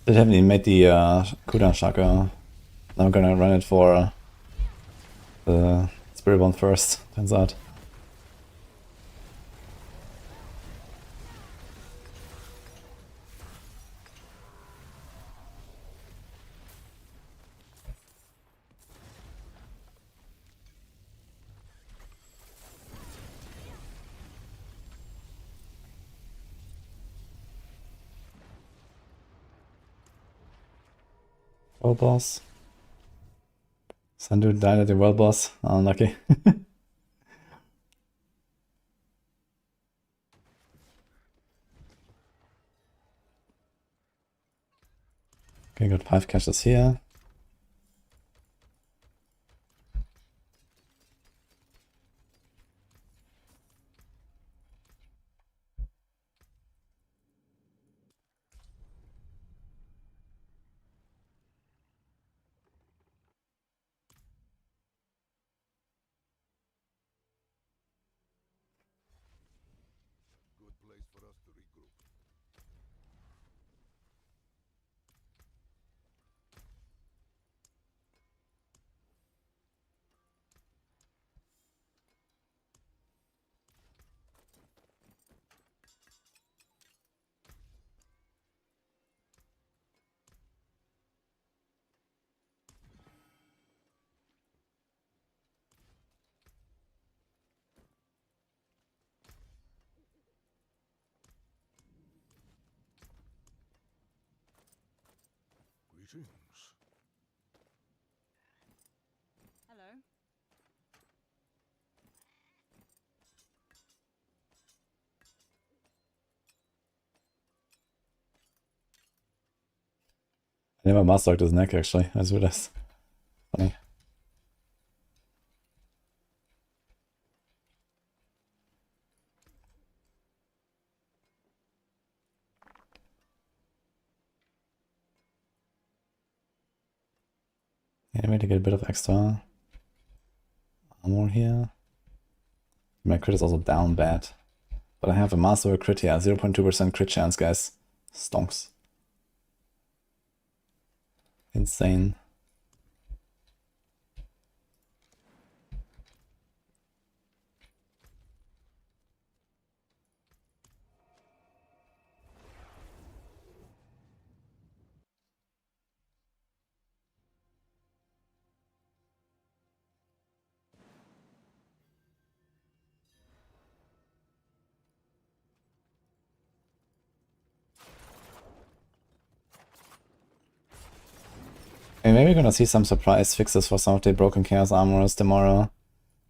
They haven't even made the cooldown shaka. Now I'm gonna run it for the Spiritborn first, turns out. Well, boss. Some dude died at the well boss. Unlucky. Okay, got 5 caches here.
Good place for us to regroup. Greetings.
Hello.
I never mastered his neck actually, as well as funny. Yeah, maybe to get a bit of extra armor here. My crit is also down bad. But I have a master crit here, 0.2% crit chance, guys. Stonks. Insane. Okay, maybe we're gonna see some surprise fixes for some of the broken Chaos Armorers tomorrow.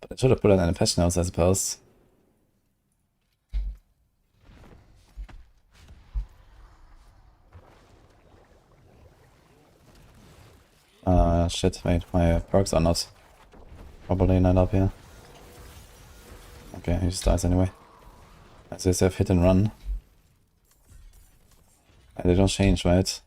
But I should have put it in the patch notes, I suppose. Shit, wait, my perks are not properly lined up here. Okay, he just dies anyway. I just have hit and run. And they don't change, right?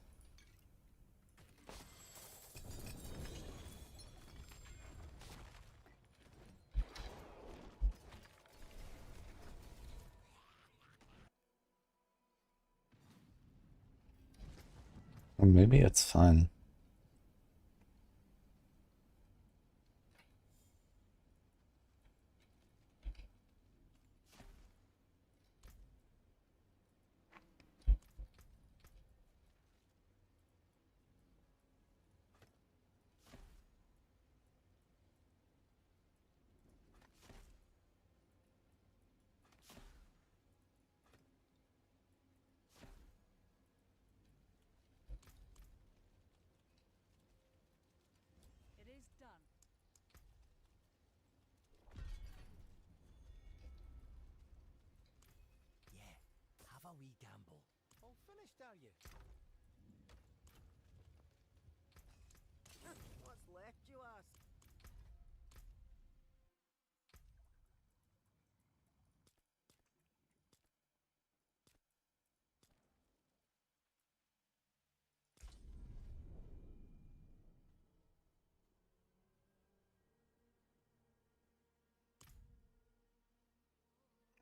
Or maybe it's fine.
wee gamble. All finished, are you? What's left, you ask?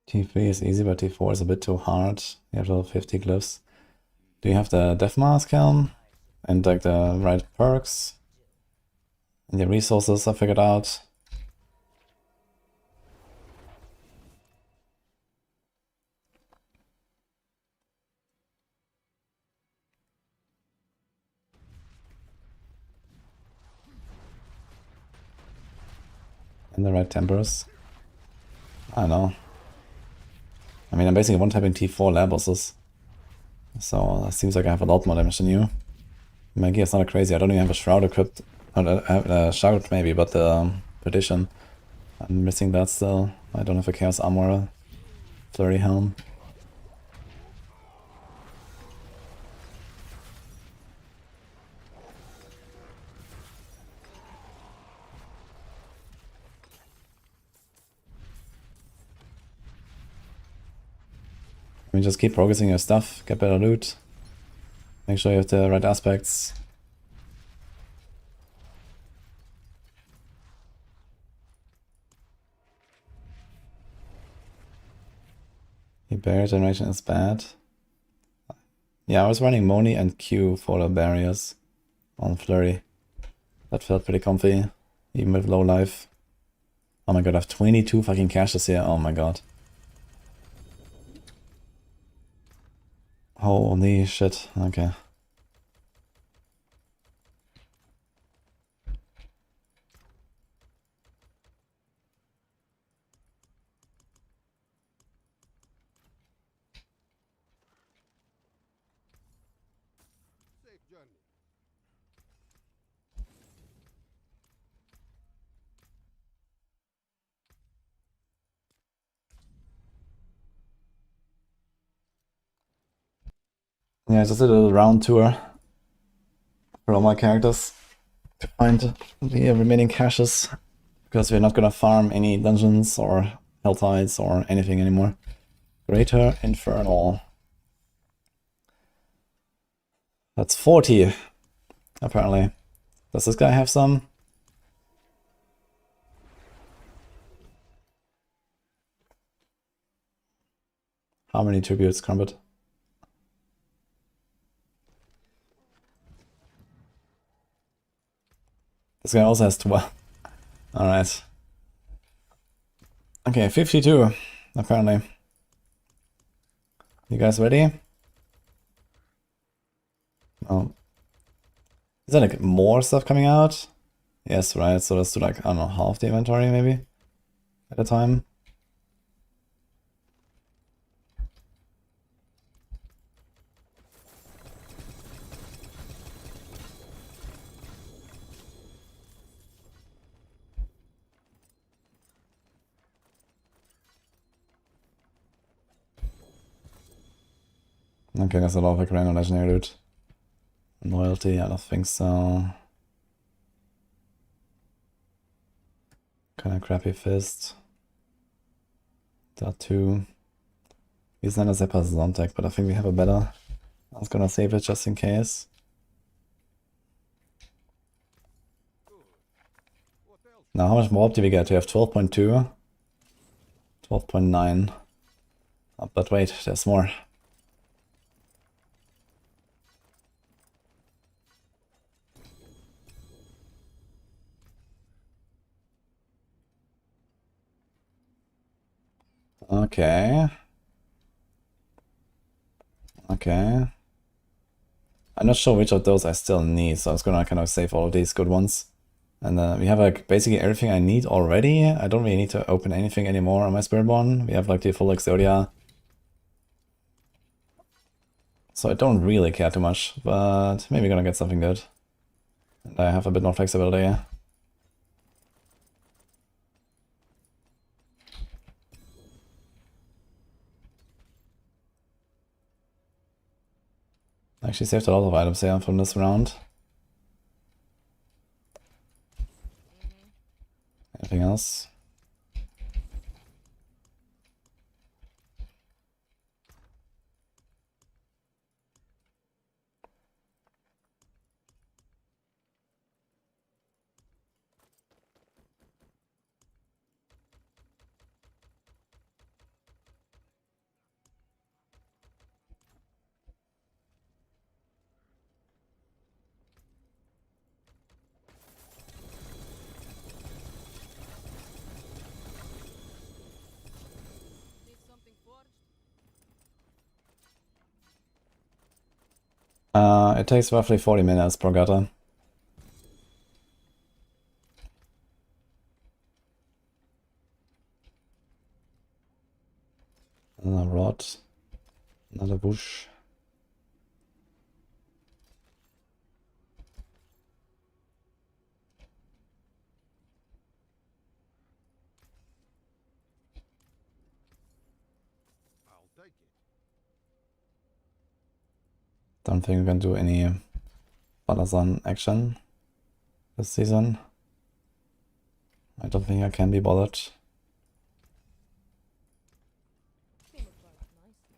T3 is easy, but T4 is a bit too hard. You have to have 50 glyphs. Do you have the Death Mask helm? And like the right perks? And the resources are figured out? And the right tempers? I don't know. I mean, I'm basically one-tapping T4 lab bosses. So it seems like I have a lot more damage than you. My gear is not crazy. I don't even have a shroud equipped. I have a shroud maybe, but the perdition. I'm missing that still. I don't have a chaos armor. Flurry helm. I mean, just keep progressing your stuff, get better loot. Make sure you have the right aspects. The barrier generation is bad. Yeah, I was running Moni and Q for the barriers on Flurry. That felt pretty comfy, even with low life. Oh my god, I have 22 fucking caches here, oh my god. Holy shit, okay.
Safe journey.
Yeah, just did a little round tour for all my characters to find the remaining caches, because we're not gonna farm any dungeons or hell tides or anything anymore. Greater Infernal. That's 40, apparently. Does this guy have some? How many tributes, Crumpet? This guy also has 12. Alright. Okay, 52, apparently. You guys ready? Oh. Is there like more stuff coming out? Yes, right, so let's do like, I don't know, half the inventory maybe? At a time? Okay, there's a lot of like random legendary loot. Loyalty, I don't think so. Kinda crappy fist. That too. He's not a Zeppa Zontek, but I think we have a better. I was gonna save it just in case. Now, how much more do we get? We have 12.2. 12.9. Oh, but wait, there's more. Okay. Okay. I'm not sure which of those I still need, so I was gonna kind of save all of these good ones. And we have like basically everything I need already. I don't really need to open anything anymore on my Spiritborn. We have like the full Exodia. So I don't really care too much, but maybe gonna get something good. And I have a bit more flexibility.
Actually saved a lot of items here from this round. Anything else?
Need something forged?
It takes roughly 40 minutes per gutter. Another rod. Another bush.
I'll take it.
Don't think we can do any Balazan action this season. I don't think I can be bothered.
Spiritborn, nice.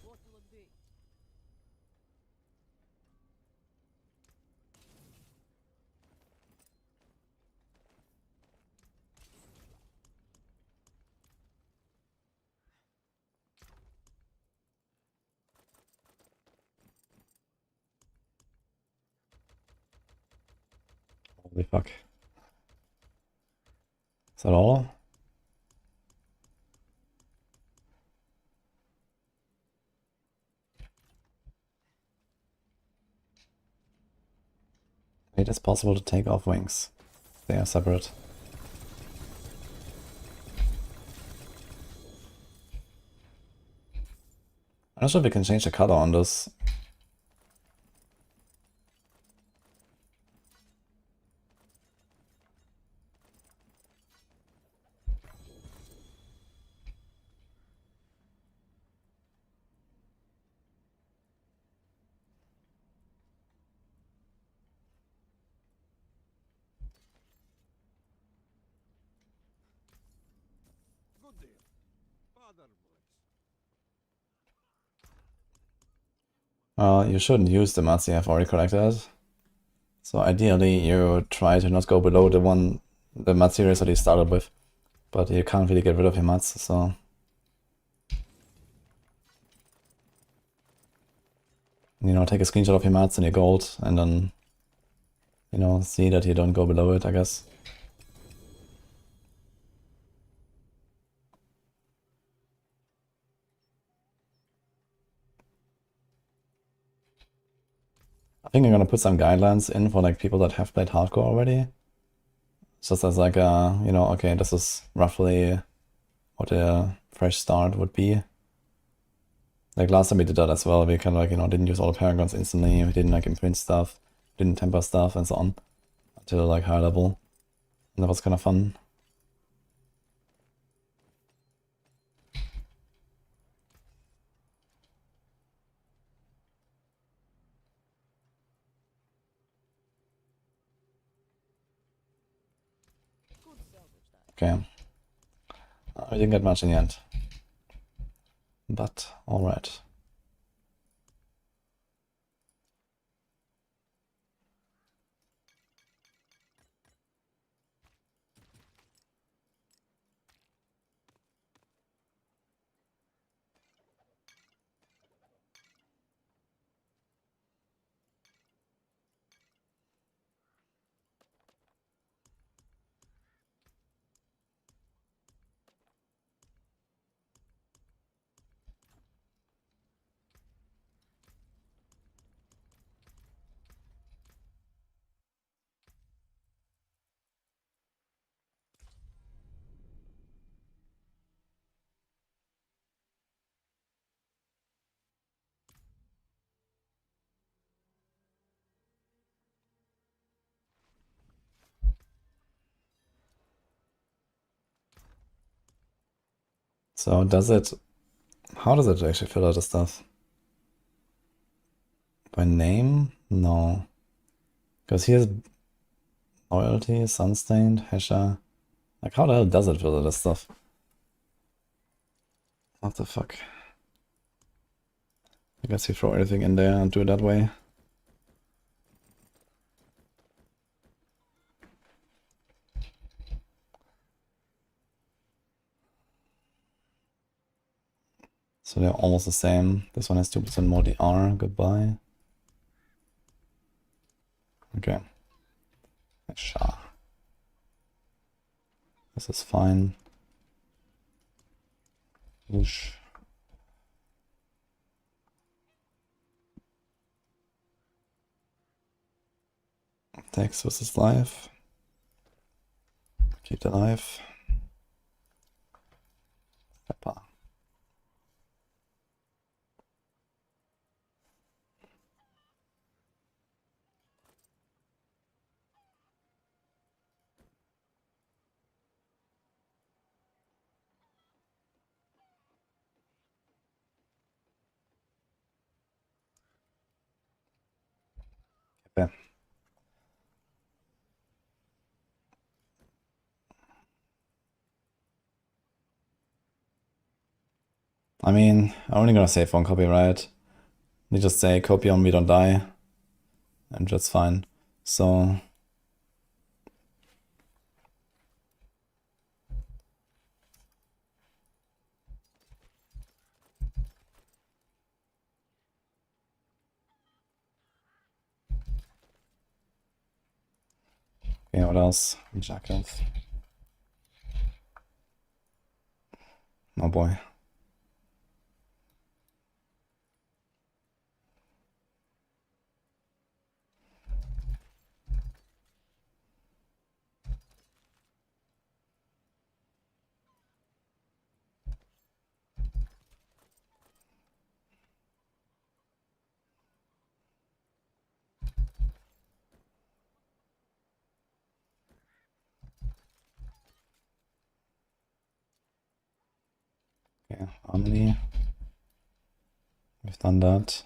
What will it be?
Holy fuck. Is that all? It is possible to take off wings. They are separate. I'm not sure if we can change the color on this.
Good deal. Father voice.
You shouldn't use the mats you have already collected. So ideally you try to not go below the mat series that you started with. But you can't really get rid of your mats, so... You know, take a screenshot of your mats and your gold, and then... You know, see that you don't go below it, I guess. I think I'm gonna put some guidelines in for like people that have played hardcore already. Just as like a, you know, okay, this is roughly what a fresh start would be. Like last time we did that as well, we kind of like, you know, didn't use all the paragons instantly, we didn't like imprint stuff, didn't temper stuff and so on. Until like higher level. And that was kind of fun.
Could salvage that.
Okay. We didn't get much in the end. But, alright.
So does it... How does it actually filter the stuff? By name? No. Because here's loyalty, Sunstained, Hesher. Like how the hell does it filter this stuff? What the fuck? I guess you throw everything in there and do it that way. So they're almost the same. This one has 2% more DR. Goodbye. Okay. Sure. This is fine. Whoosh. Text versus life. Keep the life. Pepper. Okay. I mean, I'm only gonna save one copy, right? You just say copy on me, don't die. And that's fine. So okay, what else? Jacket. Oh boy. Okay, harmony. We've done that.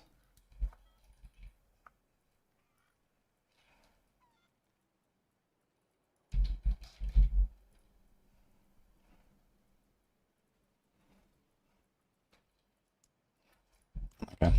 Okay.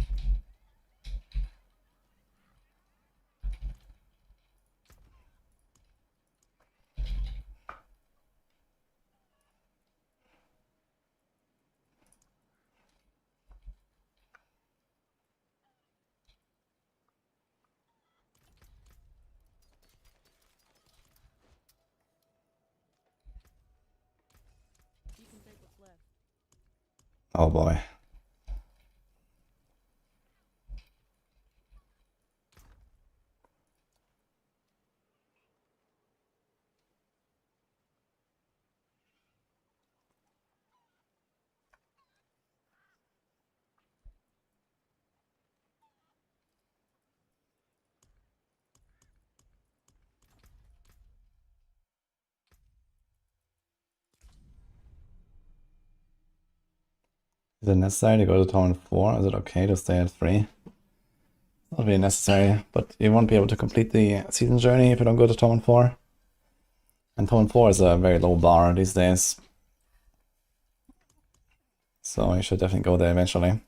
You can take what's left.
Oh boy. Is it necessary to go to Torment 4? Is it okay to stay at 3? Not really necessary, but you won't be able to complete the season journey if you don't go to Torment 4. And Torment 4 is a very low bar these days. So you should definitely go there eventually.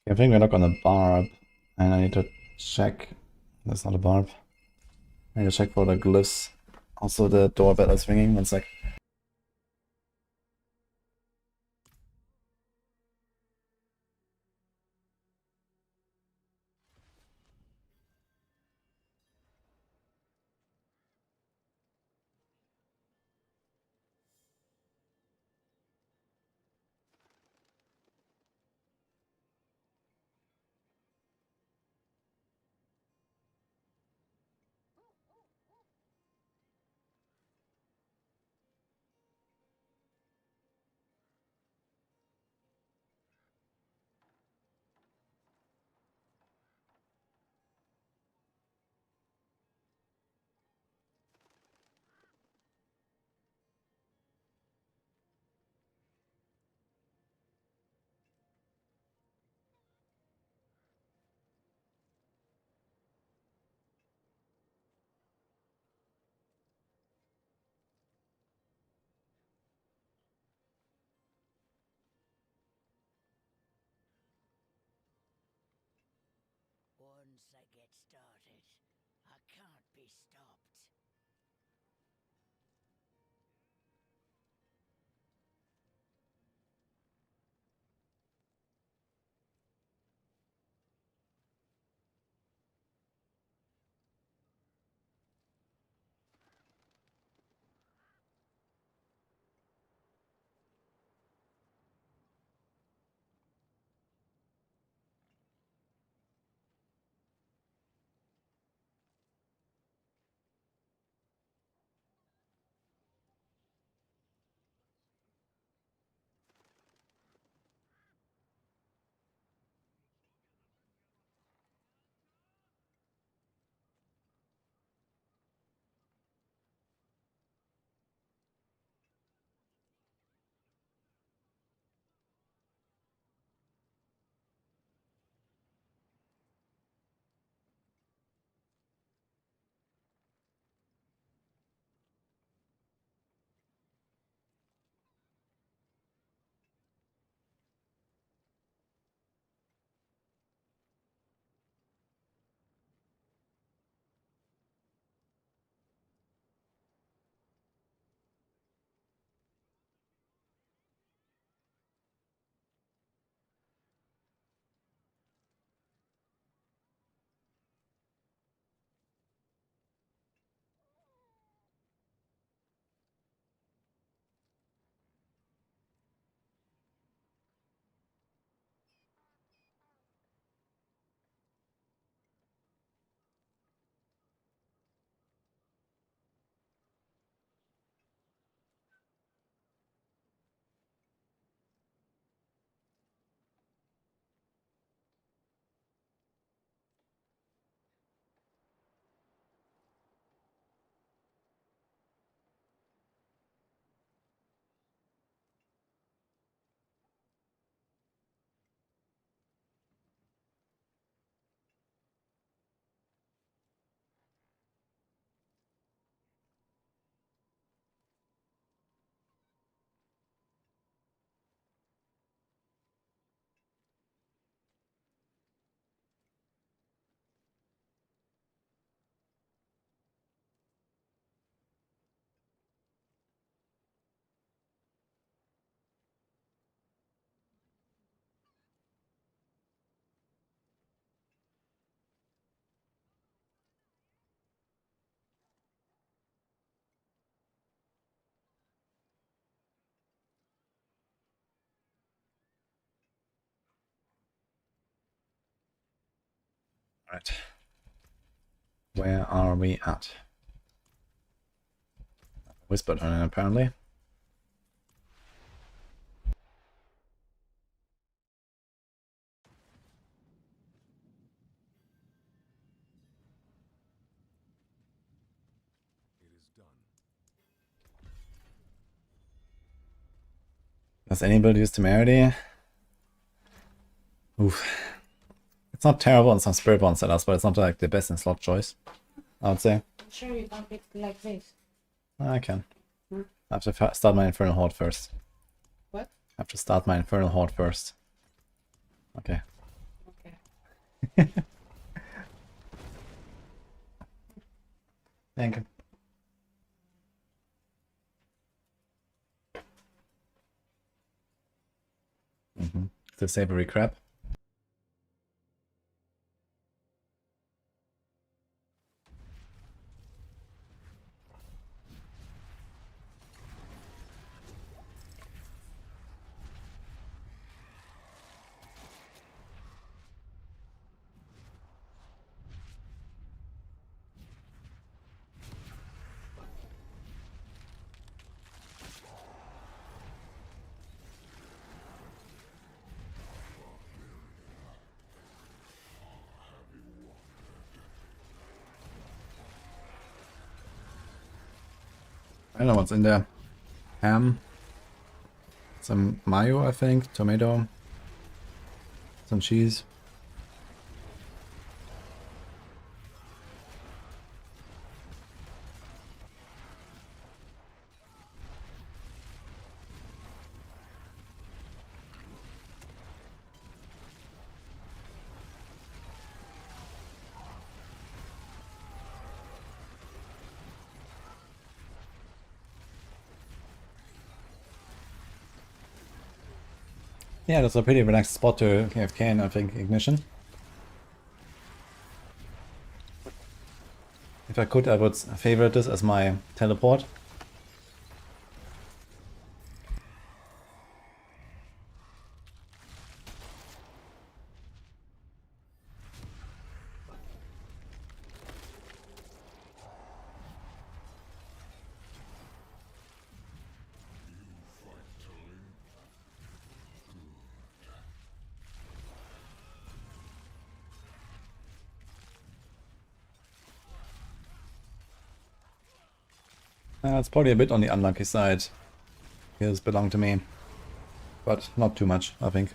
I think we're not on the Barb, and I need to check. That's not a Barb. I need to check for the glyphs. Also, the doorbell is ringing. 1 sec.
Once I get started, I can't be stopped.
Right. Where are we at? Whisper turning, apparently.
It is done.
Does anybody use temerity? Oof. It's not terrible in some Spiritborn setups, but it's not like the best in slot choice, I would say.
I'm sure you can't pick like this.
I can.
Hmm.
I have to start my Infernal Horde first.
What?
I have to start my Infernal Horde first. Okay.
Okay.
Thank you. The savory crab. I don't know what's in there. Ham. Some mayo, I think. Tomato. Some cheese. Yeah, that's a pretty relaxed spot to AFK in, I think, Ignition. If I could, I would favorite this as my teleport. It's probably a bit on the unlucky side. Heals belong to me. But not too much, I think.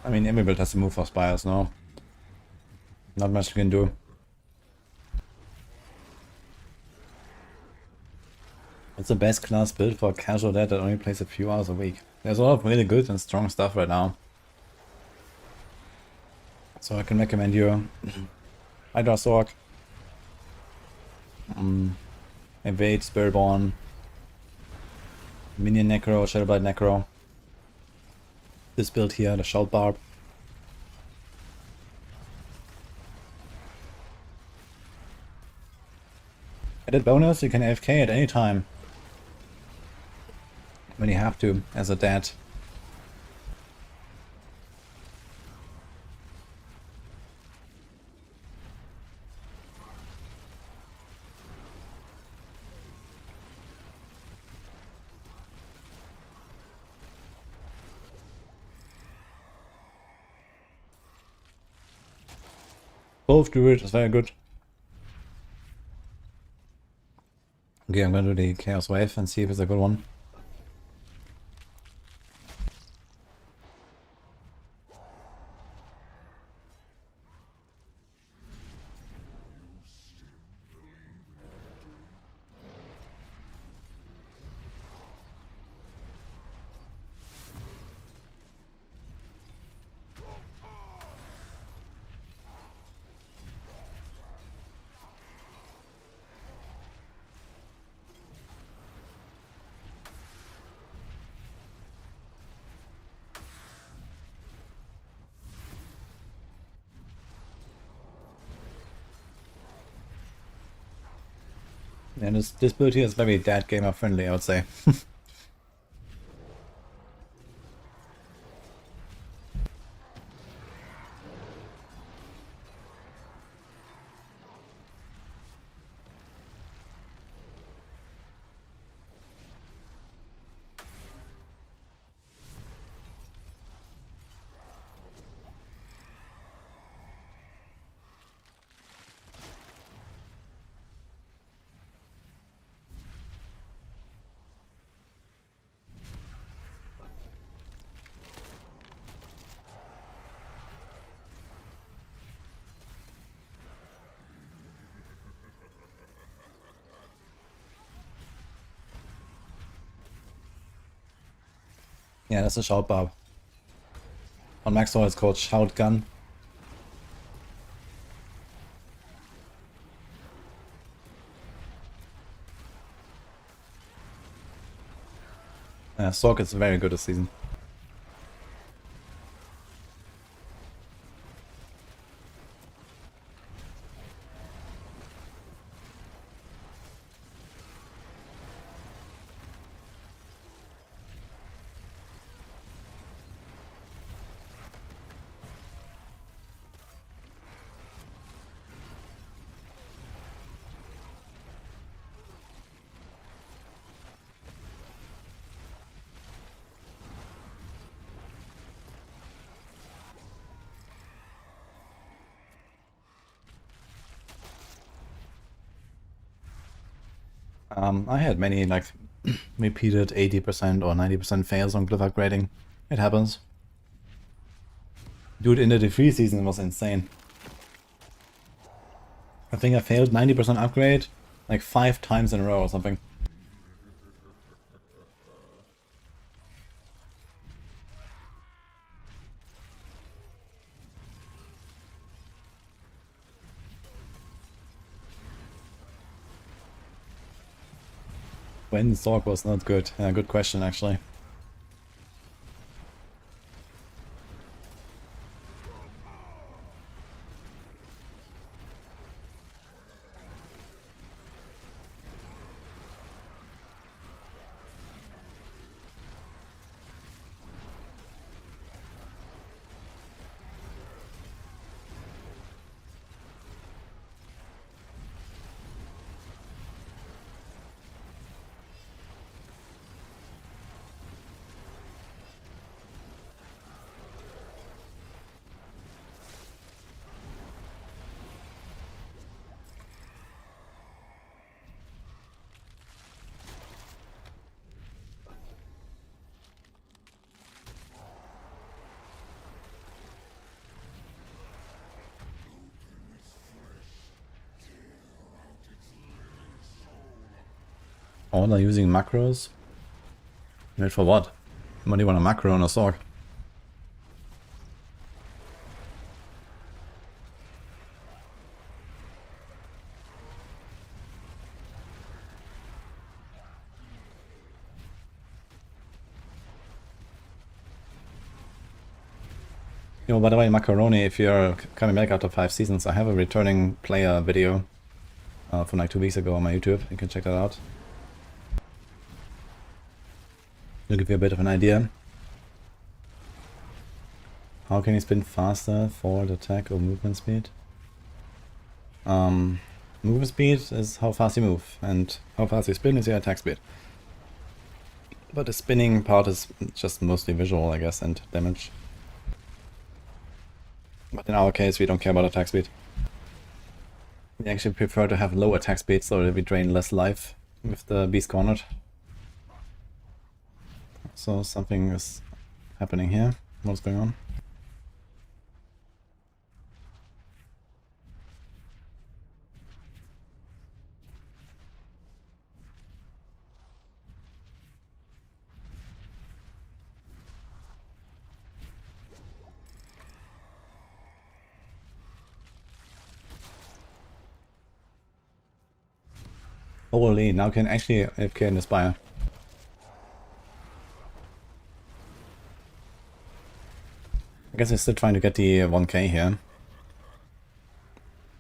I mean, every build has to move for spires now. Not much you can do. It's the best class build for a casual dead that only plays a few hours a week. There's a lot of really good and strong stuff right now. So I can recommend you Hydra Sorc, Evade, Spiritborn, Minion Necro, Shadowblight Necro. This build here, the Shout Barb. Added bonus, you can AFK at any time. When you have to, as a dad. Both Druid is very good. Okay, I'm gonna do the Chaos Wave and see if it's a good one. And this build here is very dad gamer friendly, I would say. Yeah, that's a Shout Barb. On Maxroll it's called Shout Gun. Sorc is very good this season. I had many like repeated 80% or 90% fails on glyph upgrading. It happens. Dude, in the D3 season it was insane. I think I failed 90% upgrade like 5 times in a row or something. When Sorc was not good? Yeah, good question actually. All are using macros? Wait, for what? What do you want a macro on a Sorc? Yo, by the way, Macaroni, if you're coming back after 5 seasons, I have a returning player video from like 2 weeks ago on my YouTube. You can check that out. To give you a bit of an idea. How can you spin faster? Forward attack or movement speed? Movement speed is how fast you move, and how fast you spin is your attack speed. But the spinning part is just mostly visual, I guess, and damage. But in our case, we don't care about attack speed. We actually prefer to have low attack speed so that we drain less life with the beast cornered. So something is happening here. What's going on? Holy, now can actually AFK in the Spire. I guess I'm still trying to get the 1k here.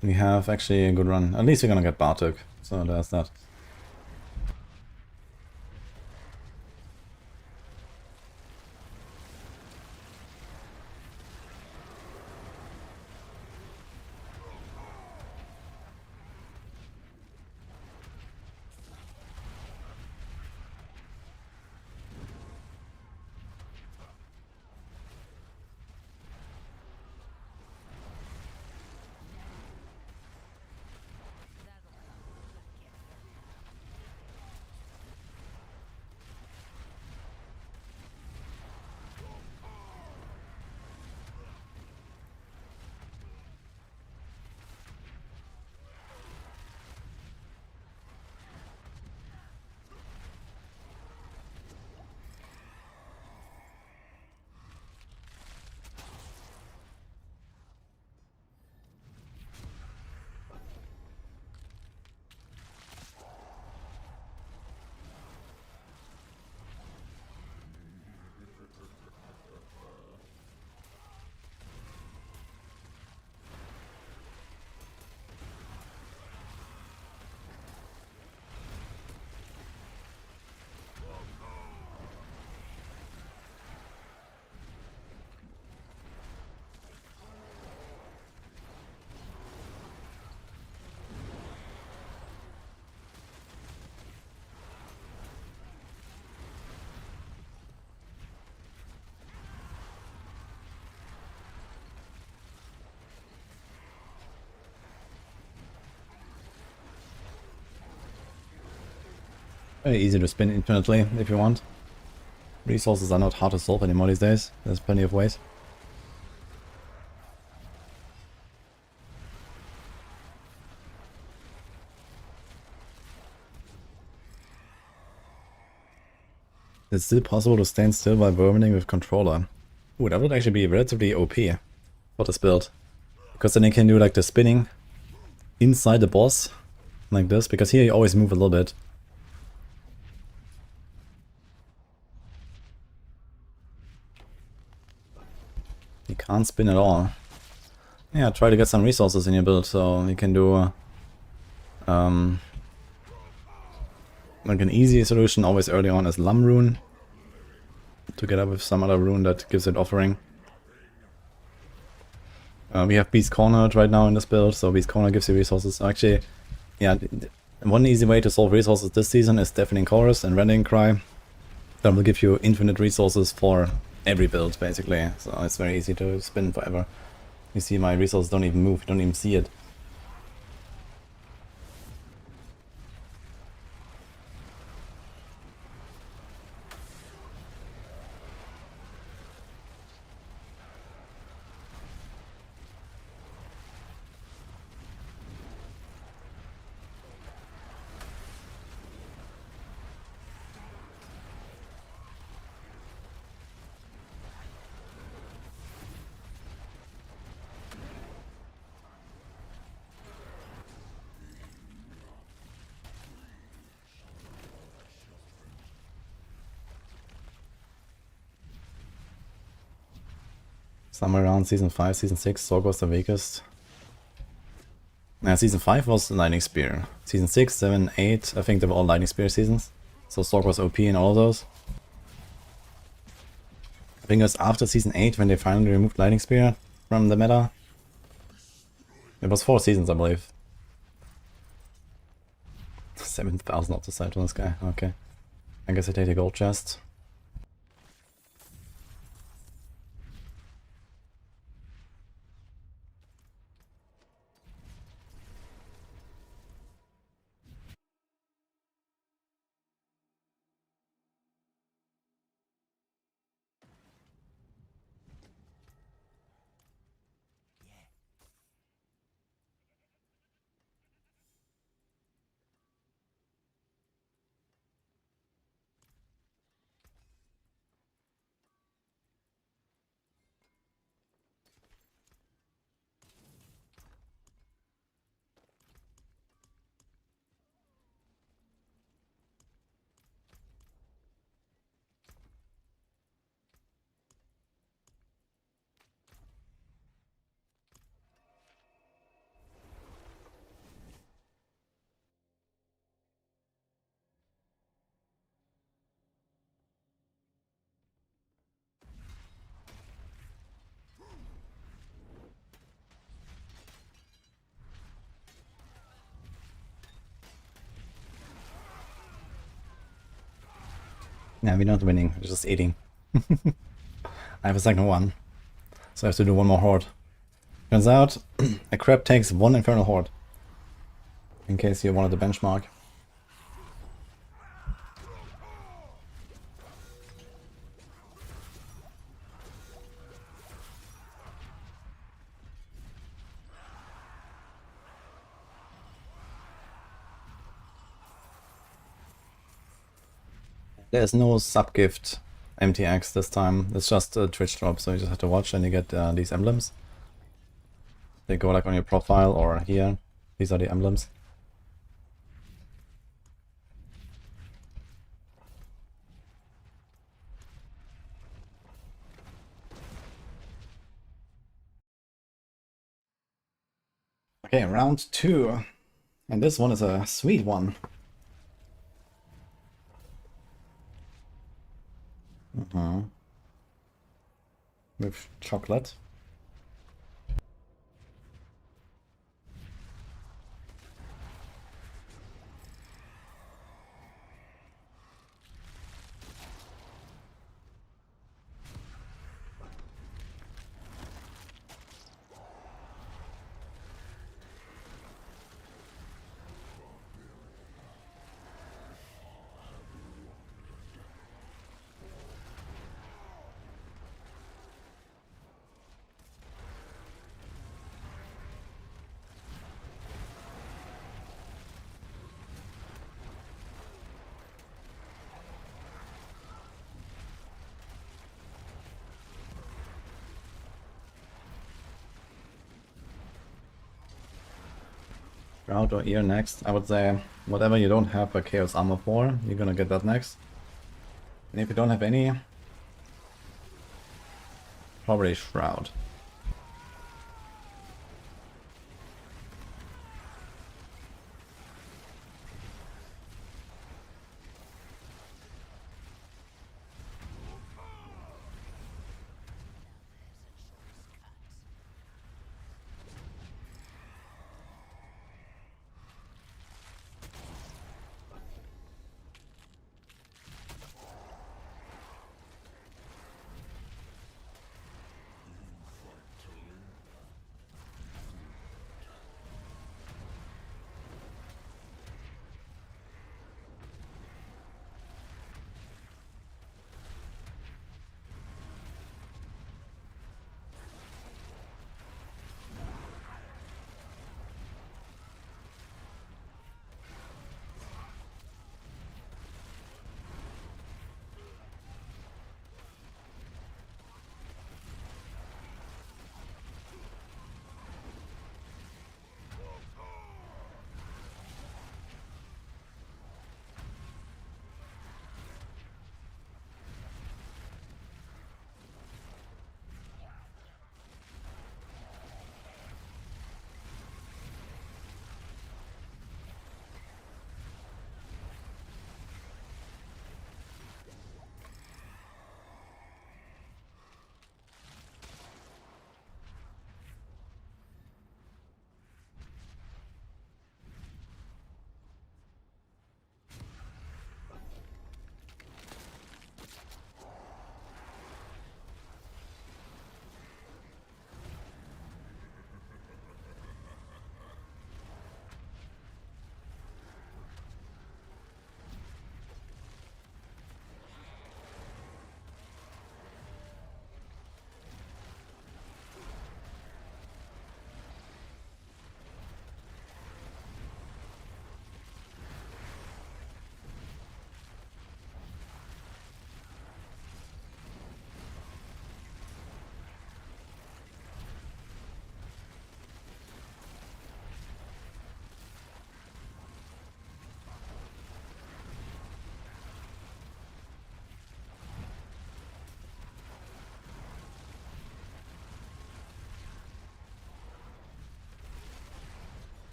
We have actually a good run. At least we're gonna get Bartok, so there's that. Very easy to spin infinitely if you want. Resources are not hard to solve anymore these days. There's plenty of ways. It's still possible to stand still while verminating with controller. Ooh, that would actually be relatively OP for this build. Because then you can do like the spinning inside the boss, like this, because here you always move a little bit. You can't spin at all. Yeah, try to get some resources in your build, so you can do like an easy solution always early on is Lum Rune, together with some other rune that gives it offering. We have Beast Cornered right now in this build, so Beast Corner gives you resources. Actually, yeah, one easy way to solve resources this season is Deafening Chorus and Rending Cry. That will give you infinite resources for every build, basically. So it's very easy to spin forever. You see my resources don't even move, you don't even see it. Somewhere around Season 5, Season 6, Sorc was the weakest. Season 5 was Lightning Spear. Season 6, 7, 8, I think they were all Lightning Spear seasons. So Sorc was OP in all of those. I think it was after Season 8 when they finally removed Lightning Spear from the meta. It was 4 seasons, I believe. 7,000 off the side from this guy, okay. I guess I take the gold chest. Yeah, we're not winning, we're just eating. I have a second one, so I have to do one more horde. Turns out, a crab takes one infernal horde. In case you wanted the benchmark. There's no sub-gift MTX this time, it's just a Twitch drop, so you just have to watch and you get these emblems. They go like on your profile or here, these are the emblems. Okay, round 2. And this one is a sweet one. With chocolate. Shroud or Ear next. I would say whatever you don't have a Chaos Armor for, you're gonna get that next. And if you don't have any, probably Shroud.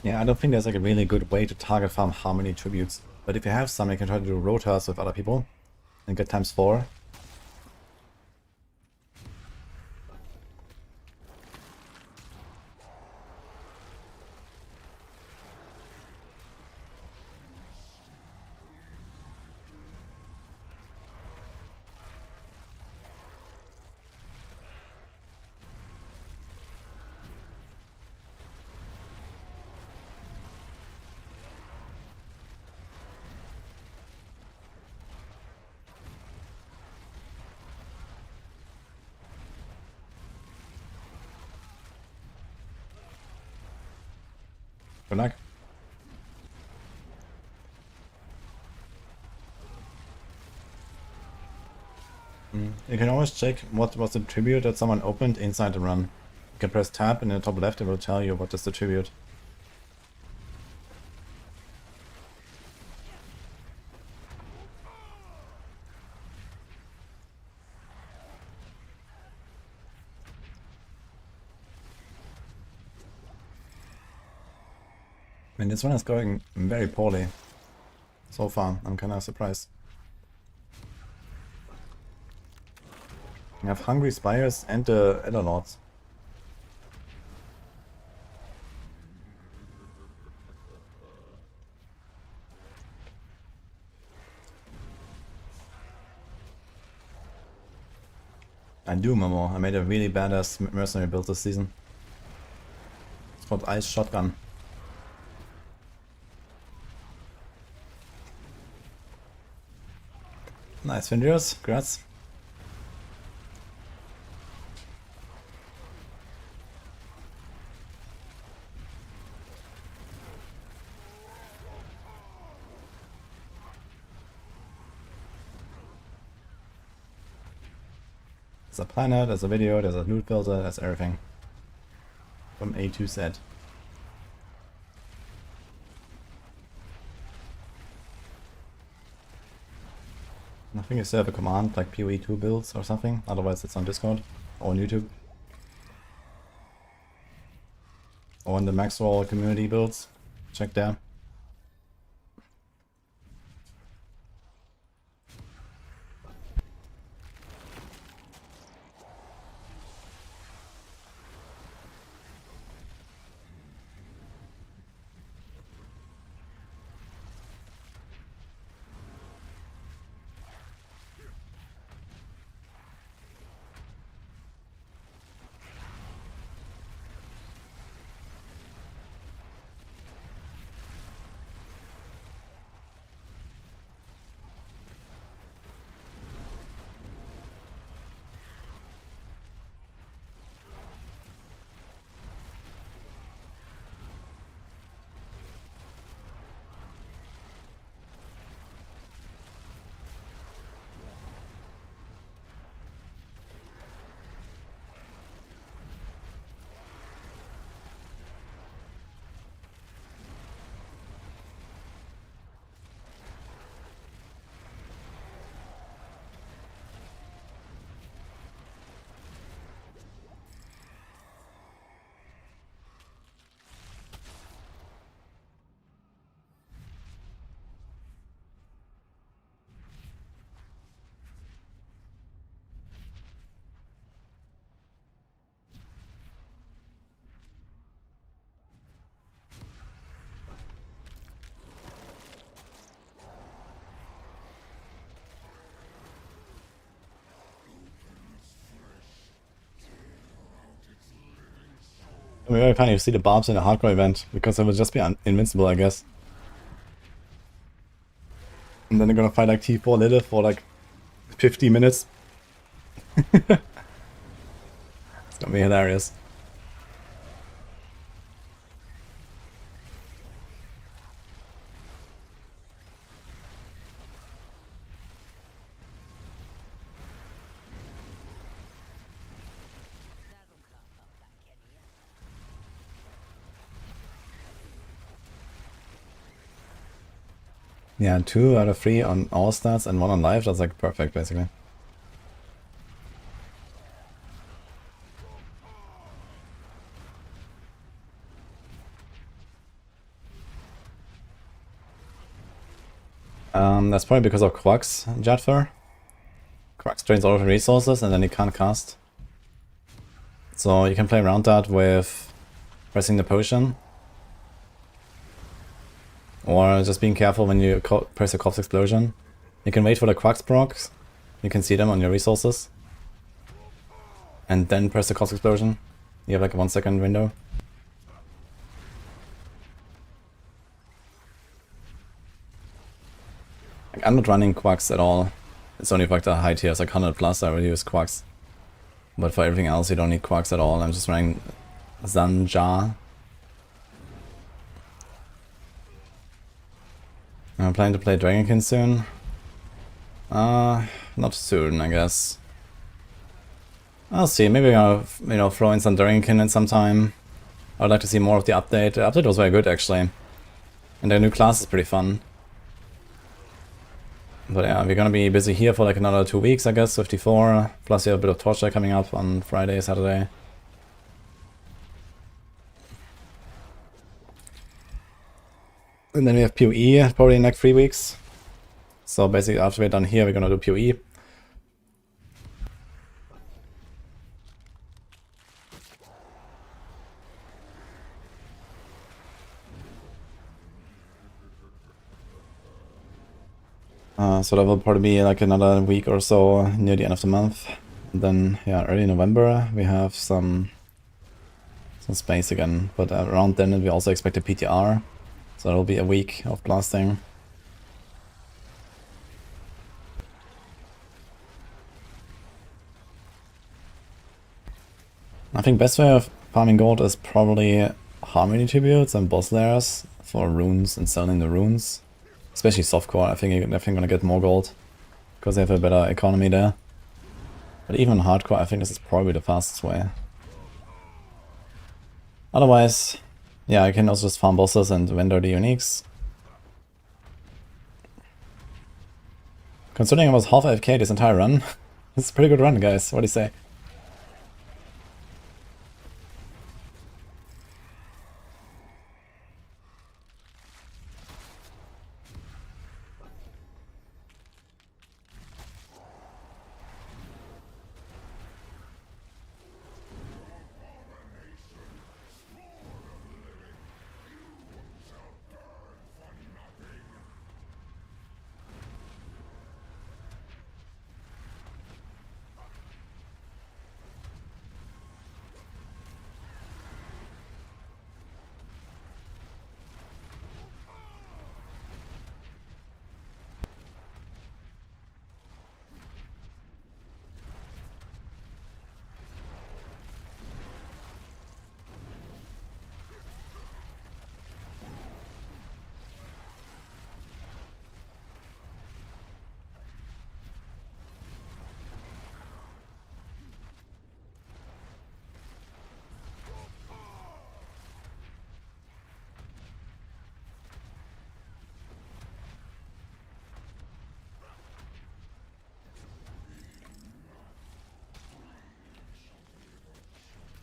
Yeah, I don't think there's like a really good way to target farm Harmony tributes. But if you have some, you can try to do rotas with other people and get ×4. Good luck. You can always check what was the tribute that someone opened inside the run. You can press tab and in the top left it will tell you what is the tribute. I mean, this one is going very poorly so far. I'm kind of surprised. You have Hungry Spires and the Elder Lords. I do remember, I made a really badass mercenary build this season. It's called Ice Shotgun. Nice Finders, congrats. There's a planet, there's a video, there's a loot filter, there's everything. From A to Z. I think you still have a command like PoE2 builds or something, otherwise it's on Discord or on YouTube. Or in the Maxroll community builds. Check there. It'll be very funny to see the Barbs in a hardcore event, because it would just be invincible, I guess. And then they're gonna fight like T4 Lilith for like 50 minutes. It's gonna be hilarious. Yeah, 2 out of 3 on all stats and 1 on life, that's like perfect basically. That's probably because of Quack's Jetfer. Quack drains all of the resources and then he can't cast. So you can play around that with pressing the potion. Or just being careful when you press a Corpse Explosion. You can wait for the Quacks procs. You can see them on your resources. And then press the Corpse Explosion. You have like a 1 second window. Like, I'm not running Quacks at all. It's only for like the high tiers, like 100 plus I will use Quacks. But for everything else you don't need Quacks at all. I'm just running Zanja. I'm planning to play Dragonkin soon. Not soon, I guess. I'll see. Maybe I'll, throw in some Dragonkin in some time. I'd like to see more of the update. The update was very good, actually. And the new class is pretty fun. But yeah, we're gonna be busy here for like another 2 weeks, I guess, 54. Plus you have a bit of Torture coming up on Friday, Saturday. And then we have PoE probably in like 3 weeks. So basically after we're done here, we're gonna do PoE. So that will probably be like another week or so near the end of the month. And then yeah, early November we have some space again. But around then we also expect a PTR. So that'll be a week of blasting. I think best way of farming gold is probably Harmony Tributes and boss layers for runes and selling the runes. Especially softcore, I think you're definitely gonna get more gold. Because they have a better economy there. But even in hardcore, I think this is probably the fastest way. Otherwise, yeah, I can also just farm bosses and vendor the uniques. Considering I was half AFK this entire run, it's a pretty good run, guys. What do you say?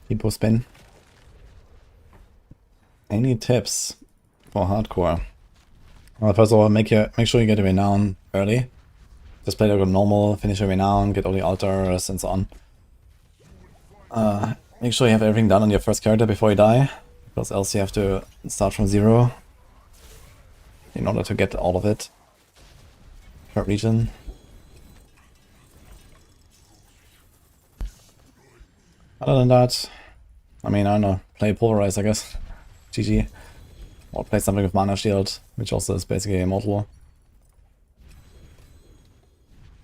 People spin. Any tips for hardcore? Well, first of all, make sure you get a renown early. Just play like a normal, finish your renown, get all the altars and so on. Make sure you have everything done on your first character before you die, because else you have to start from 0 in order to get all of it. Third region. Other than that, I mean, I don't know, play Pulverize, I guess. GG. Or play something with Mana Shield, which also is basically immortal.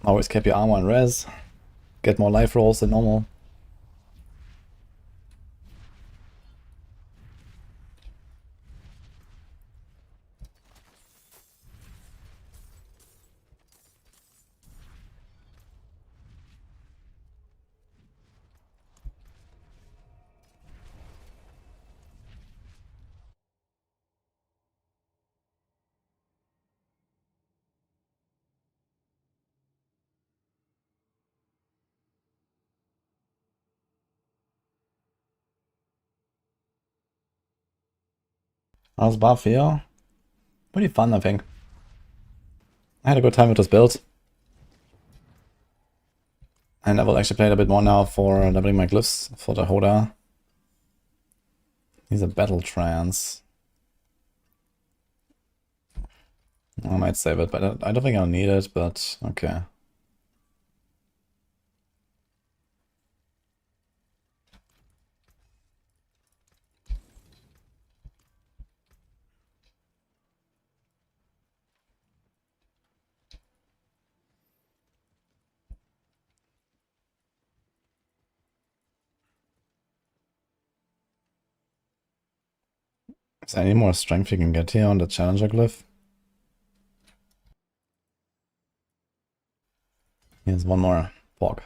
Always cap your armor and res. Get more life rolls than normal. How's Barb feel? Pretty fun, I think. I had a good time with this build. And I will actually play it a bit more now for leveling my glyphs for the Horde. He's a battle trance. I might save it, but I don't think I'll need it, but okay. Is there any more strength you can get here on the Challenger glyph? Here's one more block.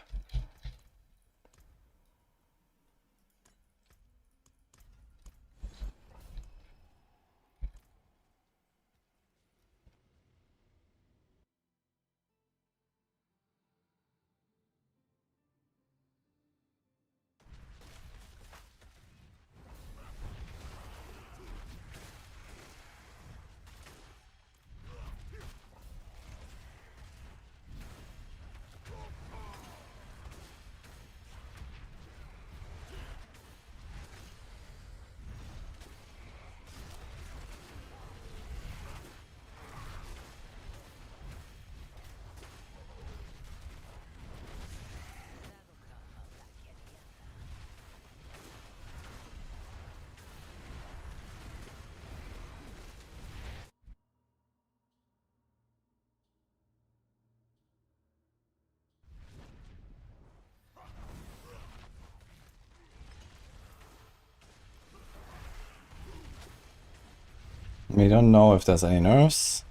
We don't know if there's any nerfs.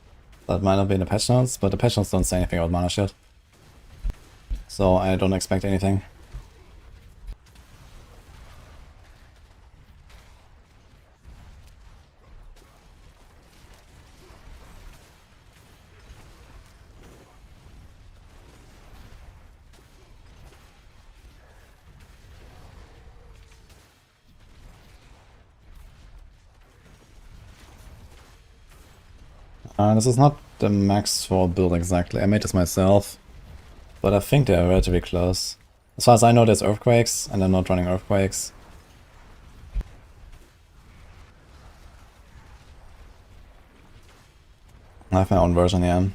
That might not be in the patch notes, but the patch notes don't say anything about Mana Shield.
So I don't expect anything. This is not the Maxroll build exactly. I made this myself, but I think they are relatively close. As far as I know, there's Earthquakes, and I'm not running Earthquakes. I have my own version, yeah.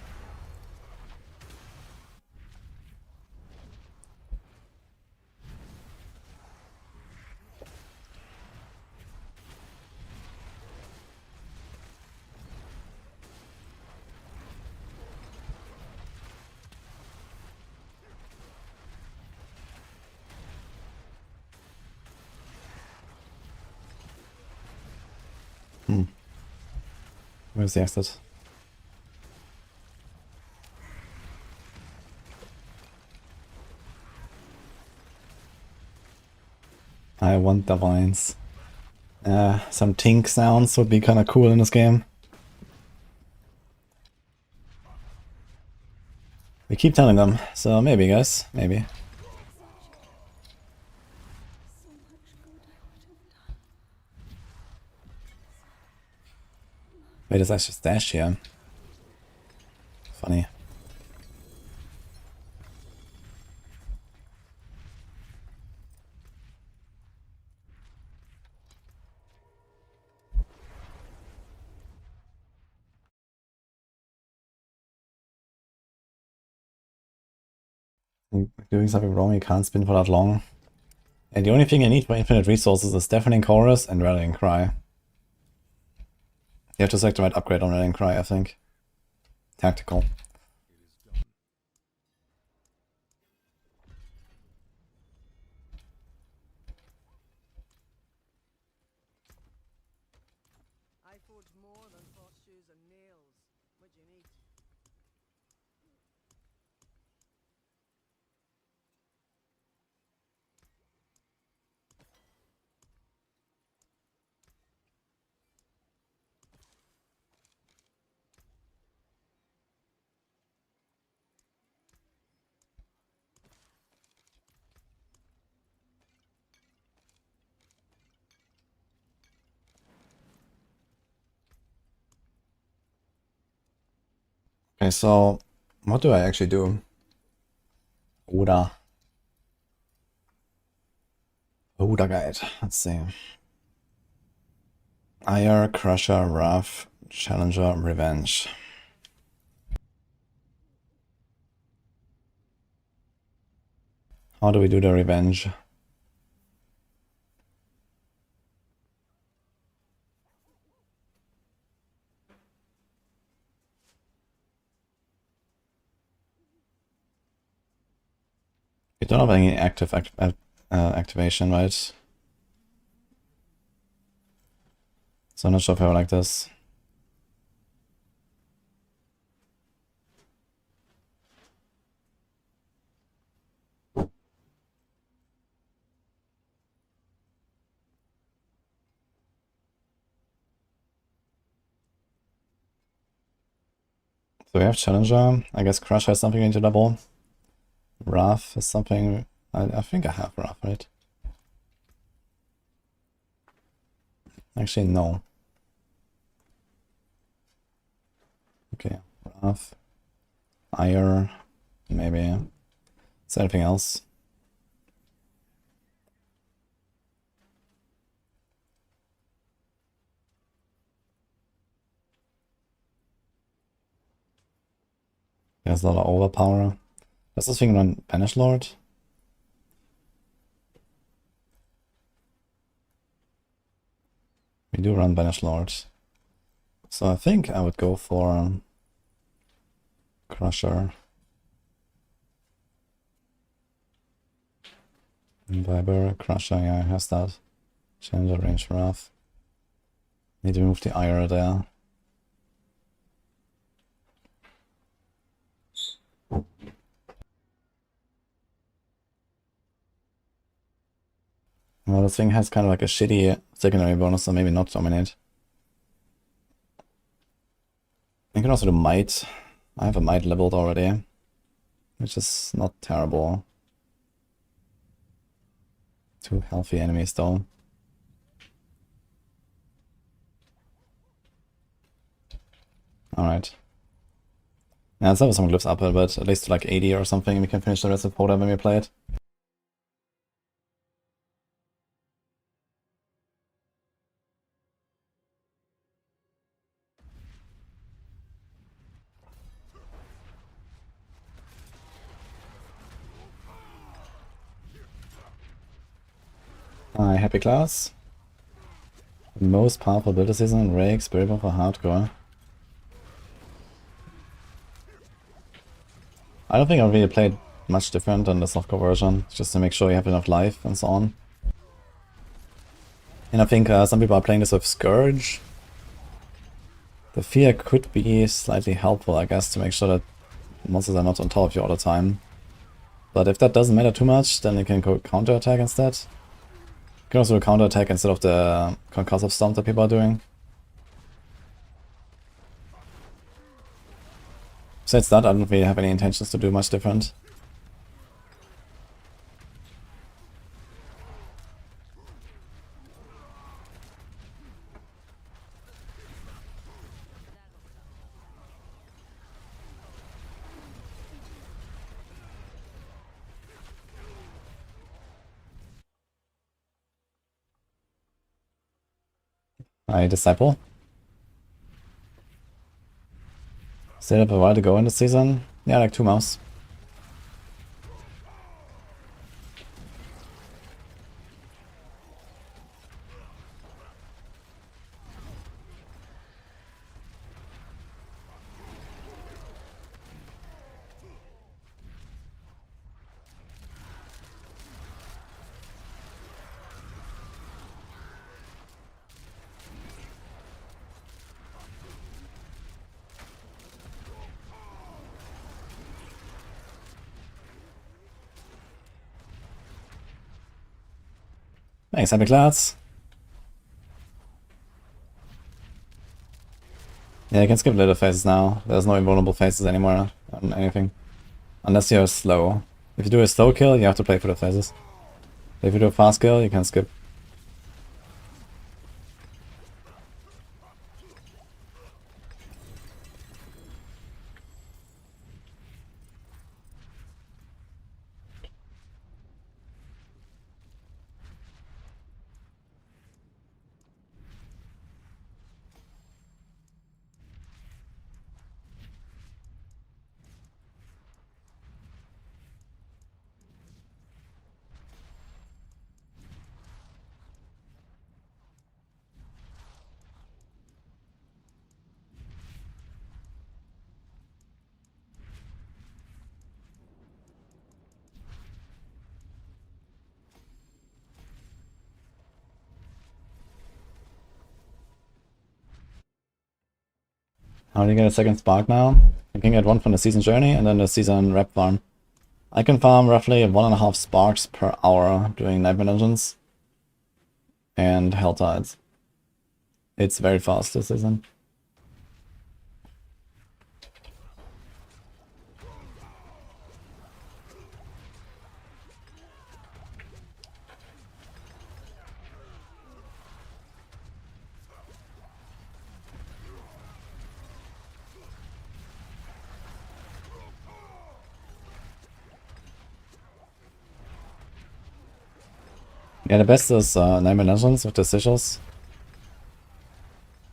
Where's the exit? I want the vines. Some tink sounds would be kinda cool in this game. We keep telling them, so maybe guys, maybe. Wait, there's actually stash here. Funny. Doing something wrong, you can't spin for that long. And the only thing you need for infinite resources is Deafening Chorus and Rallying Cry. You have to select the right upgrade on Rallying Cry, I think. Tactical.
I forge more than horseshoes and nails. What do you need?
Okay, so what do I actually do? Oda Guide. Let's see. Ire, Crusher, Wrath, Challenger, Revenge. How do we do the Revenge? We don't have any active activation, right? So I'm not sure if I would like this. So we have Challenger. I guess Crush has something into double. Wrath is something. I think I have Wrath, right? Actually, no. Okay, Wrath. Ire. Maybe. Is there anything else? There's a lot of overpower. Does this thing run Banish Lord? We do run Banish Lord. So I think I would go for Crusher. Viber, Crusher, yeah, has that. Challenger, Range, Wrath. Need to move the Ire there. Well, this thing has kind of like a shitty secondary bonus, so maybe not dominate. I can also do might. I have a might leveled already, which is not terrible. 2 healthy enemies though. Alright. Yeah, let's have some glyphs up, but at least to like 80 or something, and we can finish the rest of Horde when we play it. Hi, happy class. The most powerful build this season, Rake, Spiritborn for hardcore. I don't think I really played much different than the softcore version, just to make sure you have enough life and so on. And I think some people are playing this with Scourge. The fear could be slightly helpful, I guess, to make sure that monsters are not on top of you all the time. But if that doesn't matter too much, then you can go counter-attack instead. You can also counter-attack instead of the concussive stomp that people are doing. Besides that, I don't really have any intentions to do much different. Hi, Disciple. Stayed up a while to go in this season. Yeah, like 2 months. Thanks, happy class. Yeah, you can skip little phases now. There's no invulnerable phases anymore on anything. Unless you're slow. If you do a slow kill, you have to play for the phases. If you do a fast kill, you can skip. How do you get a second spark now? You can get one from the season journey and then the season rep farm. I can farm roughly 1.5 sparks per hour doing Nightmare Dungeons and Hell Tides. It's very fast this season. Yeah, the best is Nightmare Dungeons with the sigils,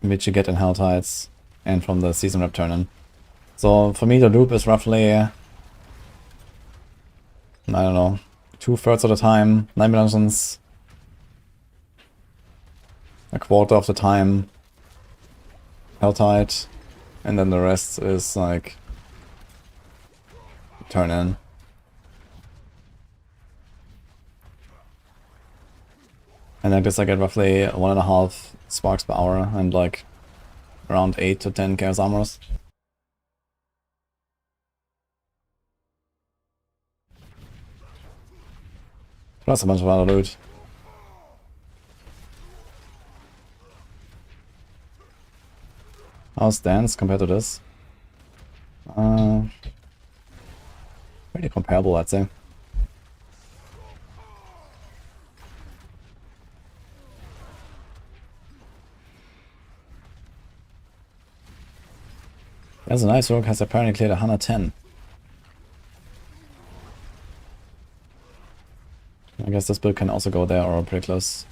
which you get in Hell Tides and from the season rep turn-in. So for me the loop is roughly, I don't know, 2/3 of the time Nightmare Dungeons, a quarter of the time Helltide, and then the rest is like turn-in. And I guess I get roughly 1.5 sparks per hour and like around 8 to 10 chaos armors. Plus a bunch of other loot.
How's dance compared to this? Pretty comparable, I'd say. There's a nice rogue, has apparently cleared 110. I guess this build can also go there or pretty close.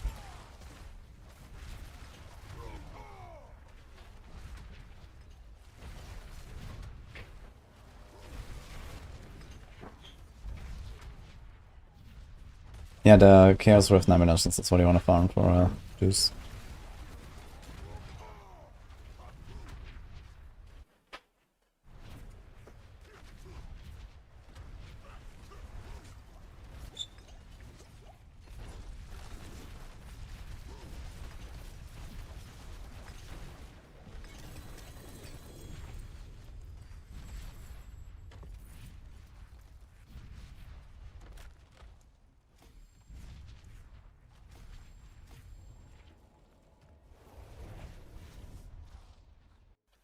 Yeah, the Chaos Rift nominations, that's what you want to farm for juice.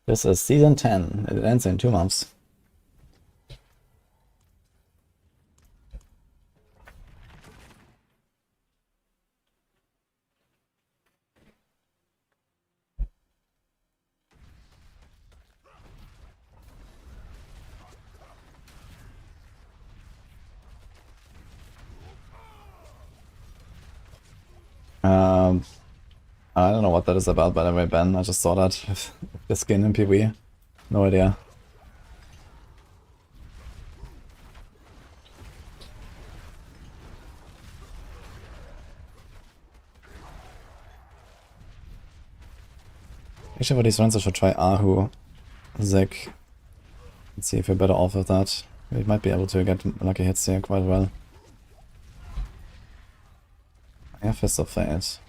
This is season 10. It ends in 2 months. I don't know what that is about, by the way, Ben. I just saw that. The skin in PvE. No idea. Actually, for these runs, I should try Ahu, Zek. Let's see if we're better off with that. We might be able to get lucky hits here quite well. Yeah, Fist of Fate.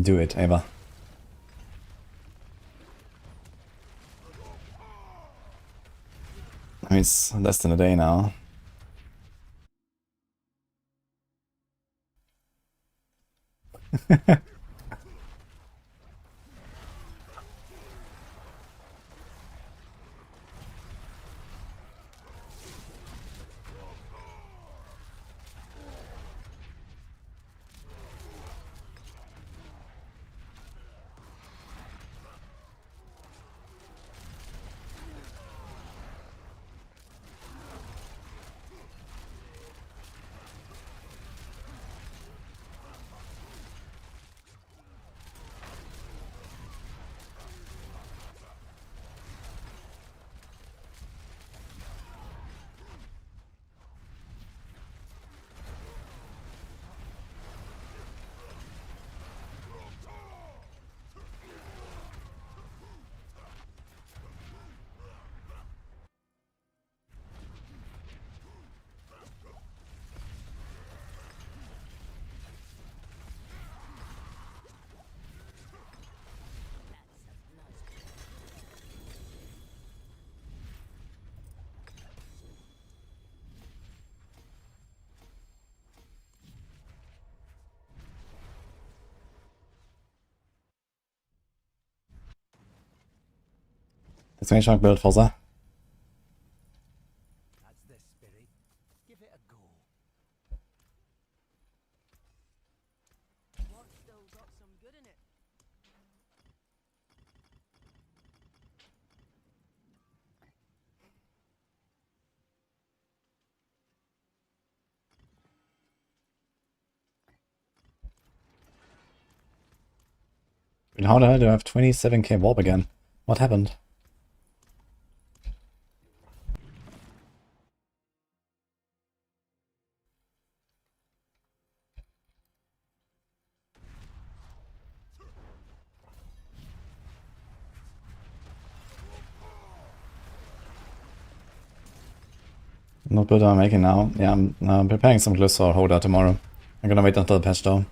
Do it, Ava. I mean, it's less than a day now. Jetzt bin ich schon Bild for
That's the spirit. Give it a go.
What's still got some good in it?
How the hell do I have 27k warp again? What happened? Not build I'm making now. Yeah, I'm preparing some glyphs for Horde tomorrow. I'm gonna wait until the patch though.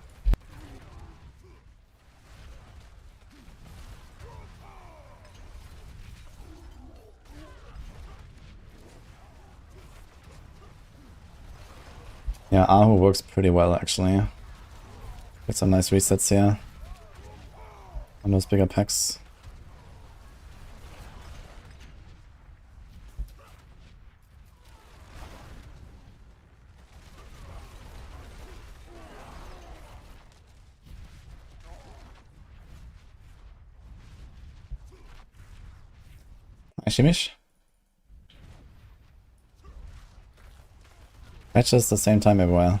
Yeah, Ahu works pretty well actually. Get some nice resets here on those bigger packs. Shimish? Matches the same time everywhere.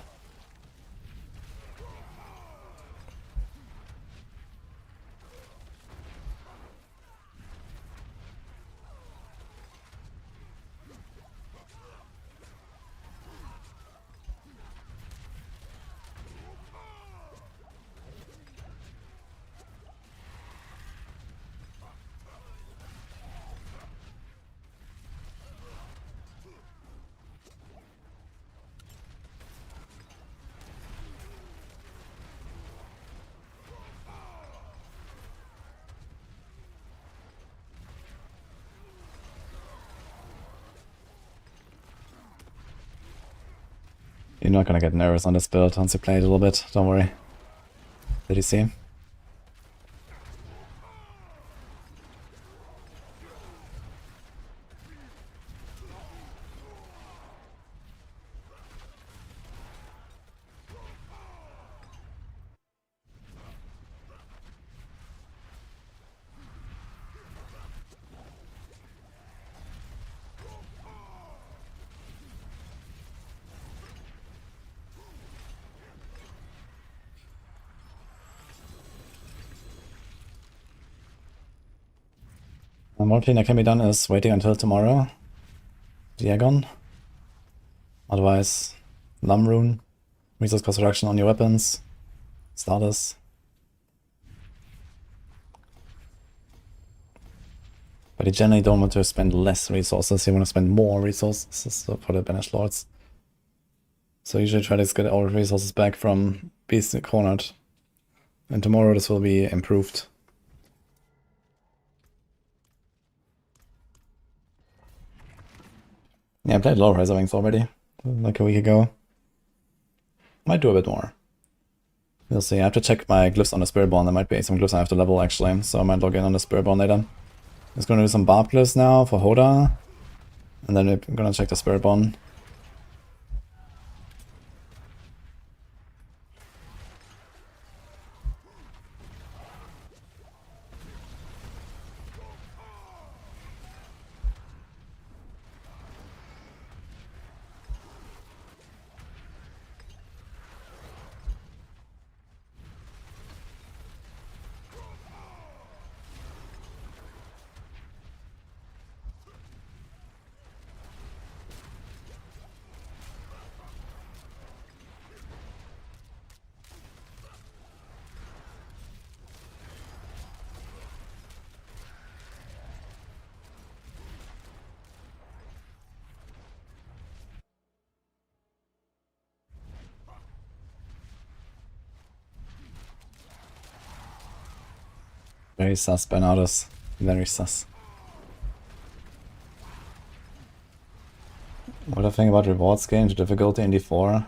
You're not gonna get nervous on this build once you play it a little bit, don't worry. Did you see? And one thing that can be done is waiting until tomorrow. Diagon. Otherwise, Lumrune. Resource cost reduction on your weapons. Starters. But you generally don't want to spend less resources, you want to spend more resources for the Banished Lords. So usually try to get all resources back from Beast Cornered. And tomorrow this will be improved. Yeah, I played low Razor Wings already, like a week ago. Might do a bit more. We'll see. I have to check my glyphs on the Spiritborn. There might be some glyphs I have to level actually, so I might log in on the Spiritborn later. Just gonna do some Barb glyphs now for Horde. And then we're gonna check the Spiritborn. Very sus, Bernardus. Very sus. What do I think about rewards game to difficulty in D4?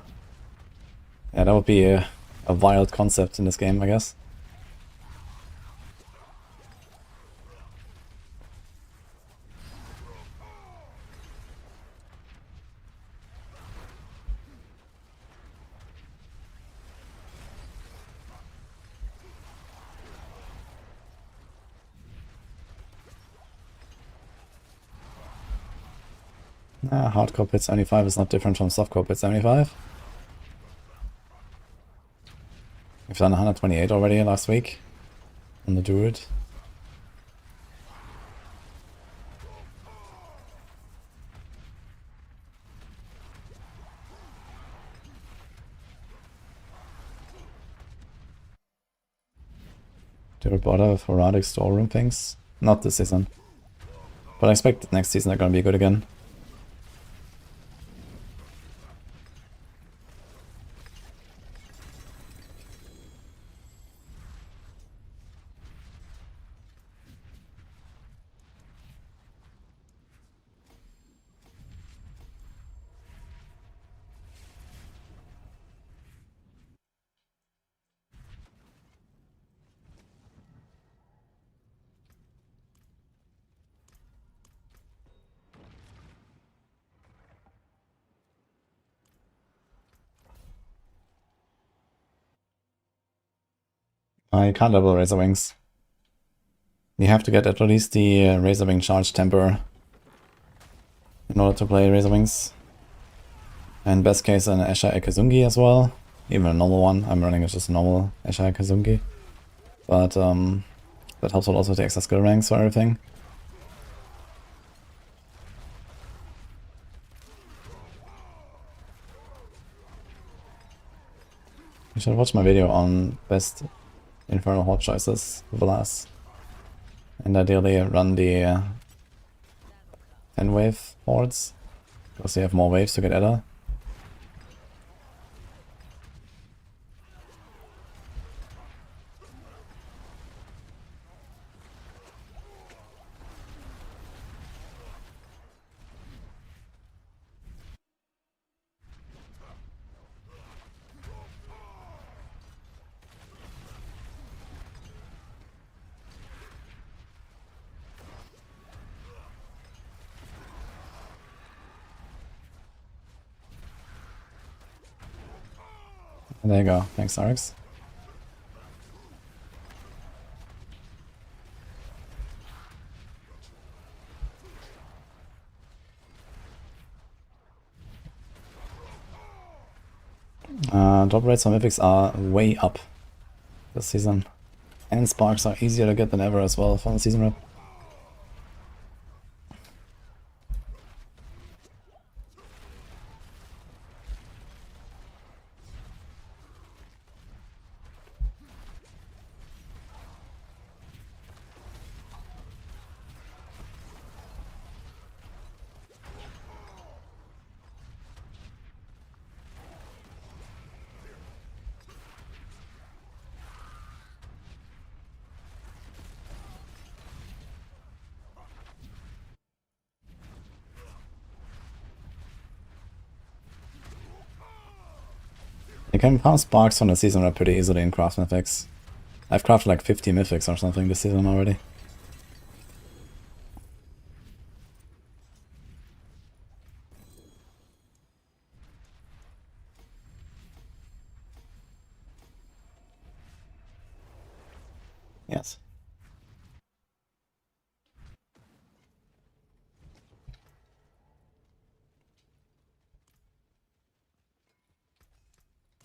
Yeah, that would be a wild concept in this game, I guess. Hardcore pit 75 is not different from softcore pit 75. We've done 128 already last week on the Druid. Do a bother with horadic storeroom things? Not this season. But I expect next season they're gonna be good again. I can't level Razor Wings. You have to get at least the Razor Wing Charge Temper in order to play Razor Wings. And best case an Escher Ekazungi as well. Even a normal one. I'm running just a normal Escher Ekazungi. But that helps a lot also with the extra skill ranks for everything. You should watch my video on best Infernal Horde choices with Velas. And ideally run the 10 wave hordes, because you have more waves to get Edda. And there you go. Thanks, Arx. Drop rates on Mythics are way up this season. And Sparks are easier to get than ever as well from the season rep. You can farm Sparks from the season rep pretty easily in Craft Mythics. I've crafted like 50 Mythics or something this season already. Yes.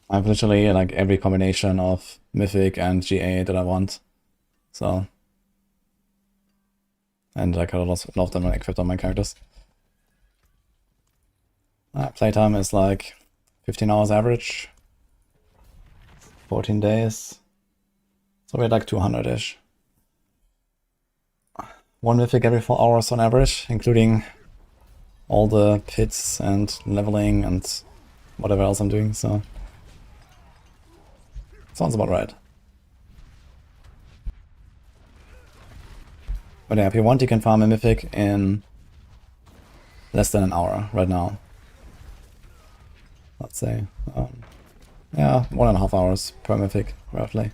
I have literally like every combination of Mythic and GA that I want. So. And like a lot of them are equipped on my characters. Playtime is like 15 hours average. 14 days. So we're like 200-ish. One Mythic every 4 hours on average, including all the pits and leveling and whatever else I'm doing, so sounds about right. But yeah, if you want, you can farm a Mythic in less than an hour right now. Let's say, yeah, 1.5 hours per Mythic, roughly.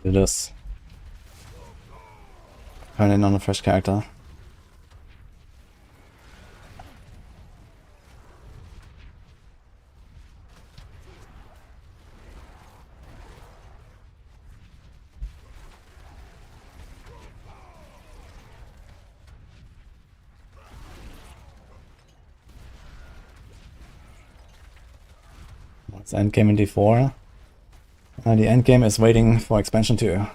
Do this. Turn in on a fresh character. It's endgame in D4. The endgame is waiting for expansion 2.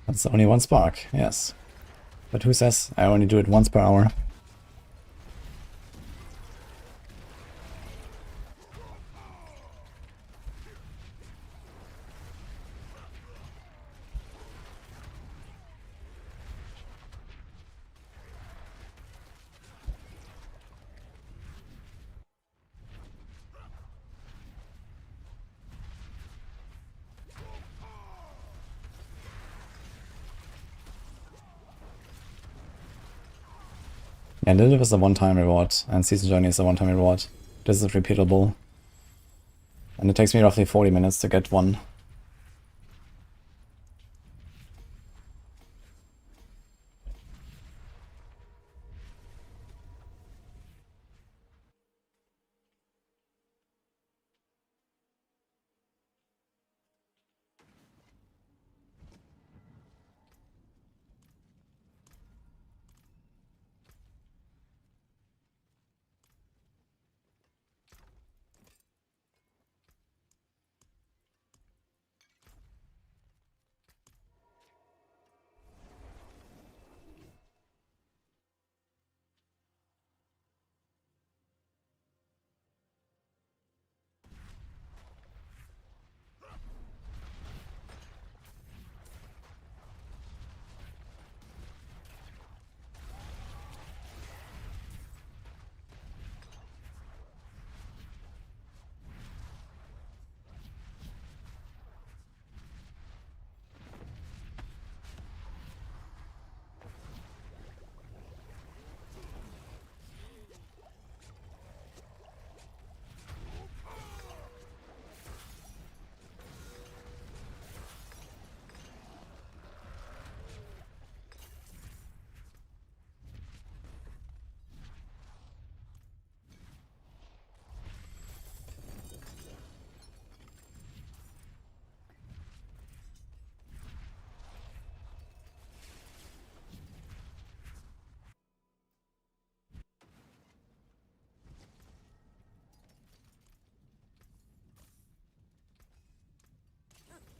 That's only one spark, yes. But who says I only do it once per hour? Yeah, Lilith is a one-time reward, and Season Journey is a one-time reward. This is repeatable. And it takes me roughly 40 minutes to get one.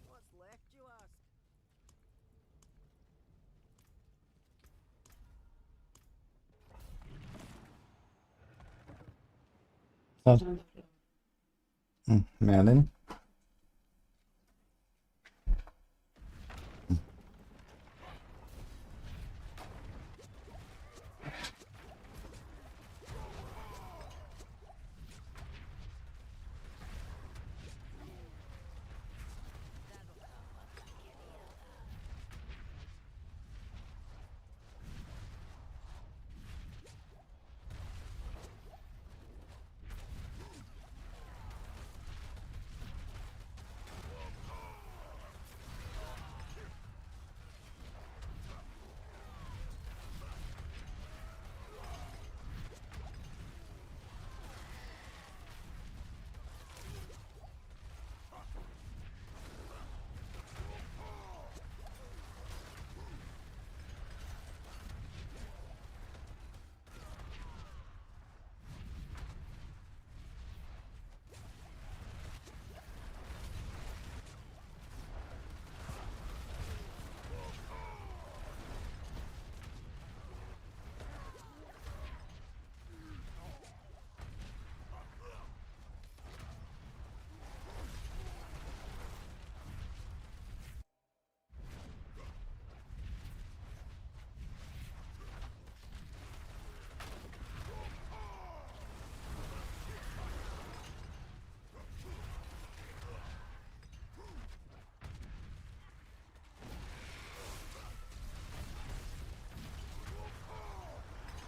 What's left, you ask?
Merlin.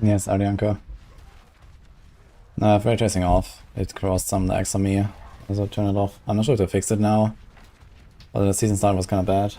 Yes, Arianka. No, if ray tracing off, it crossed some lags on me, so turn it off. I'm not sure if they fixed it now, but the season start was kind of bad.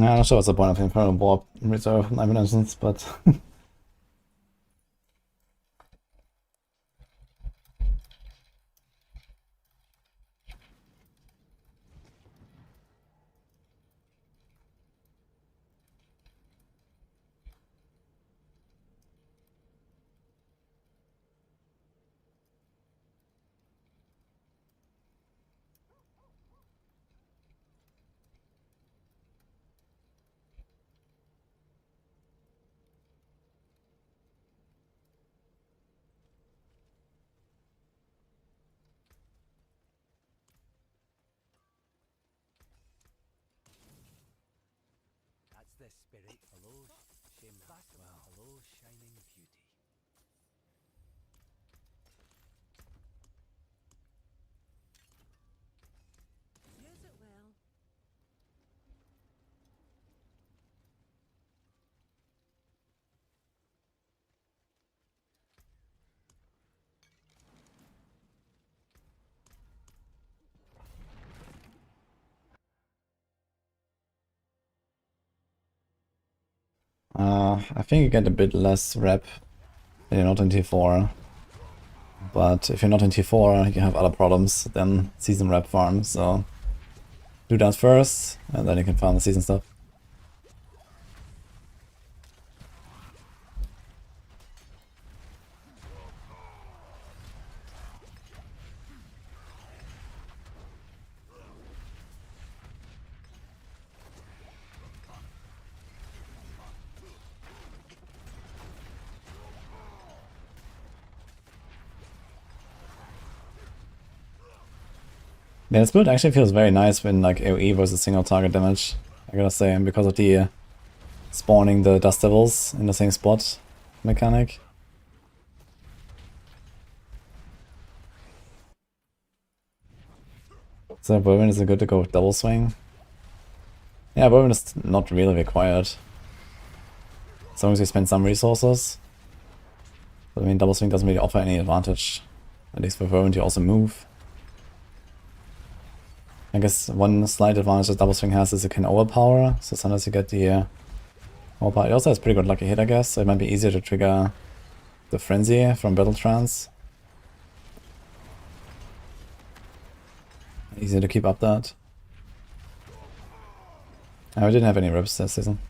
Yeah, I'm not sure what's the point of Infernal Warp Reserve Evanescence, but
this spirit? Hello, shame. Well, hello, shining beauty.
Use it well.
I think you get a bit less rep when you're not in T4. But if you're not in T4, you have other problems than season rep farm, so do that first, and then you can farm the season stuff. Yeah, this build actually feels very nice when like AoE versus single target damage, I gotta say, because of the spawning the Dust Devils in the same spot mechanic. So Bourbon is good to go with double swing. Yeah, Bourbon is not really required. As long as you spend some resources. But I mean, double swing doesn't really offer any advantage. At least for Bourbon you also move. I guess one slight advantage that double swing has is it can overpower, so sometimes you get the overpower. It also has pretty good lucky hit, I guess, so it might be easier to trigger the Frenzy from Battle Trance. Easier to keep up that. I didn't have any rips this season.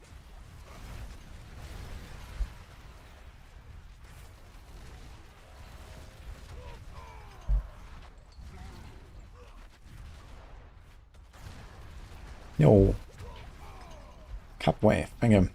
Yo. Cup wave, thank you.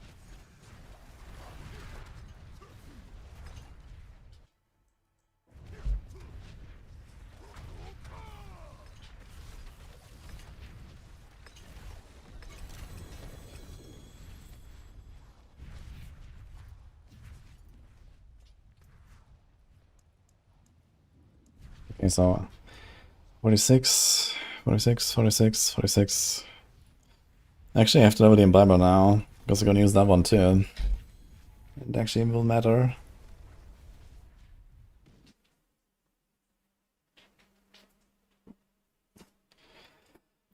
Okay, so 46, 46, 46, 46. Actually, I have to level the Imbiber now, because I'm gonna use that one too. It actually will matter.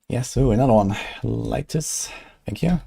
Yes, ooh, another one. Like this. Thank you.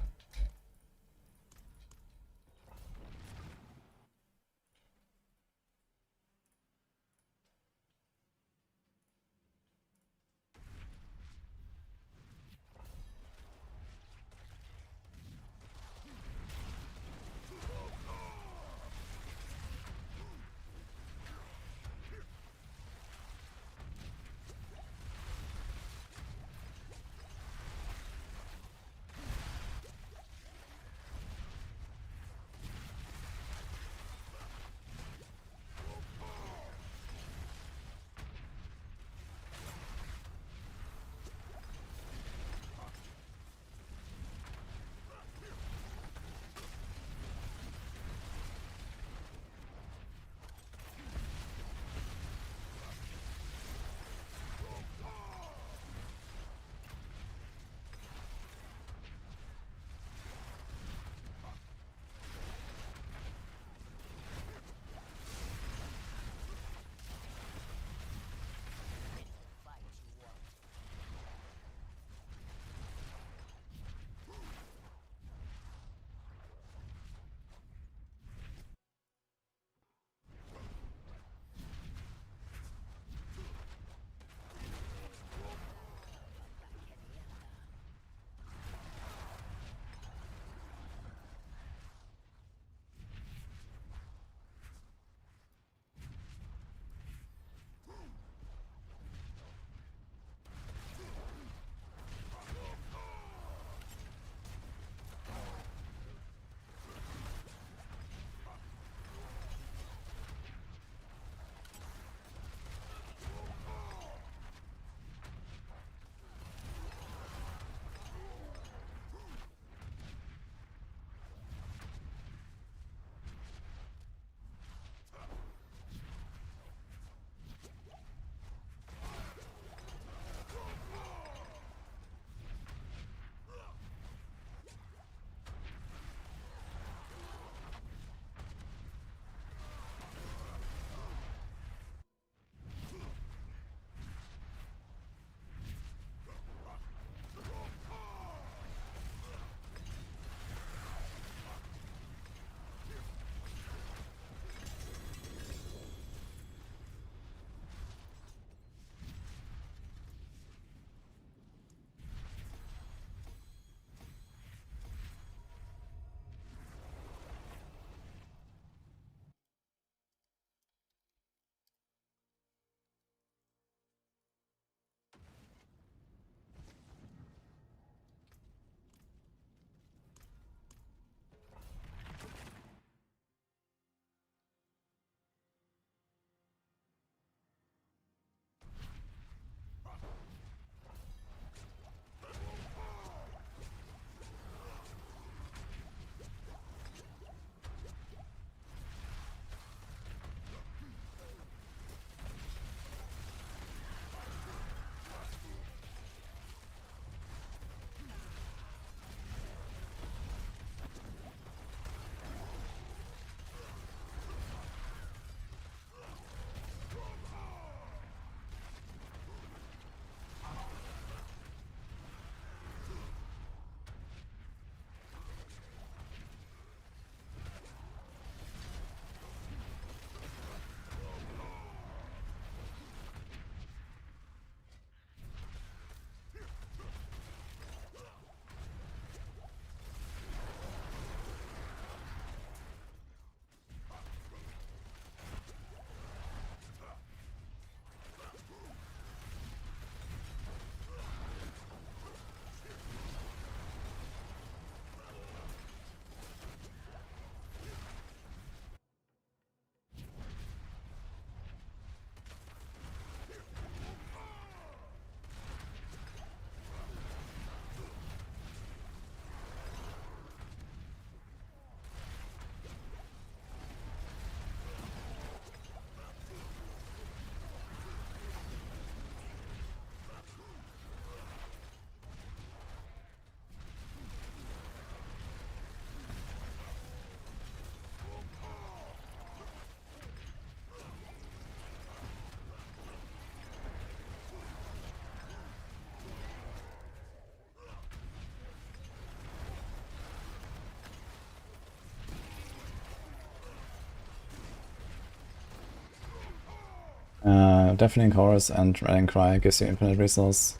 Deafening Chorus and Rallying Cry gives you infinite resource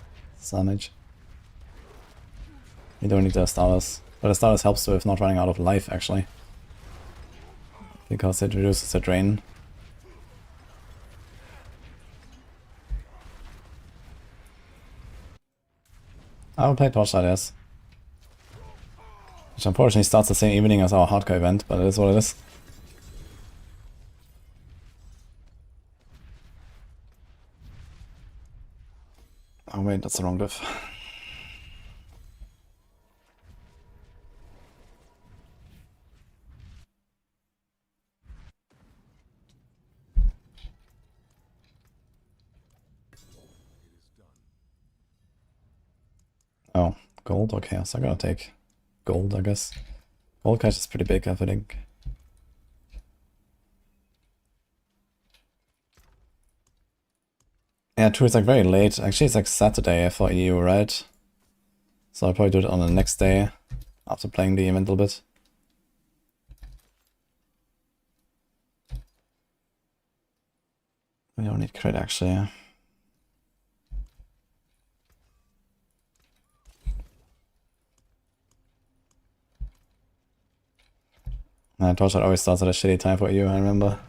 damage. You don't need the Stardust. But the Stardust helps with not running out of life, actually. Because it reduces the drain. I will play Torchlight, yes. Which unfortunately starts the same evening as our hardcore event, but it is what it is. Oh wait, that's the wrong diff. Oh, gold? Okay, so I'm gonna take gold, I guess. Gold cash is pretty big, I think. Yeah, true, it's like very late. Actually, it's like Saturday for EU, right? So I'll probably do it on the next day after playing the event a little bit. We don't need crit, actually. Torchlight always starts at a shitty time for you, I remember.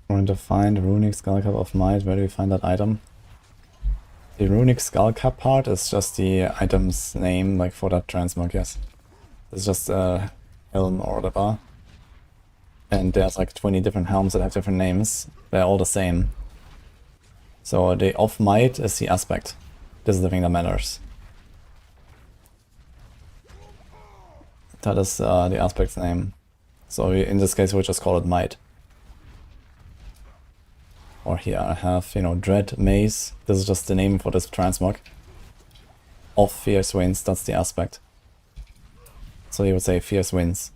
I'm going to find Runic Skullcap of Might. Where do we find that item? The Runic Skullcap part is just the item's name, like for that transmog, yes. It's just a helm or whatever. And there's like 20 different helms that have different names. They're all the same. So the of might is the aspect. This is the thing that matters. That is the aspect's name. So in this case we'll just call it might. Or here I have, you know, Dread Maze. This is just the name for this transmog. Of Fierce Winds, that's the aspect. So you would say Fierce Winds.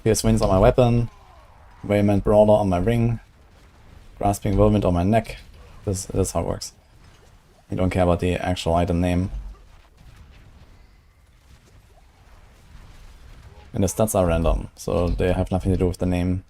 Fierce Winds on my weapon. Vehement Brawler on my ring. Grasping Whirlwind on my neck. This is how it works. You don't care about the actual item name. And the stats are random, so they have nothing to do with the name.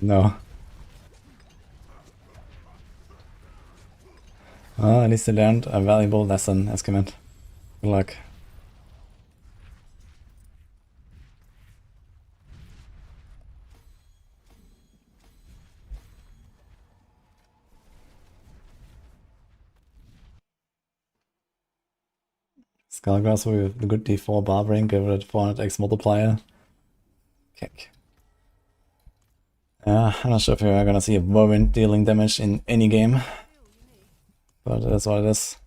No. Well, at least I learned a valuable lesson, Escament. Good luck. Skullgrass with a good D4 Barbarian, give it 400x multiplier. Kick. I'm not sure if we're gonna see a Whirlwind dealing damage in any game. But that's what it is.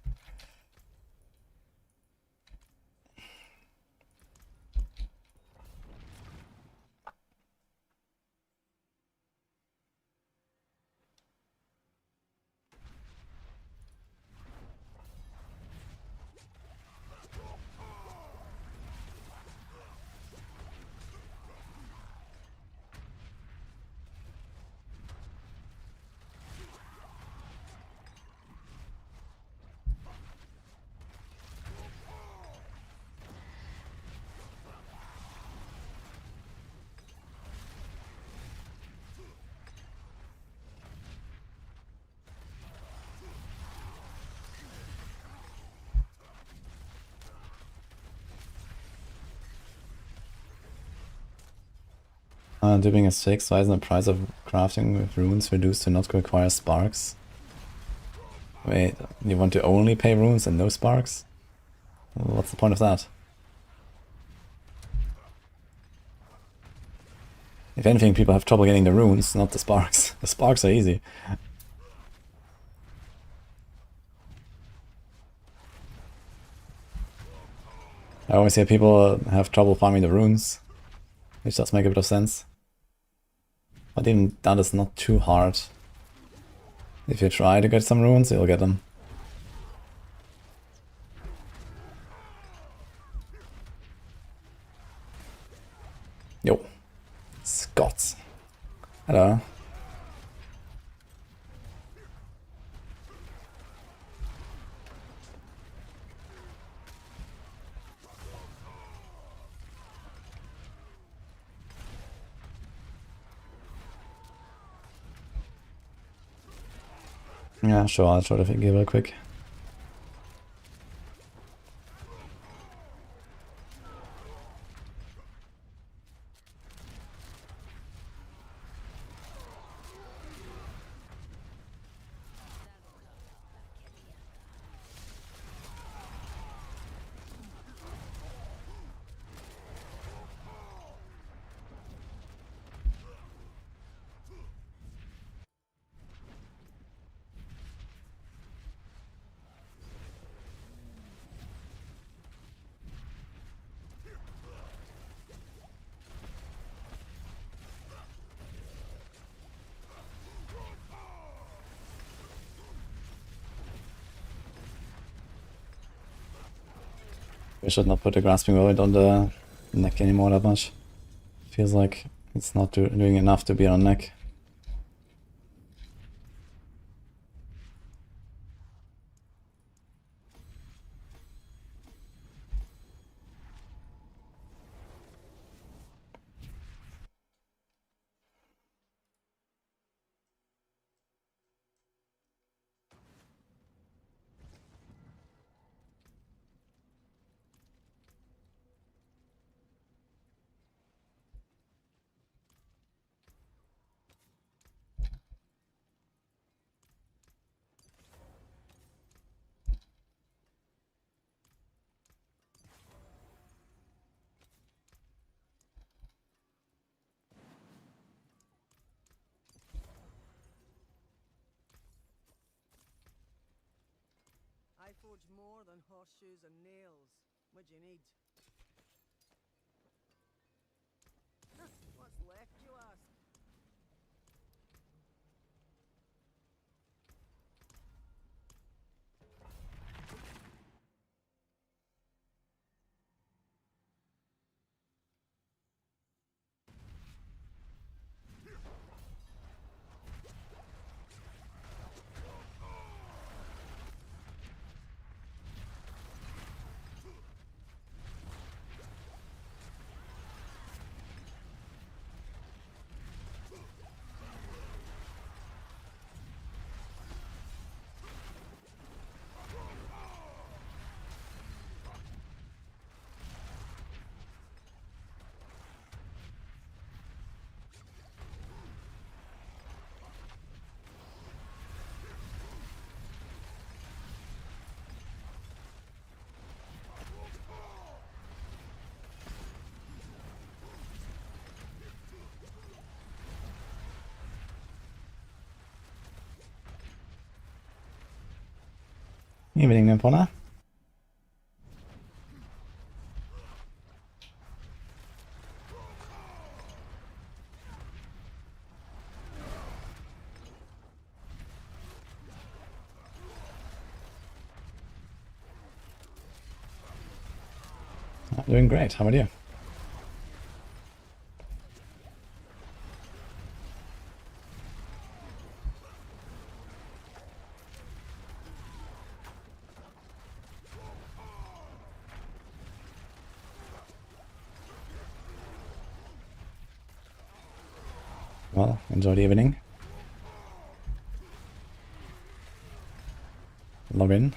Dipping is 6. Why isn't the price of crafting with runes reduced to not require sparks? Wait, you want to only pay runes and no sparks? What's the point of that? If anything, people have trouble getting the runes, not the sparks. The sparks are easy. I always hear people have trouble farming the runes, which does make a bit of sense. But even that is not too hard. If you try to get some runes, you'll get them. Yo. Scots. Hello. Yeah, sure, I'll try to give it a quick. We should not put the grasping weight on the neck anymore that much. Feels like it's not doing enough to be on neck.
I forge more than horseshoes and nails. What do you need? What's left, you ask?
Evening, Nempona. Doing great. How about you? Well, enjoy the evening. Log in.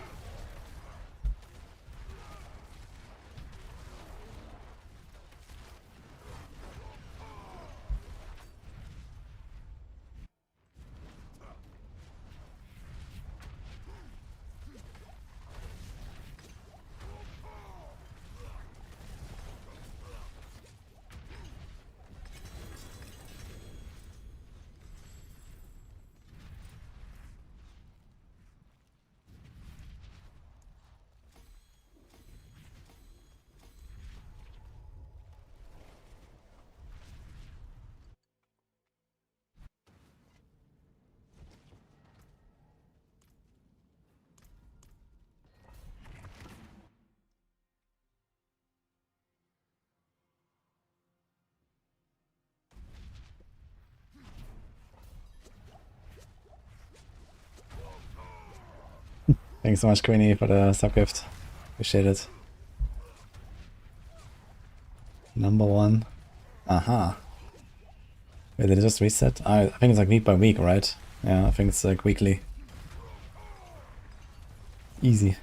Thanks so much, Queenie, for the subgift. Appreciate it. Number 1. Aha. Wait, did it just reset? I think it's like week by week, right? Yeah, I think it's like weekly. Easy.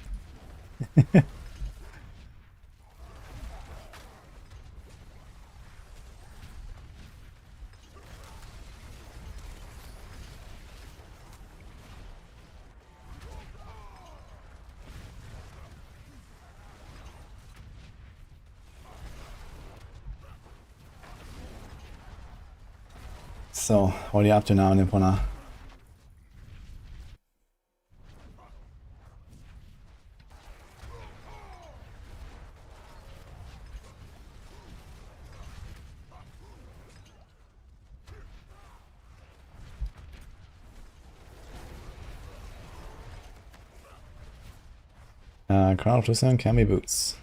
So, what are you up to now, Nipona? Crown of Tucson can be boots.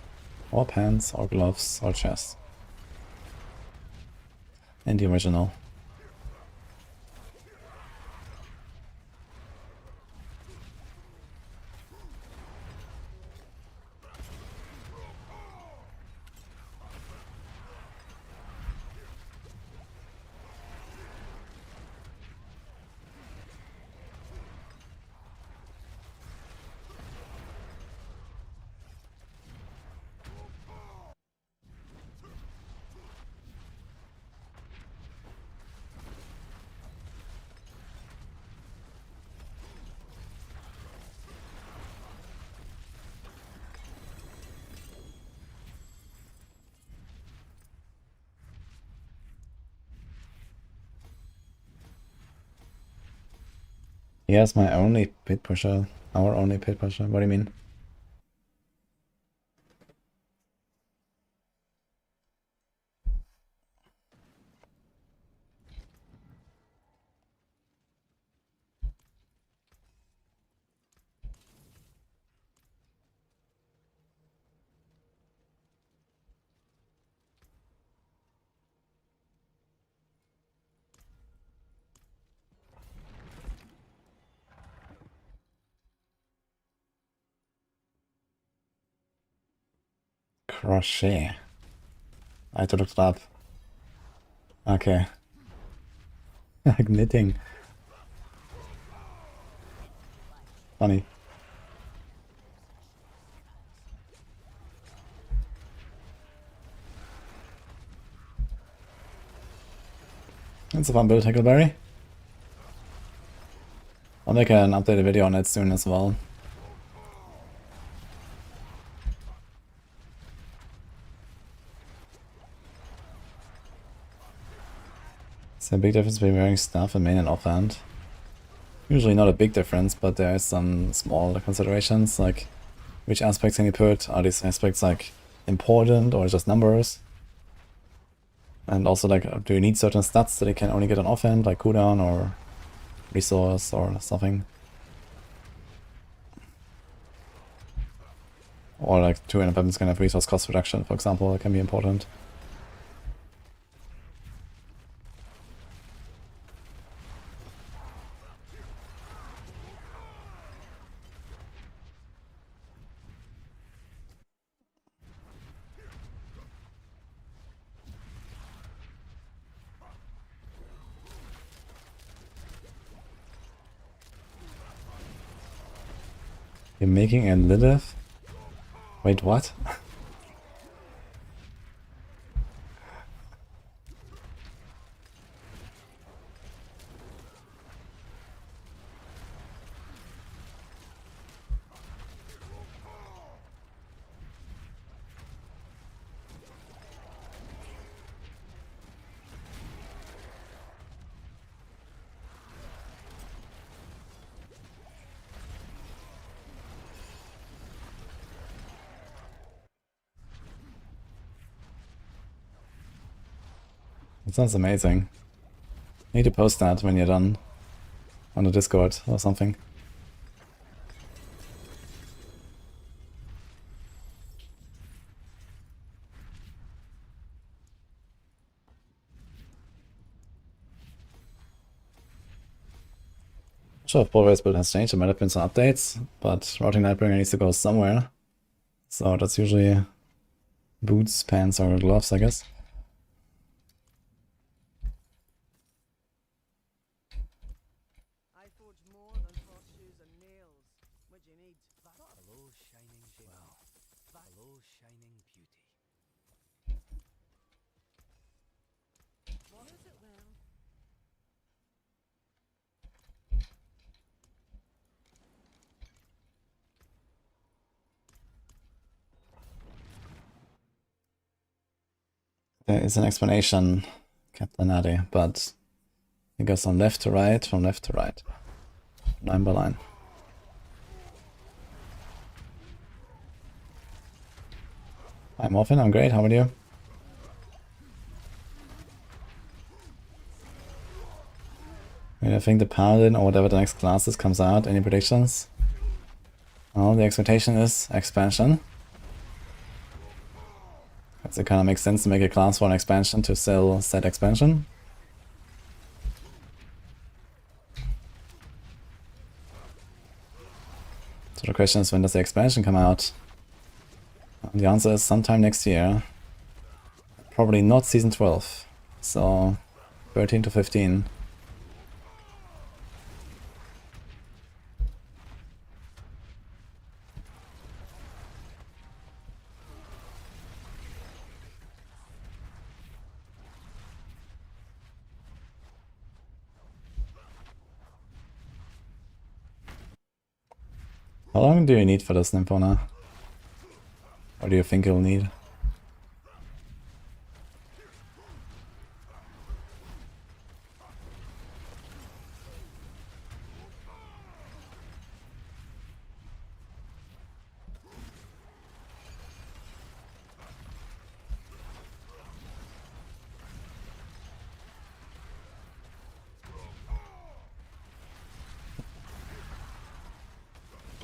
Or pants, or gloves, or chest. And the original. Yes, my only pit pusher. Our only pit pusher. What do you mean? Crochet. I had to look it up. Okay. Like knitting. Funny. It's a fun build, Heckleberry. I'll make an updated video on it soon as well. Is there a big difference between wearing stuff in main and offhand?
Usually not a big difference, but there is some small considerations, like which aspects can you put? Are these aspects like important or just numbers? And also like, do you need certain stats that you can only get on offhand, like cooldown or resource or something? Or like 2 weapons can have resource cost reduction, for example, that can be important. You're making a Lilith? Wait, what? That sounds amazing. Need to post that when you're done on the Discord or something. Not sure if Border's build has changed, there might have been some updates, but Routing Nightbringer needs to go somewhere. So that's usually boots, pants, or gloves, I guess.
I forge more than horseshoes and nails. What do you need? That hello shining well. That hello shining beauty. What is it, well?
There is an explanation, Captain Addy, but it goes from left to right, from left to right. Line by line. Hi Morphin, I'm great, how are you? I think the Paladin or whatever the next class is comes out. Any predictions? Well, the expectation is expansion. Because it kind of makes sense to make a class for an expansion to sell said expansion. So the question is, when does the expansion come out? And the answer is sometime next year. Probably not season 12. So 13 to 15. How long do you need for this, Nymphona? Or do you think you'll need?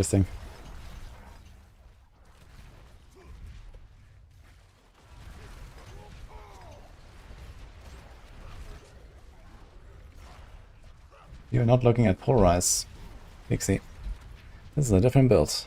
Interesting. You're not looking at Polarize, Pixie. This is a different build.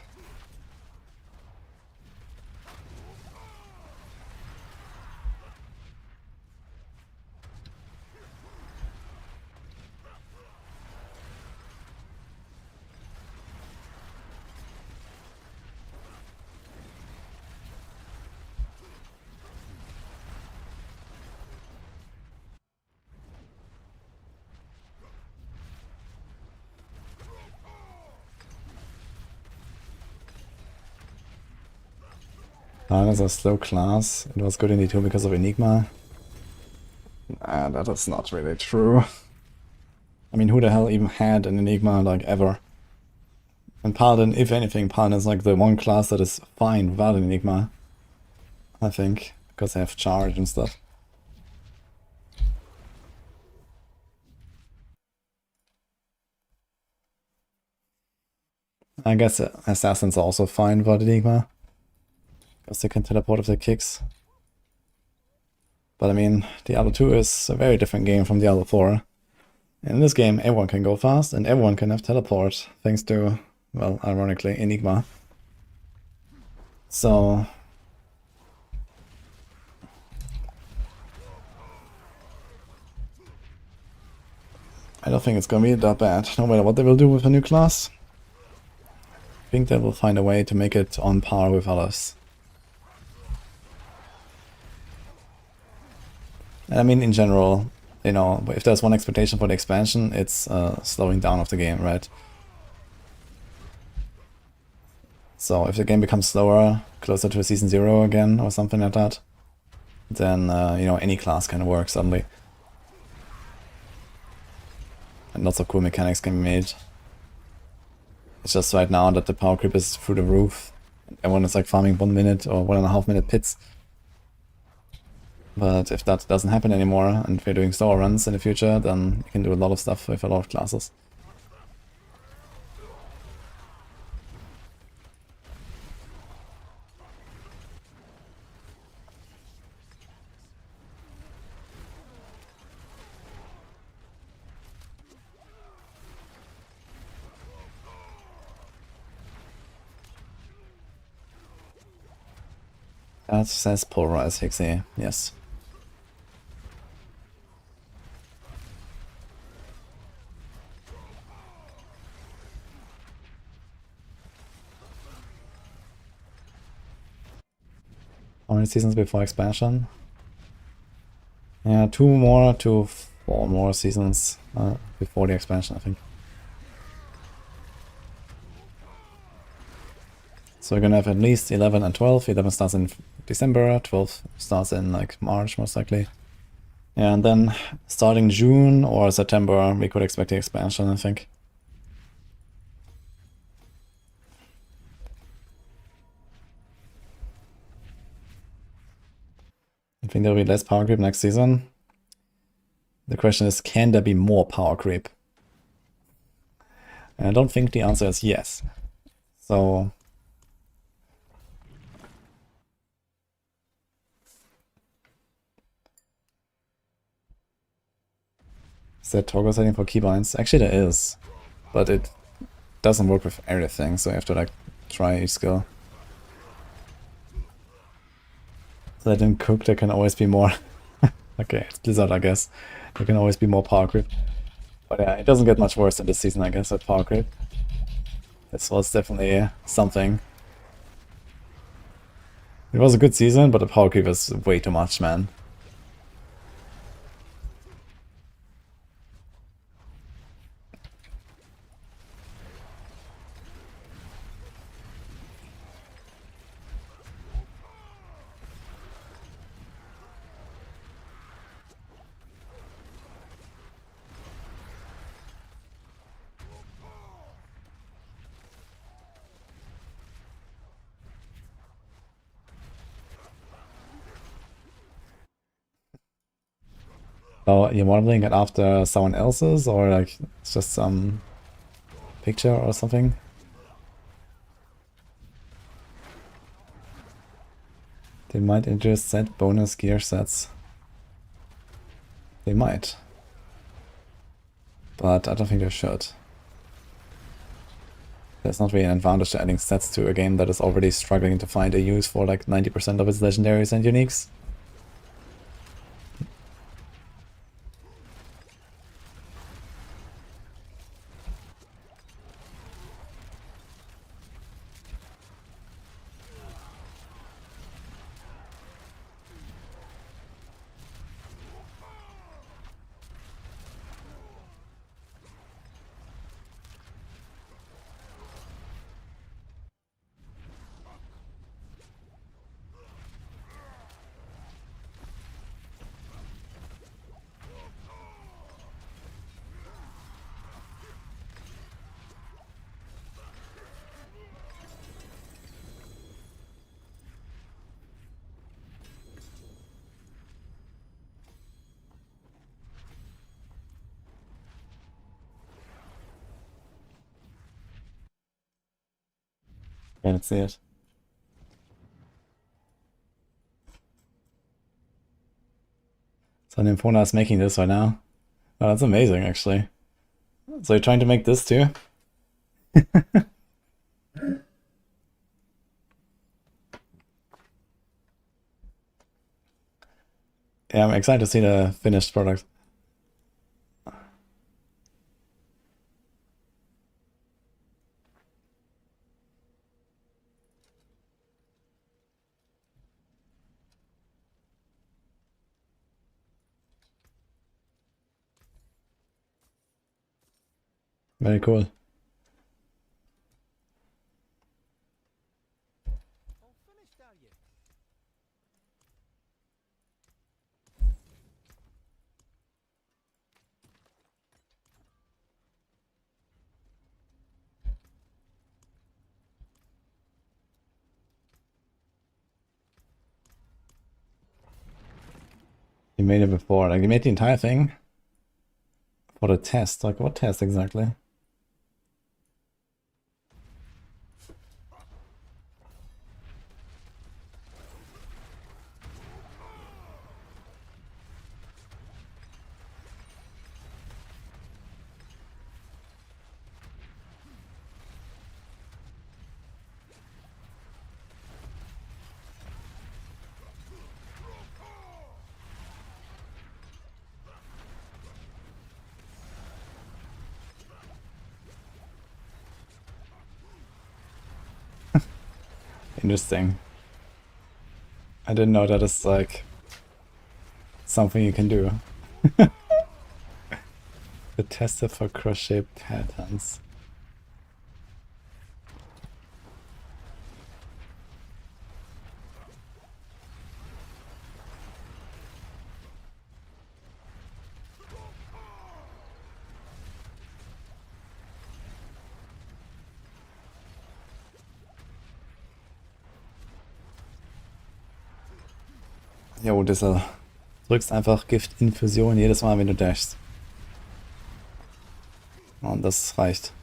Is a slow class. It was good in D2 because of Enigma. Nah, that is not really true.
I mean, who the hell even had an Enigma, like, ever? And Paladin, if anything, Paladin is like the one class that is fine without an Enigma. I think, because they have charge and stuff. I guess Assassins are also fine without Enigma, because they can teleport if they kicks. But I mean, Diablo 2 is a very different game from Diablo 4. In this game, everyone can go fast, and everyone can have teleport, thanks to, well, ironically, Enigma. So... I don't think it's gonna be that bad, no matter what they will do with a new class. I think they will find a way to make it on par with others. And I mean, in general, you know, if there's one expectation for the expansion, it's slowing down of the game, right? So if the game becomes slower, closer to Season 0 again, or something like that, then, you know, any class can work suddenly. And lots of cool mechanics can be made. It's just right now that the power creep is through the roof. Everyone is like farming 1 minute or 1.5 minute pits. But if that doesn't happen anymore, and if we're doing slower runs in the future, then you can do a lot of stuff with a lot of classes. That says polarize Heartseeker, yes. How many seasons before expansion? Yeah, 2 more to 4 more seasons before the expansion, I think. So we're gonna have at least 11 and 12. 11 starts in December, 12 starts in like March most likely. And then starting June or September we could expect the expansion, I think. I think there'll be less power creep next season. The question is, can there be more power creep? And I don't think the answer is yes. So... is there toggle setting for keybinds? Actually there is. But it doesn't work with everything, so you have to like try each skill. So that in Cook there can always be more... okay, it's Blizzard I guess. There can always be more power creep. But yeah, it doesn't get much worse in this season I guess with power creep. This was definitely something. It was a good season, but the power creep was way too much, man. Oh, you're modeling it after someone else's, or like it's just some picture or something? They might introduce set bonus gear sets. They might. But I don't think they should. There's not really an advantage to adding sets to a game that is already struggling to find a use for like 90% of its legendaries and uniques.
Can't see it. So Nymphona is making this right now. Oh, that's amazing, actually. So you're trying to make this too? Yeah, I'm excited to see the finished product. Very cool.
All finished, are you?
You made it before. Like, you made the entire thing? For the test. Like, what test exactly? Interesting. I didn't know that is like something you can do. The tester for crochet patterns. Jo, Dissel. Drückst einfach Giftinfusion jedes Mal, wenn du dashst. Und das reicht.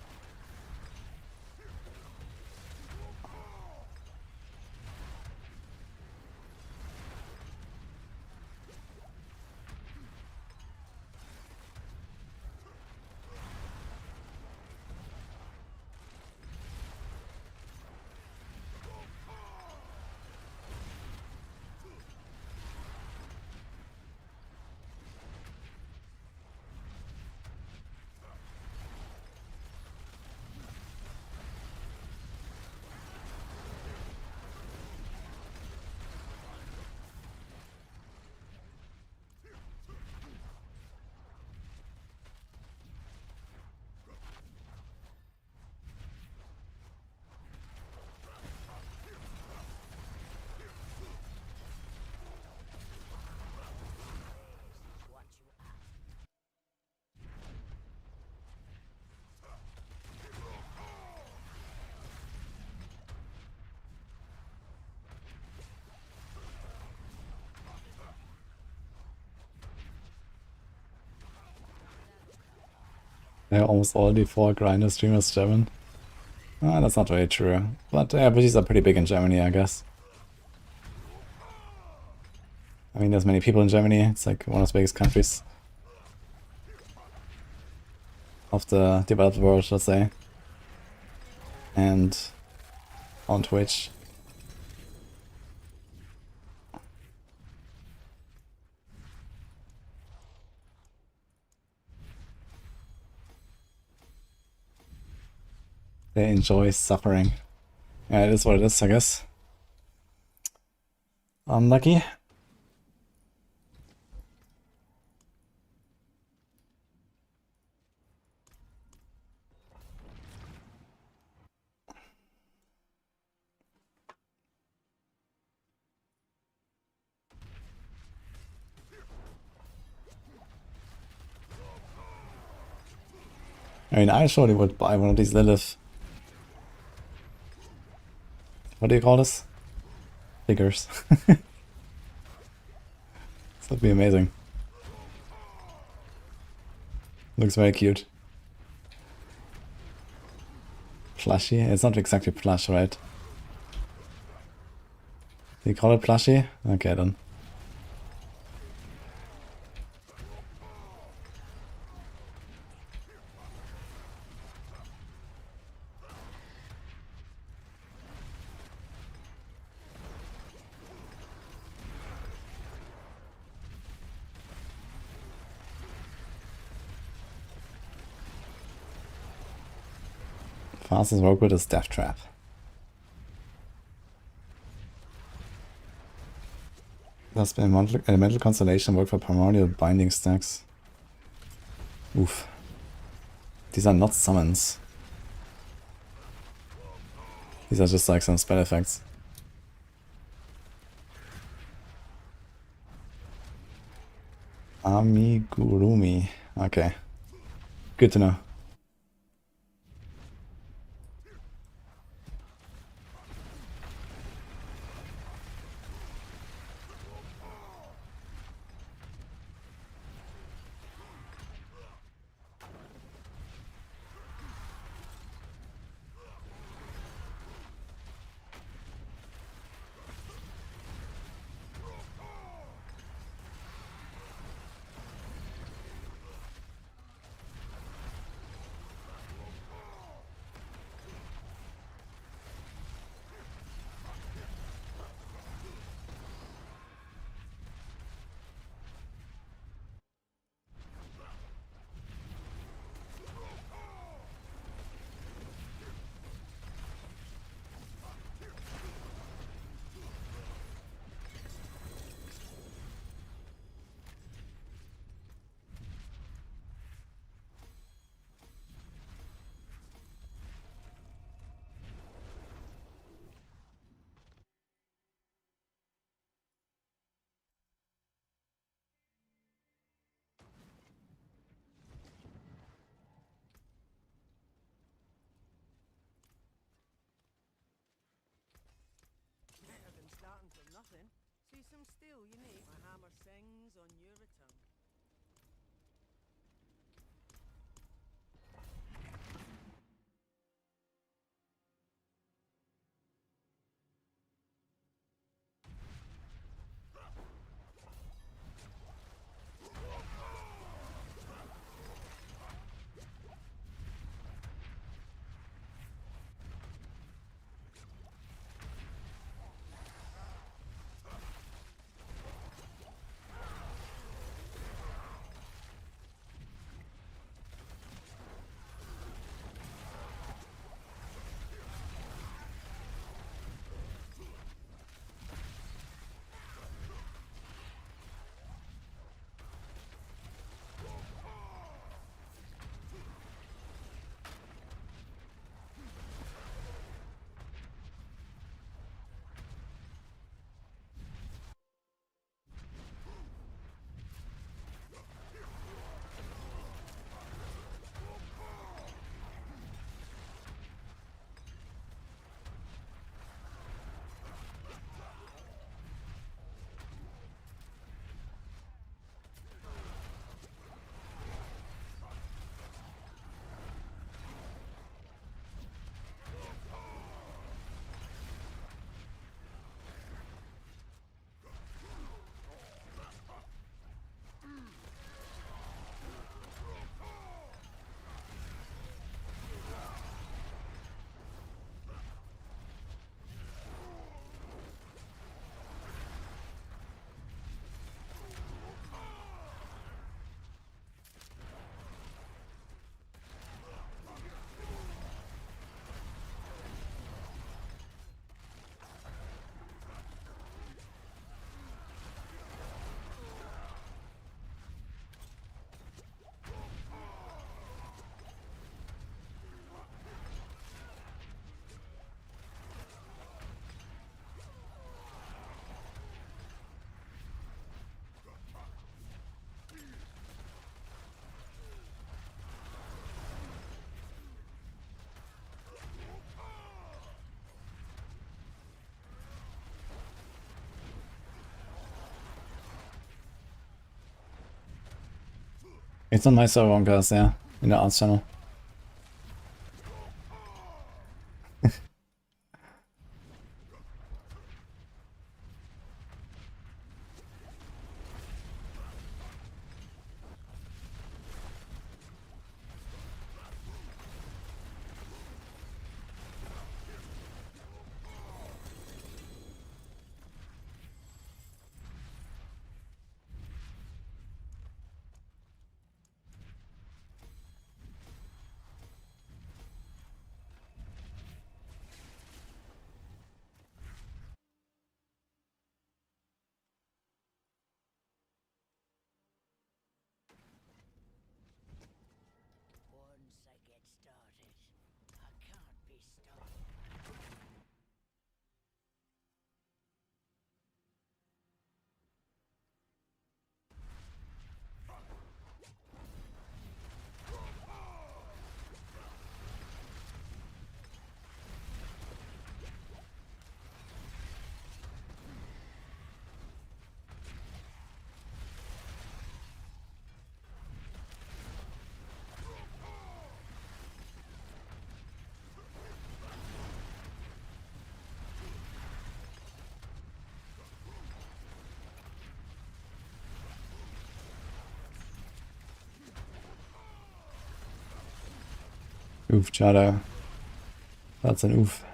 Yeah, almost all default grinder streamers German. That's not very true. But yeah, but these are pretty big in Germany, I guess. I mean, there's many people in Germany. It's like one of the biggest countries of the developed world, let's say. And on Twitch. They enjoy suffering. Yeah, it is what it is, I guess. Unlucky. I mean, I surely would buy one of these Lilith. What do you call this? Figures. This would be amazing. Looks very cute. Flashy? It's not exactly plush, right? You call it plushie? Okay then. Fastest work with is Death Trap. Does the elemental constellation work for primordial binding stacks? Oof. These are not summons. These are just like some spell effects. Amigurumi. Okay. Good to know.
Better than starting from nothing. See some steel you need. My hammer sings on your return.
It's on my server on guys, yeah. In the arts channel.
Oof, Chada. That's an oof.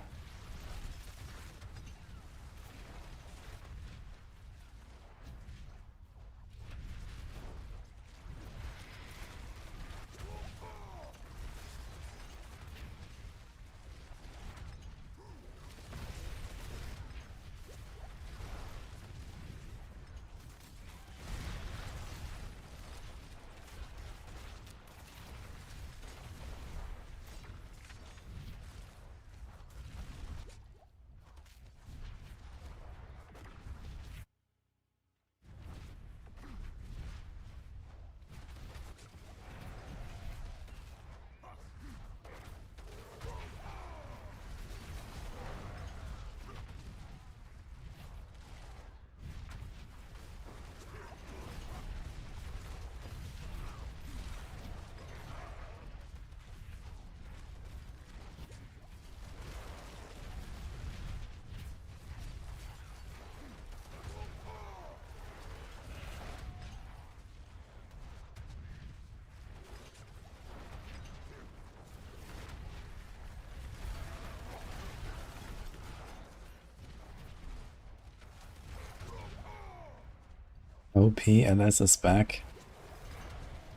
OP LS is back.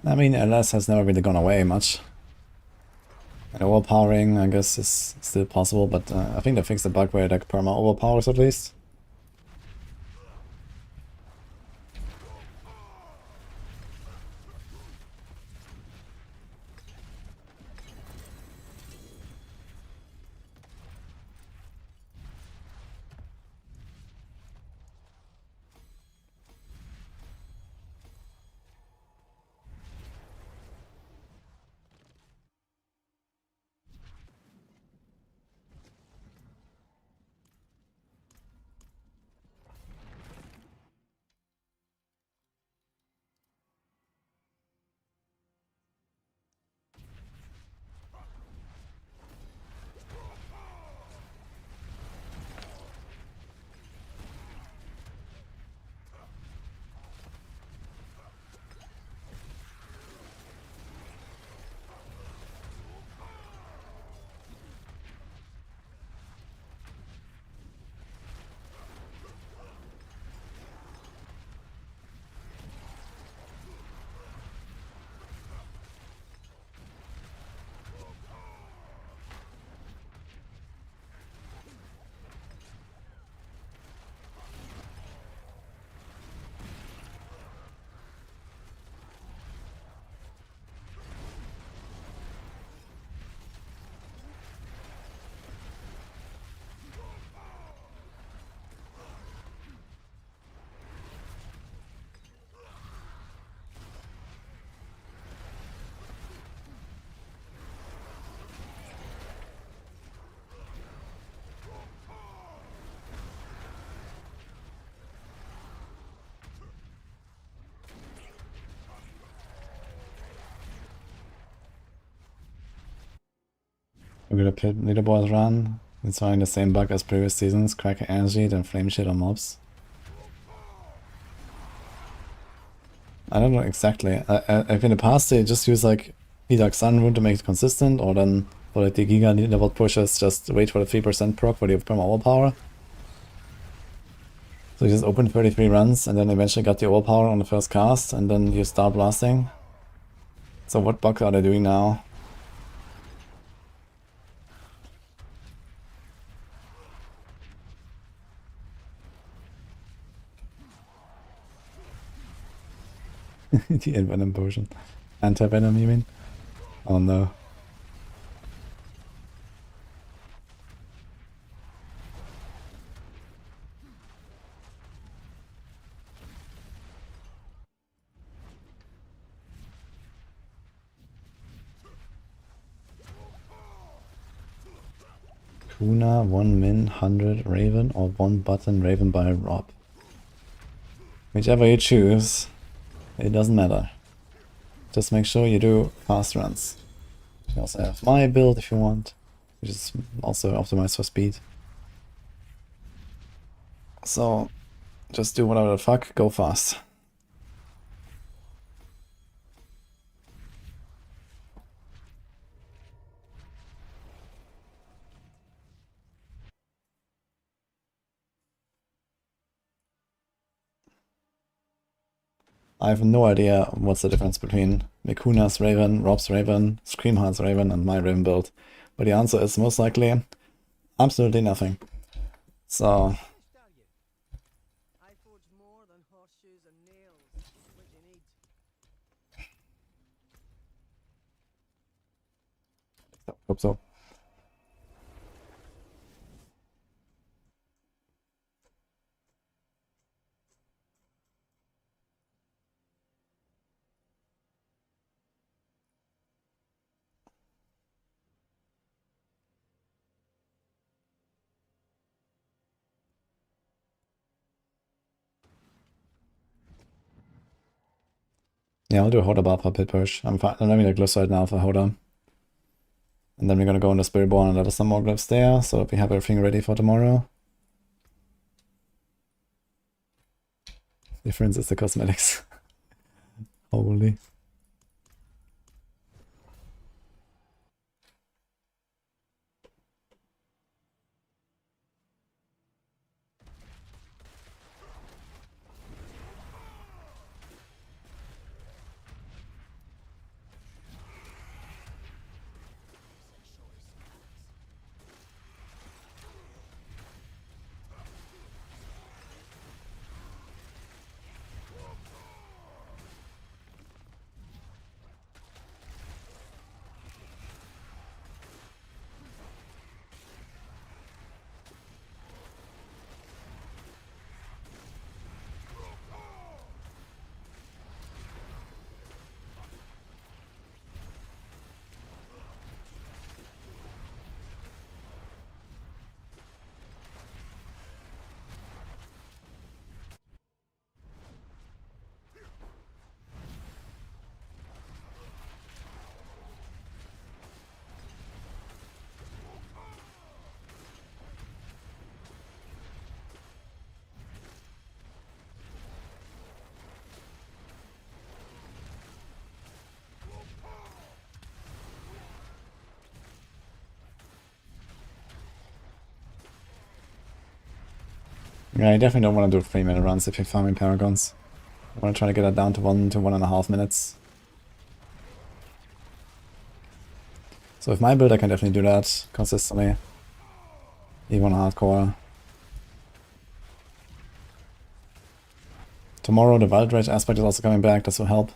I mean, LS has never really gone away much. And overpowering, I guess, is still possible, but I think they fixed the bug where it like perma overpowers at least. We're gonna pit leaderboard run. It's running the same bug as previous seasons, crack energy, then flame shit on mobs. I don't know exactly. If in the past they just use like Dark Sun rune to make it consistent, or then for like the Giga leaderboard pushes, just wait for the 3% proc for the perma overpower. So you just open 33 runs and then eventually got the overpower on the first cast, and then you start blasting. So what bug are they doing now? The envenom potion. Anti-venom, you mean? Oh no. Kuna, 1 min, 100 Raven, or 1 button Raven by Rob. Whichever you choose, it doesn't matter. Just make sure you do fast runs. You also have my build if you want, which is also optimized for speed. So, just do whatever the fuck, go fast. I have no idea what's the difference between Mikuna's Raven, Rob's Raven, Screamheart's Raven, and my Raven build. But the answer is most likely absolutely nothing. So,
Finished, are you? I forge more than horseshoes and nails. What you need.
hope so. Yeah, I'll do a Horde Barb for pit push. I'm having a glyphs right now for Horde. And then we're gonna go into Spiritborn and level some more glyphs there, so that we have everything ready for tomorrow. Difference is the cosmetics. Holy. Yeah, you definitely don't want to do 3-minute runs if you're farming Paragons. I want to try to get that down to 1 to 1.5 minutes. So with my build I can definitely do that consistently. Even on hardcore. Tomorrow the Wild Rage aspect is also coming back, this will help.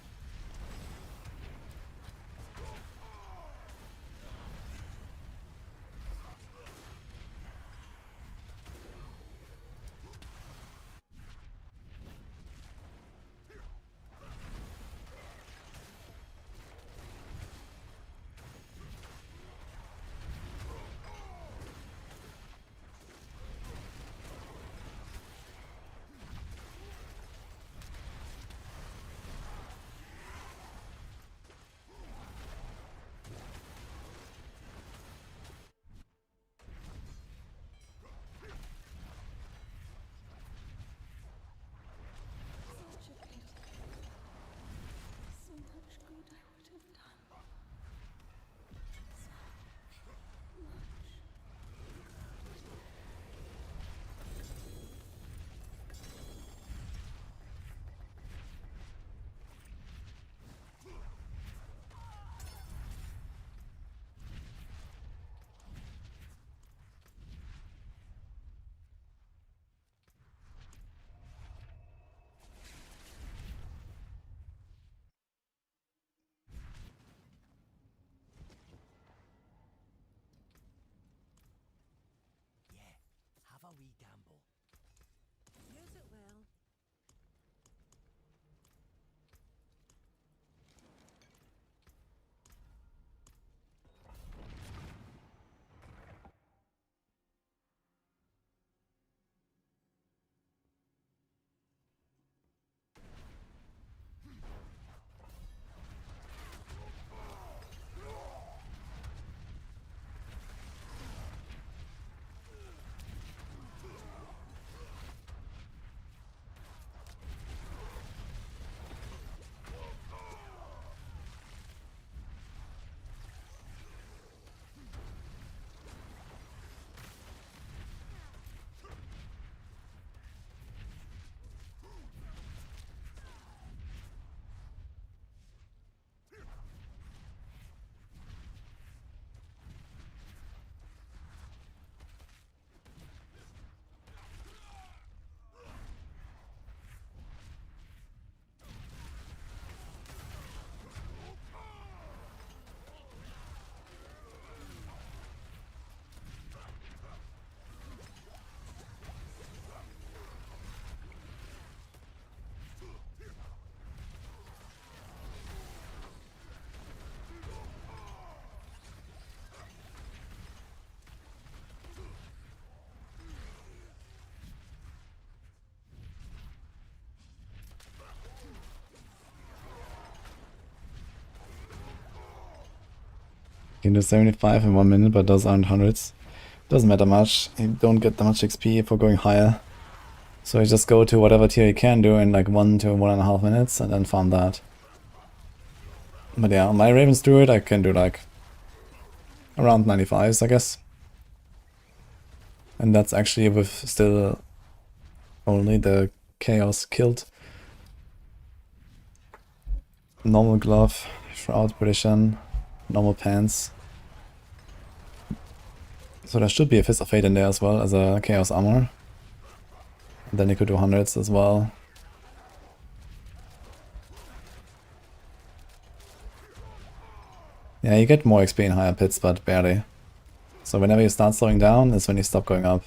can do 75 in 1 minute, but those aren't hundreds. Doesn't matter much. You don't get that much XP for going higher. So you just go to whatever tier you can do in like 1 to 1.5 minutes and then farm that. But yeah, on my Raven's Druid I can do like around 95s, I guess. And that's actually with still only the Chaos killed. Normal glove, shroud prediction, normal pants. So there should be a Fist of Fate in there as well as a Chaos armor. And then you could do hundreds as well. Yeah, you get more XP in higher pits, but barely. So whenever you start slowing down is when you stop going up.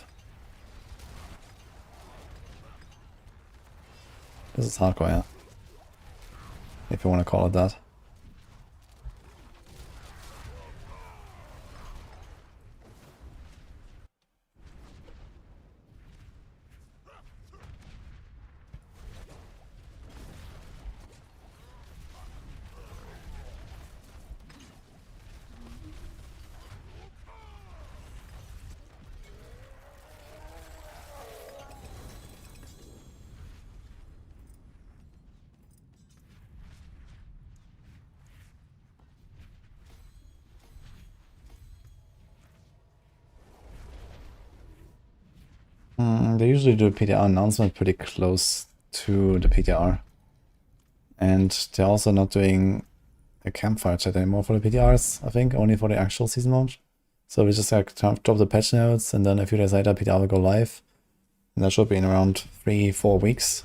This is hardcore, yeah. If you want to call it that. They usually do a PTR announcement pretty close to the PTR. And they're also not doing a campfire chat anymore for the PTRs, I think, only for the actual season launch. So we just like drop the patch notes and then a few days later PTR will go live. And that should be in around 3-4 weeks.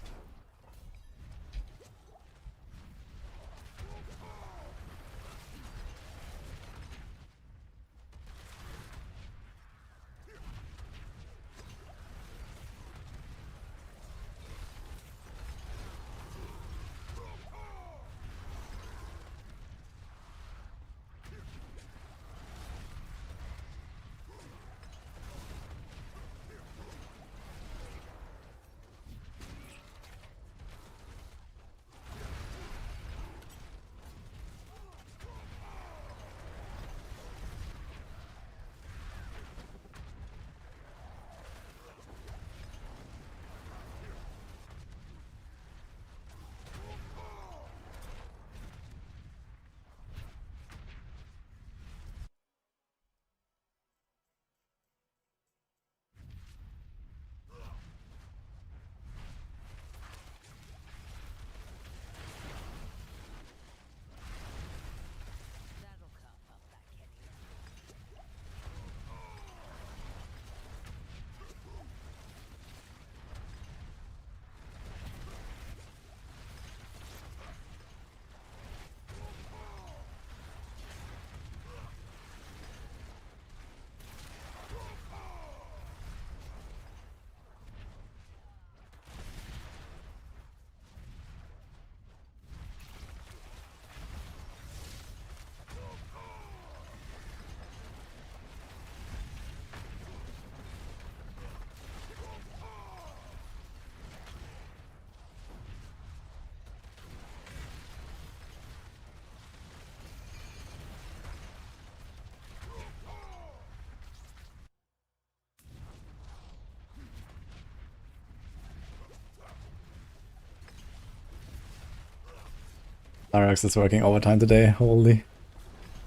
Arax is working overtime today, holy.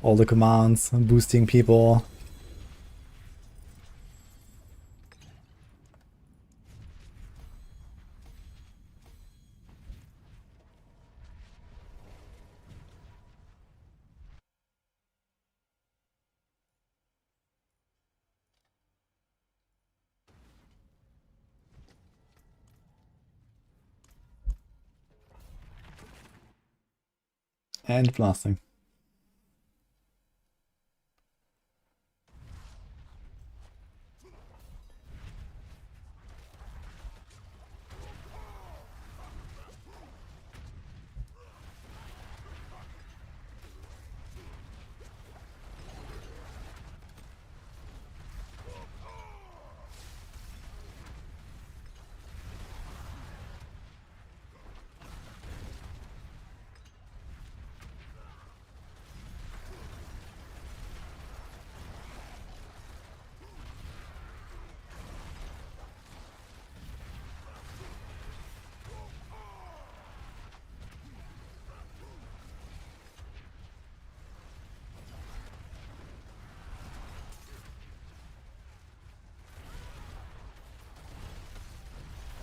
All the commands, boosting people. And blasting.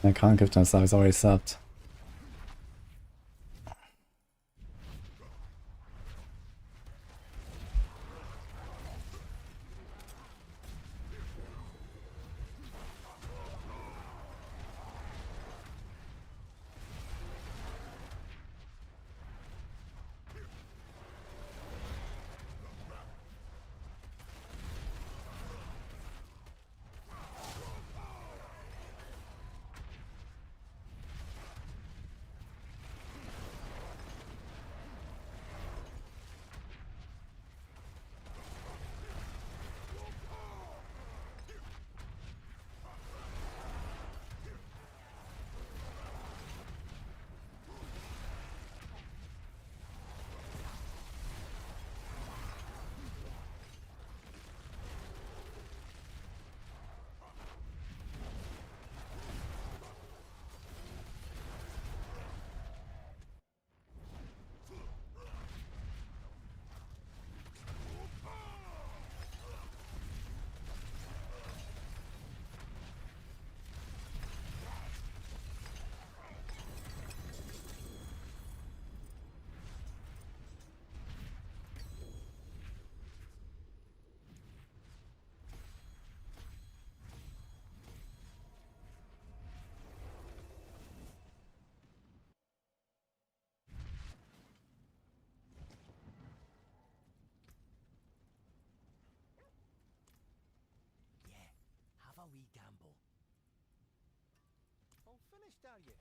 I can't give them stuff, it's already subbed.
Yeah, have a wee gamble. All finished, are you?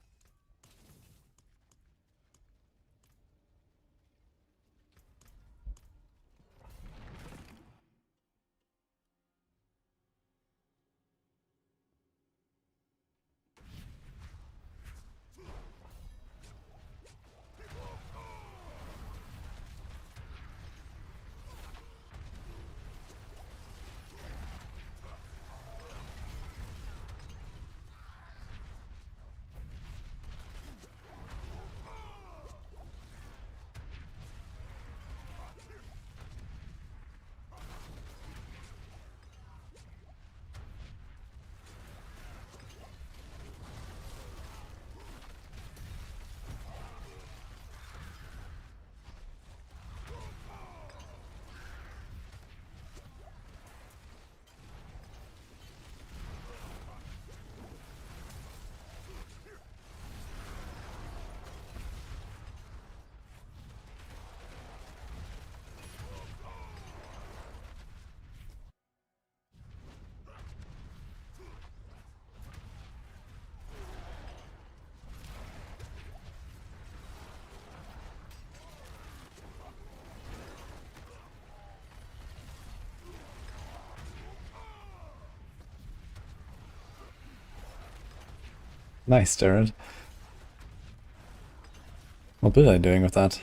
Nice, Jared. What build are you doing with that?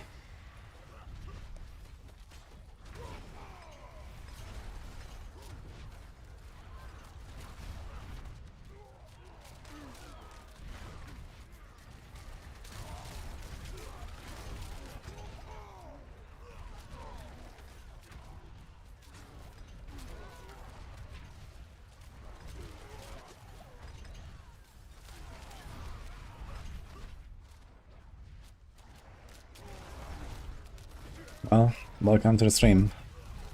Well, welcome to the stream.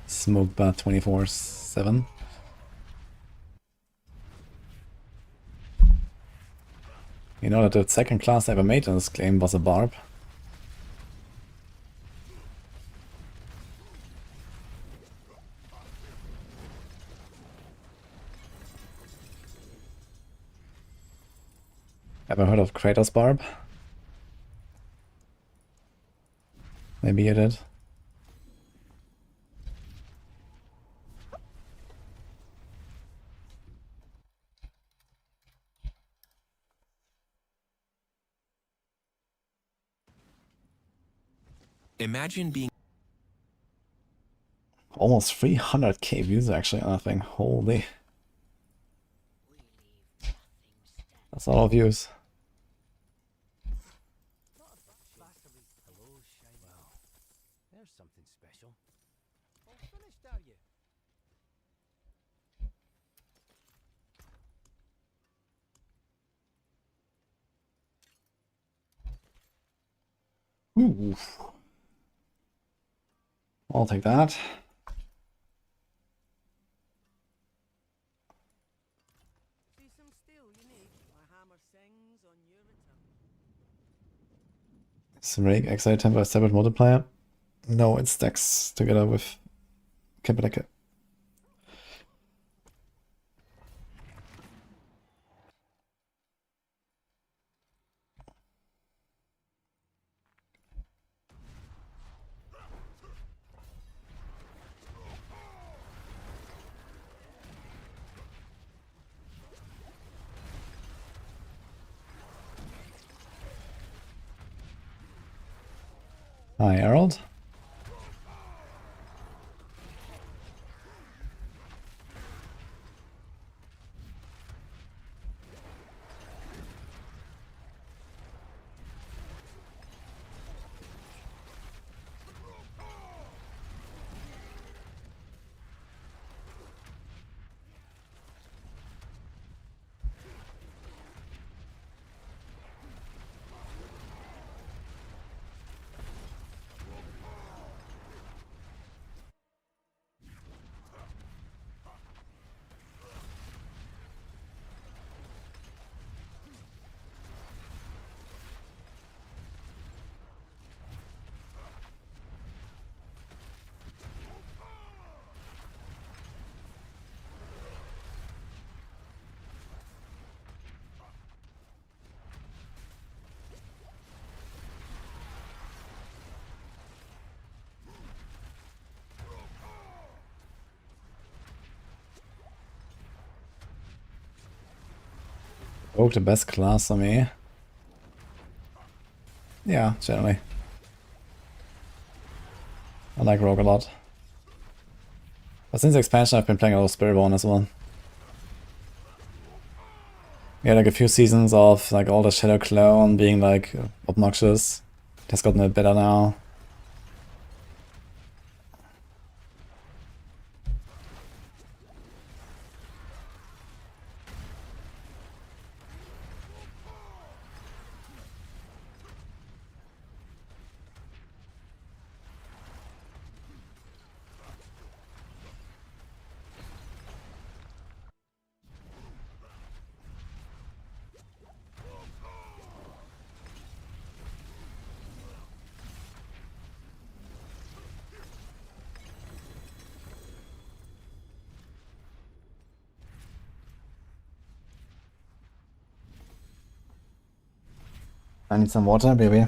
Smokebot 24/7. You know that the second class I ever made in this game was a Barb. Ever heard of Kratos Barb? Maybe you did.
Imagine being
Almost 300k views actually on that thing. Holy. That's a lot of views.
Hello, shiny. Well, there's something special. All finished, are you?
Ooh. I'll take that.
See some steel you need. My hammer sings on your return.
Some rake Exile temper separate multiplier. No, it stacks together with Kapaleka. Hi, Harold. Rogue the best class on me. Yeah, generally. I like Rogue a lot. But since expansion I've been playing a lot of Spiritborn as well. Yeah, like a few seasons of like all the Shadow Clone being like obnoxious. It has gotten a bit better now. I need some water, baby.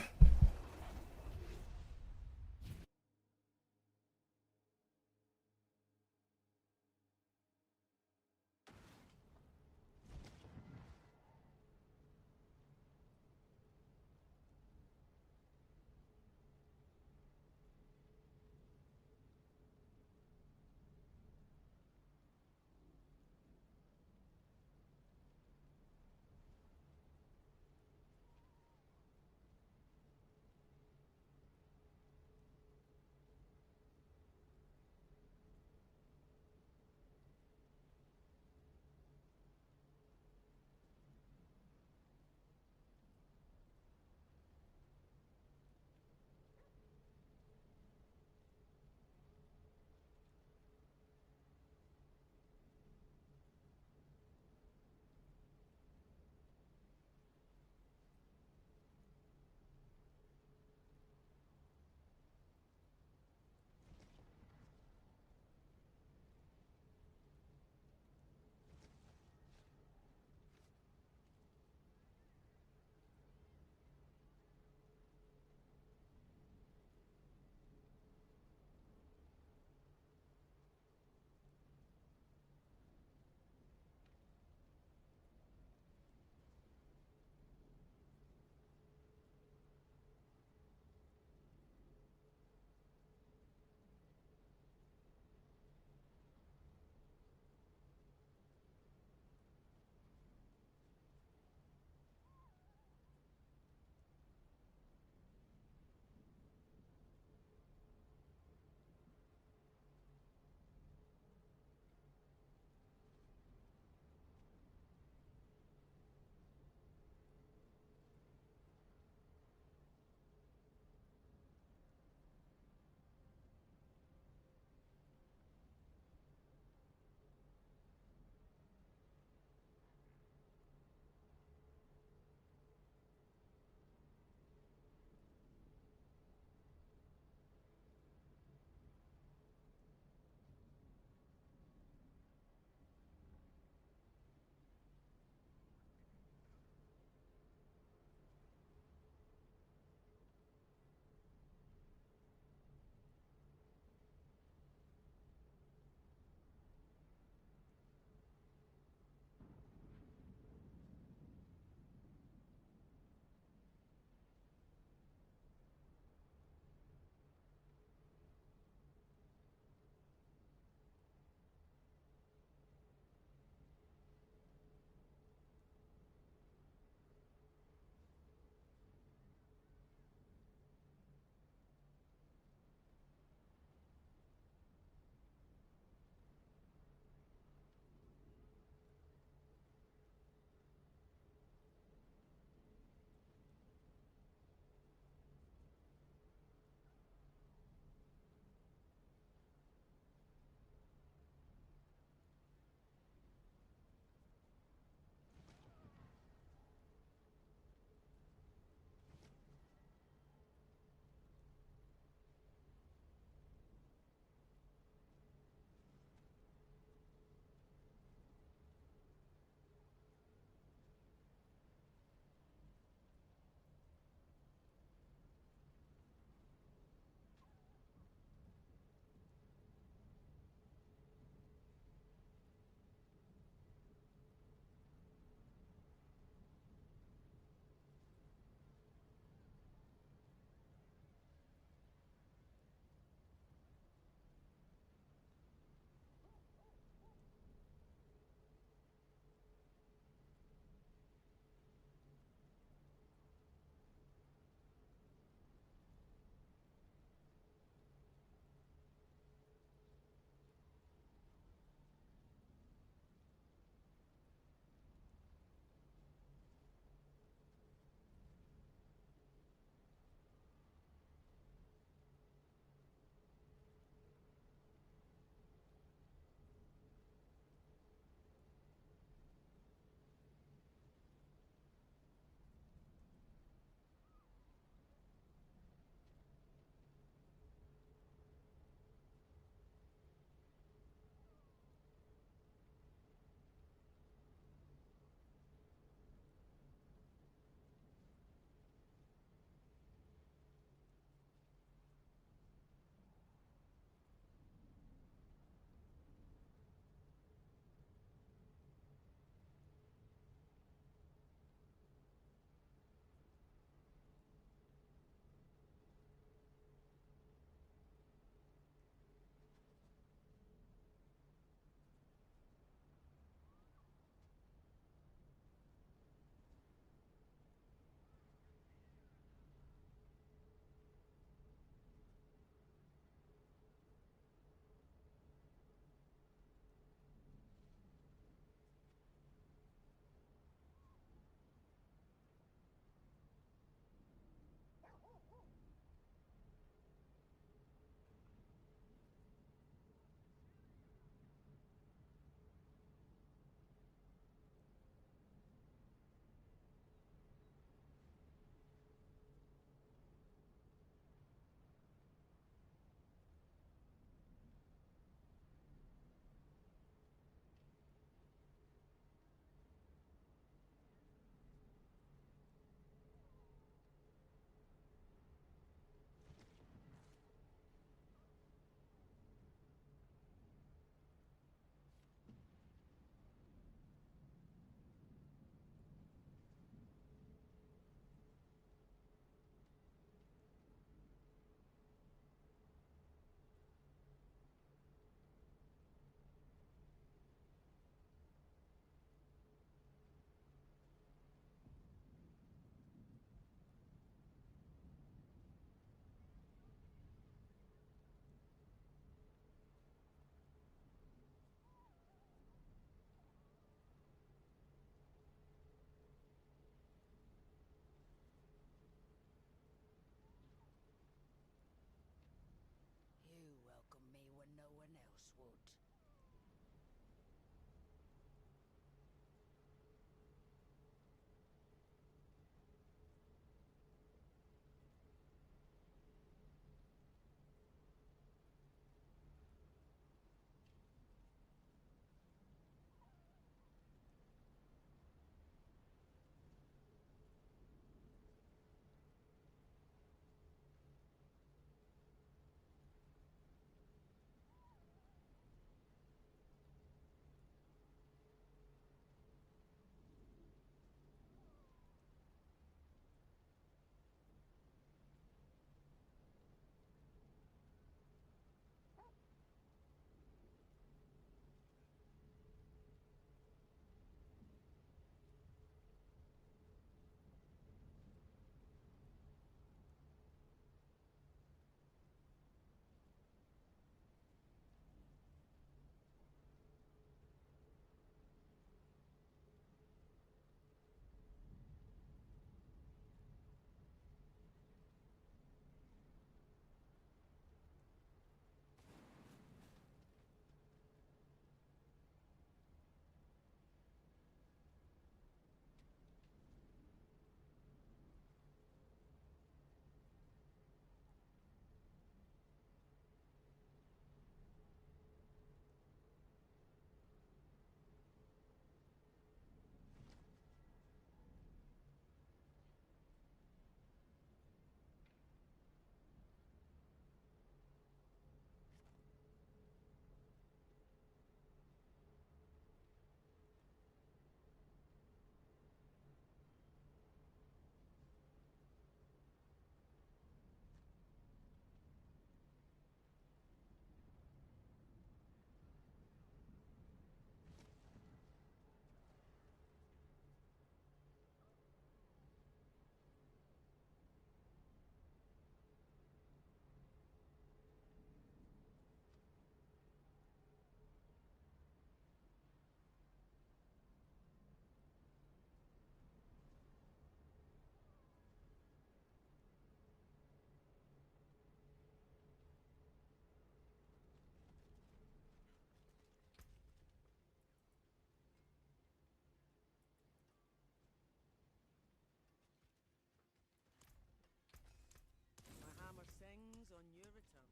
on your return.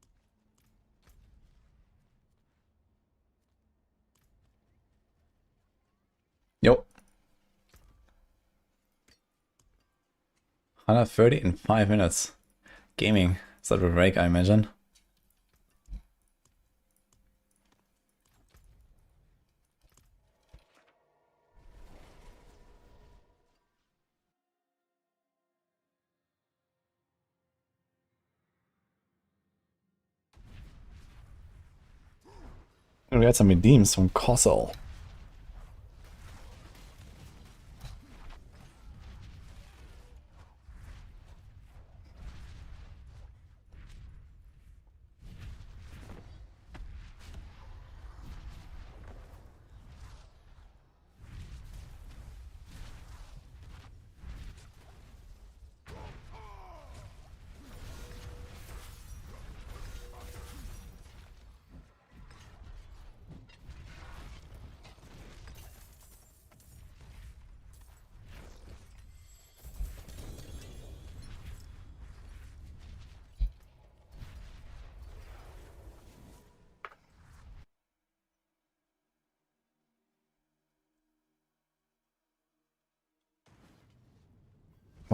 Yo. 130 in 5 minutes. Gaming. Start with break, I imagine. We got some redeems from Kossel.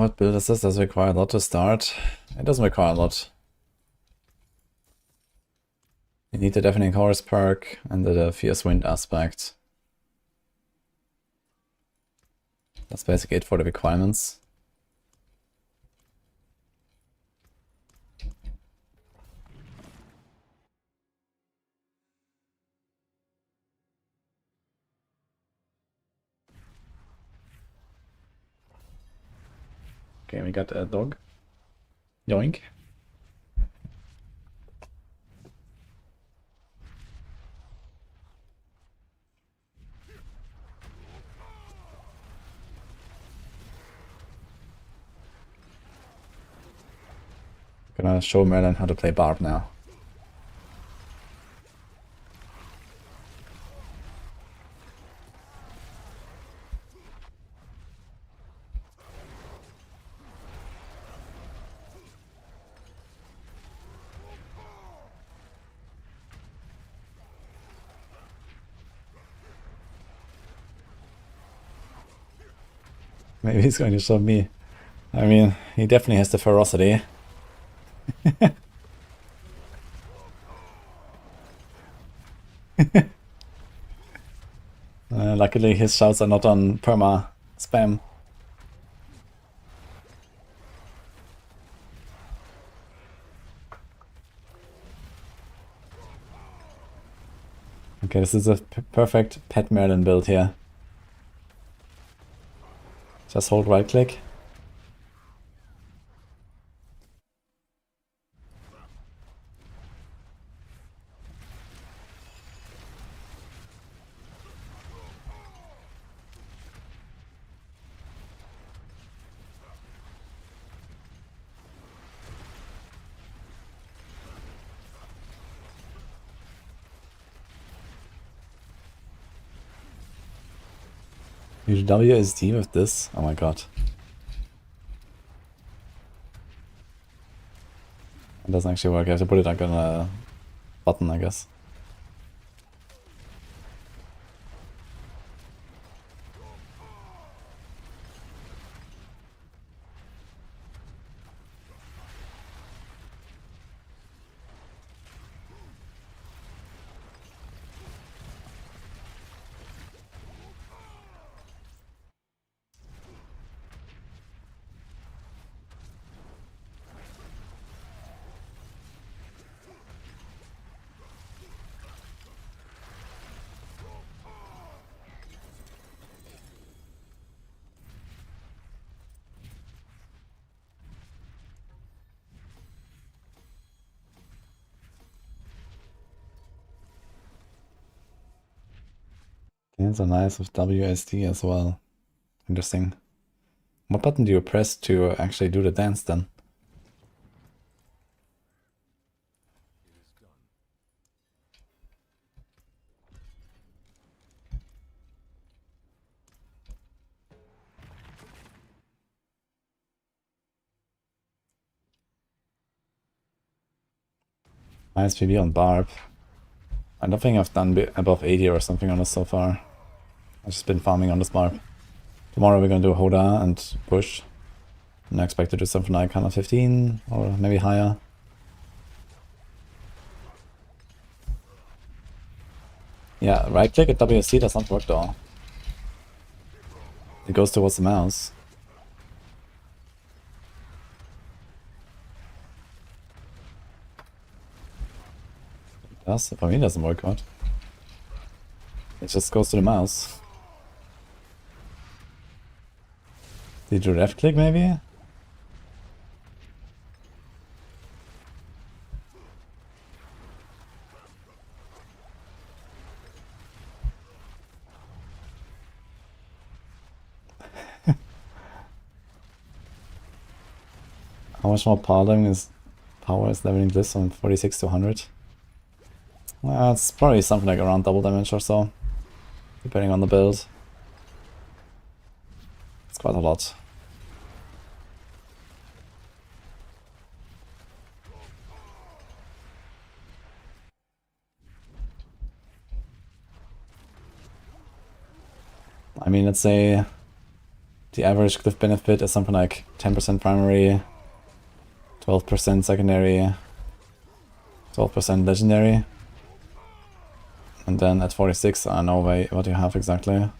What build is this? Does it require a lot to start? It doesn't require a lot. You need the Deafening Chorus perk and the Fierce Wind aspect. That's basically it for the requirements. Okay, we got a dog. Yoink. Gonna show Merlin how to play Barb now. Maybe he's going to show me. I mean, he definitely has the ferocity. Luckily his shouts are not on perma spam. Okay, this is a perfect pet Merlin build here. Just hold right click. WSD with this? Oh my god. It doesn't actually work. I have to put it like on a button, I guess. Hands are nice with WSD as well. Interesting. What button do you press to actually do the dance then? Highest PB on Barb. I don't think I've done above 80 or something on this so far. I've just been farming on this Barb. Tomorrow we're gonna do Horde and push. And I expect to do something like 115 or maybe higher. Yeah, right click at WSD does not work though. It goes towards the mouse. It does? For me it doesn't work out. It just goes to the mouse. Did you left click maybe? How much more power is leveling this from 46 to 100? Well, it's probably something like around double damage or so, depending on the build. It's quite a lot. I mean, let's say the average glyph benefit is something like 10% primary, 12% secondary, 12% legendary. And then at 46, I don't know what you have exactly.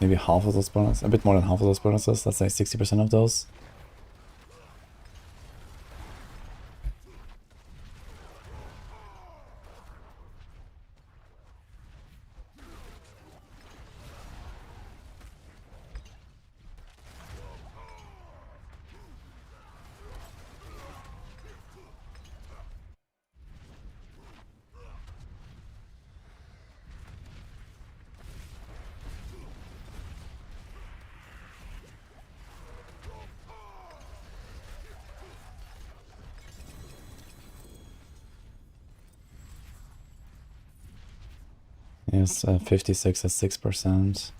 Maybe half of those bonuses, a bit more than half of those bonuses, let's say 60% of those. Yes, 56 at 6%.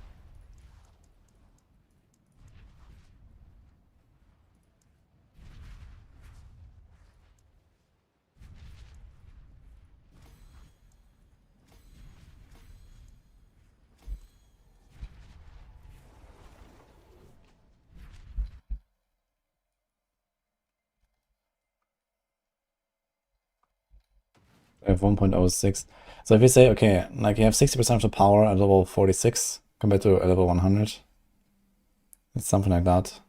I have 1.06. So if you say, okay, like you have 60% of the power at level 46 compared to a level 100, it's something like that.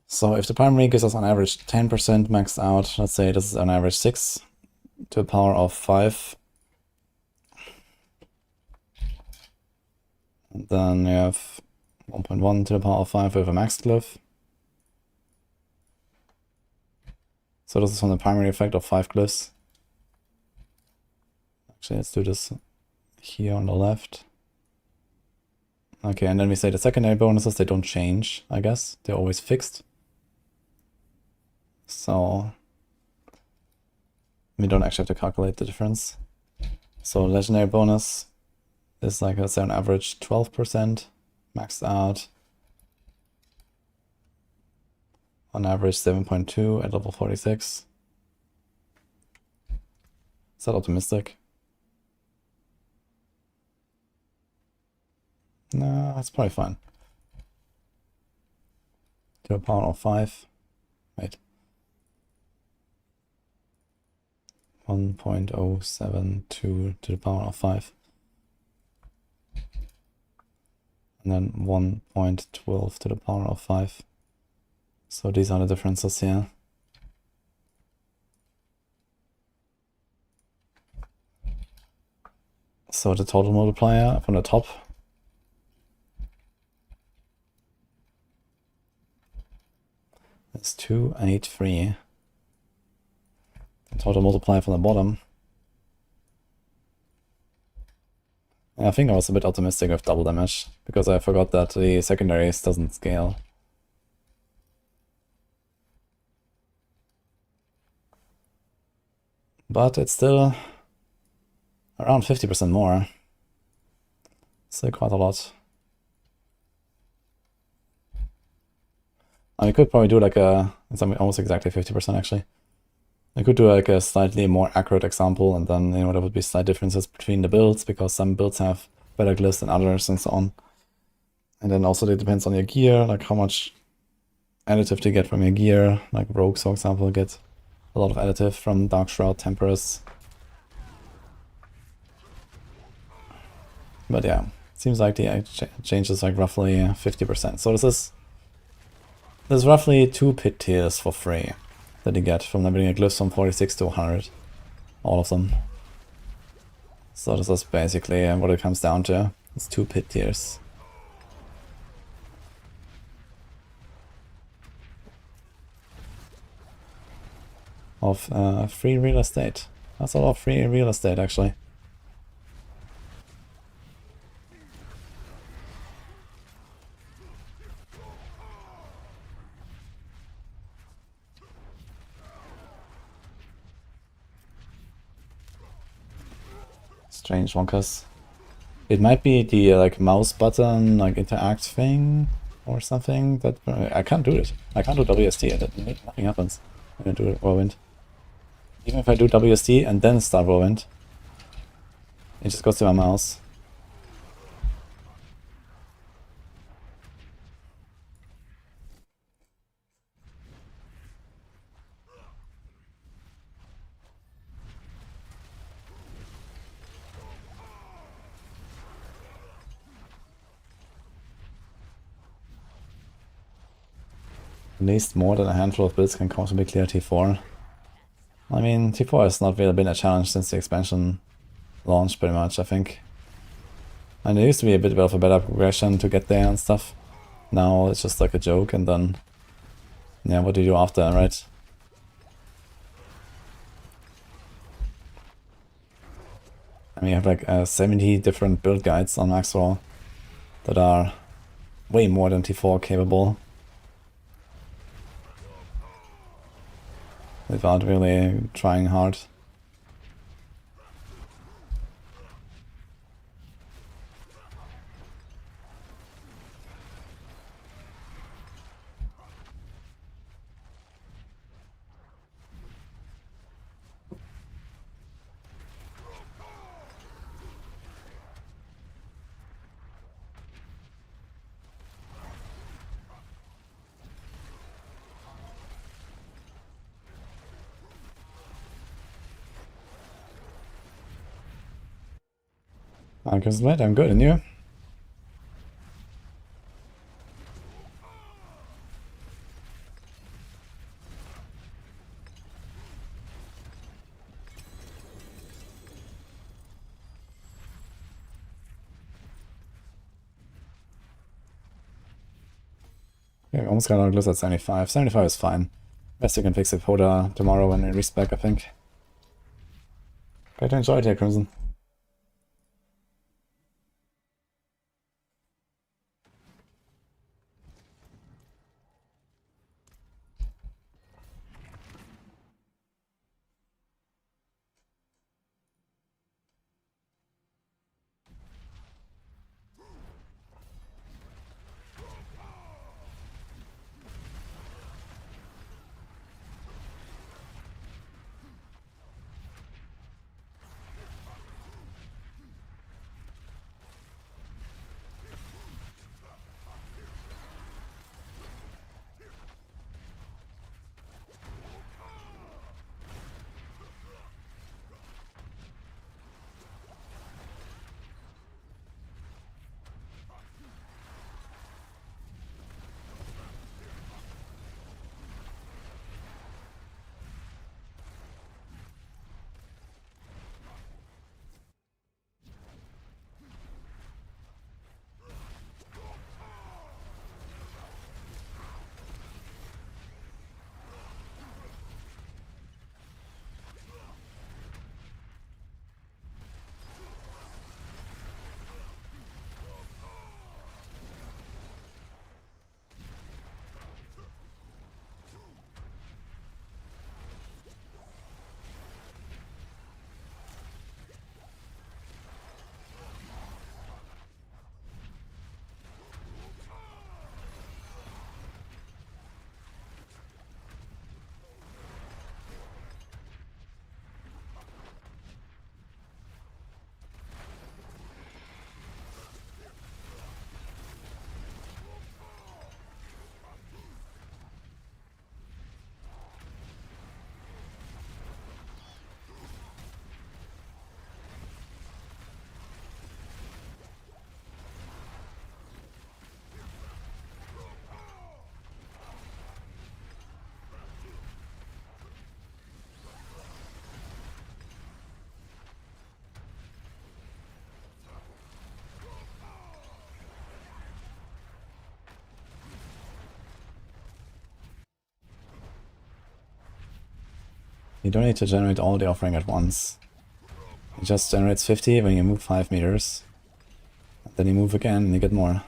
So if the primary gives us on average 10% maxed out, let's say this is on average 6 to the power of 5. And then you have 1.1 to the power of 5 with a max glyph. So this is from the primary effect of 5 glyphs. Actually, let's do this here on the left. Okay, and then we say the secondary bonuses, they don't change, I guess. They're always fixed. So we don't actually have to calculate the difference. So legendary bonus is like, let's say on average 12% maxed out. On average 7.2 at level 46. Is that optimistic? No, that's probably fine. To a power of 5. Wait. 1.072 to the power of 5. And then 1.12 to the power of 5. So these are the differences here. So the total multiplier from the top is 283. The total multiplier from the bottom. I think I was a bit optimistic with double damage, because I forgot that the secondaries doesn't scale. But it's still around 50% more. Still quite a lot. And we could probably do like a It's almost exactly 50% actually. I could do like a slightly more accurate example, and then there would be slight differences between the builds, because some builds have better glyphs than others and so on. And then also it depends on your gear, like how much additive to get from your gear. Like rogues, for example, get a lot of additive from Dark Shroud, Temperers. But yeah, seems like the change is like roughly 50%. So there's roughly 2 pit tiers for free that you get from leveling a glyphs from 46 to 100. All of them. So this is basically what it comes down to. It's 2 pit tiers. Of free real estate. That's a lot of free real estate actually. Strange wonkers. It might be the like mouse button like interact thing or something that I can't do it. I can't do WSD and nothing happens when I do Whirlwind. Even if I do WSD and then start Whirlwind, it just goes to my mouse. At least more than a handful of builds can comfortably clear T4. I mean, T4 has not really been a challenge since the expansion launched, pretty much, I think. And there used to be a bit of a better progression to get there and stuff. Now it's just like a joke, and then... yeah, what do you do after, right? I mean, you have like 70 different build guides on Maxroll that are way more than T4 capable. Without really trying hard. I'm good, and you? Yeah, we almost got our glitch at 75. 75 is fine. Best you can fix it Horde tomorrow when it resets back, I think. Great to enjoy it here, Crimson. You don't need to generate all the offering at once. It just generates 50 when you move 5 meters. Then you move again and you get more.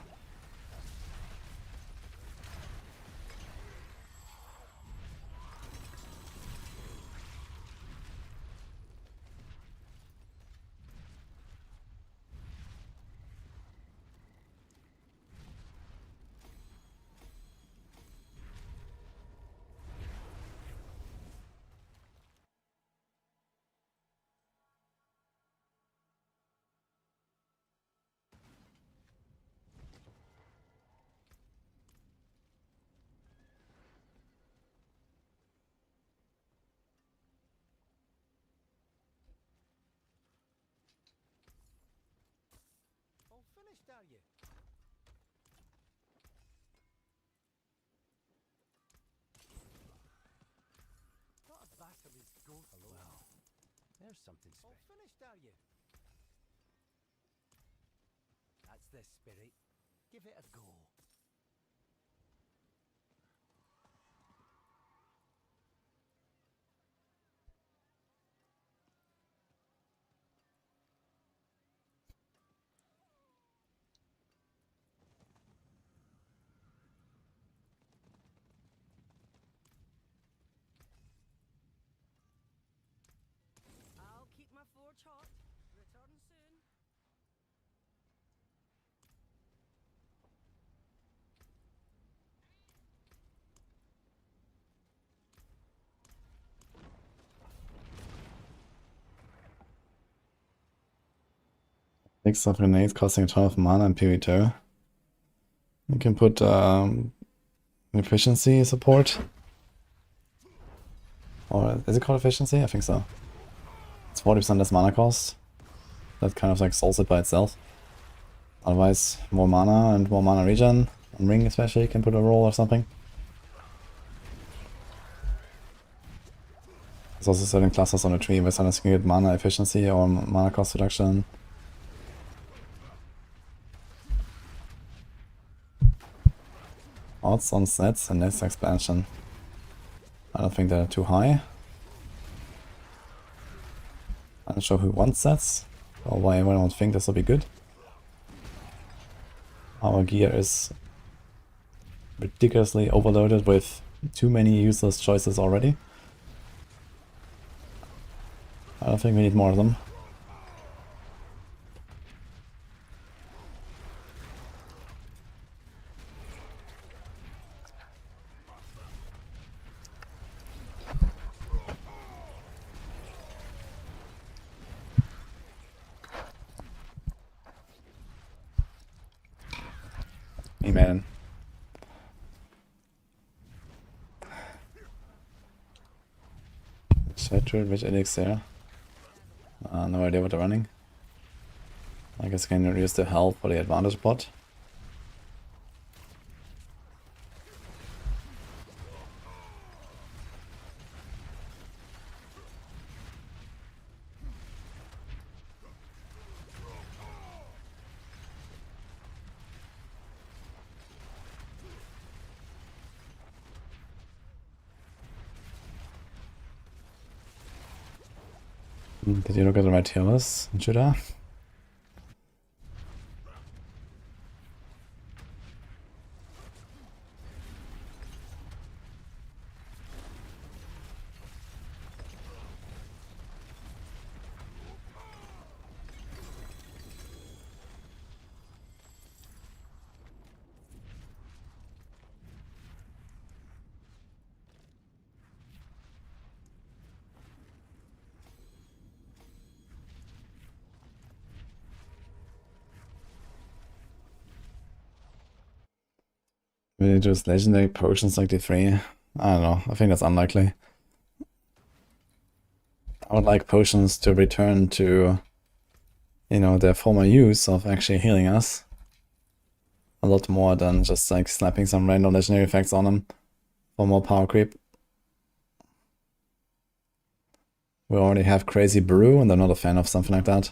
All finished, are you? Not a basilisk ghost. Hello. Well, there's something special. All finished, are you? That's the spirit. Give it a go. I'll keep my forge hot. Return soon.
Mix of grenades costing a ton of mana and PV2. You can put efficiency support. Or is it called efficiency? I think so. It's 40% less mana cost. That kind of like solves it by itself. Otherwise, more mana and more mana regen. On ring especially, you can put a roll or something. There's also certain clusters on the tree where sometimes you can get mana efficiency or mana cost reduction. Odds on sets and next expansion. I don't think they're too high. I'm not sure who wants sets, or why anyone would think this will be good. Our gear is ridiculously overloaded with too many useless choices already. I don't think we need more of them. Amen. Shattered, which elixir? No idea what they're running. I guess I can use the health for the advantage pot. Did you look at the right healers, Judah? Will you just legendary potions like the 3? I don't know, I think that's unlikely. I would like potions to return to, you know, their former use of actually healing us. A lot more than just like slapping some random legendary effects on them for more power creep. We already have Crazy Brew and I'm not a fan of something like that.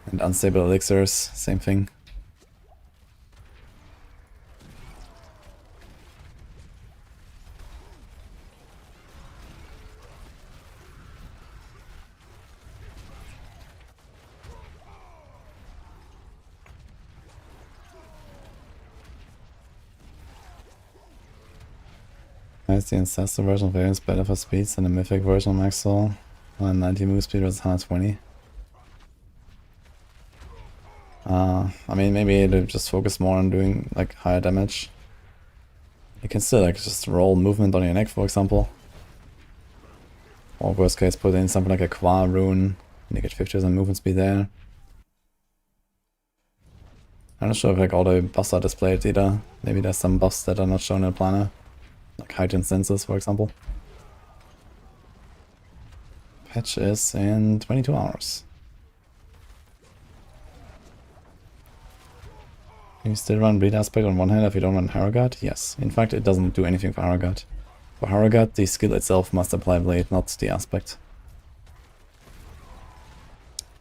And Unstable Elixirs, same thing. Nice, the Ancestor version of Varian is better for speeds than the Mythic version of Maxroll. 190 move speed versus 120. I mean, maybe they just focus more on doing like higher damage. You can still like just roll movement on your neck, for example. Or worst case, put in something like a Qua rune, and you get 50% movement speed there. I'm not sure if like all the buffs are displayed either. Maybe there's some buffs that are not shown in the planner. Like heightened senses, for example. Patch is in 22 hours. Can you still run Bleed Aspect on one hand if you don't run Harrogate? Yes. In fact, it doesn't do anything for Harrogate. For Harrogate, the skill itself must apply Blade, not the Aspect.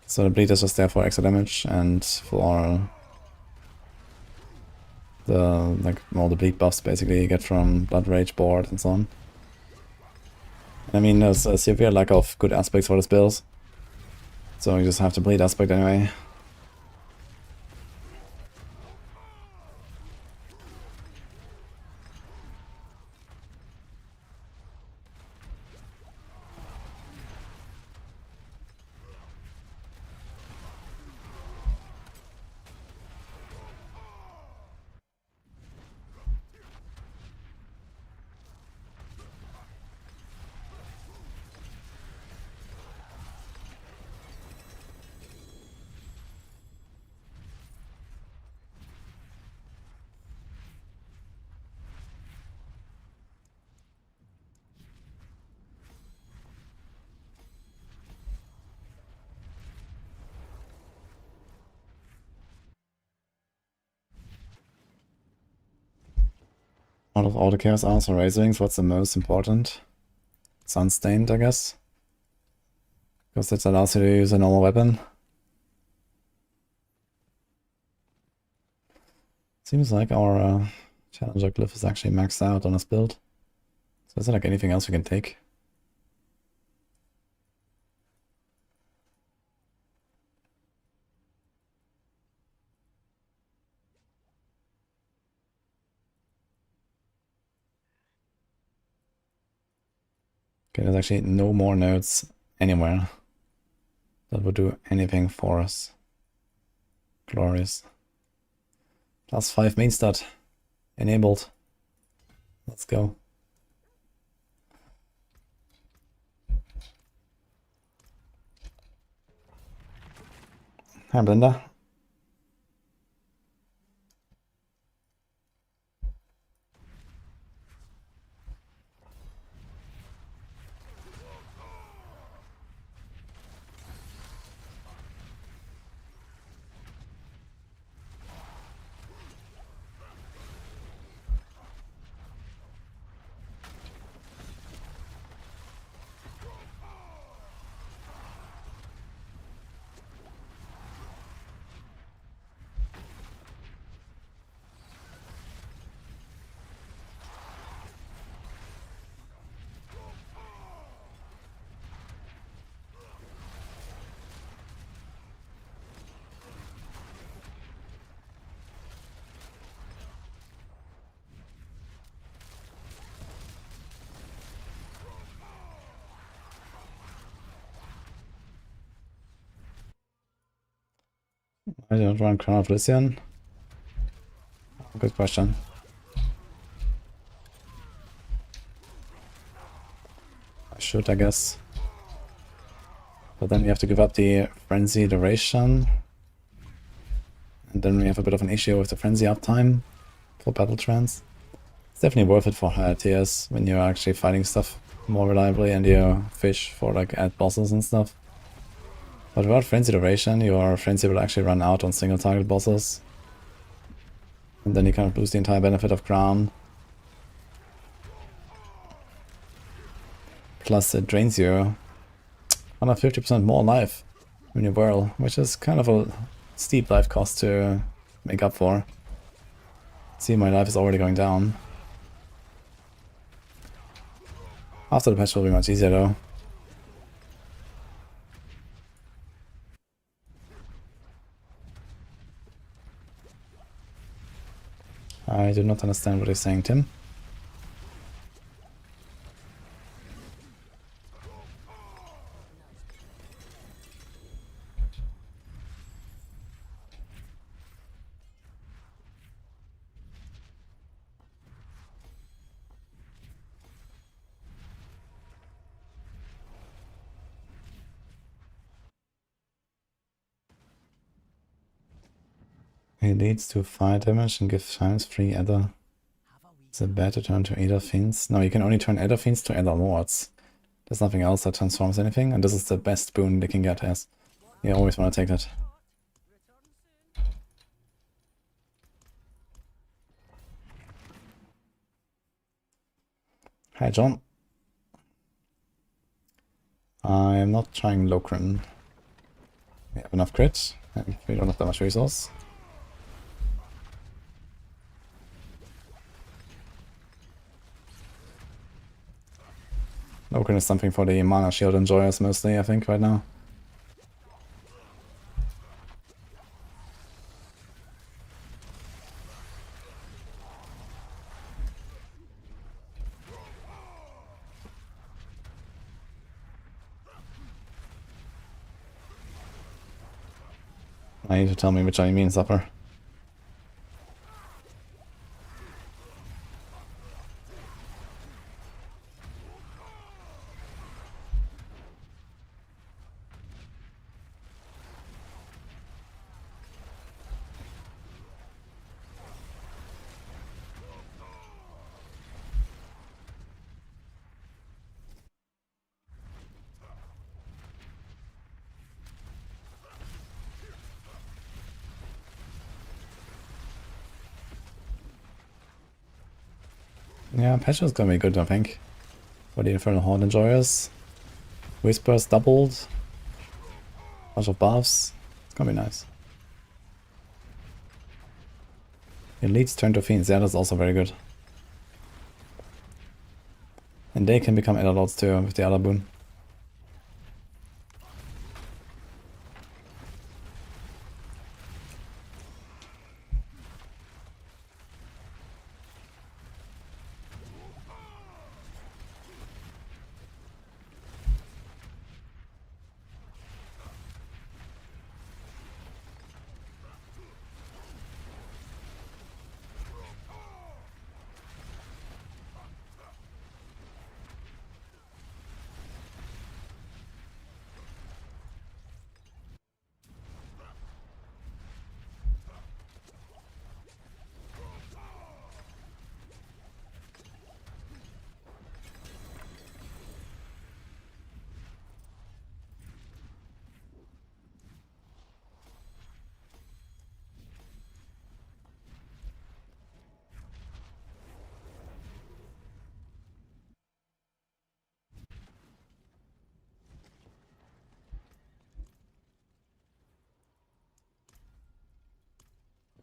So the Bleed is just there for extra damage and for the like all the bleed buffs basically you get from Blood Rage board and so on. I mean, there's a severe lack of good aspects for the spells, so you just have to Bleed Aspect anyway. Out of all the Chaos Arms or Razor Wings, what's the most important? It's Unstained, I guess. Because that allows you to use a normal weapon. Seems like our Challenger Glyph is actually maxed out on this build. So is there like anything else we can take? Okay, there's actually no more nodes anywhere that would do anything for us. Glorious. +5 main stat. Enabled. Let's go. Hi, Blender. I don't run Crown of Lycian. Good question. I should, I guess. But then we have to give up the Frenzy duration. And then we have a bit of an issue with the Frenzy uptime for Battle Trance. It's definitely worth it for higher tiers when you're actually fighting stuff more reliably and you fish for like at bosses and stuff. But without Frenzy duration, your Frenzy will actually run out on single target bosses. And then you kind of lose the entire benefit of Crown. Plus it drains you 150% more life when you whirl, which is kind of a steep life cost to make up for. See, my life is already going down. After the patch will be much easier though. I do not understand what you're saying, Tim. He leads to fire damage and gives times free Ether. Is it bad to turn to Aether Fiends? No, you can only turn Aether Fiends to Aether Lords. There's nothing else that transforms anything, and this is the best boon they can get as. You always want to take that. Hi John. I am not trying Locrin. We have enough crit, and we don't have that much resource. Locrin is something for the mana shield enjoyers mostly, I think, right now. I need to tell me which I mean, Supper. Yeah, patch is gonna be good, I think. For the Infernal Horde enjoyers. Whispers doubled. Bunch of buffs. It's gonna be nice. Elites turn to Fiends, yeah, that's also very good. And they can become Elder Lords too with the other boon.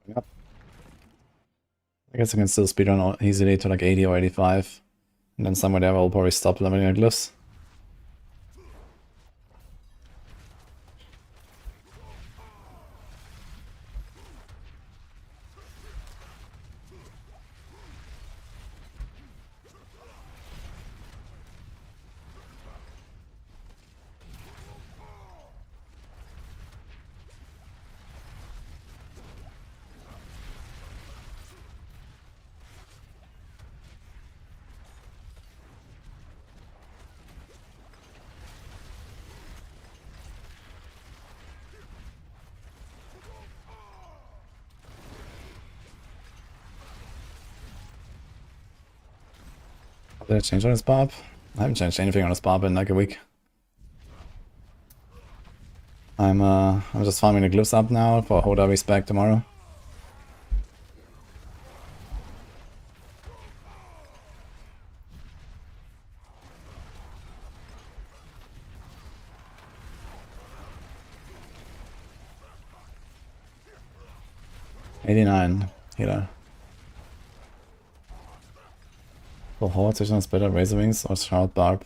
Yep. I guess I can still speedrun easily to like 80 or 85. And then somewhere there I'll probably stop leveling our glyphs. Did I change on his Barb? I haven't changed anything on his Barb in like a week. I'm just farming the glyphs up now for Horde respec tomorrow. $89 healer. For Horde, which one is better, Razor Wings or Shroud Barb?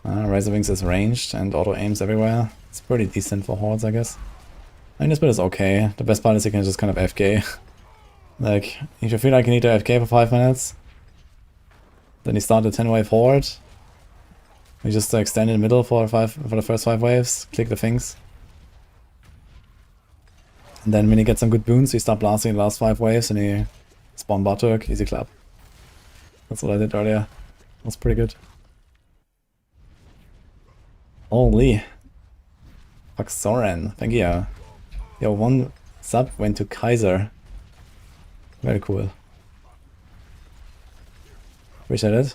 Razor Wings is ranged and auto aims everywhere. It's pretty decent for Hordes, I guess. I mean, this build is okay. The best part is you can just kind of FK. Like, if you feel like you need to FK for 5 minutes, then you start the 10-wave Horde. You just extend in the middle for the first 5 waves, click the things. And then when you get some good boons, you start blasting the last 5 waves and you spawn Barturk, easy clap. That's what I did earlier. That's pretty good. Holy. Fuck Soren, thank you. Yo, Sub went to Kaiser. Very cool. Wish I did.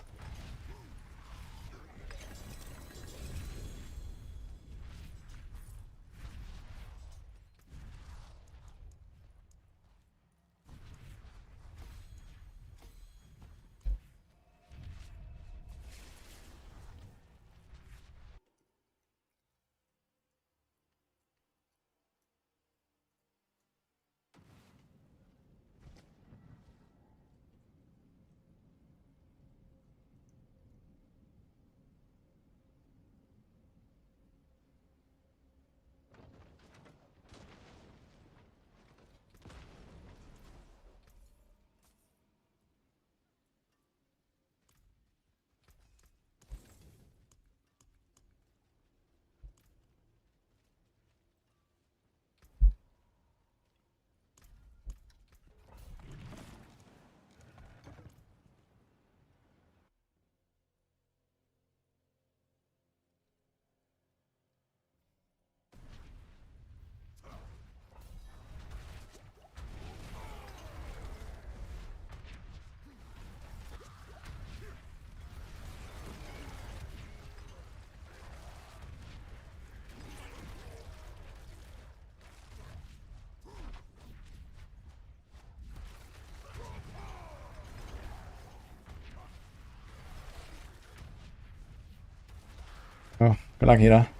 Oh, good luck, Hira.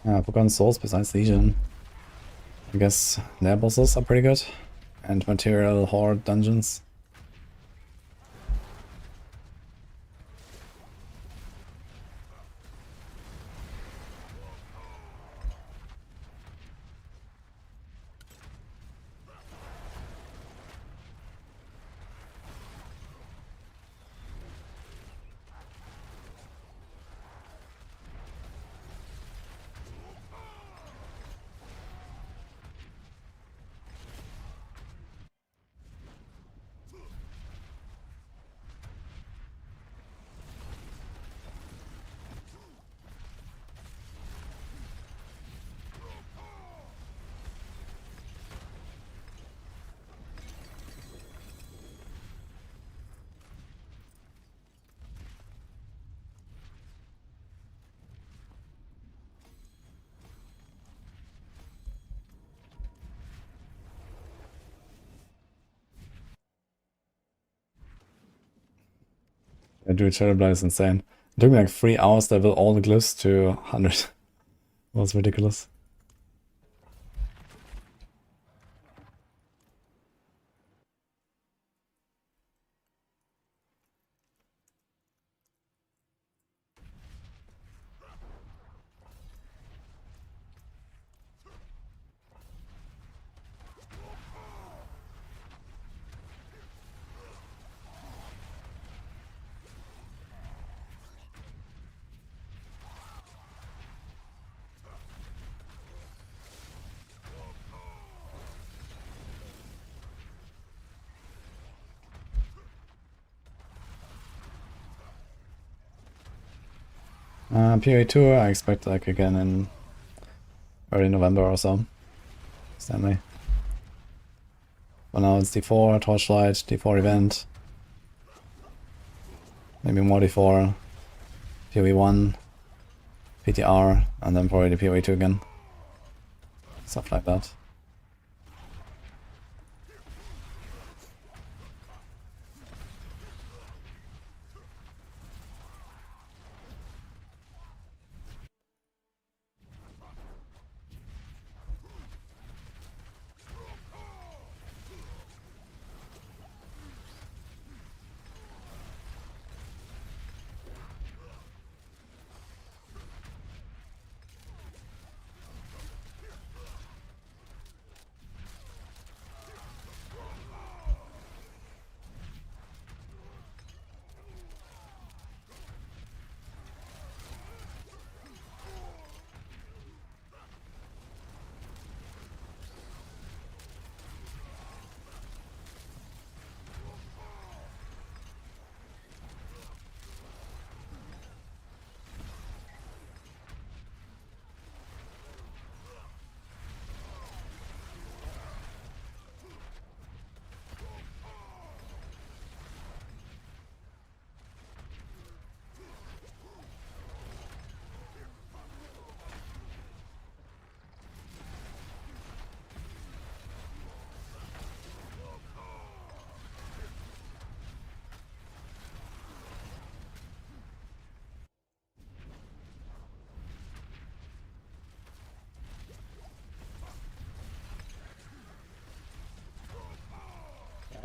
I've forgotten souls besides Legion. I guess their bosses are pretty good. And material horde dungeons. Yeah, Druid Shadowblight is insane. It took me like 3 hours to level all the glyphs to 100. That was ridiculous. PoE 2 I expect like again in early November or so. Stanley. For now it's D4, Torchlight, D4 event. Maybe more D4, PoE 1, PTR, and then probably the PoE 2 again. Stuff like that.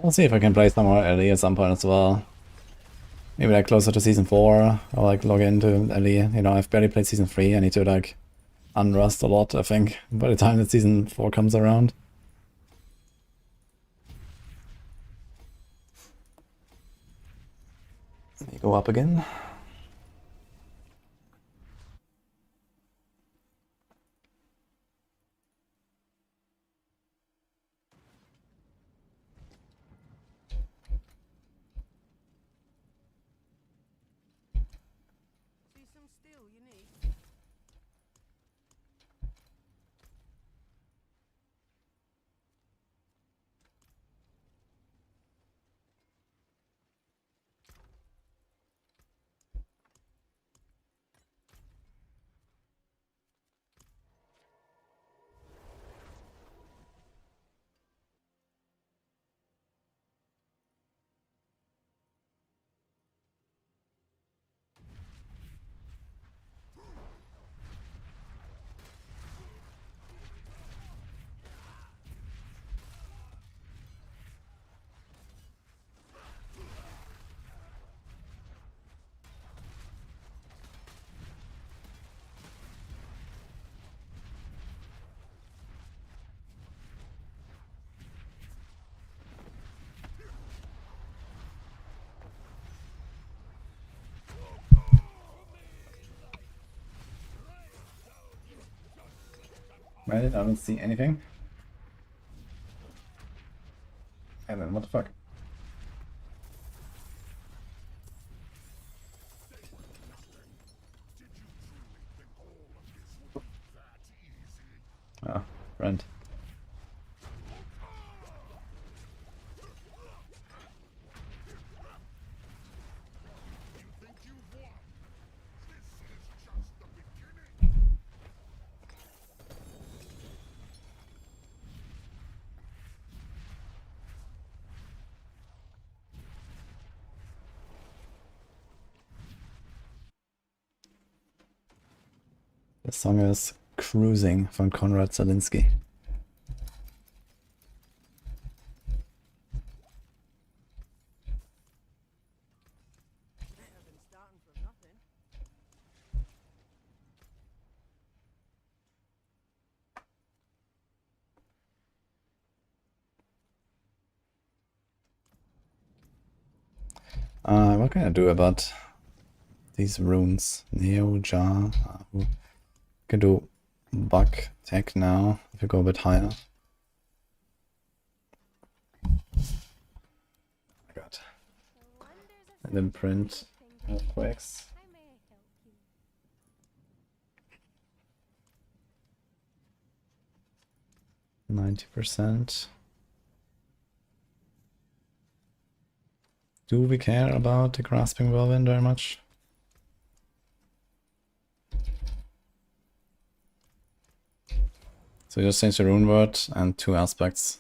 I'll see if I can play some more LE at some point as well. Maybe like closer to season 4, or like log into LE. You know, I've barely played season 3, I need to like unrust a lot, I think, by the time that season 4 comes around. Let me go up again.
See some steel you need?
Right, I don't see anything. And then what the fuck? Ah, friend. The song is Cruising von Konrad Zelinsky.
Better than starting from nothing.
What can I do about these runes? Neo, Jar, Ahu. Can do Buck, Tech now, if you go a bit higher. I got.
The wonders of
And then print
thinking.
Earthquakes.
How may I help you?
90%. Do we care about the Grasping Whirlwind very much? So just change the rune word and 2 aspects.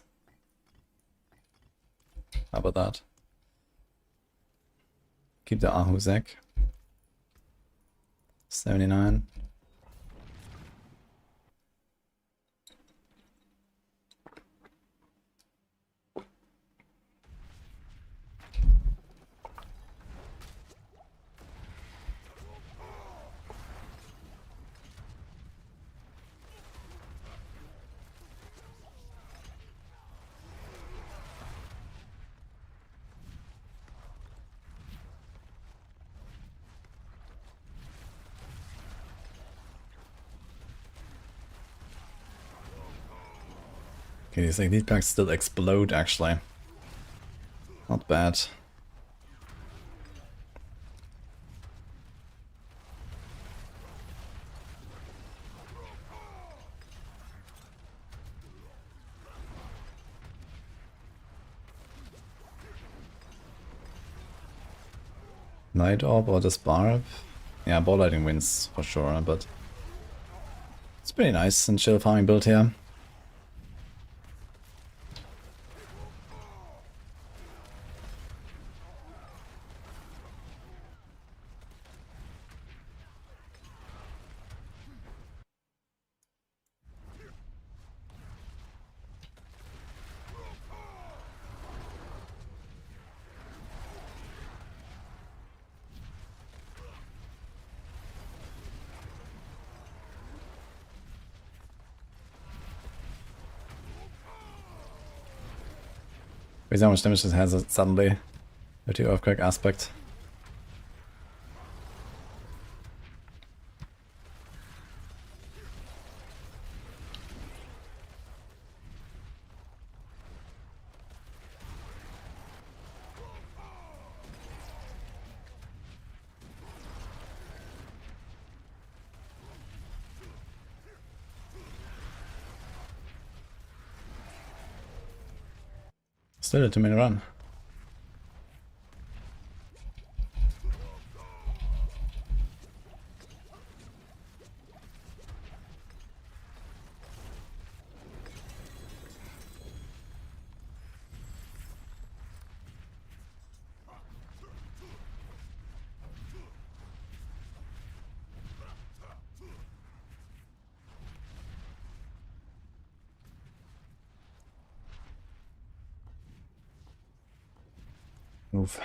How about that? Keep the Ahuzek. 79. Okay, these elite packs still explode actually. Not bad. Night Orb or this Barb? Yeah, ball lighting wins for sure, but it's pretty nice and chill farming build here. Crazy how much damage it has suddenly with the Earthquake aspect. Still a 2-minute run. Move.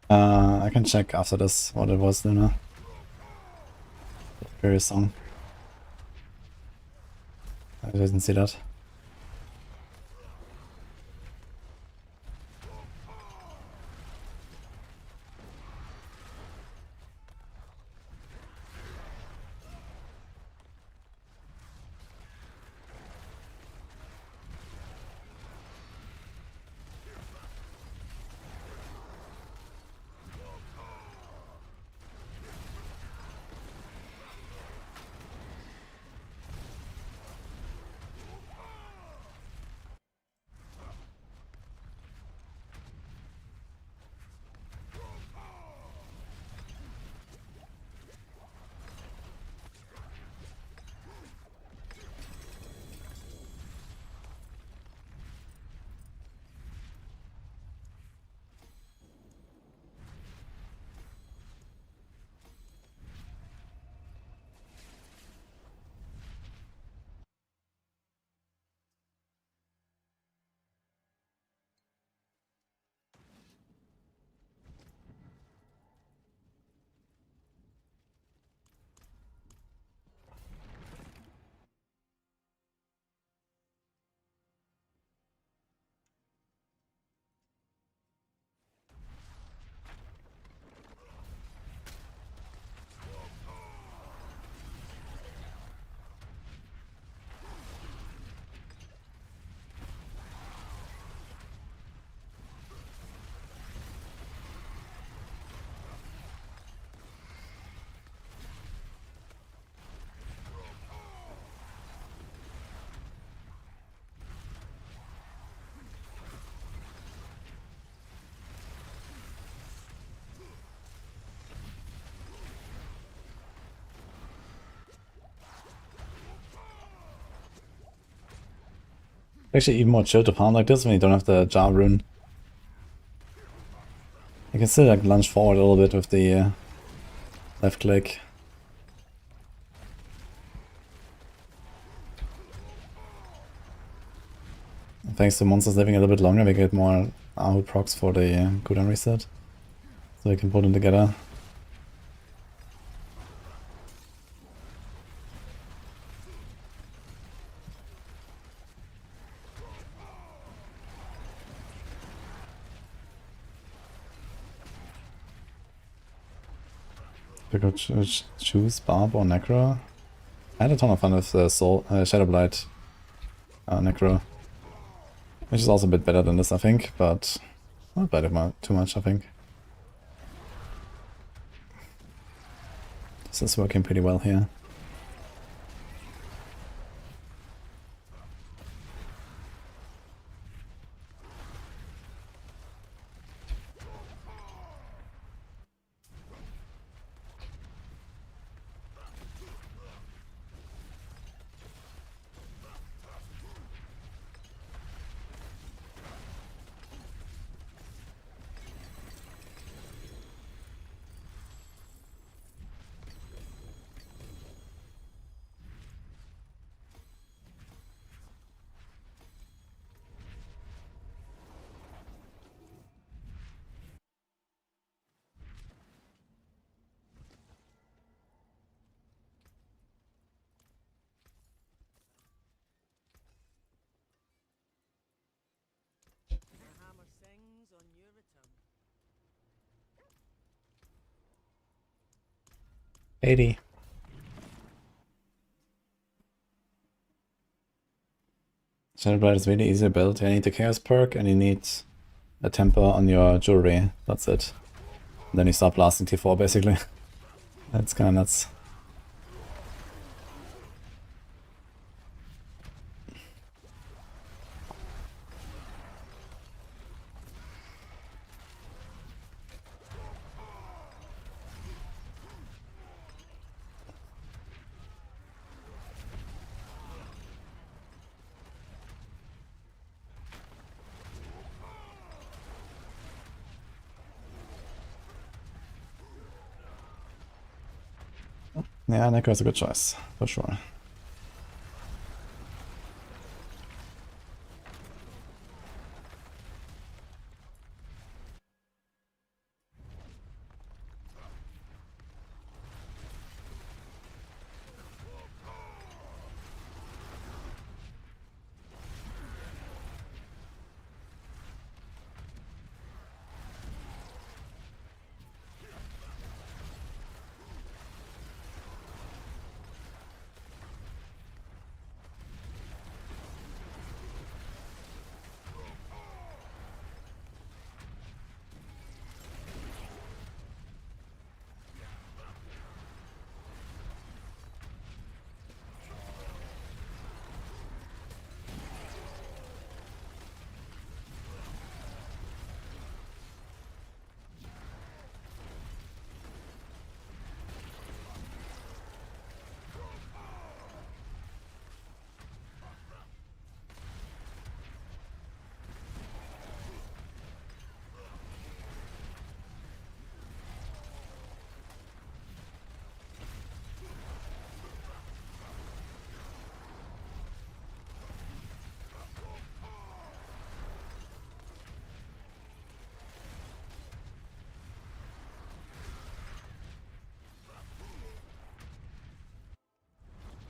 I can check after this what it was, Luna. Very song. I didn't see that. Actually, even more chill to farm like this when you don't have the jar rune.
I can still like lunge forward a little bit with the left click. Thanks to monsters living a little bit longer, we get more Ahu procs for the cooldown reset. So we can put them together. We could choose Barb or Necro. I had a ton of fun with Shadowblight Necro. Which is also a bit better than this, I think, but not bad too much, I think. This is working pretty well here.
The hammer sings on your return.
80. Shadowblight is really easy to build. You need the Chaos perk and you need a temper on your jewelry. That's it. And then you start blasting T4 basically. That's kinda nuts. Yeah, Necro is a good choice, for sure.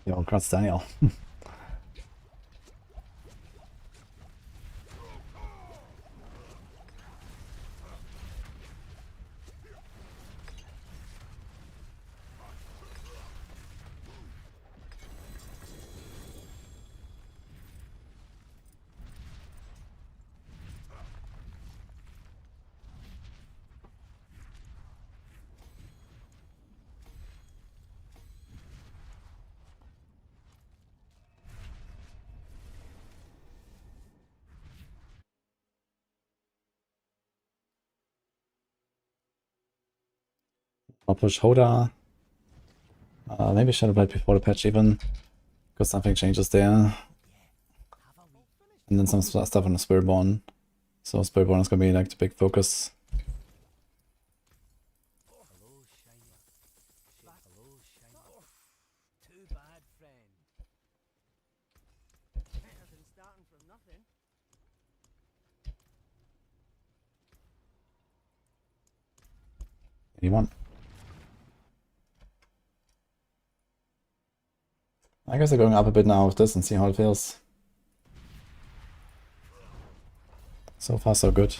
Yo, congrats Daniel. I'll push Horde. Maybe Shadowblight before the patch even, because something changes there. And then some stuff on the Spiritborn. So Spiritborn is gonna be like the big focus. 81. I guess I'm going up a bit now with this and see how it feels. So far so good.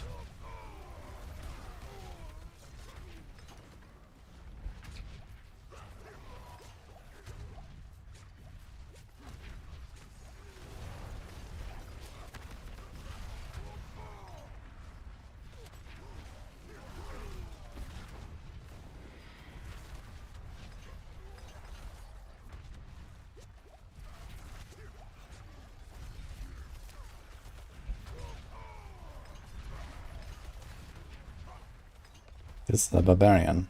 This is a Barbarian.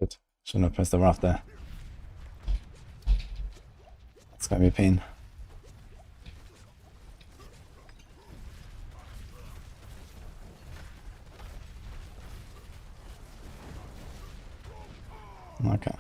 Shit. Shouldn't have pressed the raft there. It's gonna be a pain. Okay.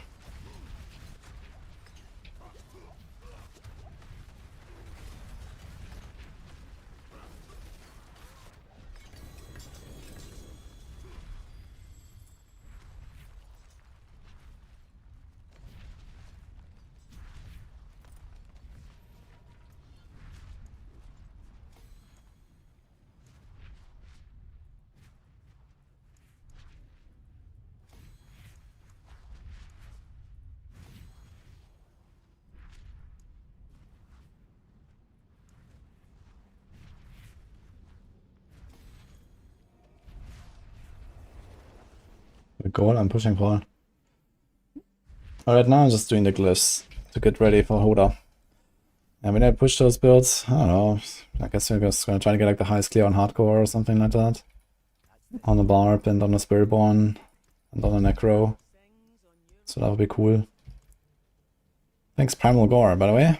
The goal, I'm pushing for. Alright, now I'm just doing the glyphs to get ready for Horde. And when I push those builds, I don't know, I guess we're just gonna try to get like the highest clear on hardcore or something like that. On the Barb and on the Spiritborn and on the Necro. So that would be cool. Thanks Primal Gore, by the way.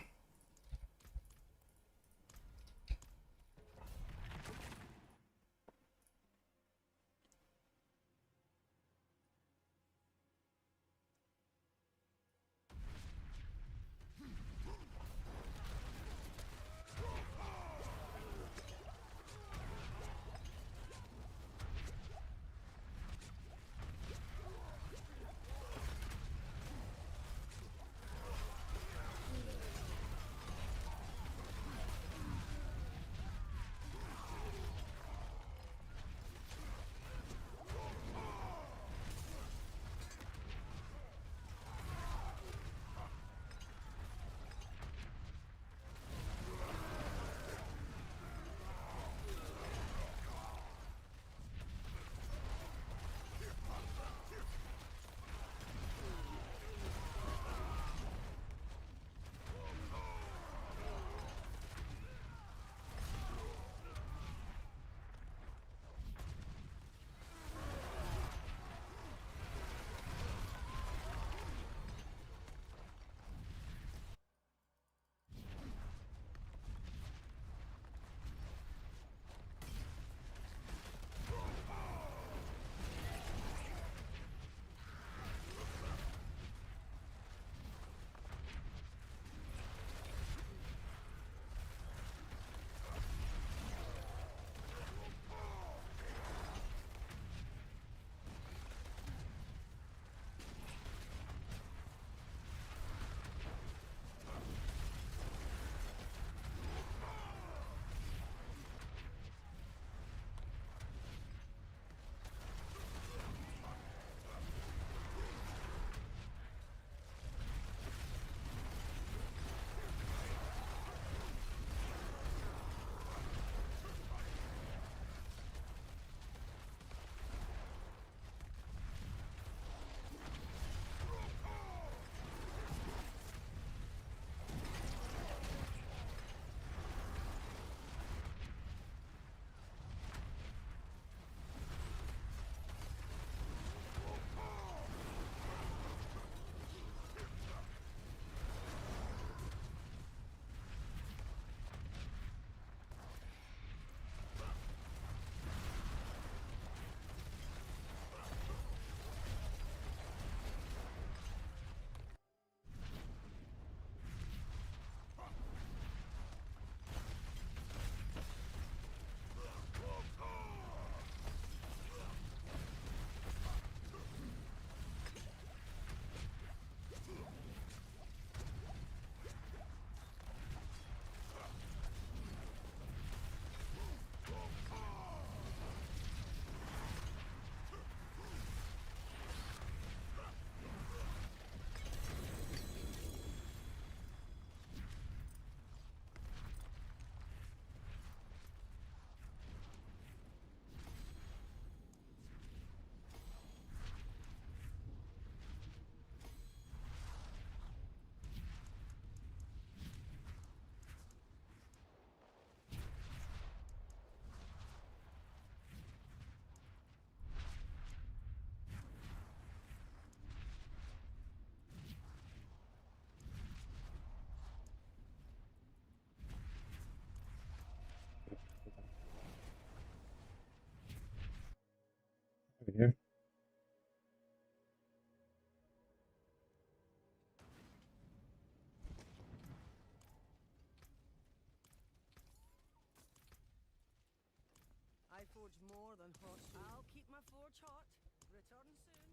forge more than Heartseeker. I'll keep my forge hot. Return soon.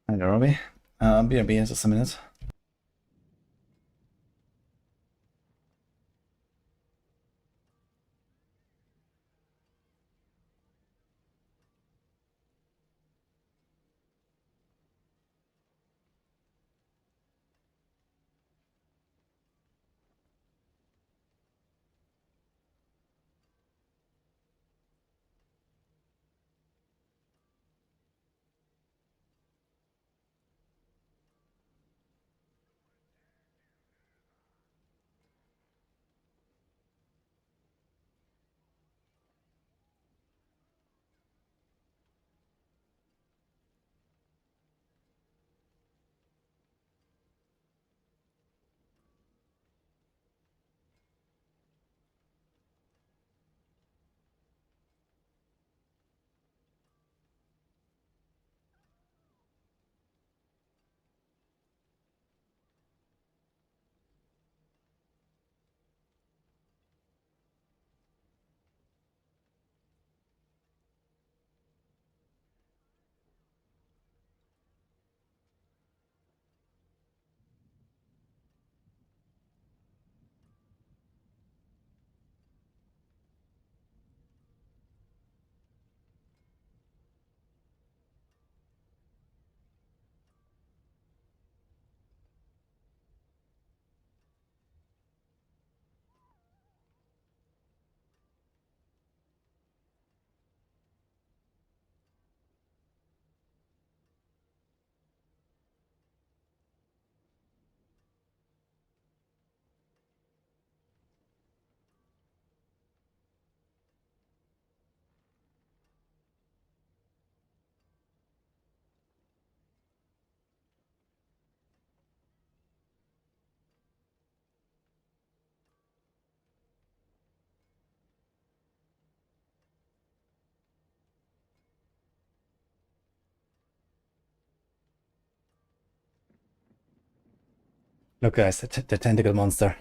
Hi there, Robbie. BRB in just a minute. Look guys, the tentacle monster.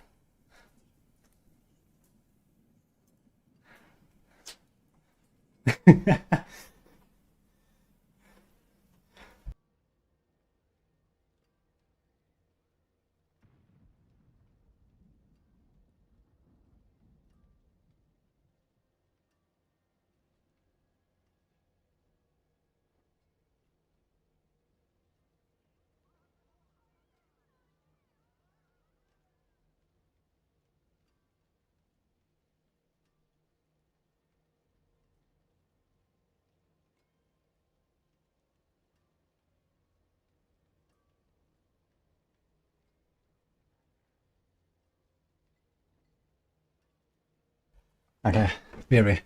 Okay, BRB.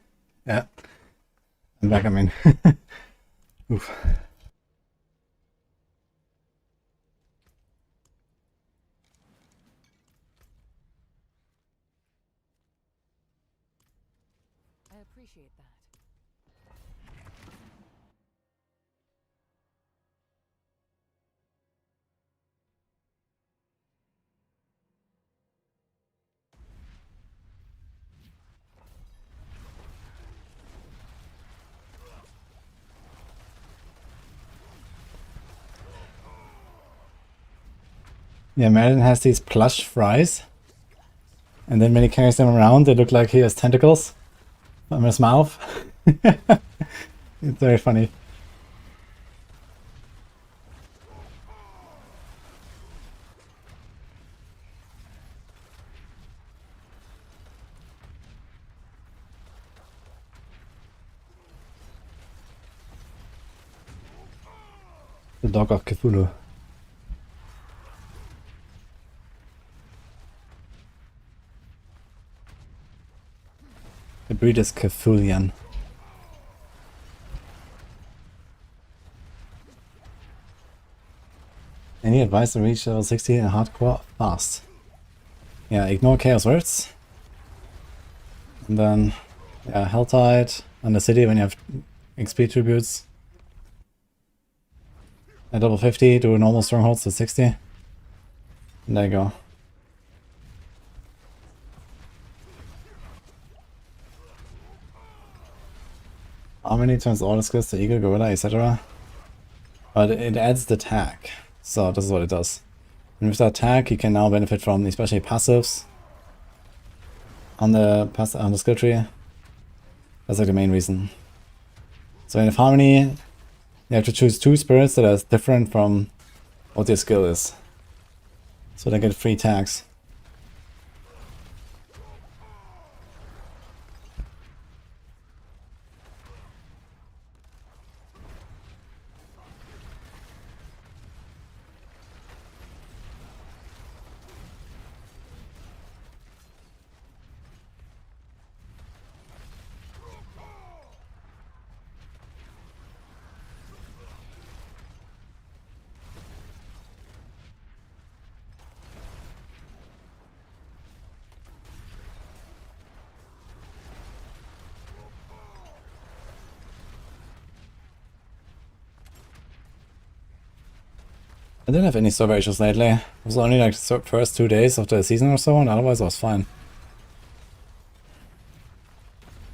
Yeah. I'm back, I mean. Oof.
I appreciate that.
Yeah, Merlin has these plush fries. And then when he carries them around, they look like he has tentacles on his mouth. It's very funny. The dog of Cthulhu. The breed is Cthulhian. Any advice to reach level 60 in hardcore fast? Yeah, ignore Chaos Words. And then, yeah, Helltide and the city when you have XP tributes. At level 50, do normal strongholds to 60. And there you go. How many turns all the skills to Eagle, Gorilla, etc. But it adds the tag. So this is what it does. And with that tag, you can now benefit from especially passives on the skill tree. That's like the main reason. So in Harmony, you have to choose 2 spirits that are different from what your skill is. So they get free tags. I didn't have any server issues lately. It was only like the first 2 days of the season or so, and otherwise I was fine.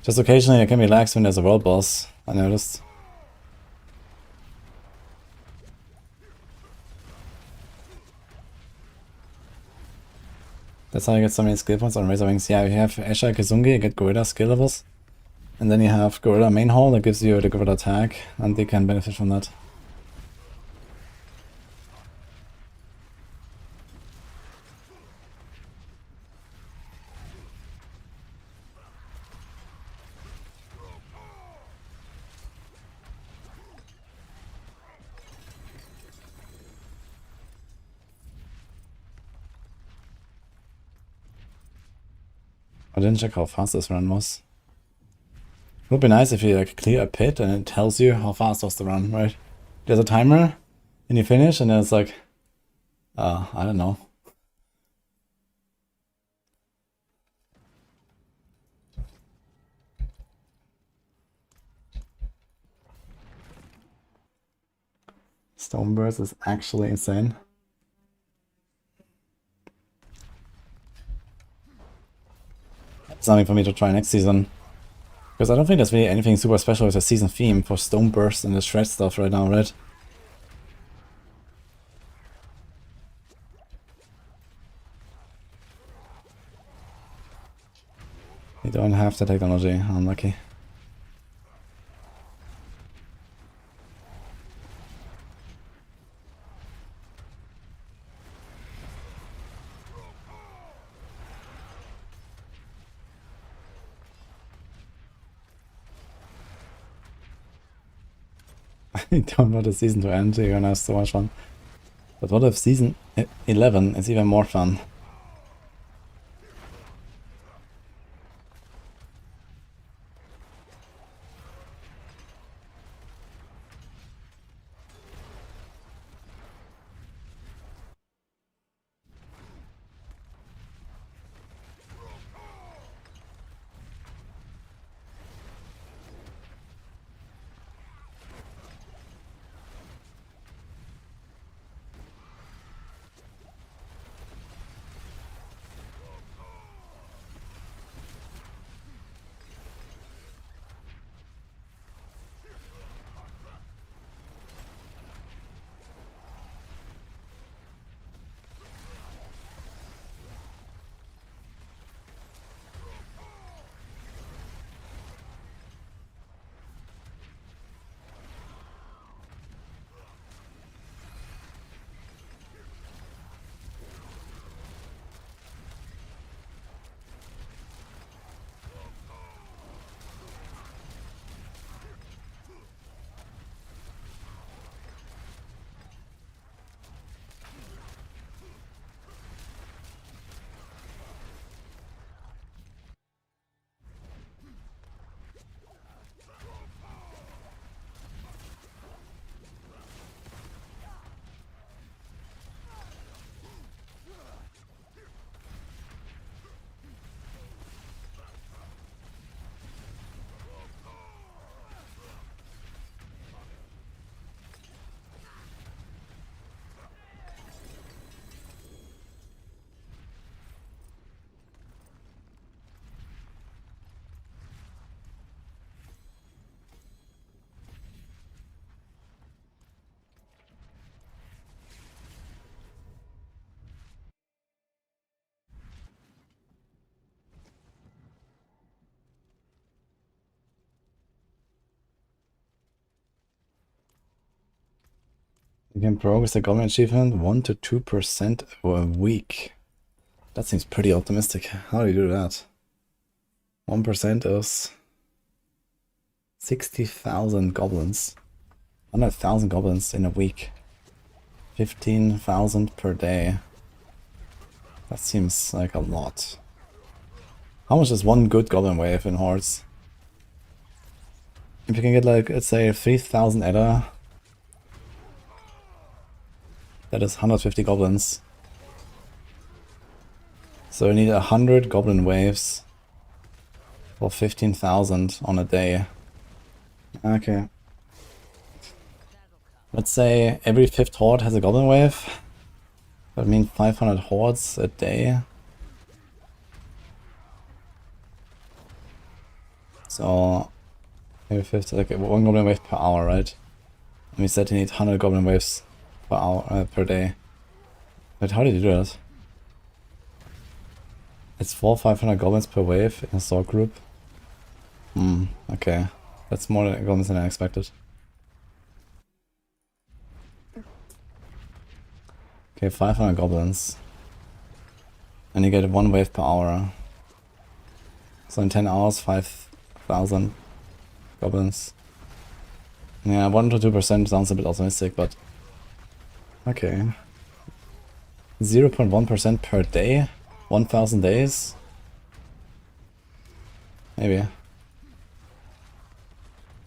Just occasionally I can be lax when there's a world boss, I noticed. That's how you get so many skill points on Razor Wings. Yeah, you have Esha Kizungi, you get Gorilla skill levels. And then you have Gorilla main hall that gives you the Gorilla tag, and they can benefit from that. I didn't check how fast this run was. It would be nice if you like clear a pit and it tells you how fast was the run, right? There's a timer, and you finish, and then it's like, I don't know. Stoneburst is actually insane. Something for me to try next season. Because I don't think there's really anything super special with the season theme for Stoneburst and the shred stuff right now, right? You don't have the technology, unlucky. I don't want the season to end, you're gonna have so much fun. But what if season 11 is even more fun?
You can progress the goblin achievement 1 to 2% a week. That seems pretty optimistic. How do you do that? 1% is 60,000 goblins. 100,000 goblins in a week. 15,000 per day. That seems like a lot. How much is one good goblin wave in Hordes? If you can get like, let's say 3,000 Edda, that is 150 goblins. So you need 100 goblin waves for 15,000 on a day. Okay. Let's say every 5th horde has a goblin wave. That means 500 hordes a day. So every 5th, like 1 goblin wave per hour, right? And we said you need 100 goblin waves per hour per day. But how did you do that? It's 400-500 goblins per wave in a Sorc group. Okay. That's more goblins than I expected. Okay, 500 goblins. And you get 1 wave per hour. So in 10 hours, 5,000 goblins. Yeah, 1 to 2% sounds a bit optimistic, but... Okay. 0.1% per day? 1,000 days? Maybe.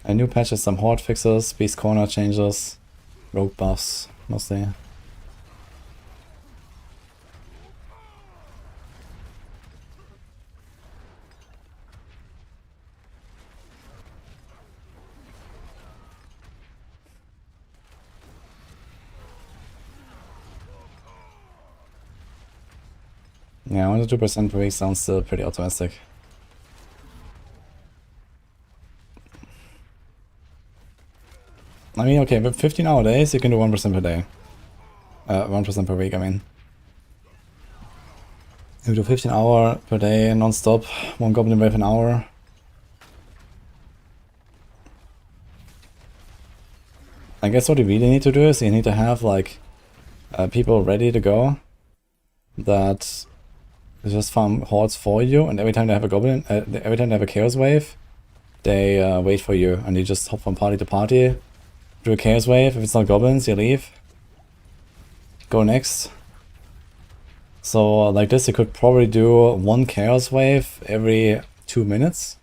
A new patch is some horde fixes, beast corner changes, rogue buffs, mostly. Yeah, 1 to 2% per week sounds still pretty optimistic. I mean, okay, with 15-hour days, you can do 1% per day. 1% per week, I mean. If you do 15 hour per day non-stop, 1 goblin wave an hour. I guess what you really need to do is you need to have, like, people ready to go that just farm hordes for you, and every time they have a goblin, every time they have a chaos wave, they wait for you, and you just hop from party to party, do a chaos wave. If it's not goblins, you leave, go next. So like this, you could probably do 1 chaos wave every 2 minutes.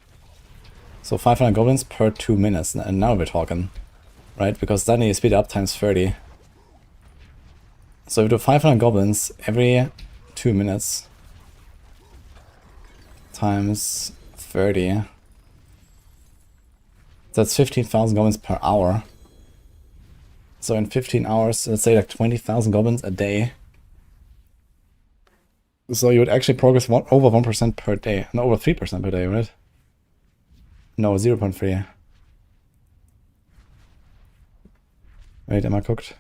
So 500 goblins per 2 minutes, and now we're talking, right? Because then you speed up times 30. So if you do 500 goblins every 2 minutes, times 30. That's 15,000 goblins per hour. So in 15 hours, let's say like 20,000 goblins a day. So you would actually progress over 1% per day. No, over 3% per day, right? No, 0.3. Wait, am I cooked?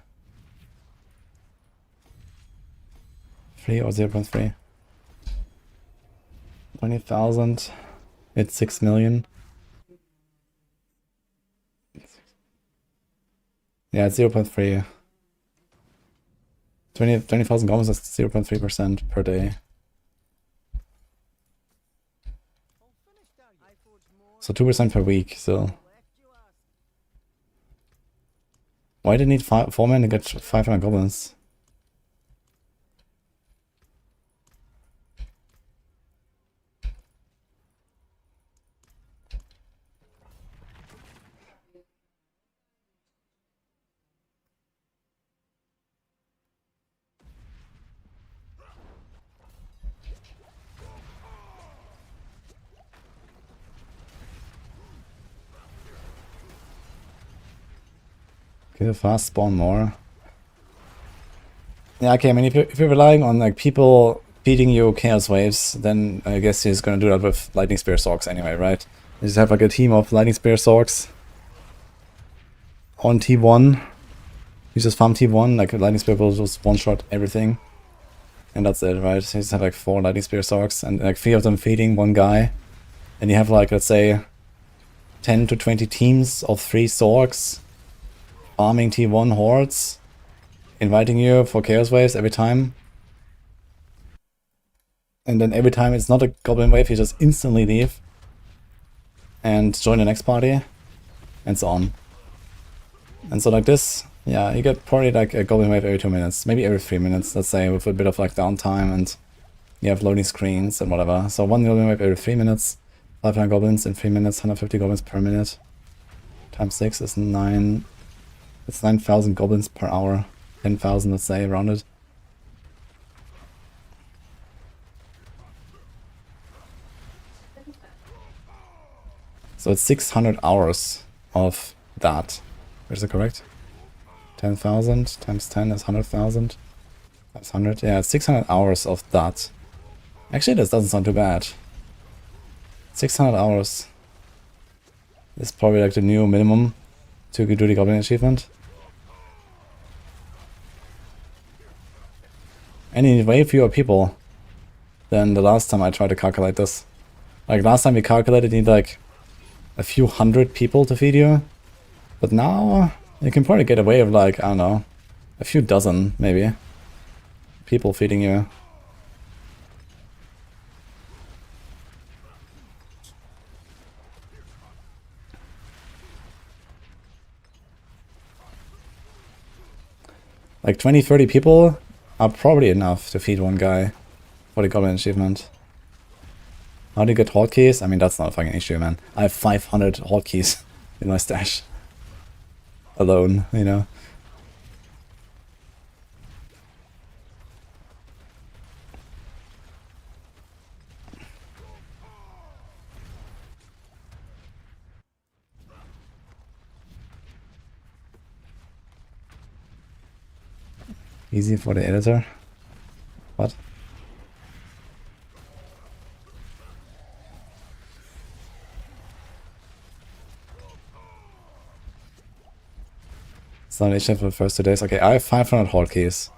3 or 0.3? 20,000. It's 6 million. Yeah, it's 0.3. 20,000 goblins is 0.3% per day. So 2% per week, so... Why did you need 4 men to get 500 goblins? Okay, fast spawn more. Yeah, okay, I mean, if you're relying on like people feeding you chaos waves, then I guess he's gonna do that with lightning spear sorcs anyway, right? You just have like a team of lightning spear sorcs on T1. You just farm T1, like lightning spear will just one-shot everything. And that's it, right? So you just have like 4 lightning spear sorcs and like 3 of them feeding 1 guy. And you have like, let's say, 10 to 20 teams of 3 sorcs farming T1 hordes,
inviting you for chaos waves every time. And then every time it's not a goblin wave, you just instantly leave and join the next party, and so on. And so like this, yeah, you get probably like a goblin wave every 2 minutes, maybe every 3 minutes, let's say, with a bit of like downtime, and you have loading screens and whatever. So 1 goblin wave every 3 minutes, 500 goblins in 3 minutes, 150 goblins per minute. Times 6 is 9. It's 9,000 goblins per hour. 10,000, let's say, rounded. So it's 600 hours of that. Is that correct? 10,000 times 10 is 100,000. Times 100. Yeah, it's 600 hours of that. Actually, this doesn't sound too bad. 600 hours is probably like the new minimum to do the goblin achievement. And you need way fewer people than the last time I tried to calculate this. Like last time we calculated, you need like a few hundred people to feed you. But now you can probably get away with like, I don't know, a few dozen maybe people feeding you. Like 20-30 people are probably enough to feed one guy for the goblin achievement. How do you get hotkeys? I mean, that's not a fucking issue, man. I have 500 hotkeys in my stash. Alone, you know. Easy for the editor. What? It's not an issue for the first 2 days. Okay, I have 500 hotkeys.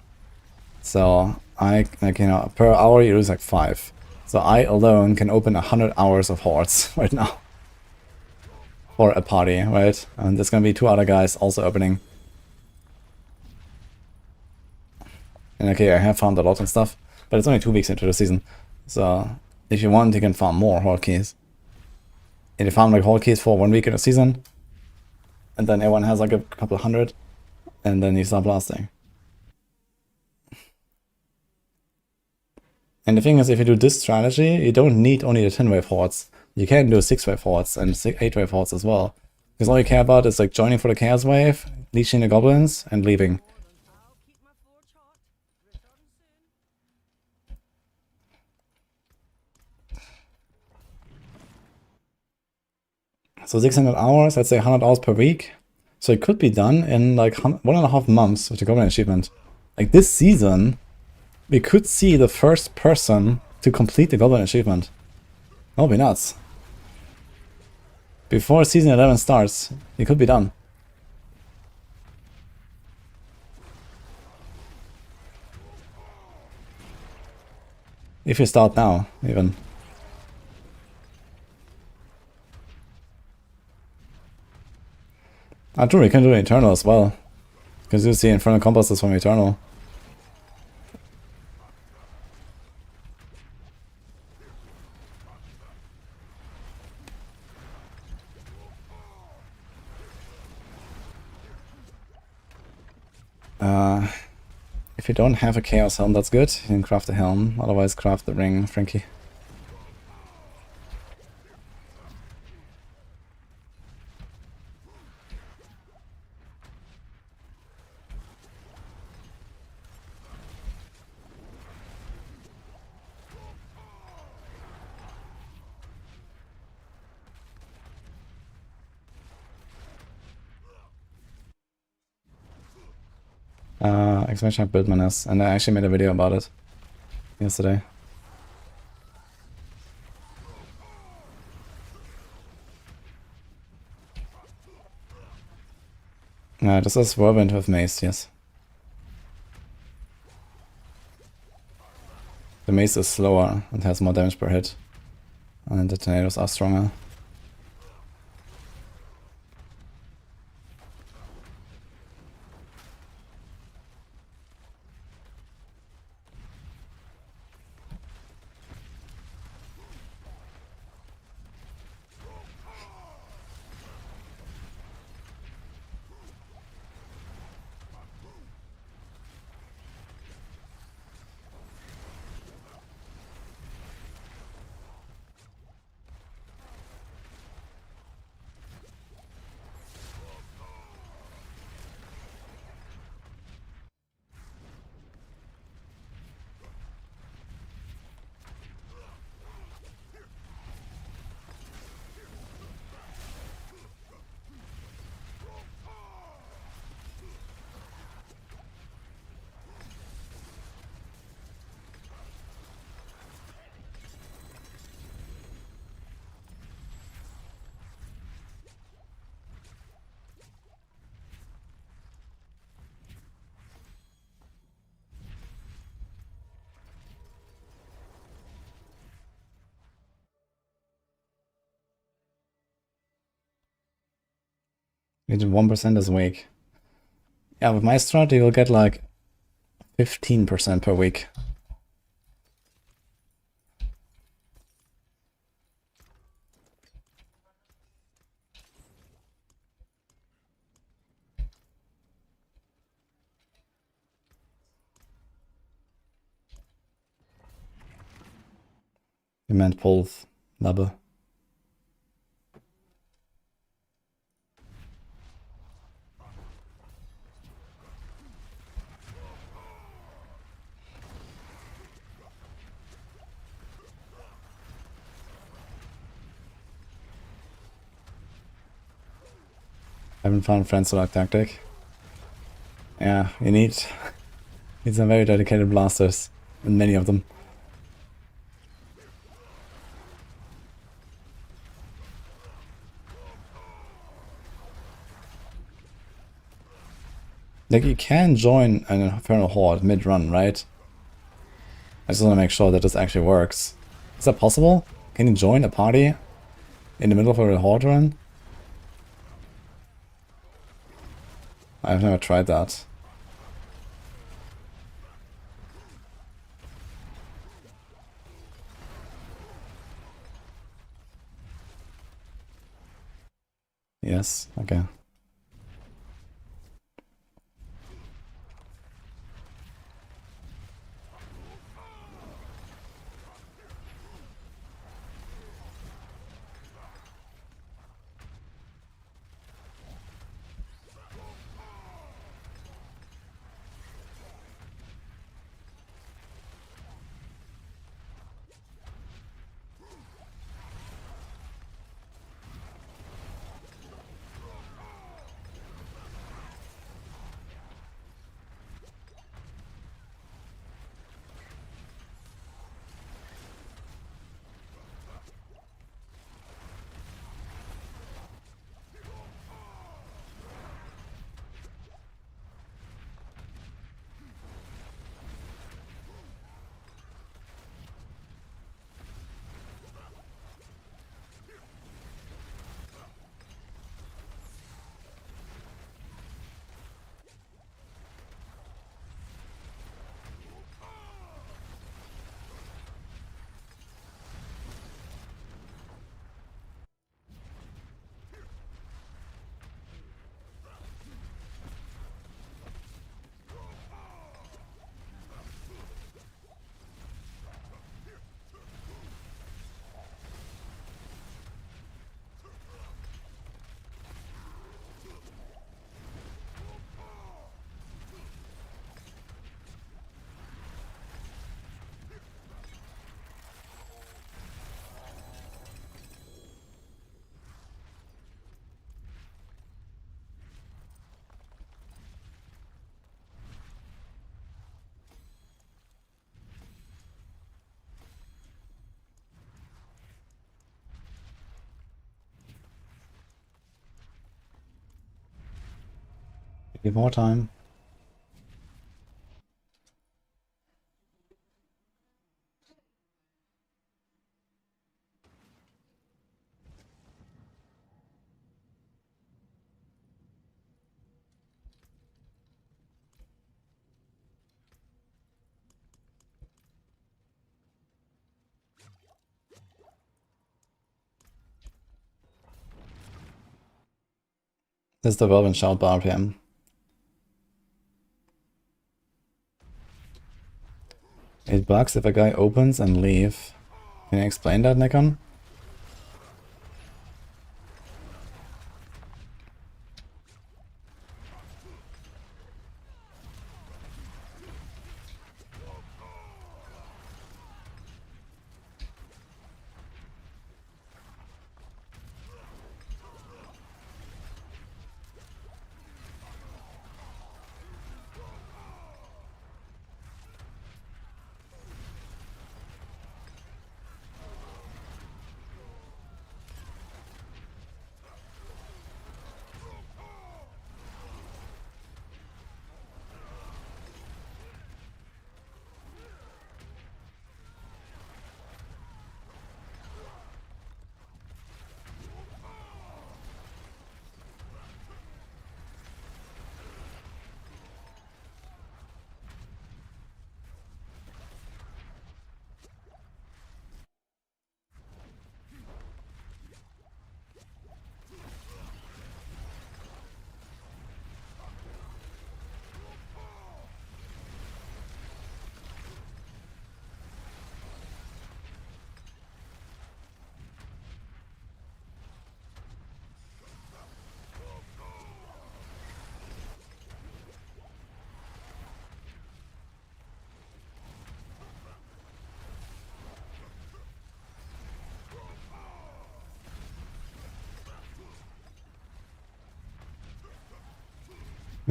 So I, like, you know, per hour you lose like 5. So I alone can open 100 hours of hordes right now. For a party, right? And there's gonna be 2 other guys also opening. And okay, I have farmed a lot and stuff, but it's only 2 weeks into the season. So if you want, you can farm more hotkeys. And you farm like hotkeys for 1 week in the season, and then everyone has like a couple hundred, and then you start blasting. And the thing is, if you do this strategy, you don't need only the 10 wave hordes. You can do 6 wave hordes and 8 wave hordes as well. Because all you care about is like joining for the chaos wave, leeching the goblins, and leaving. So 600 hours, let's say 100 hours per week. So it could be done in like 1.5 months with the goblin achievement. Like this season, we could see the first person to complete the goblin achievement. That would be nuts. Before season 11 starts, it could be done. If you start now, even. Ah, true, we can do Eternal as well. Because you see Infernal Compasses from Eternal. If you don't have a Chaos Helm, that's good. You can craft a helm, otherwise craft the ring, Frankie. Expansion of Buildmaness, and I actually made a video about it yesterday. This is Whirlwind with Mace, yes. The Mace is slower and has more damage per hit, and the tornadoes are stronger. Region 1% is weak. Yeah, with my strat you will get like 15% per week. You meant pulse level. Haven't found friends to like tactic. Yeah, you need some very dedicated blasters, and many of them. Like, you can join an Infernal Horde mid-run, right? I just want to make sure that this actually works. Is that possible? Can you join a party in the middle of a Horde run? I've never tried that. Yes, okay. Give more time. This is the Velvet Shout Barb PM. It bugs if a guy opens and leave. Can you explain that, Nikon?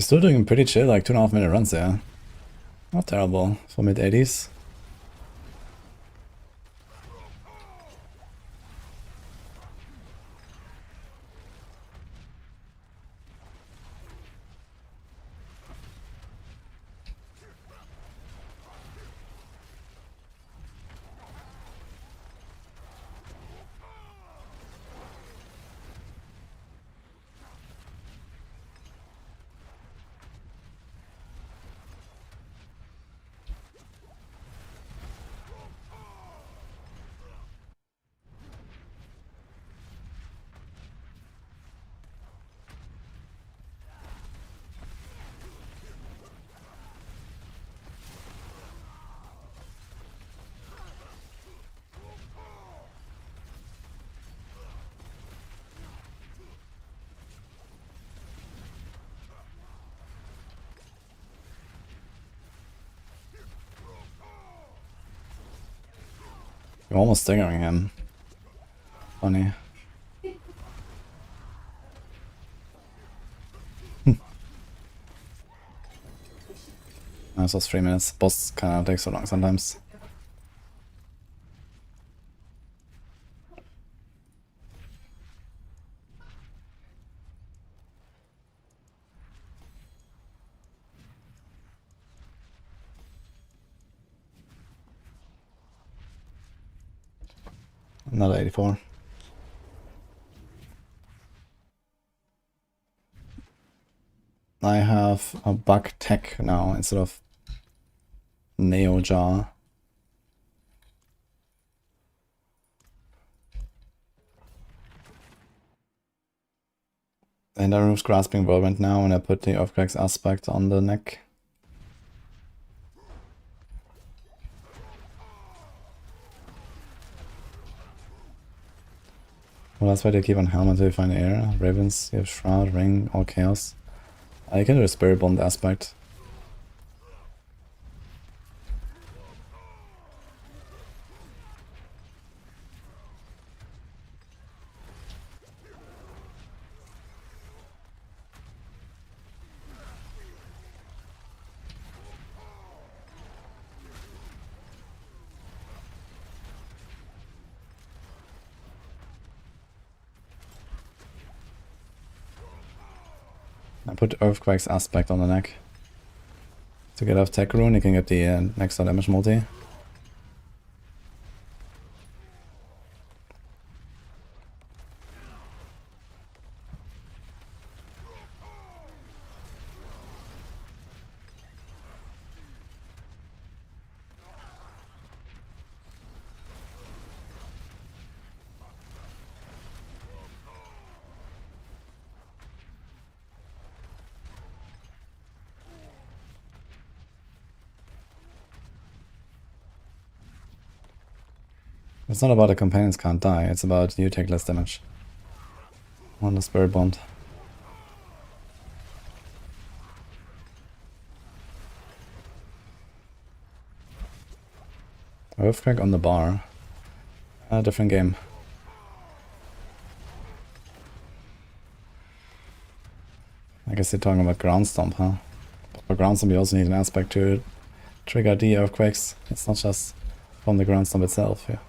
We're still doing pretty chill, like 2.5 minute runs there. Not terrible for mid 80s. You're almost staggering him. Funny. This was 3 minutes. Boss kinda takes so long sometimes. Another 84. I have a bug tech now instead of Neo Jar. And I remove Grasping Whirlwind now and I put the Earthquake's aspect on the neck. Well, that's why they keep on Helm until you find air. Ravens, you have Shroud, Ring, all Chaos. I can do a Spiritborn aspect. I put Earthquake's aspect on the neck. To get off Tech Rune, you can get the next damage multi. It's not about the companions can't die, it's about you take less damage on the Spirit Bond. Earthquake on the bar. A different game. I guess you're talking about Ground Stomp, huh? But for Ground Stomp you also need an aspect to trigger the Earthquakes. It's not just from the Ground Stomp itself, yeah.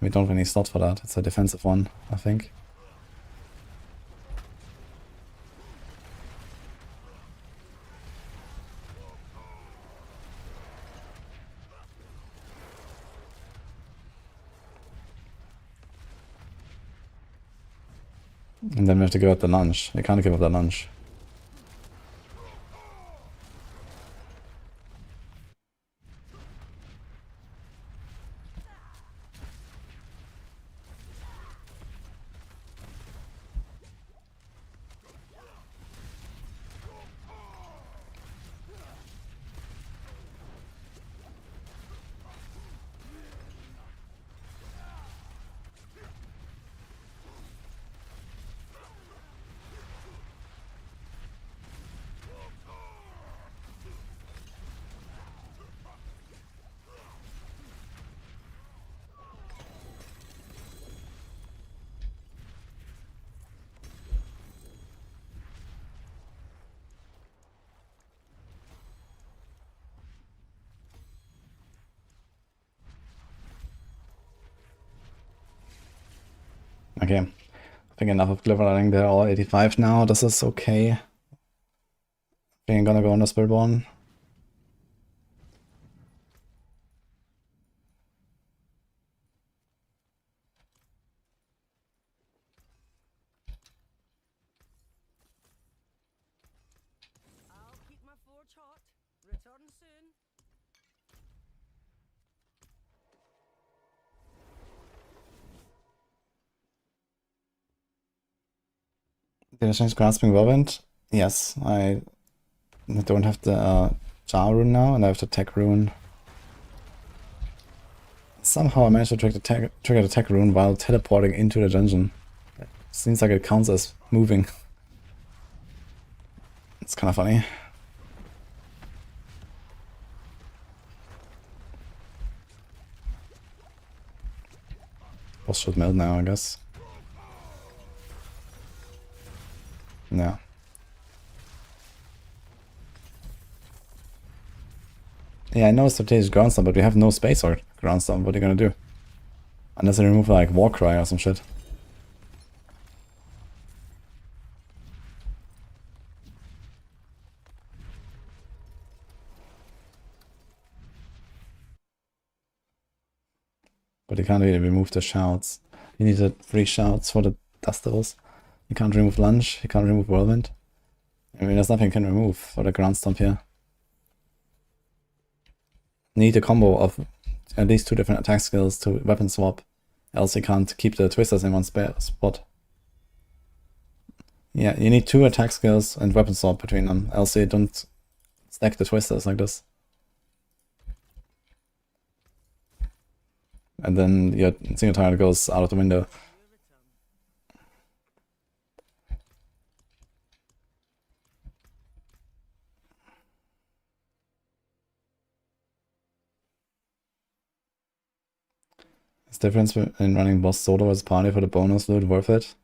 We don't have any slot for that, it's a defensive one, I think. And then we have to give up the lunge. We can't give up the lunge.
Okay. I think enough of Glittering. They're all 85 now. This is okay. I think I'm gonna go on the Spiritborn.
I'll keep my forge hot. Return soon.
Did I change Grasping Whirlwind? Yes, I don't have the Jar rune now, and I have the Tech rune. Somehow I managed to trigger the Tech rune while teleporting into the dungeon. Seems like it counts as moving. It's kind of funny. Boss should melt now, I guess. Yeah. Yeah, I know strategic groundstorm, but we have no space or groundstorm. What are you gonna do? Unless I remove like Warcry or some shit. But you can't really remove the shouts. You need the 3 shouts for the Dust Devils. You can't remove Lunge, you can't remove Whirlwind. I mean, there's nothing you can remove for the Groundstomp here. You need a combo of at least 2 different attack skills to weapon swap. Else you can't keep the Twisters in one spot. Yeah, you need 2 attack skills and weapon swap between them. Else you don't stack the Twisters like this. And then your single target goes out of the window. Is the difference in running boss solo as party for the bonus loot worth it?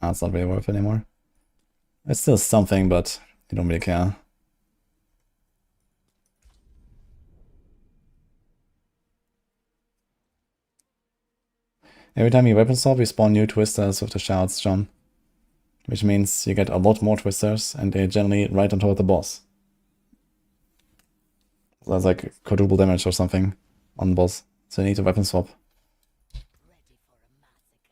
It's not really worth it anymore. It's still something, but you don't really care. Every time you weapon swap, you spawn new Twisters with the shouts, John. Which means you get a lot more Twisters, and they're generally right on top of the boss. So that's like quadruple damage or something on the boss. So you need to weapon swap.
Ready for a massacre.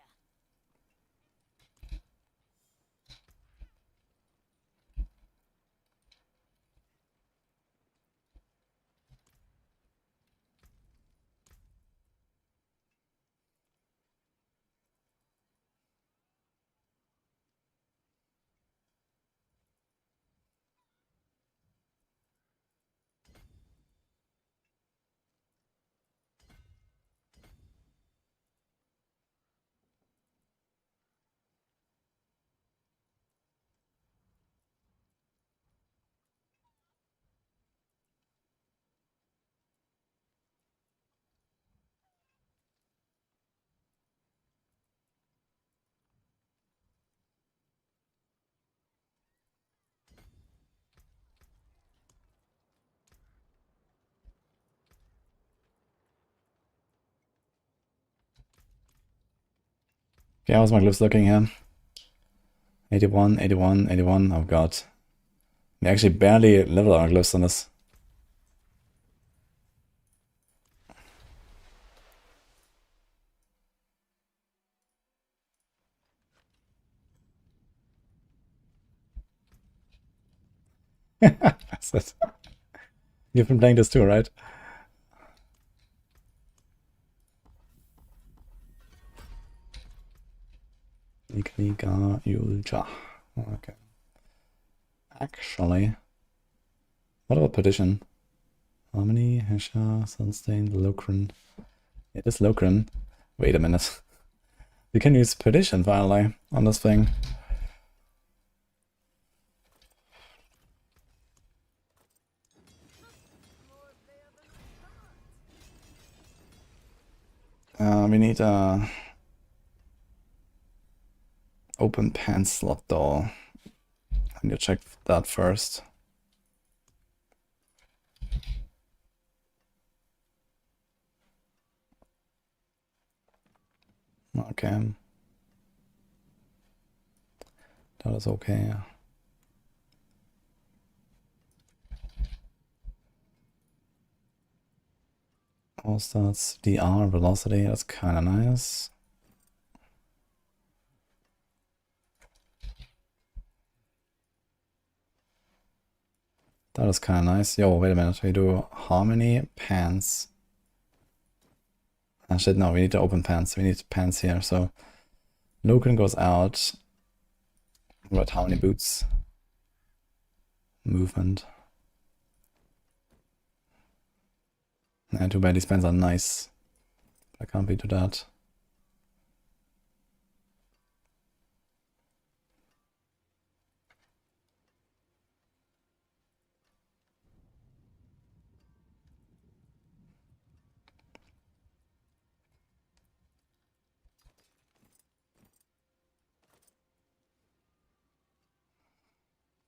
Okay, how's my glyphs looking here? 81, 81, 81. Oh god. We actually barely level our glyphs on this. That's it. You've been playing this too, right? Liga Ultra. Okay. Actually, what about Petition? Harmony, Hesha, Sunstained, Locran. It is Locran. Wait a minute. We can use Petition finally on this thing. We need a open pan slot though. I need to check that first. Okay.
That is okay. All stats, DR, velocity, that's kinda nice. That is kinda nice. Yo, wait a minute, we do harmony, pants. Ah shit, no, we need to open pants. We need pants here, so Loken goes out. What, how many boots? Movement. Yeah, too bad these pants are nice. I can't be to that.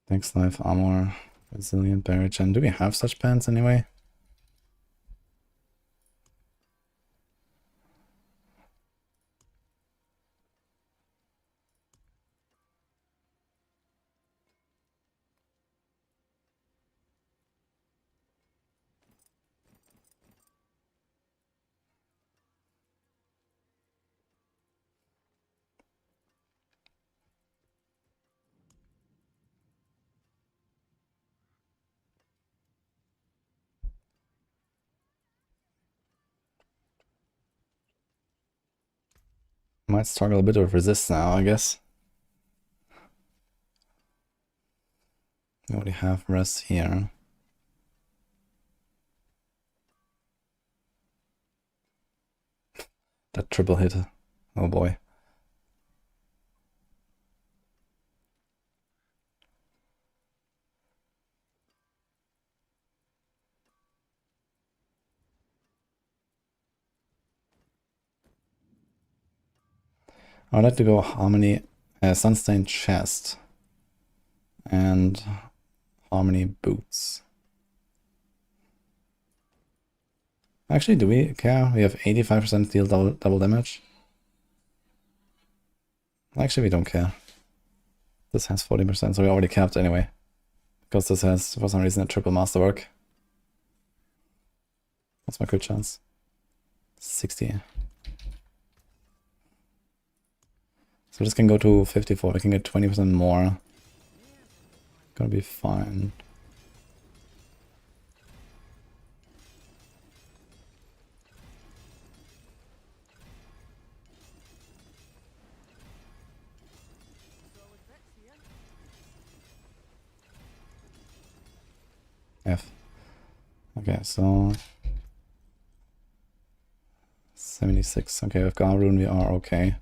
Thanks, life, armor, resilient, barrier gen. Do we have such pants anyway? Might struggle a bit with resist now, I guess. We already have res here. That triple hit. Oh boy. I'd like to go Harmony, Sunstained Chest, and Harmony Boots. Actually, do we care? We have 85% deal double damage. Actually, we don't care. This has 40%, so we already capped anyway. Because this has, for some reason, a triple masterwork. What's my crit chance? 60. So this can go to 54, we can get 20% more. Gonna be fine. F. Okay, so 76. Okay, with Garrune we are okay.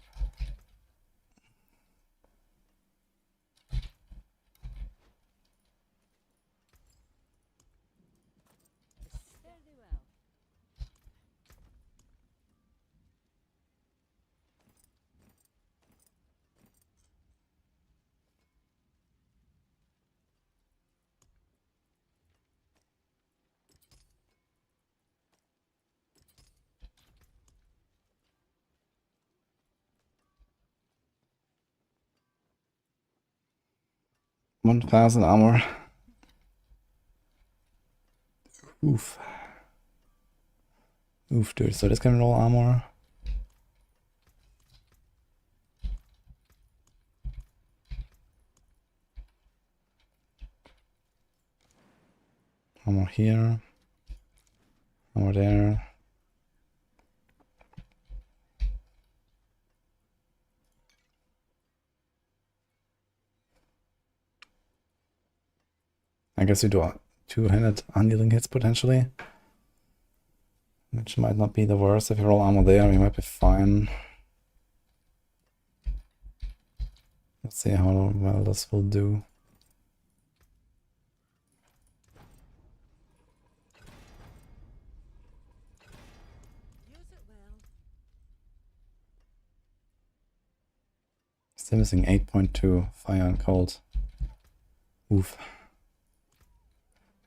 $1,000 armor. Oof. Oof, dude. So this can roll armor. Armor here. Armor there. I guess we do two-handed undealing hits potentially. Which might not be the worst. If you roll armor there, we might be fine. Let's see how well this will do. Still missing 8.2 fire and cold. Oof.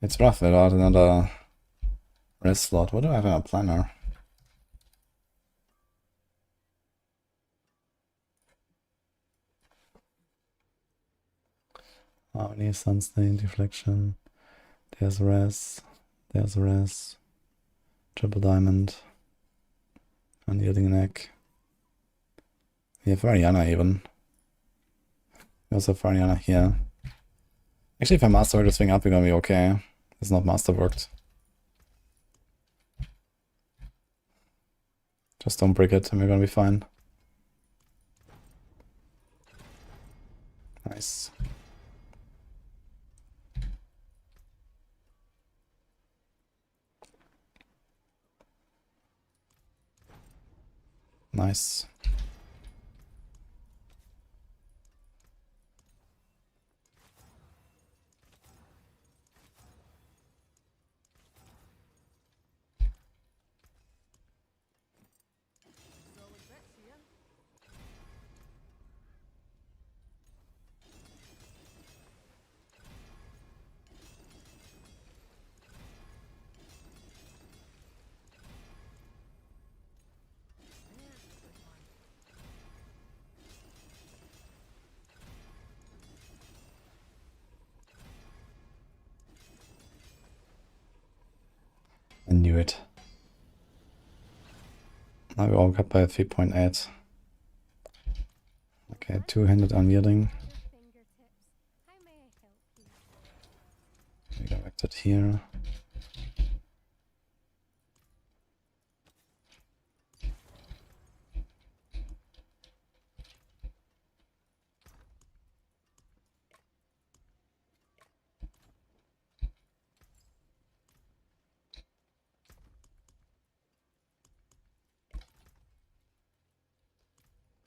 It's rough without another rest slot. What do I have in a planner? Harmony, Sunstain, Deflection. There's Res. There's Res. Triple Diamond. Unyielding Neck. We have Variana even. We also have Variana here. Actually, if I masterwork this thing up, we're gonna be okay. It's not masterworked. Just don't break it and we're gonna be fine. Nice. Nice. I knew it. Now we all got by 3.8. Okay, two-handed unyielding.
How may I help you?
We go back to here.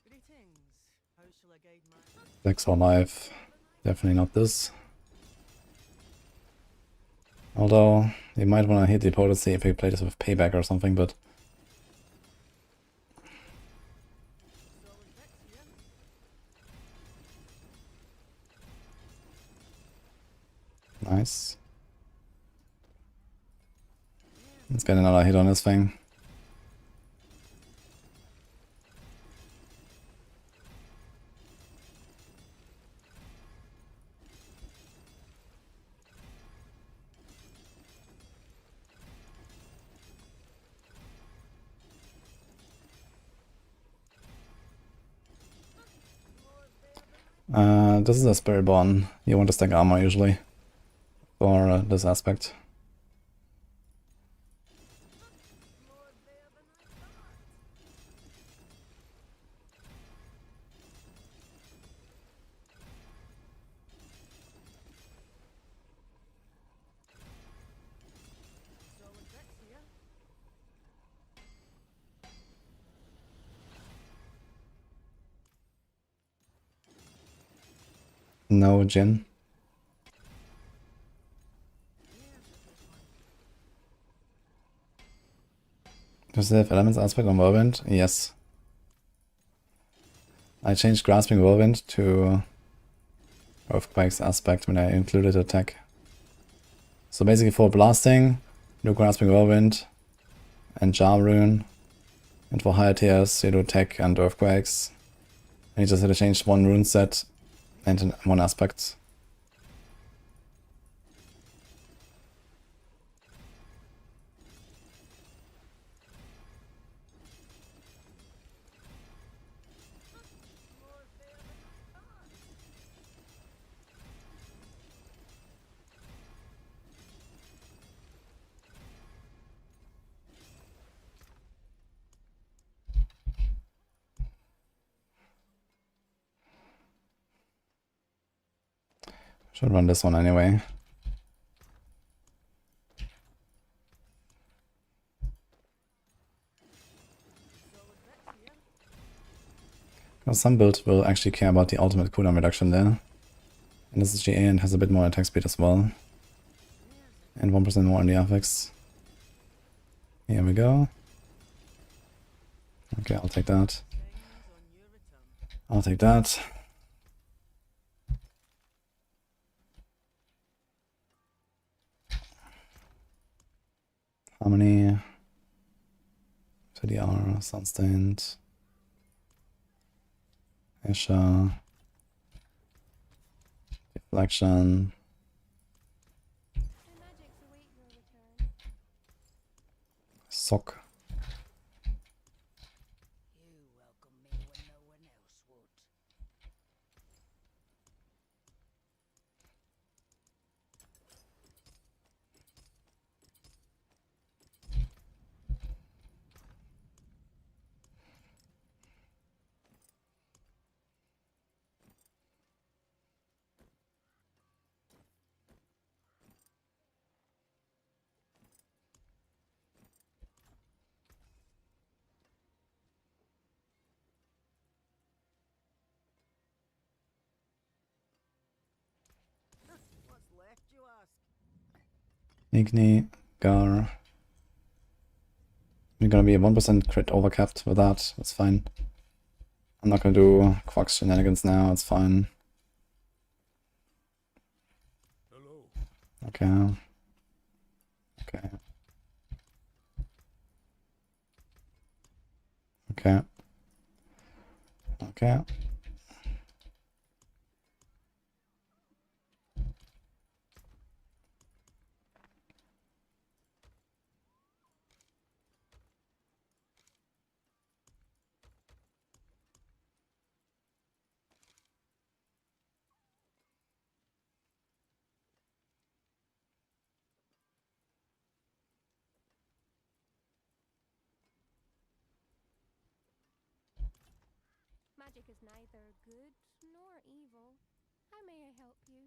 Greetings. How shall I guide my...
Decks or life. Definitely not this. Although, you might want to hit the potency if you play this with payback or something, but... Nice. Let's get another hit on this thing. This is a Spiritborn. You want to stack armor usually for this aspect. No Jin. Does it have Elements aspect on Whirlwind? Yes. I changed Grasping Whirlwind to Earthquake's aspect when I included attack. So basically for blasting, do Grasping Whirlwind and Jar Rune. And for higher tiers, you do attack and Earthquakes. And you just had to change one rune set and one aspect. Should run this one anyway. Because some build will actually care about the ultimate cooldown reduction there. And this is GA and has a bit more attack speed as well. And 1% more on the affix. Here we go. Okay, I'll take that. I'll take that. Harmony. TDR, Sunstained. Escher. Collection.
My magics await your return.
Sock.
You welcome me when no one else would.
What's left, you ask?
Igni. Gar. We're gonna be a 1% crit overcapped with that. That's fine. I'm not gonna do Quack's shenanigans now. It's fine.
Hello.
Okay. Okay. Okay. Okay.
Magic is neither good nor evil. How may I help you?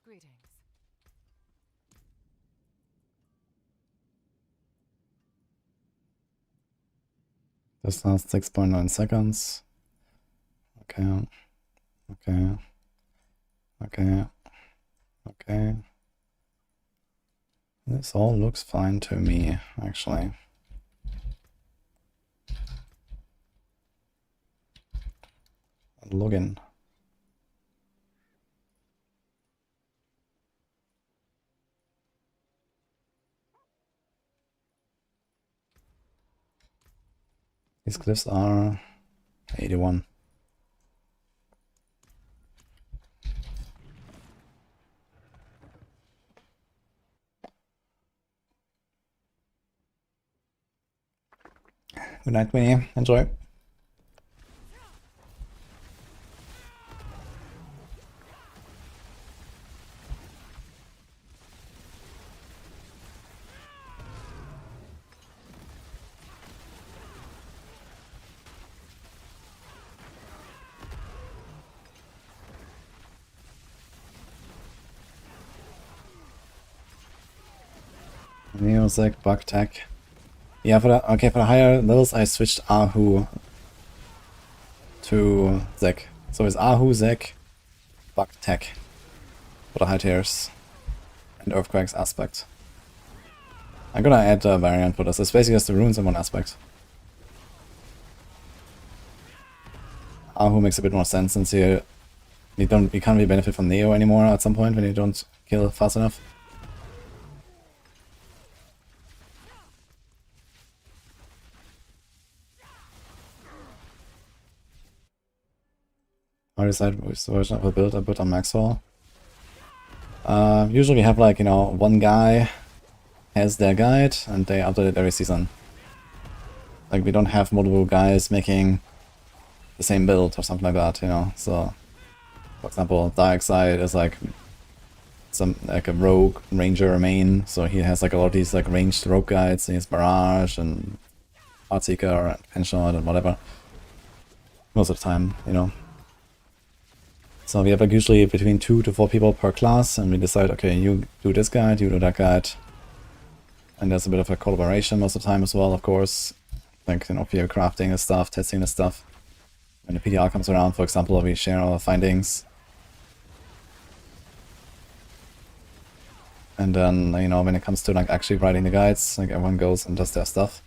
Greetings.
This lasts 6.9 seconds. Okay. Okay. Okay. Okay. This all looks fine to me, actually. Login. These glyphs are 81. Good night, Winnie. Enjoy. Music, bug tech. Yeah, for the higher levels I switched Ahu to Zek. So it's Ahu, Zek, bug tech for the high tiers and Earthquake's aspect. I'm gonna add a variant for this. It's basically just the runes in one aspect. Ahu makes a bit more sense since you can't really benefit from Neo anymore at some point when you don't kill fast enough. I decide which version of a build I put on Maxroll. Usually we have like, you know, one guy has their guide and they update it every season. Like we don't have multiple guys making the same build or something like that, you know. So, for example, Exile is like a rogue ranger main, so he has like a lot of these like ranged rogue guides. He has Barrage and Heartseeker and Penshot and whatever. Most of the time, you know. So we have like usually between 2 to 4 people per class, and we decide, okay, you do this guide, you do that guide. And there's a bit of a collaboration most of the time as well, of course. Like, you know, Theorycrafting and stuff, testing and stuff. When the PDR comes around, for example, we share our findings. And then, you know, when it comes to like actually writing the guides, like everyone goes and does their stuff.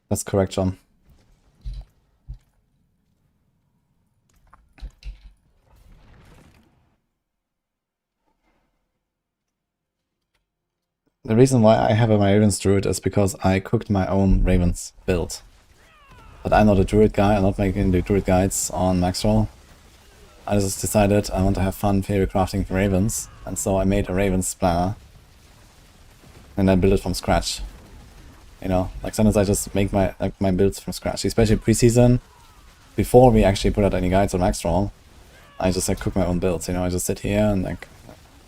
That's correct, John. The reason why I have a Ravens Druid is because I cooked my own Ravens build. But I'm not a Druid guy, I'm not making the Druid guides on Maxroll. I just decided I want to have fun Theorycrafting Ravens, and so I made a Ravens planner. And I built it from scratch. You know, like sometimes I just make my builds from scratch, especially preseason. Before we actually put out any guides on Maxroll, I just like cook my own builds. You know, I just sit here and like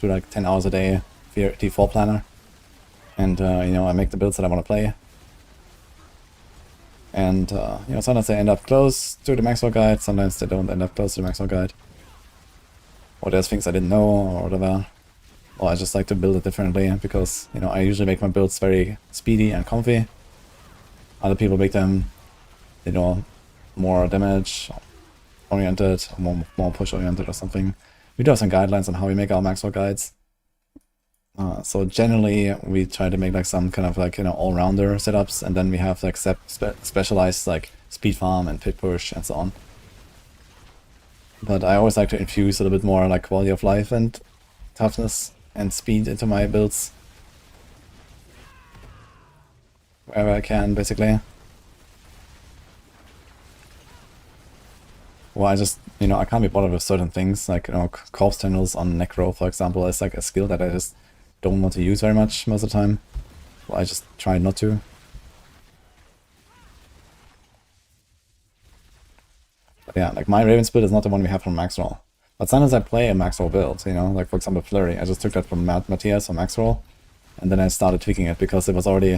do like 10 hours a day D4 planner, and you know, I make the builds that I want to play. And you know, sometimes they end up close to the Maxroll guide, sometimes they don't end up close to the Maxroll guide, or there's things I didn't know or whatever. Or I just like to build it differently because, you know, I usually make my builds very speedy and comfy. Other people make them, you know, more damage oriented, or more push oriented or something. We do have some guidelines on how we make our Maxroll guides. So generally we try to make like some kind of like, you know, all-rounder setups, and then we have like specialized like speed farm and pit push and so on. But I always like to infuse a little bit more like quality of life and toughness and speed into my builds wherever I can, basically. Well, I just, you know, I can't be bothered with certain things, like, you know, corpse tunnels on Necro, for example, is like a skill that I just don't want to use very much most of the time. Well, I just try not to. But yeah, like my Ravens build is not the one we have from Maxroll. But sometimes I play a Maxroll build, you know, like for example Flurry. I just took that from Matthias from Maxroll, and then I started tweaking it because it was already, you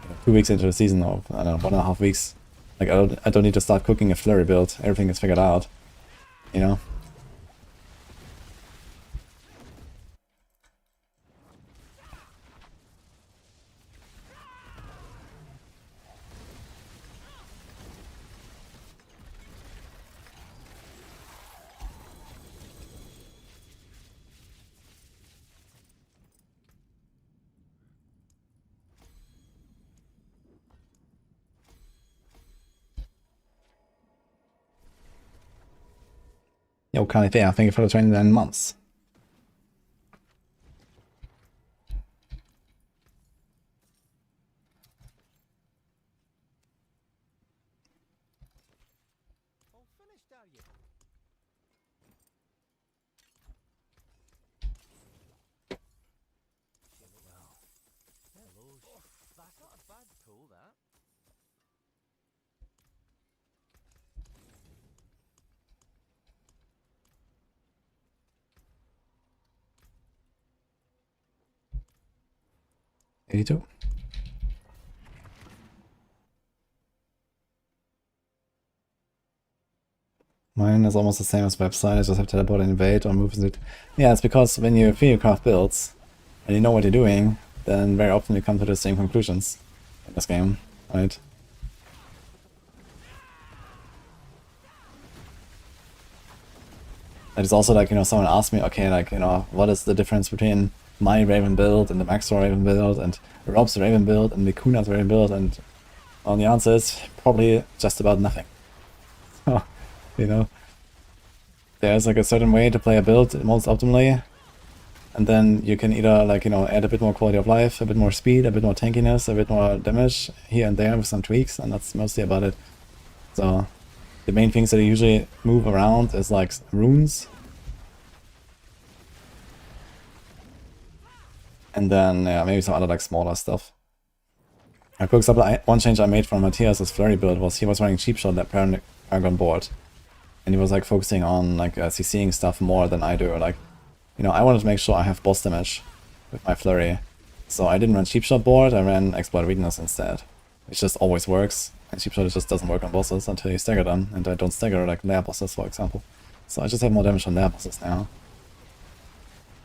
know, 2 weeks into the season, or I don't know, 1.5 weeks. Like I don't need to start cooking a Flurry build. Everything is figured out, you know. Yo, Califea, thank you for the 29 months.
All finished, are you? Well, hello. Oh, that's not a bad pull, that.
Mine is almost the same as website. I just have to teleport and invade or move it. Yeah, it's because when you Theorycraft builds and you know what you're doing, then very often you come to the same conclusions in this game, right? It's also like, you know, someone asked me, okay, like, you know, what is the difference between my Raven build and the Maxroll Raven build and Rob's Raven build and the Kuna's Raven build, and well, the answer is probably just about nothing. So, you know, there's like a certain way to play a build most optimally, and then you can either like, you know, add a bit more quality of life, a bit more speed, a bit more tankiness, a bit more damage here and there with some tweaks, and that's mostly about it. So the main things that I usually move around is like runes, and then yeah, maybe some other like smaller stuff. Like for example, one change I made from Matthias' Flurry build was he was running Cheap Shot that Paragon board, and he was like focusing on like CCing stuff more than I do. Like, you know, I wanted to make sure I have boss damage with my Flurry, So I didn't run Cheap Shot board, I ran Exploit Weakness instead. It just always works, and Cheap Shot just doesn't work on bosses until you stagger them, and I don't stagger like lair bosses, for example. So I just have more damage on lair bosses now.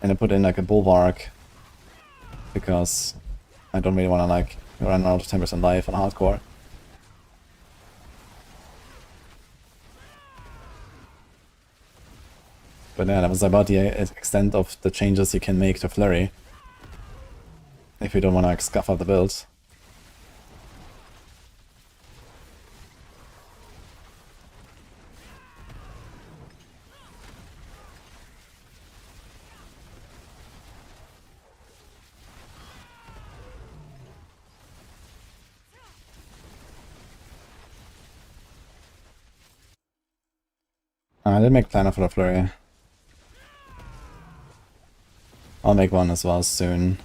And I put in like a Bulwark, because I don't really want to like run out of 10% life on hardcore. But yeah, that was about the extent of the changes you can make to Flurry. If you don't want to like, scuff up the build. I didn't make planner for the Flurry. I'll make one as well soon.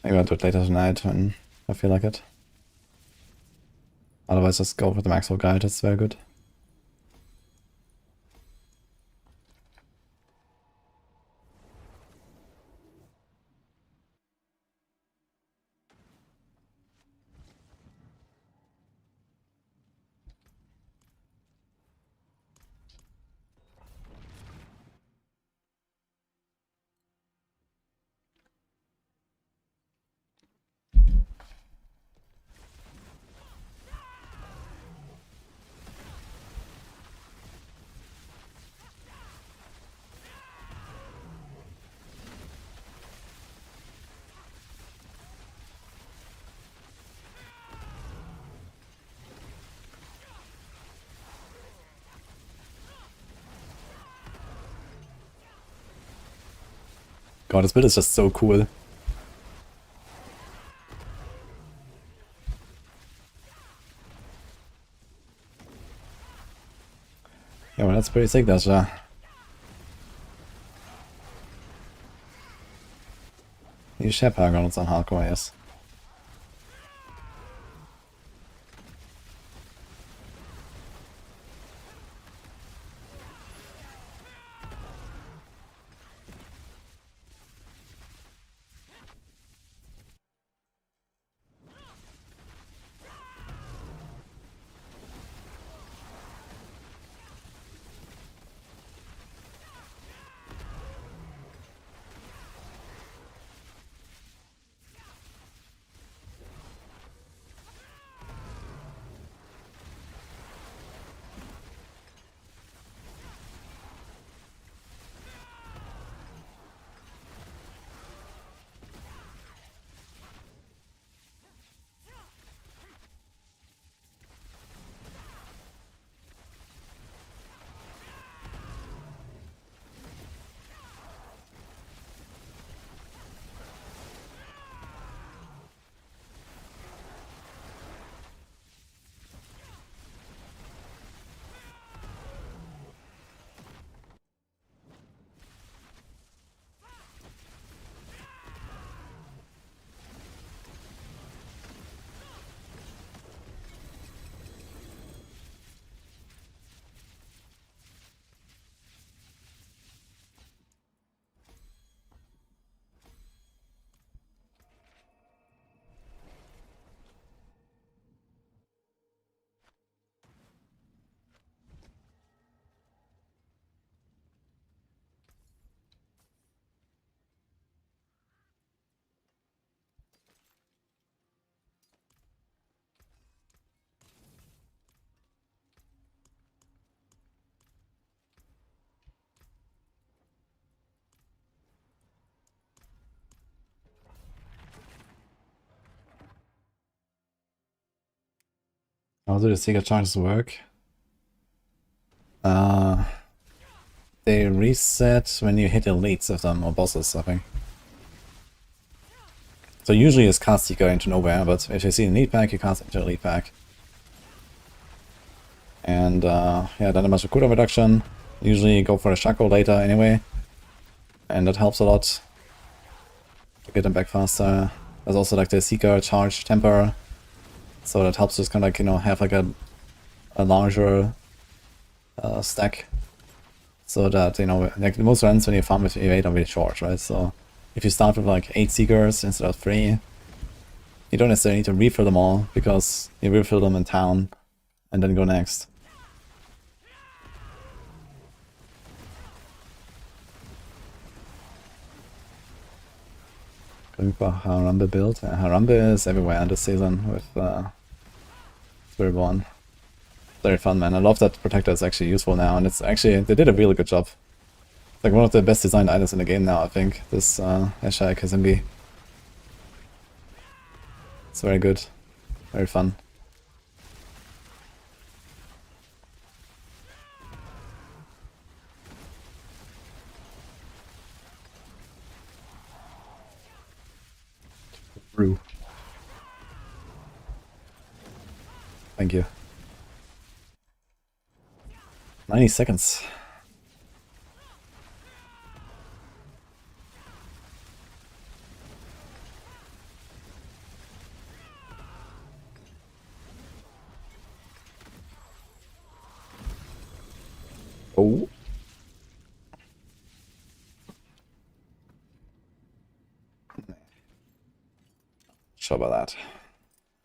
Maybe I'll do it later tonight when I feel like it. Otherwise just go for the Maxroll guide, it's very good. God, this build is just so cool. Yeah, well, that's pretty sick, that's Use Share Paragons on hardcore, yes. How do the Seeker charges work? They reset when you hit elites of them, or bosses, I think. So usually it's cast Seeker into nowhere, but if you see an elite pack, you cast it into elite pack. And yeah, then a bunch of cooldown reduction. Usually go for a shackle later anyway. And that helps a lot to get them back faster. There's also like the Seeker charge temper. So that helps us kind of like, you know, have like a larger stack So that, you know, like most runs when you farm with evade are really short, right? So if you start with like 8 Seekers instead of 3, you don't necessarily need to refill them all, because you refill them in town and then go next. Going for Harambe build. Harambe is everywhere this season with Spiritborn. Very fun, man. I love that Protector is actually useful now, and it's actually, they did a really good job. It's like one of the best designed items in the game now, I think, this Ashai Kazimbi. It's very good. Very fun. Brew. Thank you. 90 seconds. Oh. Sure about that.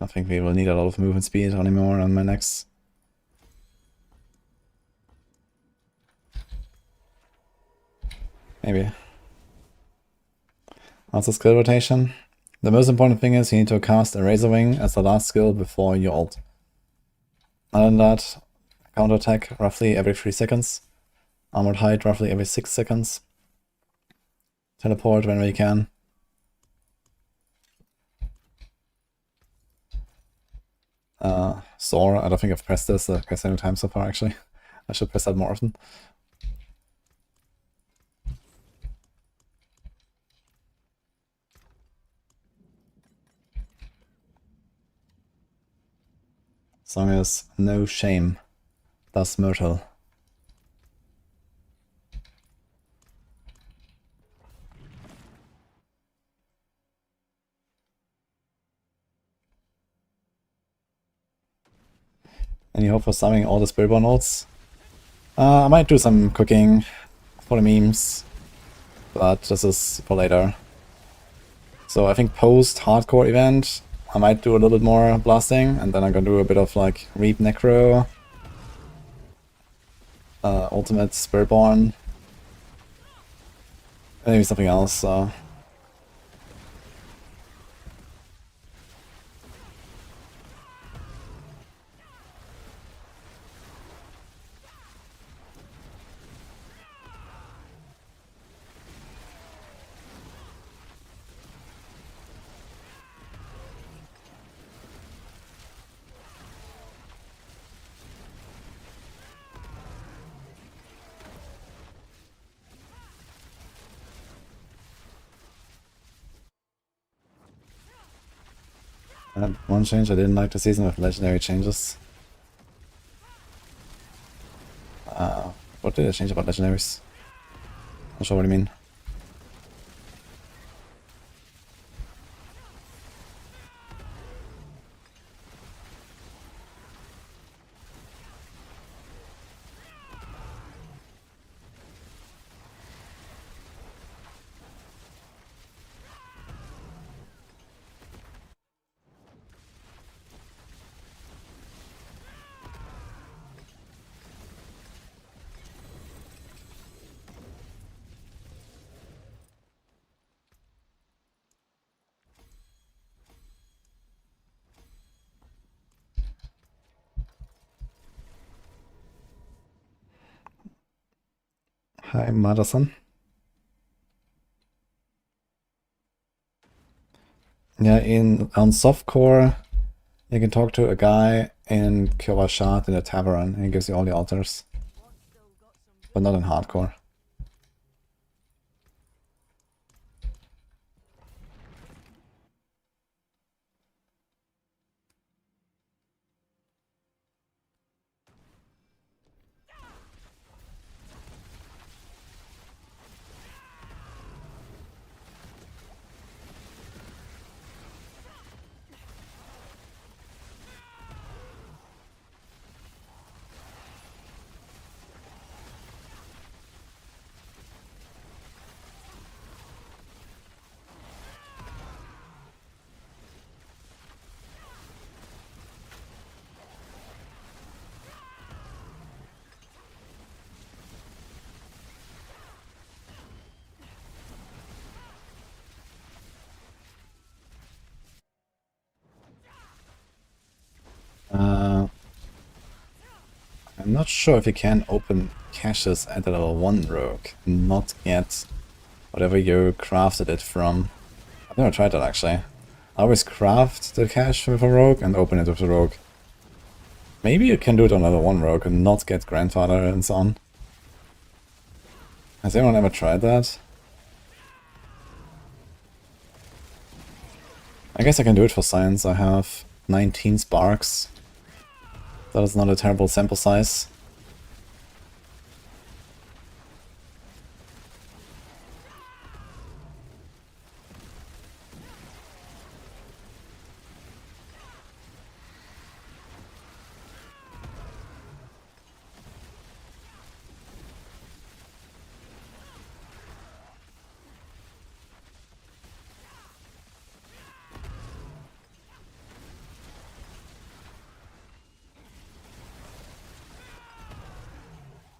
I think we will need a lot of movement speed anymore on my next. Maybe. What's the skill rotation? The most important thing is you need to cast a Razor Wing as the last skill before you ult. Other than that, counterattack roughly every 3 seconds. Armored Height roughly every 6 seconds. Teleport whenever you can. Soar, I don't think I've pressed this a single time so far actually. I should press that more often. Song is No Shame, thus Myrtle. Any hope for summing all the Spiritborn nodes? I might do some cooking for the memes, but this is for later. So I think post hardcore event, I might do a little bit more blasting, and then I'm gonna do a bit of like Reap Necro, Ultimate Spiritborn, maybe something else. One change I didn't like the season with legendary changes. What did I change about legendaries? Not sure what you mean. Hi, Madison. Yeah, on softcore, you can talk to a guy in Kyolashat in a tavern, and he gives you all the altars. But not in hardcore. I'm not sure if you can open caches at the level 1 rogue and not get whatever you crafted it from. I've never tried that actually. I always craft the cache with a rogue and open it with a rogue. Maybe you can do it on level 1 rogue and not get grandfather and so on. Has anyone ever tried that? I guess I can do it for science. I have 19 sparks. That is not a terrible sample size.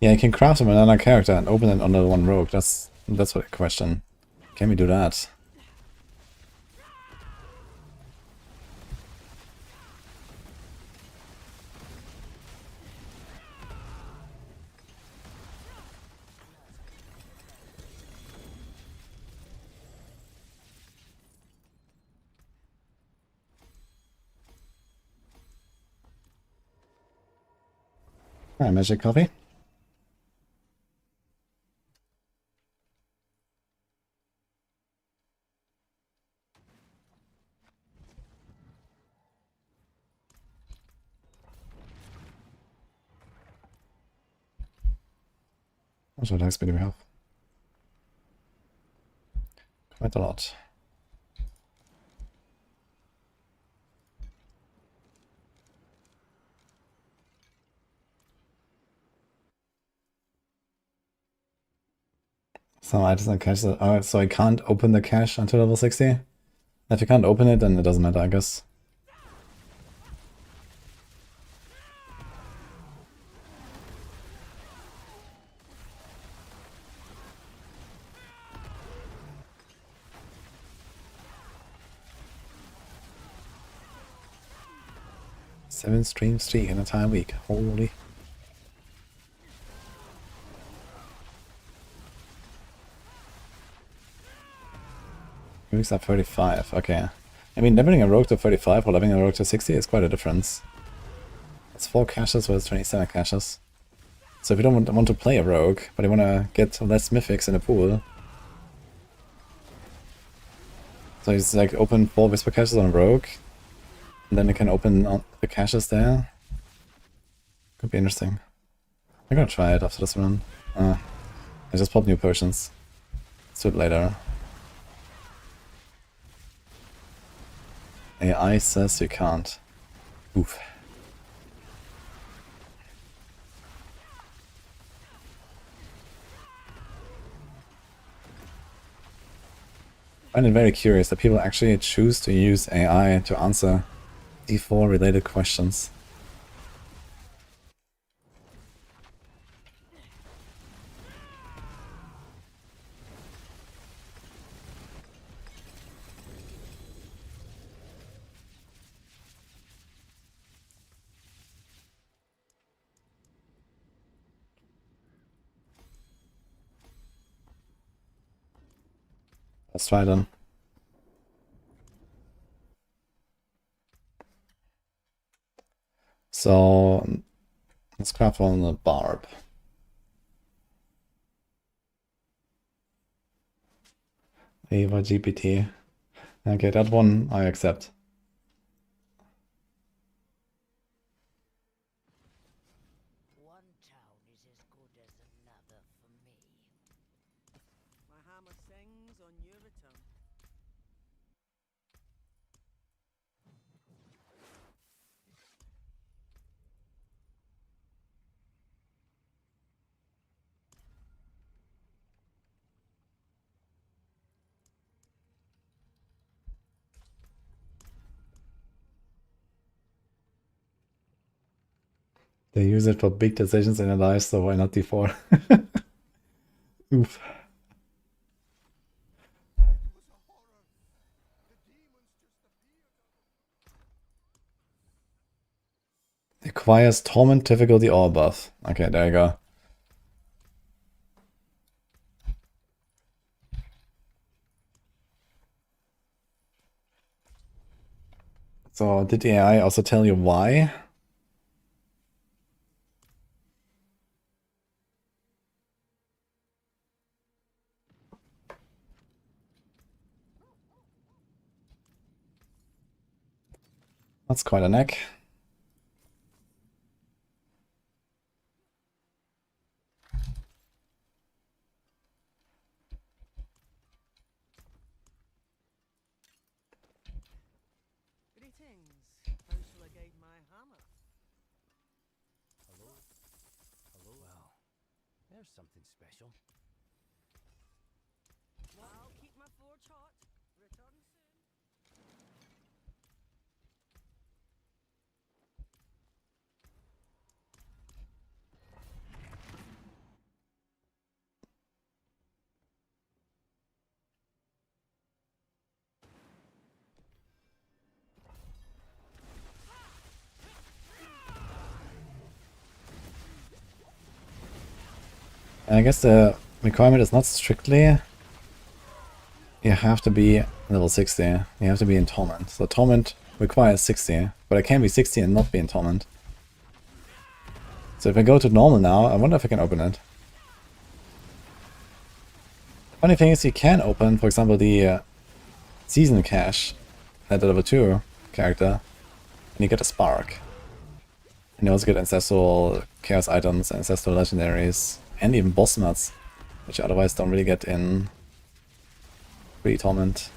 Yeah, you can craft him another character and open it on the 1 rogue. That's what the question. Can we do that? Alright, magic coffee. Also, attack speed we have. Quite a lot. Some items and caches. Oh, so I can't open the cache until level 60? If you can't open it, then it doesn't matter, I guess. Seven stream streak in a entire week. Holy. Weeks are 35, okay. I mean, leveling a rogue to 35 or leveling a rogue to 60 is quite a difference. It's 4 caches versus 27 caches. So if you don't want to play a rogue, but you want to get less mythics in the pool, so it's like open 4 whisper caches on a rogue, and then you can open the caches there. Could be interesting. I'm gonna try it after this run. I just popped new potions. Let's do it later. AI says you can't. Oof. I find it very curious that people actually choose to use AI to answer D4 related questions. Let's try then. So let's craft on the Barb. Ava GPT. Okay, that one I accept.
One town is as good as another for me.
My hammer sings on your return.
They use it for big decisions in their lives, so why not D4? Oof. They Requires Torment difficulty or above. Okay, there you go. So, did the AI also tell you why? That's quite a neck.
Greetings. How shall I guide my hammer? Hello? Hello? Well, there's something special. I'll keep my forge hot. Return soon.
And I guess the requirement is not strictly you have to be level 60. You have to be in Torment. So Torment requires 60, but I can be 60 and not be in Torment. So if I go to normal now, I wonder if I can open it. Funny thing is you can open, for example, the season cache at the level 2 character, and you get a spark. And you also get ancestral chaos items, ancestral legendaries, and even boss nuts, which you otherwise don't really get in pre-Torment.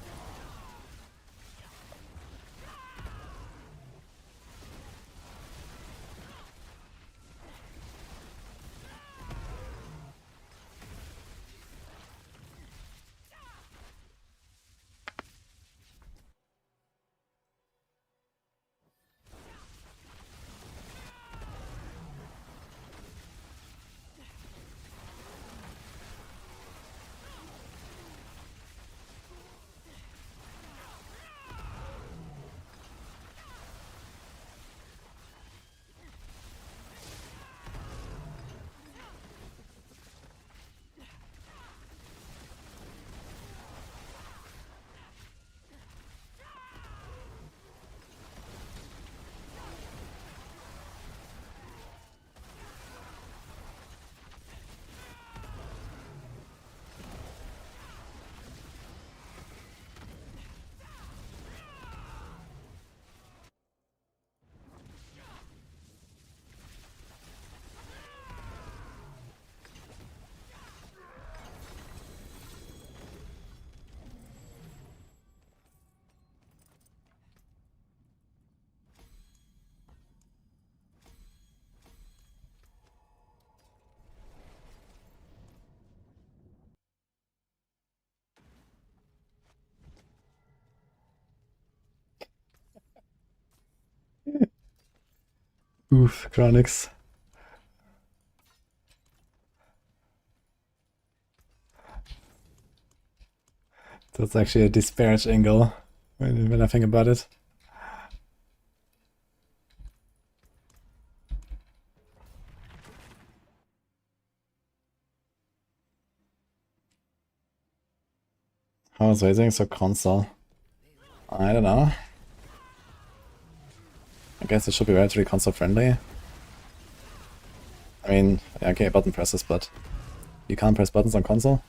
Oof, Chronics. That's actually a disparage angle when I think about it. How is raising so console? I don't know. I guess it should be relatively console friendly. I mean, okay, button presses, but you can't press buttons on console.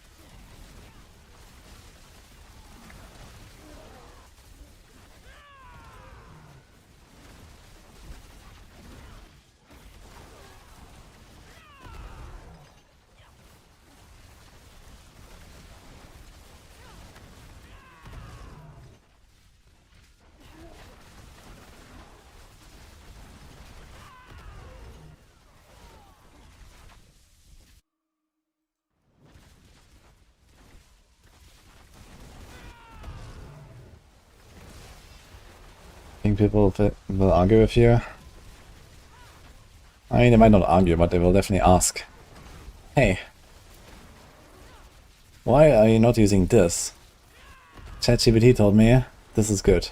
People will argue with you. I mean, they might not argue, but they will definitely ask. Hey, why are you not using this? ChatGPT told me this is good.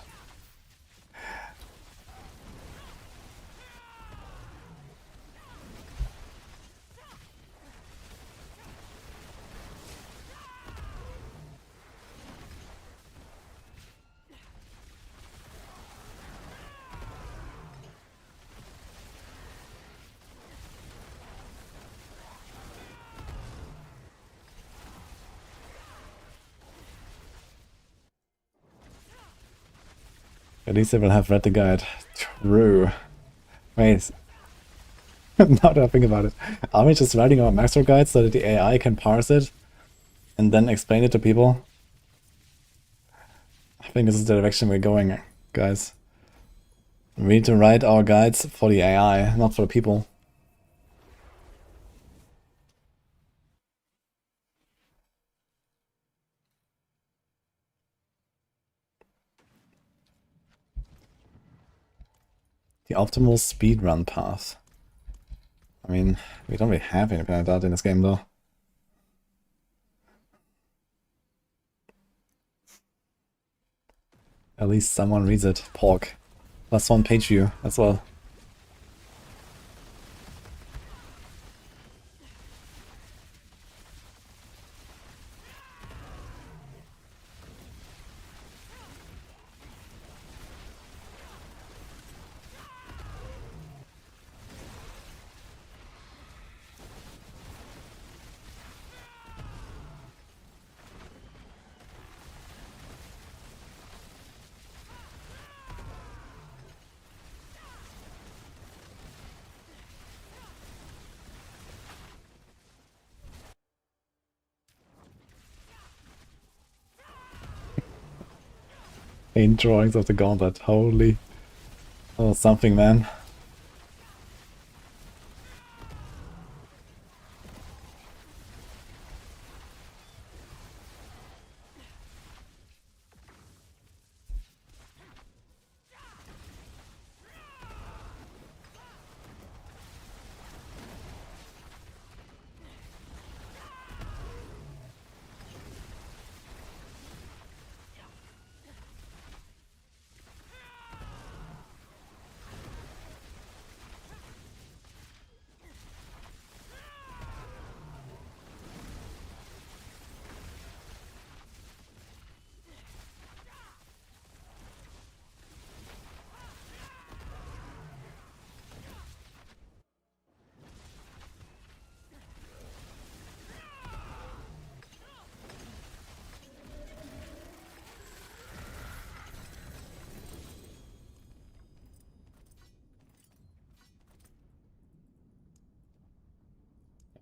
At least they will have read the guide. True. Wait. Now that I think about it. Are we just writing our Maxroll guide so that the AI can parse it and then explain it to people? I think this is the direction we're going, guys. We need to write our guides for the AI, not for the people. The optimal speedrun path. I mean, we don't really have anything like that in this game though. At least someone reads it. Pork. +1 page view as well. Paint drawings of the gauntlet. Holy. Oh, something, man.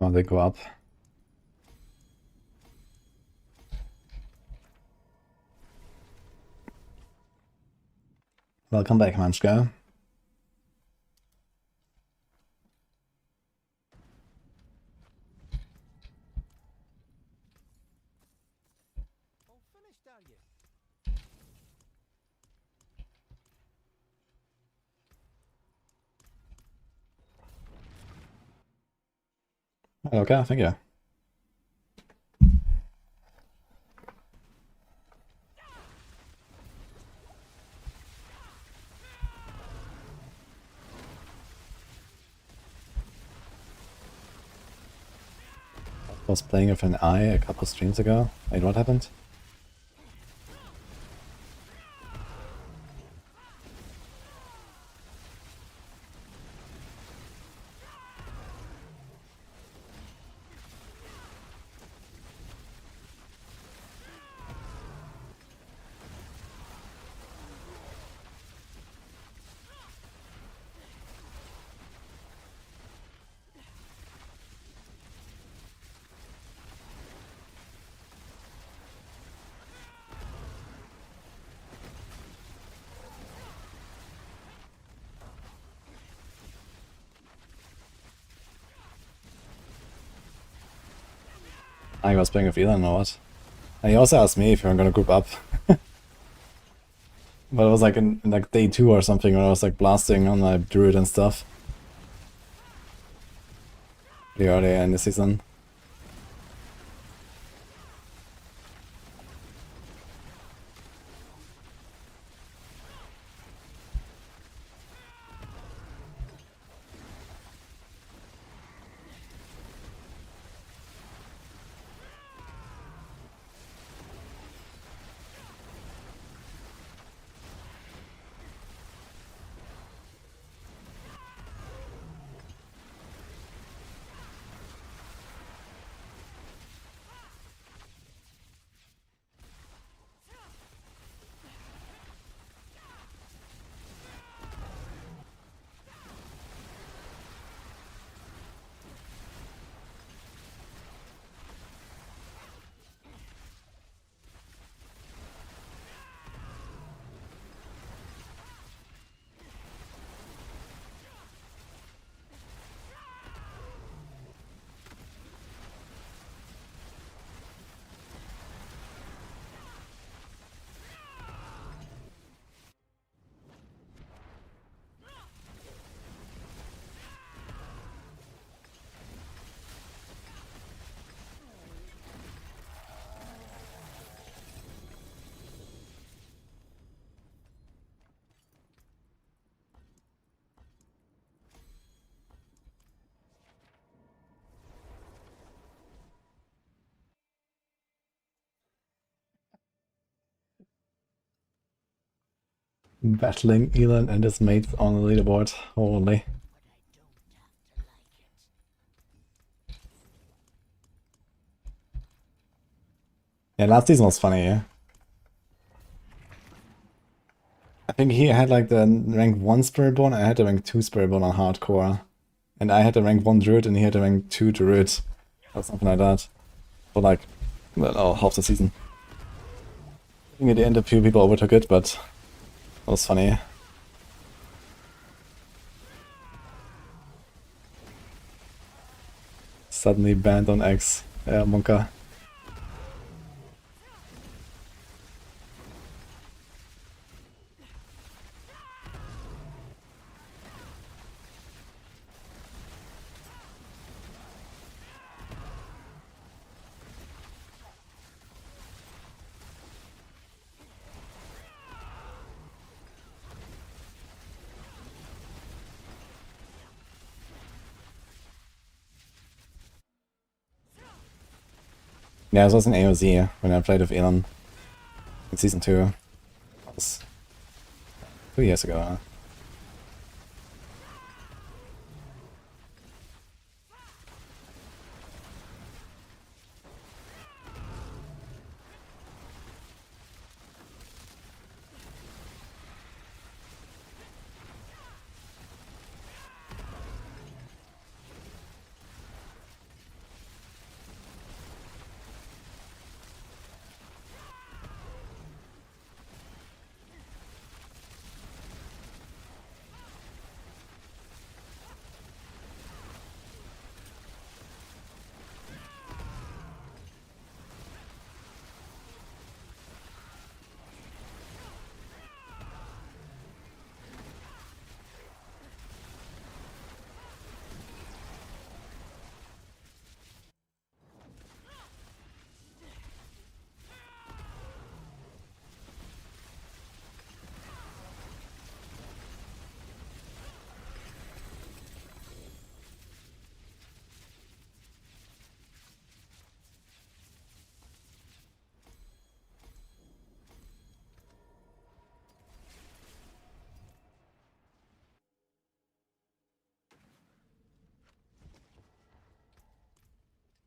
Oh, they go up. Welcome back, Manchka.
All finished, are you?
Okay, thank you. I was playing with an eye a couple streams ago. Wait, what happened? I was playing with Elon or what? And he also asked me if we were gonna group up. But it was like in like day 2 or something when I was like blasting on my Druid and stuff. Pretty early in the season. Battling Elon and his mates on the leaderboard. Holy. Yeah, last season was funny, yeah. I think he had like the rank 1 Spiritborn, I had the rank 2 Spiritborn on hardcore. And I had the rank 1 Druid and he had the rank 2 Druid. Or something like that. For like, well, half the season. I think at the end a few people overtook it, but it was funny. Suddenly banned on X. Yeah, Monka. Yeah, this was an AOZ when I played with Elon in Season 2. That was 2 years ago. Huh?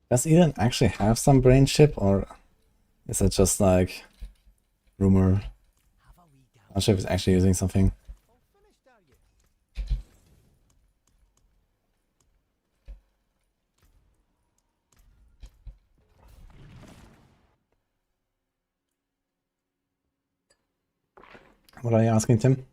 Does Elon actually have some brain chip, or is it just like rumor? I'm not sure if he's actually using something. What are you asking, Tim?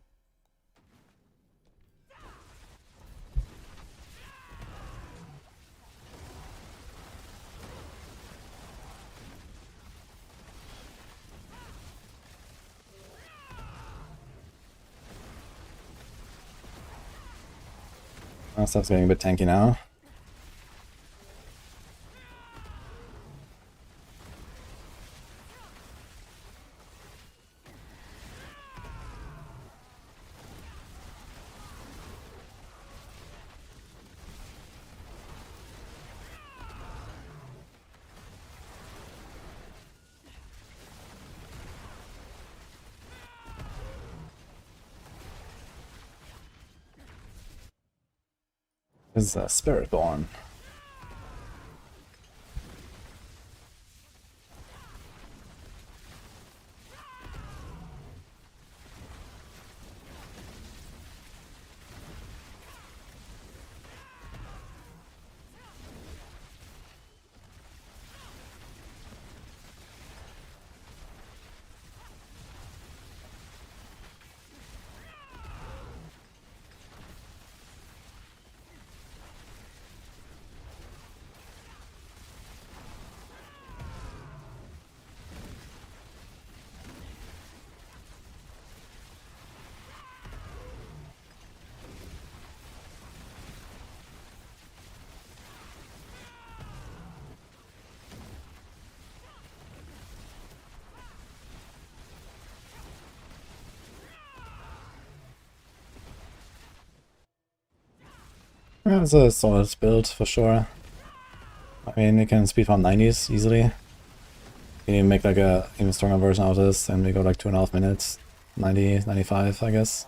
Oh, stuff's getting a bit tanky now. This is Spiritborn. Yeah, it's a solid build for sure. I mean, you can speedrun 90s easily. You can make like a even stronger version out of this, and we go like 2.5 minutes. 90, 95, I guess.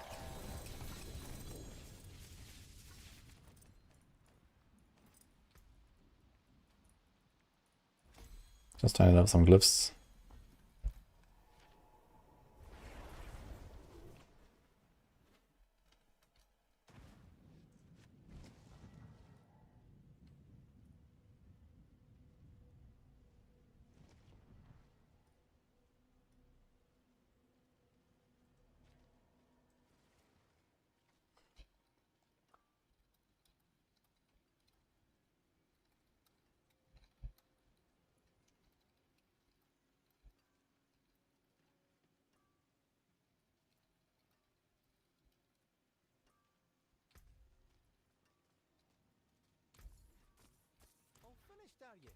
Just trying to have some glyphs.
All finished, are you?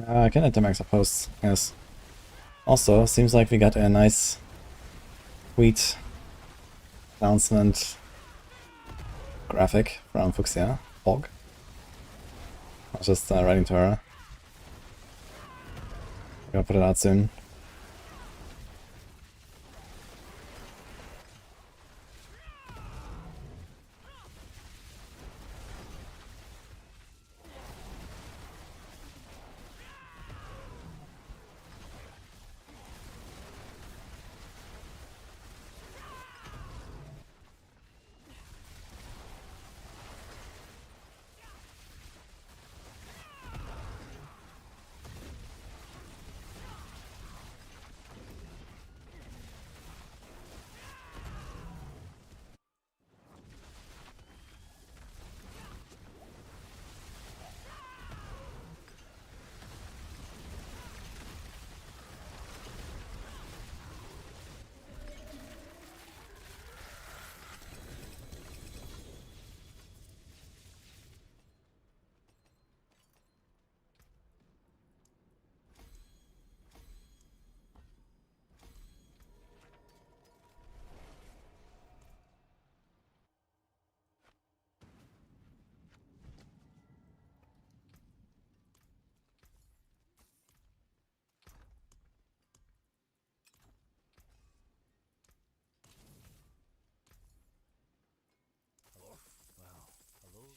I can enter max posts, yes. Also, seems like we got a nice tweet announcement graphic from Fuxia, Hog. I was just writing to her. Gonna put it out soon.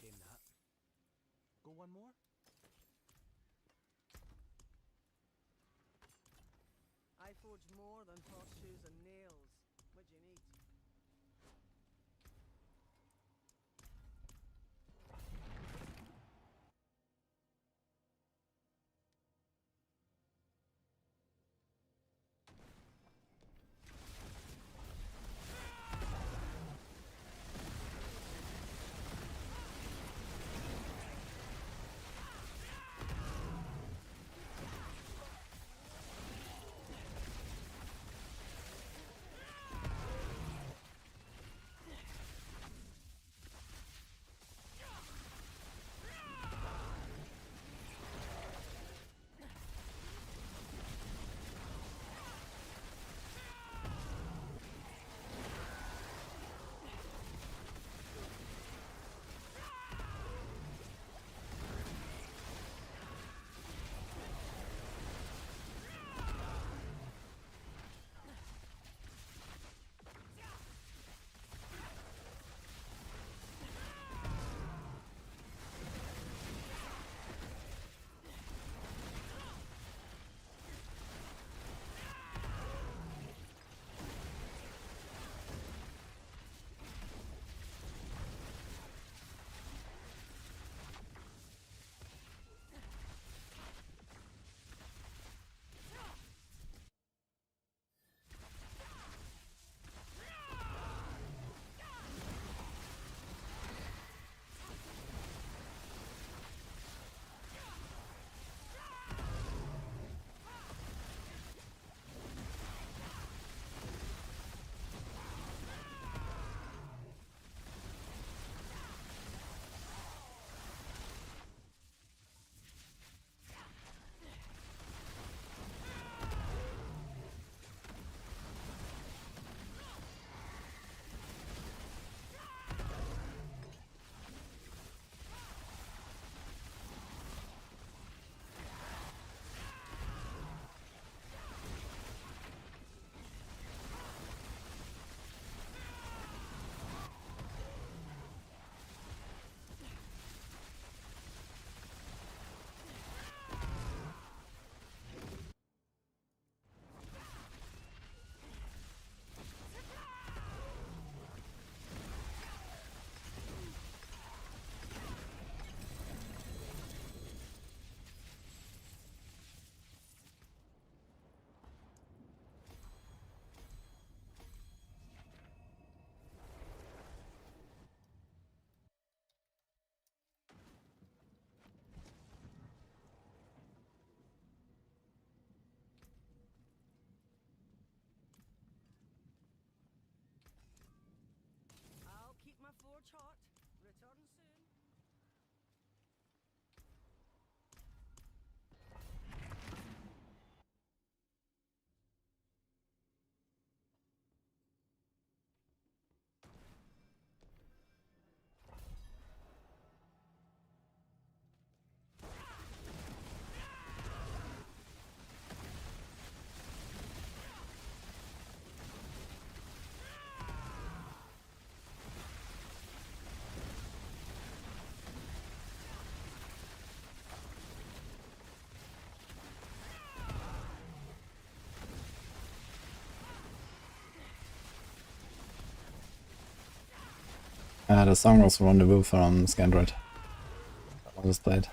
Shame that. Go one more? I forge more than horseshoes and nails. What do you need?
The song was Rendezvous from Scandroid. That one just played.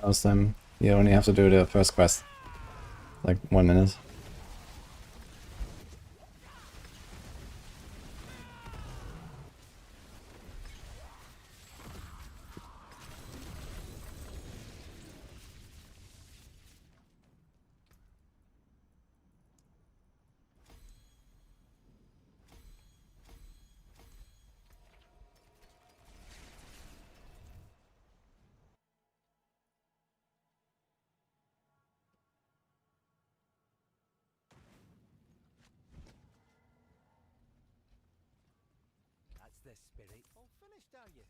Most time, you only have to do the first quest. Like 1 minute.
That's the spirit. All finished, are you?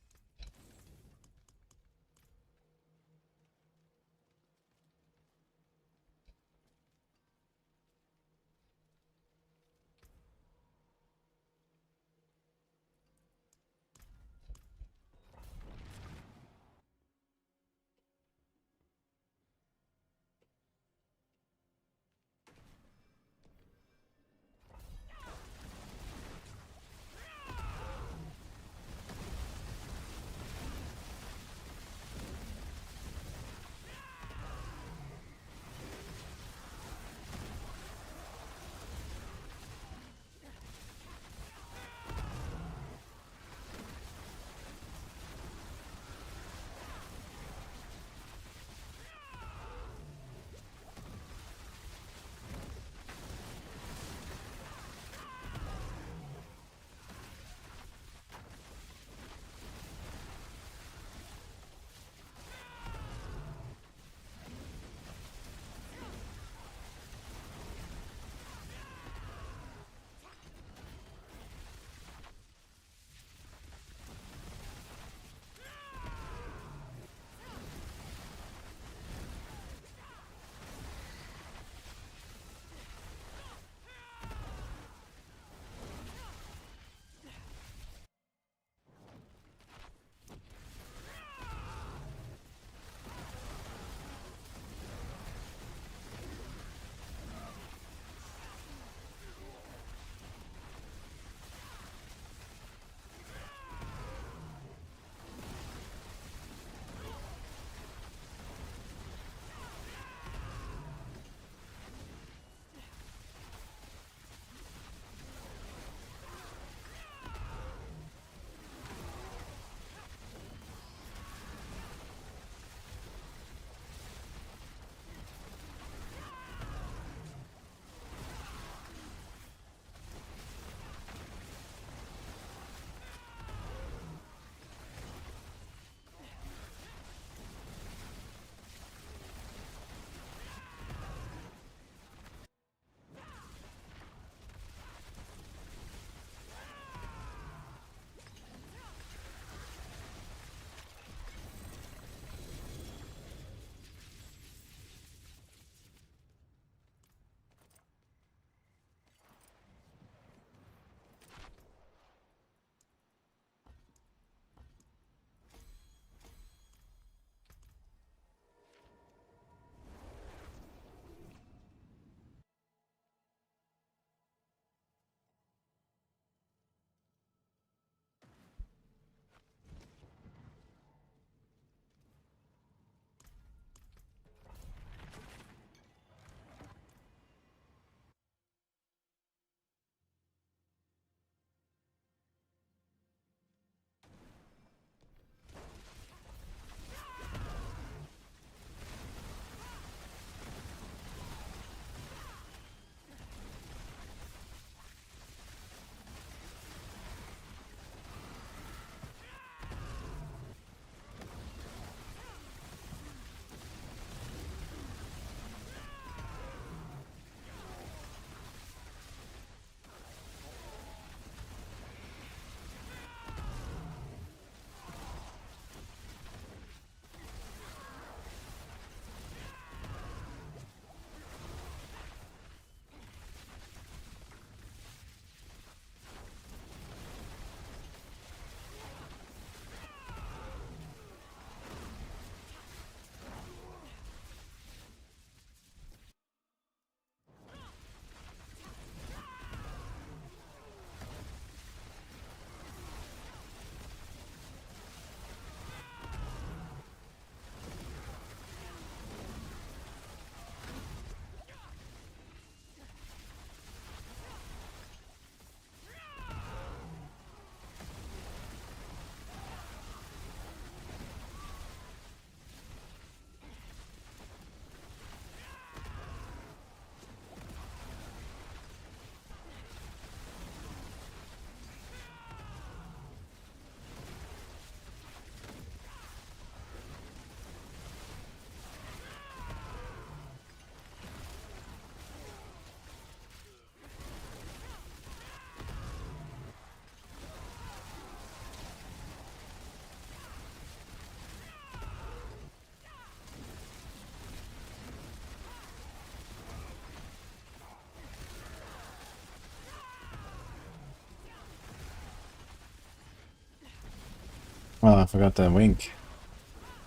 Oh, I forgot the wink.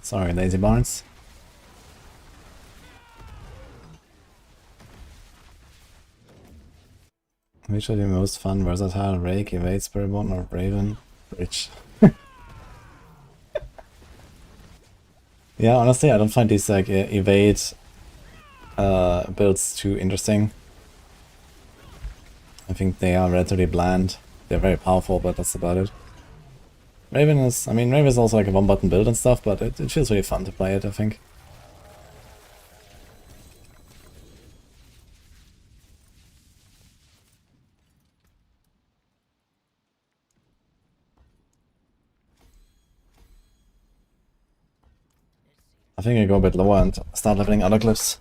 Sorry, lazy barns. Which are the most fun, versatile? Rake, Evade, Spiritborn, or Raven? Rich. Yeah, honestly, I don't find these like Evade builds too interesting. I think they are relatively bland. They're very powerful, but that's about it. Raven is, I mean, Raven is also like a one-button build and stuff, but it feels really fun to play it, I think. I think I go a bit lower and start leveling other glyphs.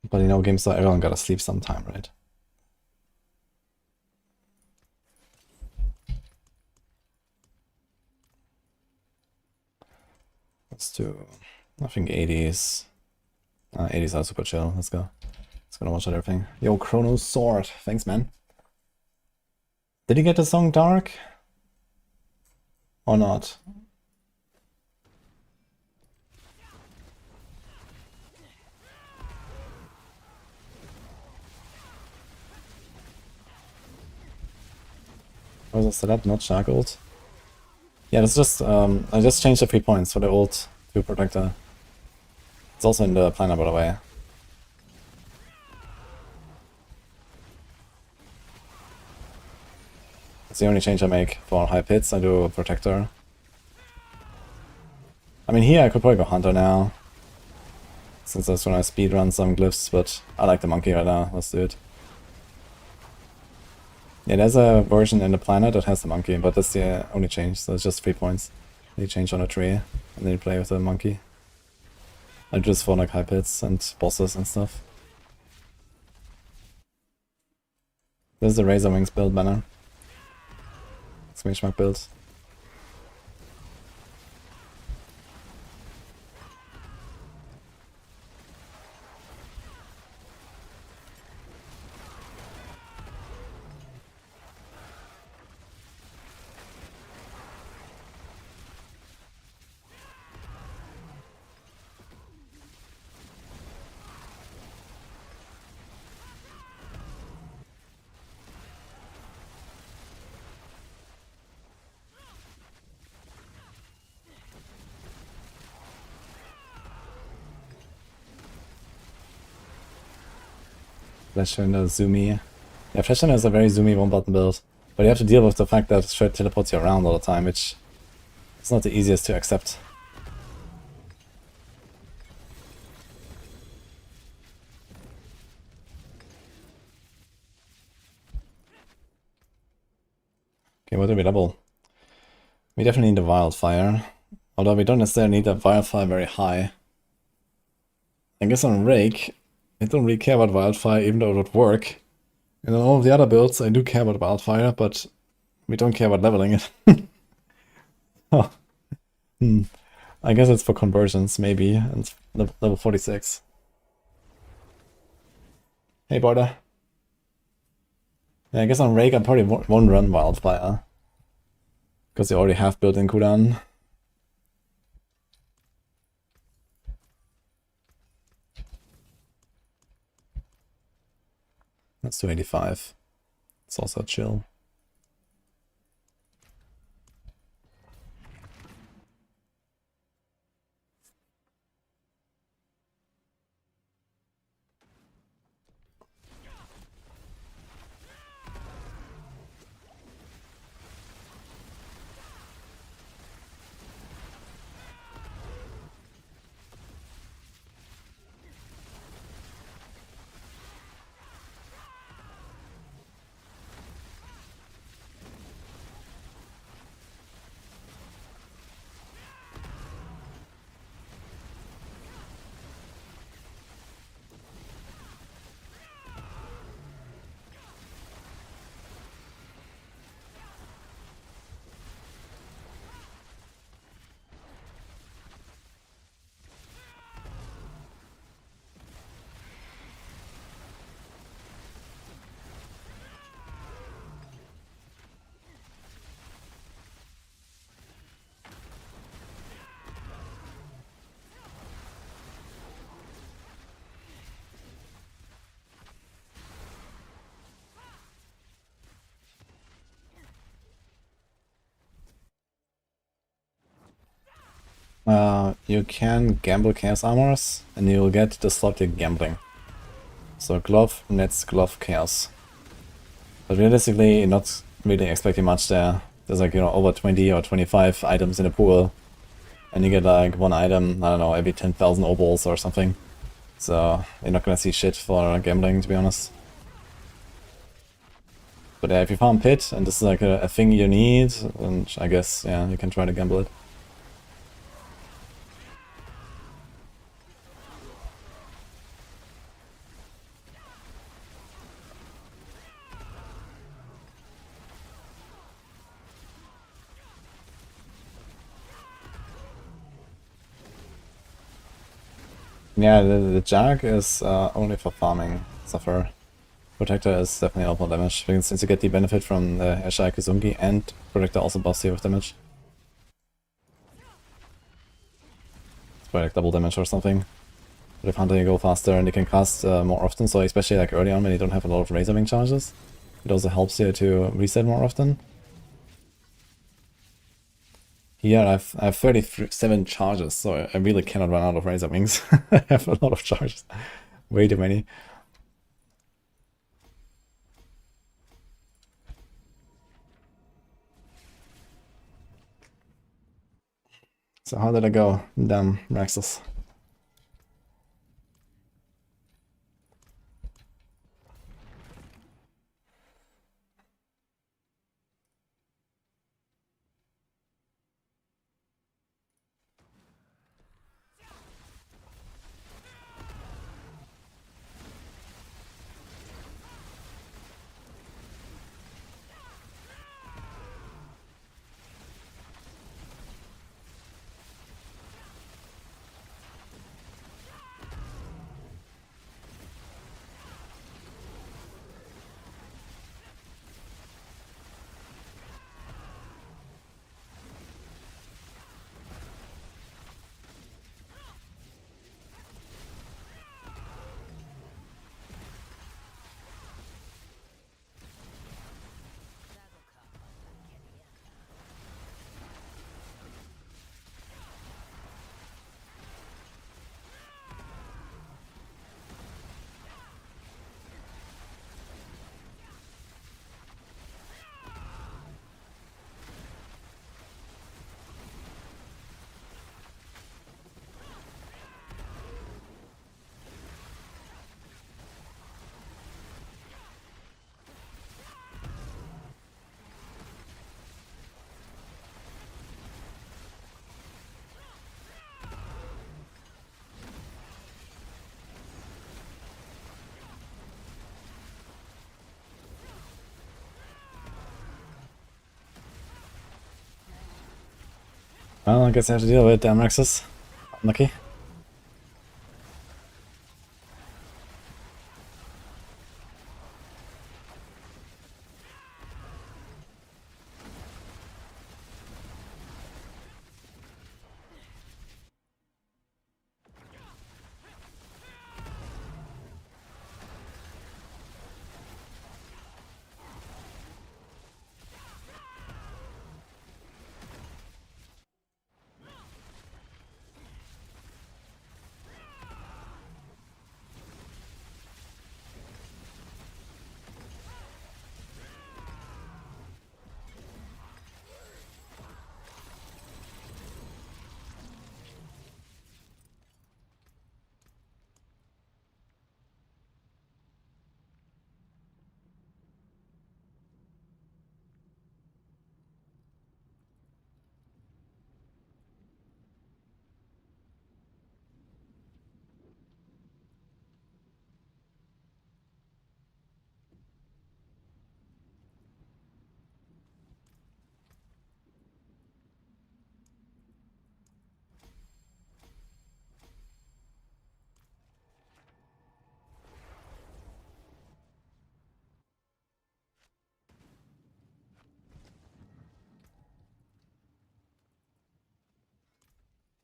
But you know, games start, everyone gotta sleep sometime, right? Let's do, I think 80s. 80s are super chill, let's go. Let's go watch out everything. Yo, Chrono Sword, thanks man. Did you get the song Dark? Or not? Was it set up, not Shark ult? Yeah, that's just, I just changed the 3 points for the ult to Protector. It's also in the planner, by the way. It's the only change I make for high pits. I do Protector. I mean, here I could probably go Hunter now, since that's when I speedrun some glyphs, but I like the monkey right now. Let's do it. Yeah, there's a version in the planner that has the monkey, but that's the only change, so it's just 3 points. You change on a tree, and then you play with the monkey. I do this for like high pits and bosses and stuff. This is the Razor Wings build banner. Exclamation mark build. Flashwinder, zoomy. Yeah, Flashwinder is a very zoomy one-button build, but you have to deal with the fact that Shred teleports you around all the time, which is not the easiest to accept. Okay, what do we double? We definitely need the Wildfire, although we don't necessarily need the Wildfire very high. I guess on Rake, I don't really care about Wildfire, even though it would work. And on all of the other builds, I do care about Wildfire, but we don't care about leveling it. Oh. I guess it's for conversions, maybe, and level 46. Hey, Border. Yeah, I guess on Rake I probably won't run Wildfire, because they already have built-in cooldown. That's 285. It's also chill. You can gamble Chaos Armors, and you'll get the slot you're gambling. So glove, nets, glove, chaos. But realistically, you're not really expecting much there. There's like, you know, over 20 or 25 items in a pool. And you get like one item, I don't know, every 10,000 obols or something. So you're not gonna see shit for gambling, to be honest. But yeah, if you farm pit, and this is like a thing you need, and I guess, yeah, you can try to gamble it. Yeah, the Jag is only for farming Suffer. Protector is definitely a lot more damage, because since you get the benefit from the Eshai Kizungi, and Protector also buffs you with damage. It's probably like double damage or something. But if Hunter you go faster and you can cast more often, so especially like early on when you don't have a lot of Razorwing charges, it also helps you to reset more often. Here I have 37 charges, so I really cannot run out of Razor Wings. I have a lot of charges. Way too many. So how did I go? Damn, Raxus. Well, I guess I have to deal with it, damn Raxus. Unlucky.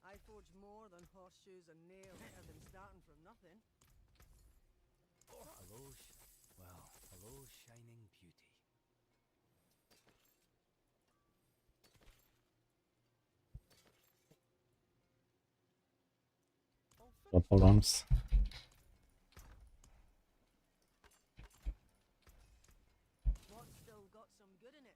I forge more than horseshoes and nails, better than starting from nothing.
Hello, hello, shining beauty.
Blood programs.
What's still got some good in it?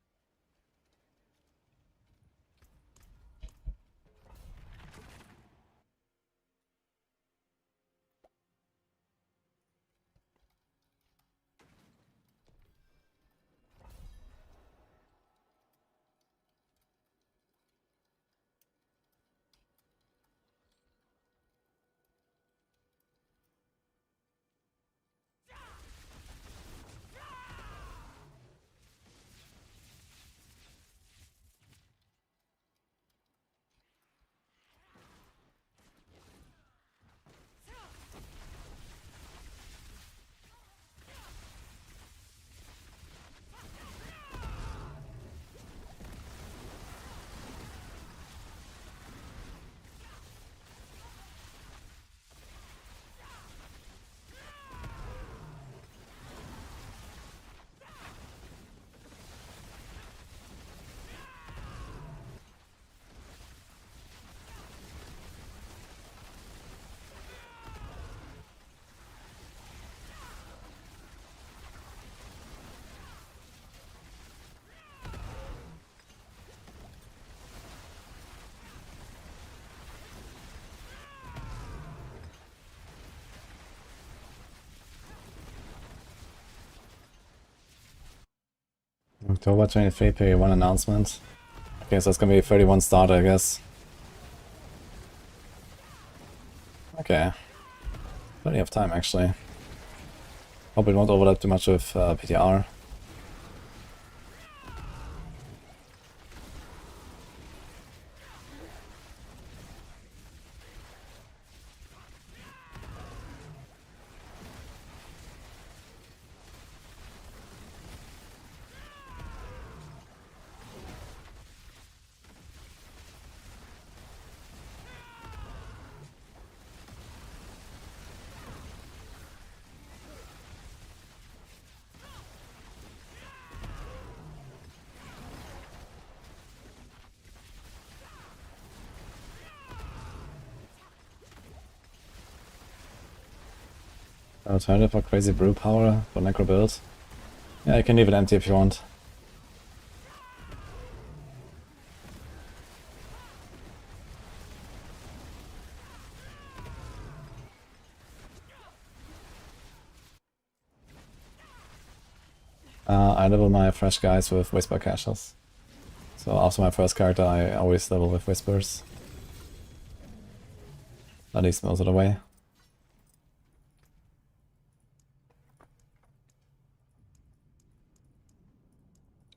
October 23, period 1 announcement. Okay, so it's gonna be 31 starter, I guess. Okay. Plenty of time, actually. Hope it won't overlap too much with PTR. Alternative for crazy brew power for Necro build. Yeah, you can leave it empty if you want. I level my fresh guys with Whisper Caches. So after my first character I always level with Whispers. At least most of the way.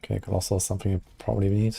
Okay, Colossal is something you probably need.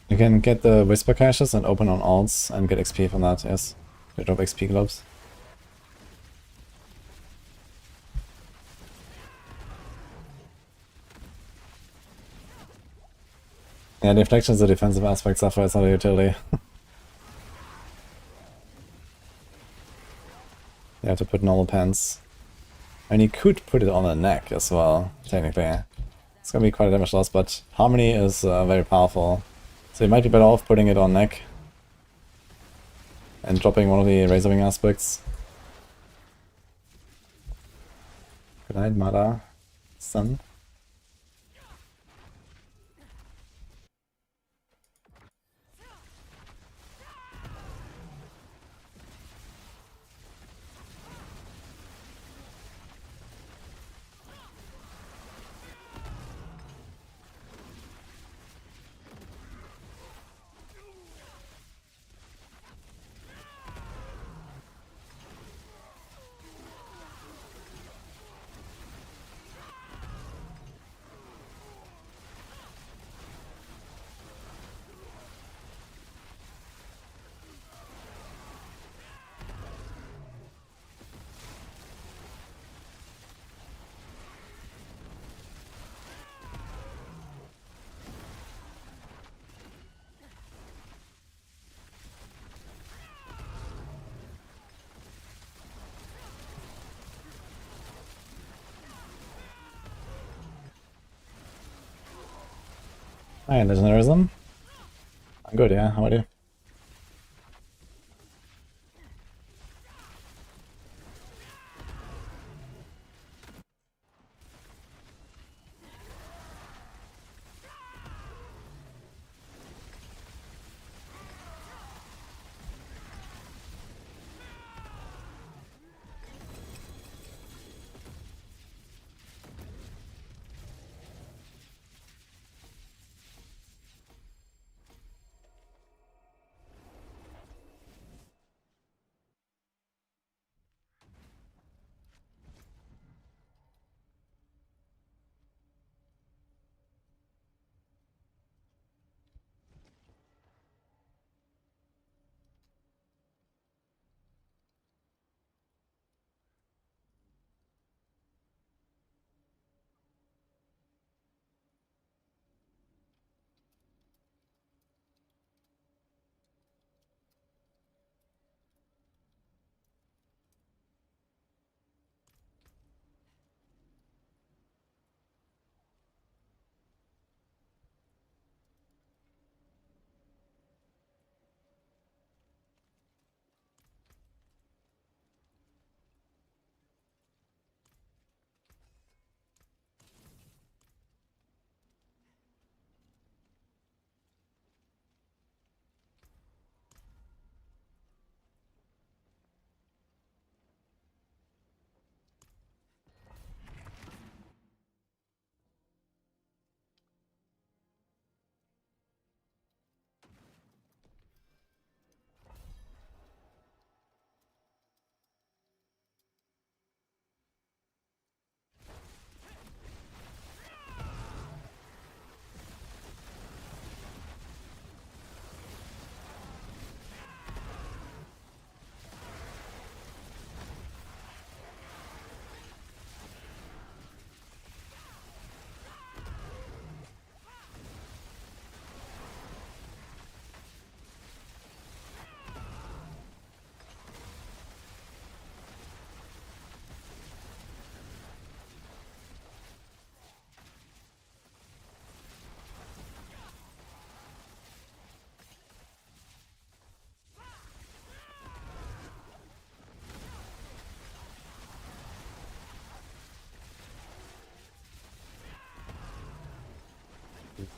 You can get the Whisper Caches and open on alts and get XP from that, yes. They drop XP globes. Yeah, deflections, the defensive aspect suffer, it's not a utility. You have to put normal pants. And you could put it on the neck as well, technically. It's gonna be quite a damage loss, but Harmony is very powerful. So you might be better off putting it on neck. And dropping one of the Razorwing aspects. Good night, Mother. Son.
Hi, Legendarism. I'm good, yeah. How are you?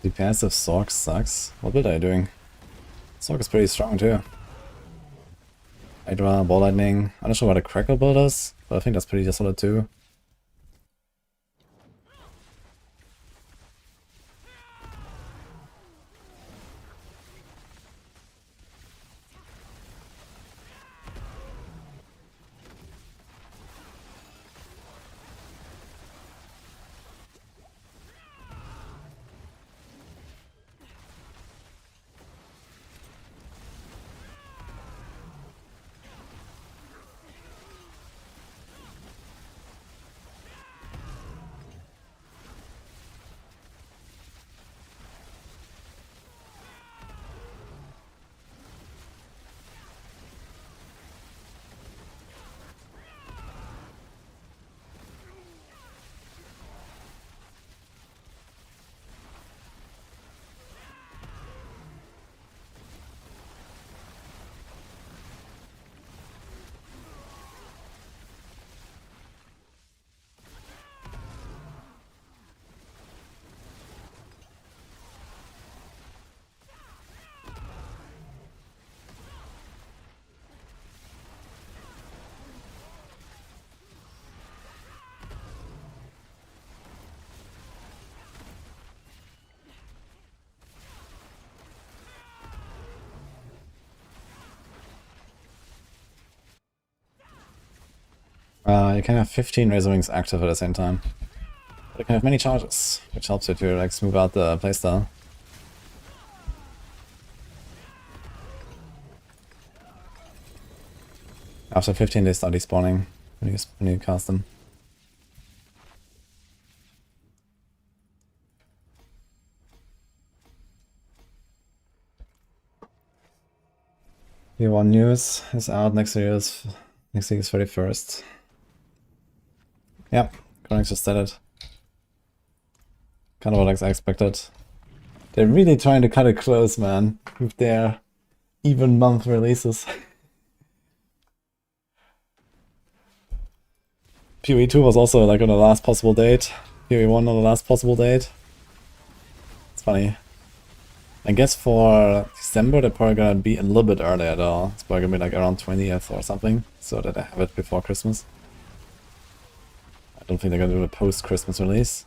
The passive Sorc sucks. What build are you doing? Sorc is pretty strong too. Hydra, Ball Lightning. I'm not sure what a Crackle build is, but I think that's pretty solid too. You can have 15 Razor Wings active at the same time. But you can have many charges, which helps you to like smooth out the playstyle. After 15 they start despawning when you cast them. Year 1 news is out next week is 31st. Yep, Chronix just said it. Kind of what I expected.
They're really trying to cut it close, man, with their even month releases. PoE 2 was also like on the last possible date. PoE 1 on the last possible date. It's funny. I guess for December they're probably gonna be a little bit earlier though. It's probably gonna be like around 20th or something, so that I have it before Christmas. I don't think they're gonna do a post-Christmas release.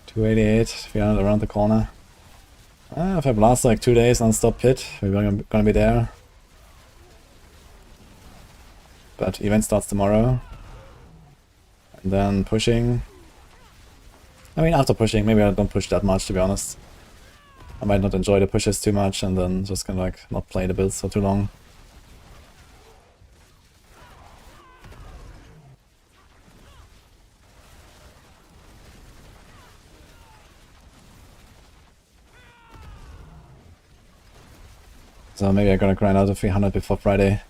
$288, we are around the corner. If I blast like 2 days non-stop pit, we're gonna be there. But event starts tomorrow. And then pushing. I mean, after pushing, maybe I don't push that much, to be honest. I might not enjoy the pushes too much and then just kind of like not play the builds for too long. So maybe I'm gonna grind out to 300 before Friday.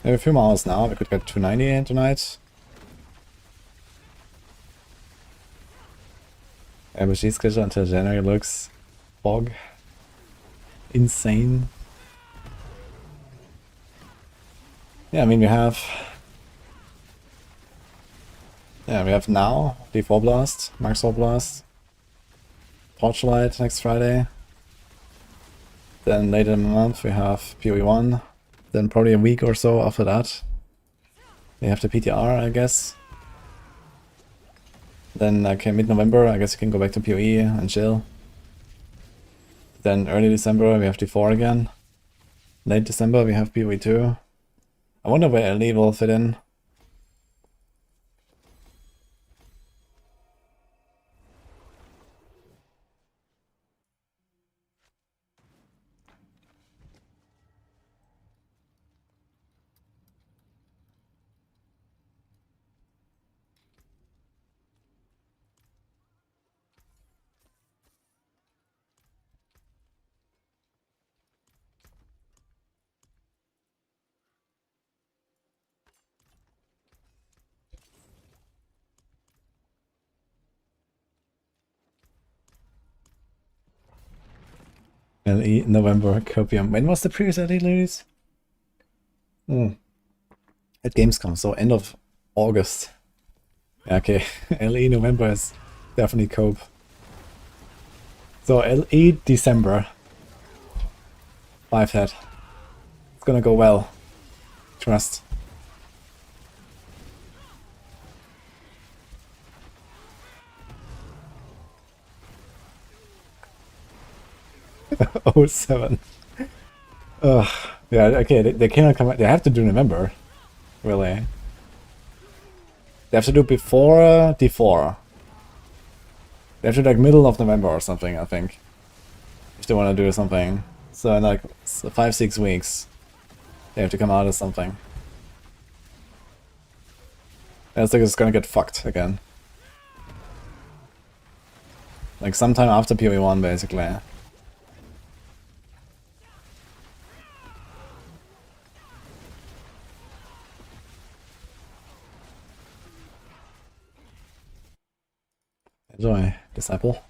We have a few more hours now, we could get 290 in tonight. MSG schedule until January looks fog. Insane. Yeah, I mean we have... Yeah, we have now D4 Blast, Maxroll Blast, Torchlight next Friday. Then later in the month we have PoE 1. Then probably a week or so after that we have the PTR, I guess. Then like mid-November I guess you can go back to PoE and chill. Then early December we have D4 again. Late December we have PoE 2. I wonder where LE will fit in. LE November Copium. When was the previous LE release? At Gamescom, so end of August. Yeah, okay, LE November is definitely Cope. So LE December. 5 head. It's gonna go well. Trust. Oh 07. Ugh. Yeah, okay, they cannot come out. They have to do November. Really. They have to do before D4. They have to do like middle of November or something, I think. If they want to do something. So in like 5-6 weeks. They have to come out with something. I think it's gonna get fucked again. Like sometime after PoE 1 basically. Enjoy, Disciple.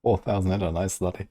4,000 hit, nice slutty.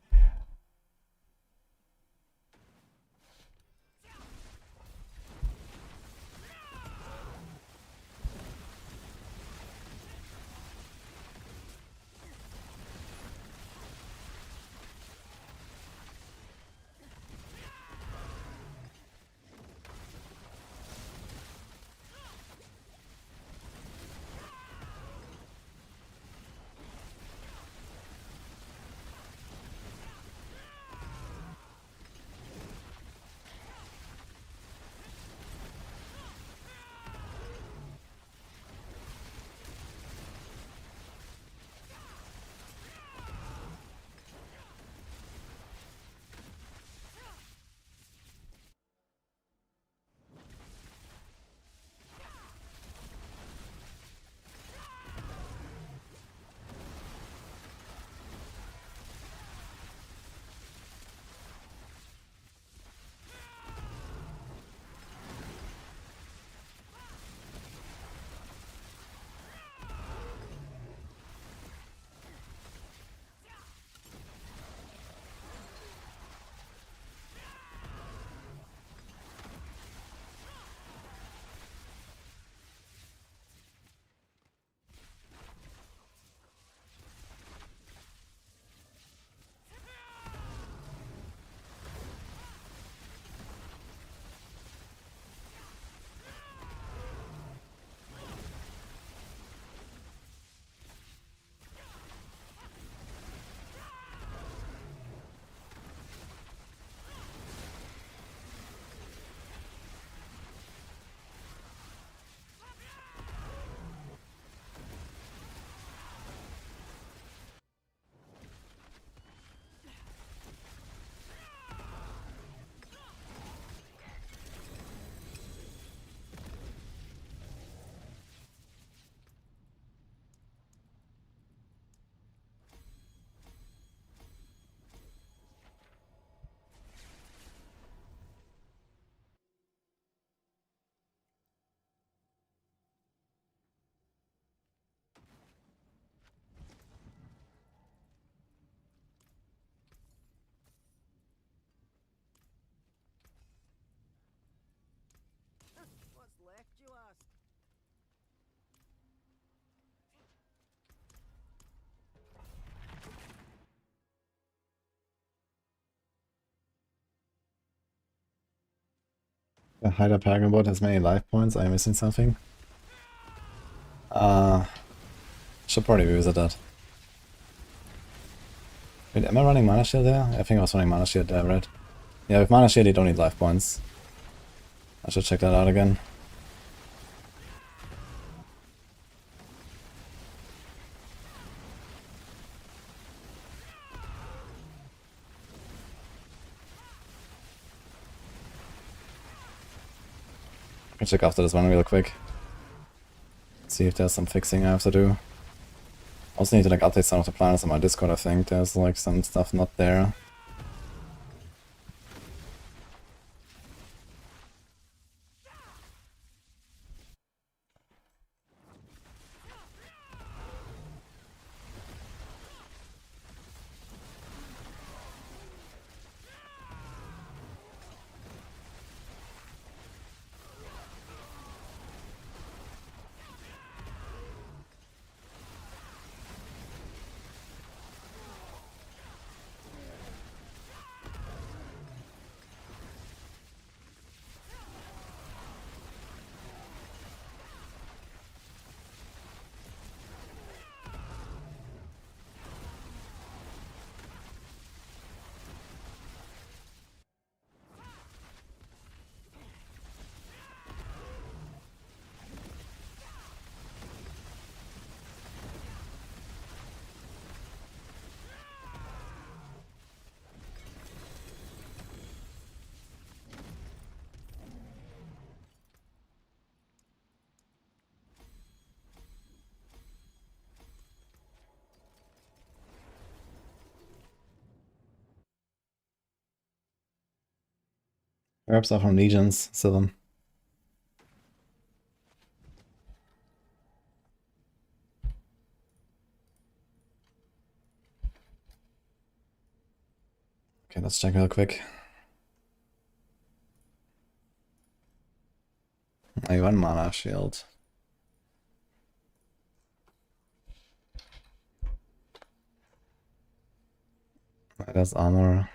What's left, you ask?
The Hyder Paragon bot has many life points. Are you missing something? Should probably revisit that. Wait, am I running Mana Shield there? I think I was running Mana Shield there, right? Yeah, with Mana Shield you don't need life points. I should check that out again. I'll check after this one real quick. See if there's some fixing I have to do. Also need to like update some of the planners on my Discord, I think. There's like some stuff not there. Herbs are from Legions, Sylvan.
Okay, let's check real quick. I one mana shield. That's armor.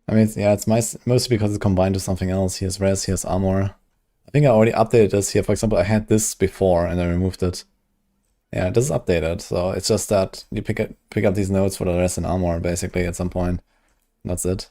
I mean, yeah, it's mostly because it's combined with something else. Here's res, here's armor. I think I already updated this here. For example, I had this before and I removed it. Yeah, this is updated. So it's just that you pick up these nodes for the res and armor basically at some point. That's it.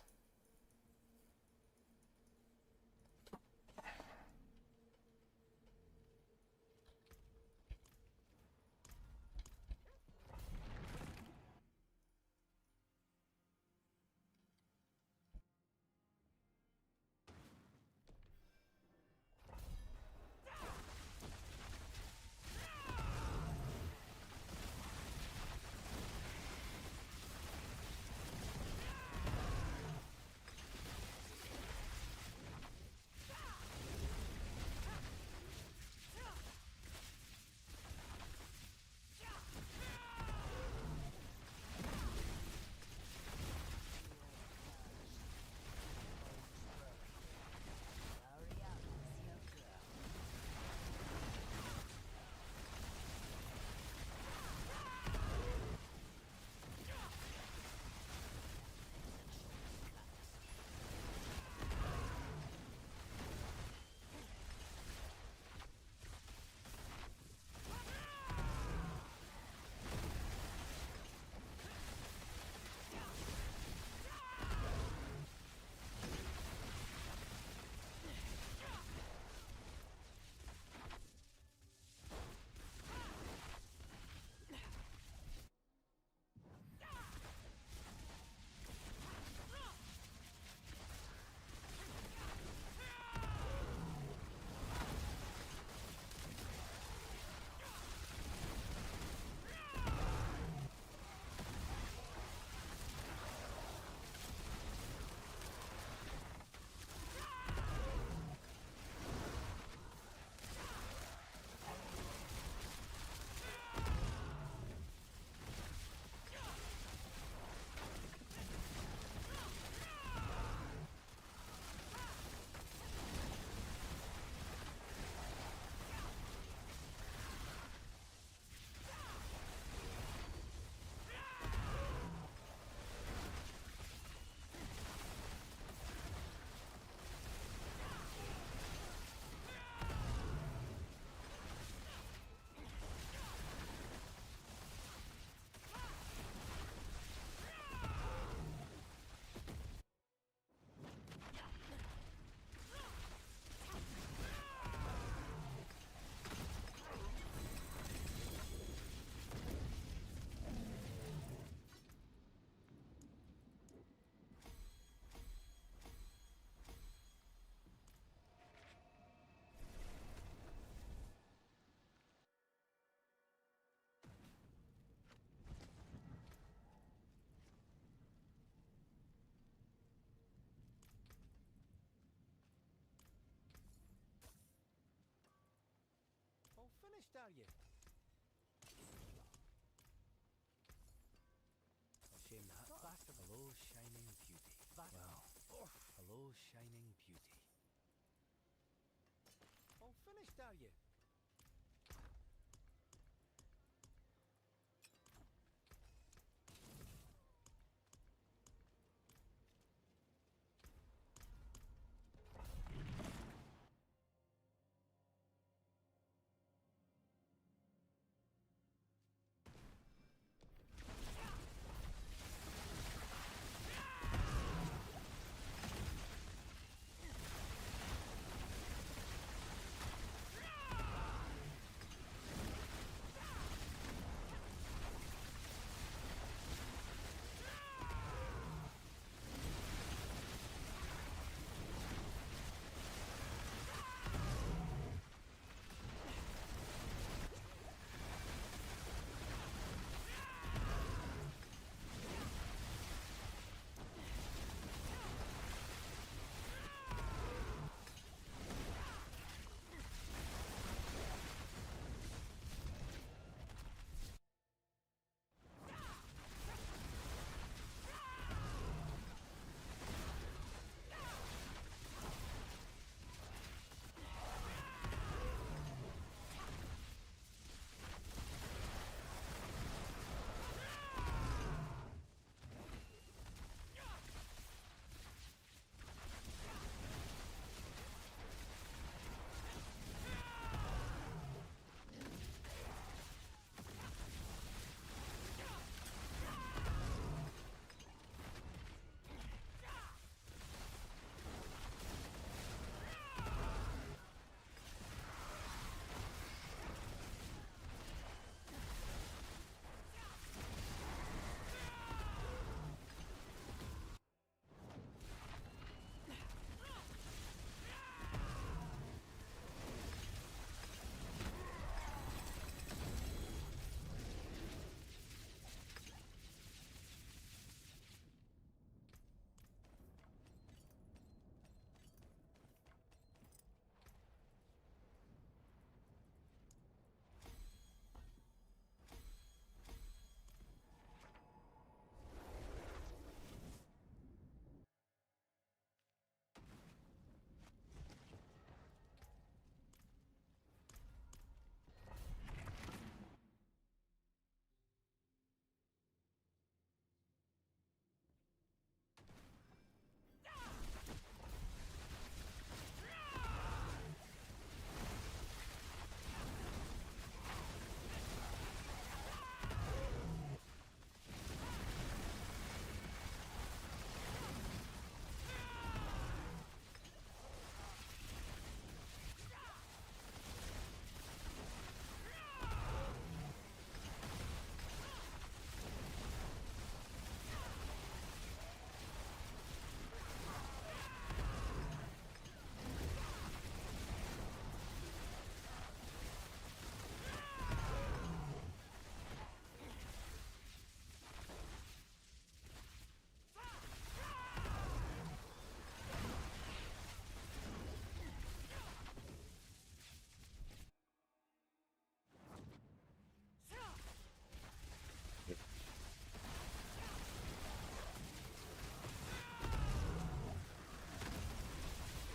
All finished, are you? A shame that bastard. Hello, shining beauty. Well, hello, shining beauty. All finished, are you?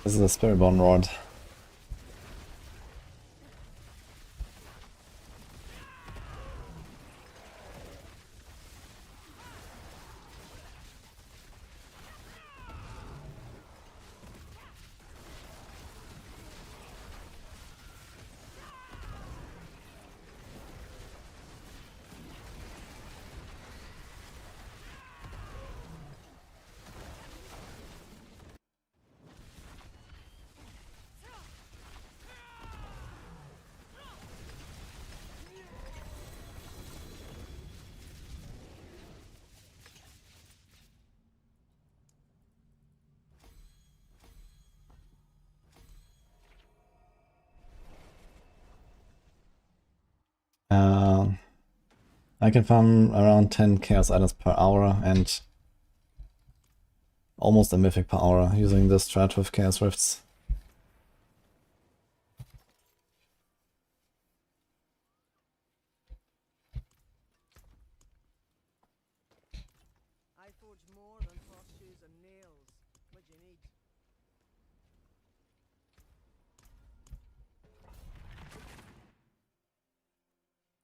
This is a Spiritborn Rod. I can farm around 10 chaos items per hour and almost a mythic per hour using this strat with chaos rifts.
I forge more than horseshoes and nails. What do you need?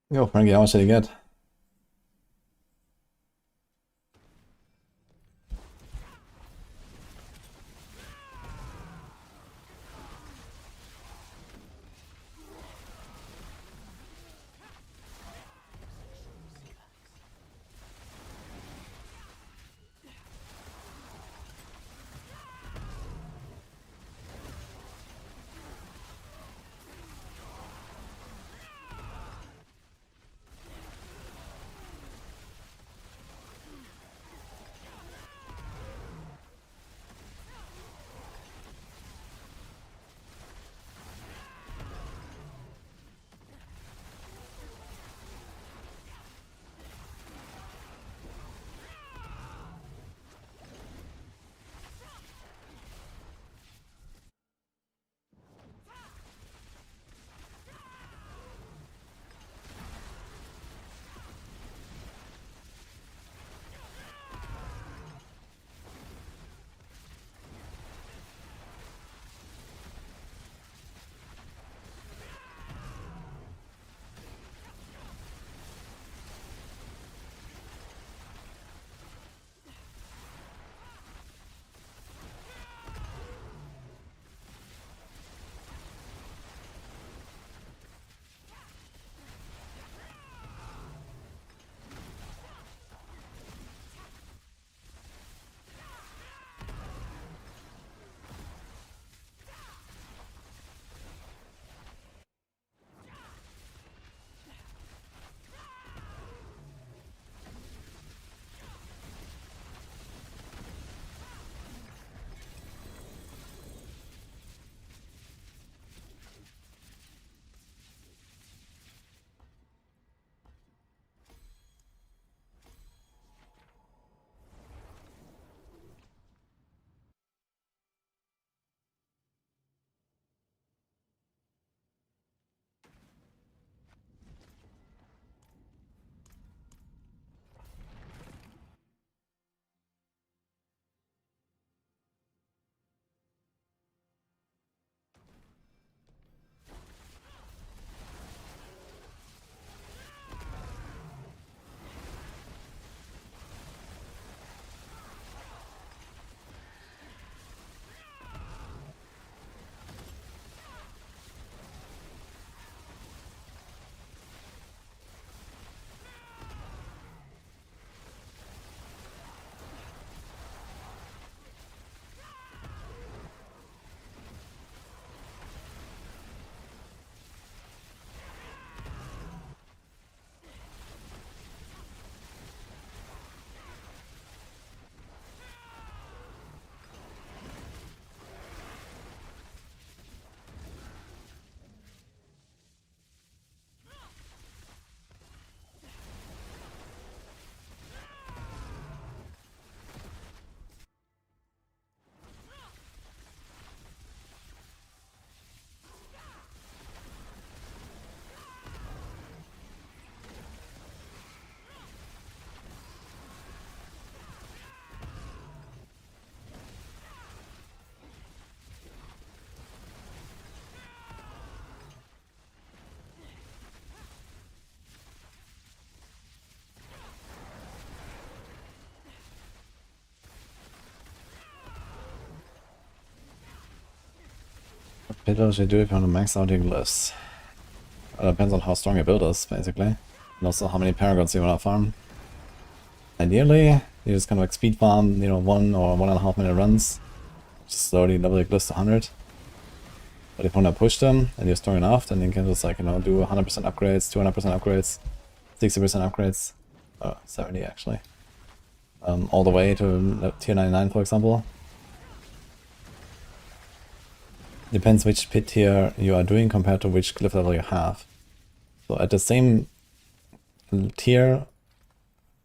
Yo, Frankie, how much did you get? What should you do if you want to max out your glyphs? It depends on how strong your build is, basically. And also how many paragons you want to farm. Ideally, you just kind of like speed farm, you know, 1 or 1.5 minute runs. Just slowly level your glyphs to 100. But if you want to push them and you're strong enough, then you can just like, you know, do 100% upgrades, 200% upgrades, 60% upgrades. 70 actually. All the way to tier 99, for example. Depends which pit tier you are doing compared to which glyph level you have. So at the same tier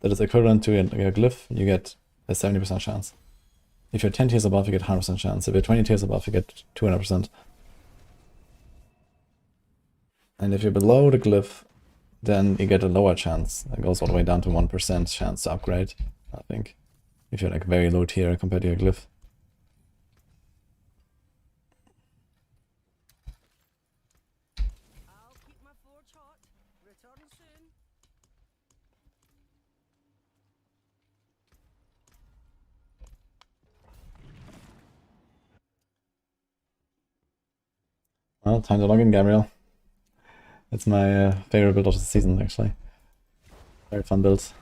that is equivalent to your glyph, you get a 70% chance. If you're 10 tiers above, you get 100% chance. If you're 20 tiers above, you get 200%. And if you're below the glyph, then you get a lower chance. It goes all the way down to 1% chance to upgrade, I think. If you're like very low tier compared to your glyph.
I'll keep my forge hot. Return soon.
Well, time to log in, Gabriel. It's my favorite build of the season, actually. Very fun build.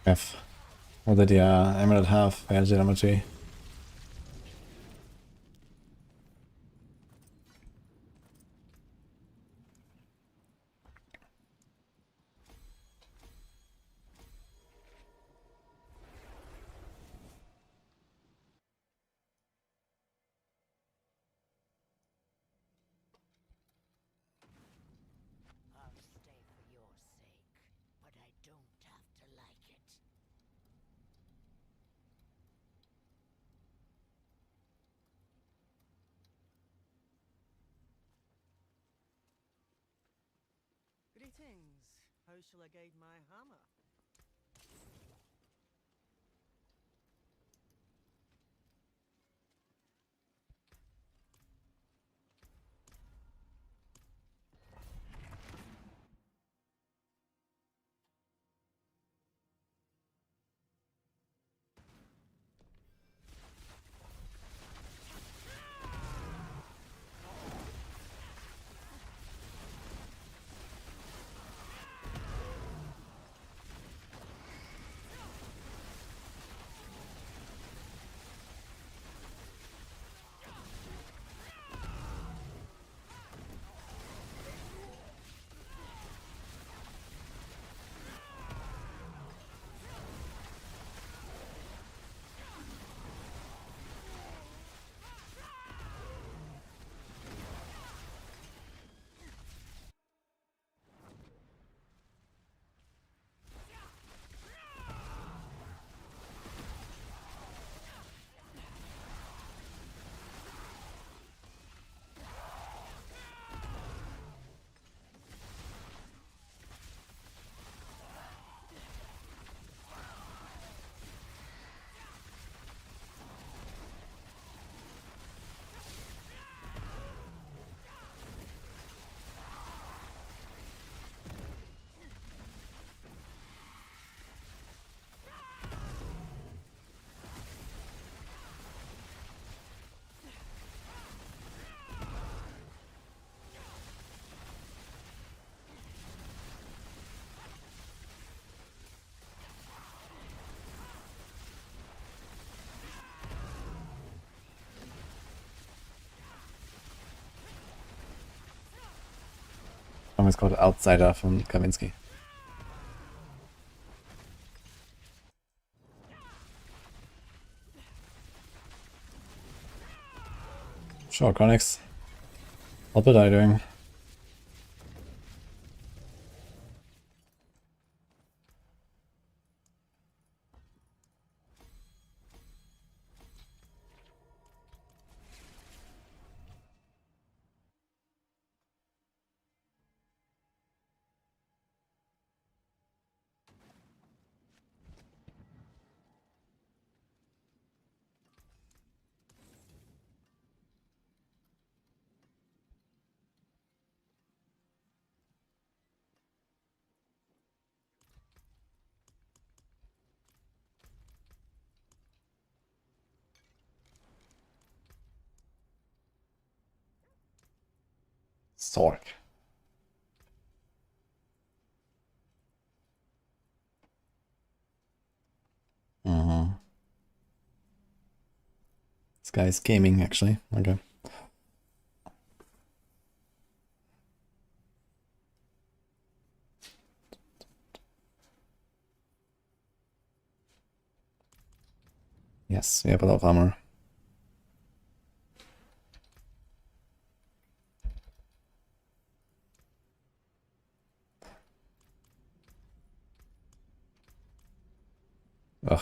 F. What did the emerald have? Energy damage.
I'll stay for your sake, but I don't have to like it.
Greetings. How shall I guide my hammer?
Song is called Outsider from Kavinsky. Sure, Chronix. What are you doing? Sorc. This guy is gaming, actually. Okay. Yes, we have a lot of armor. Ugh.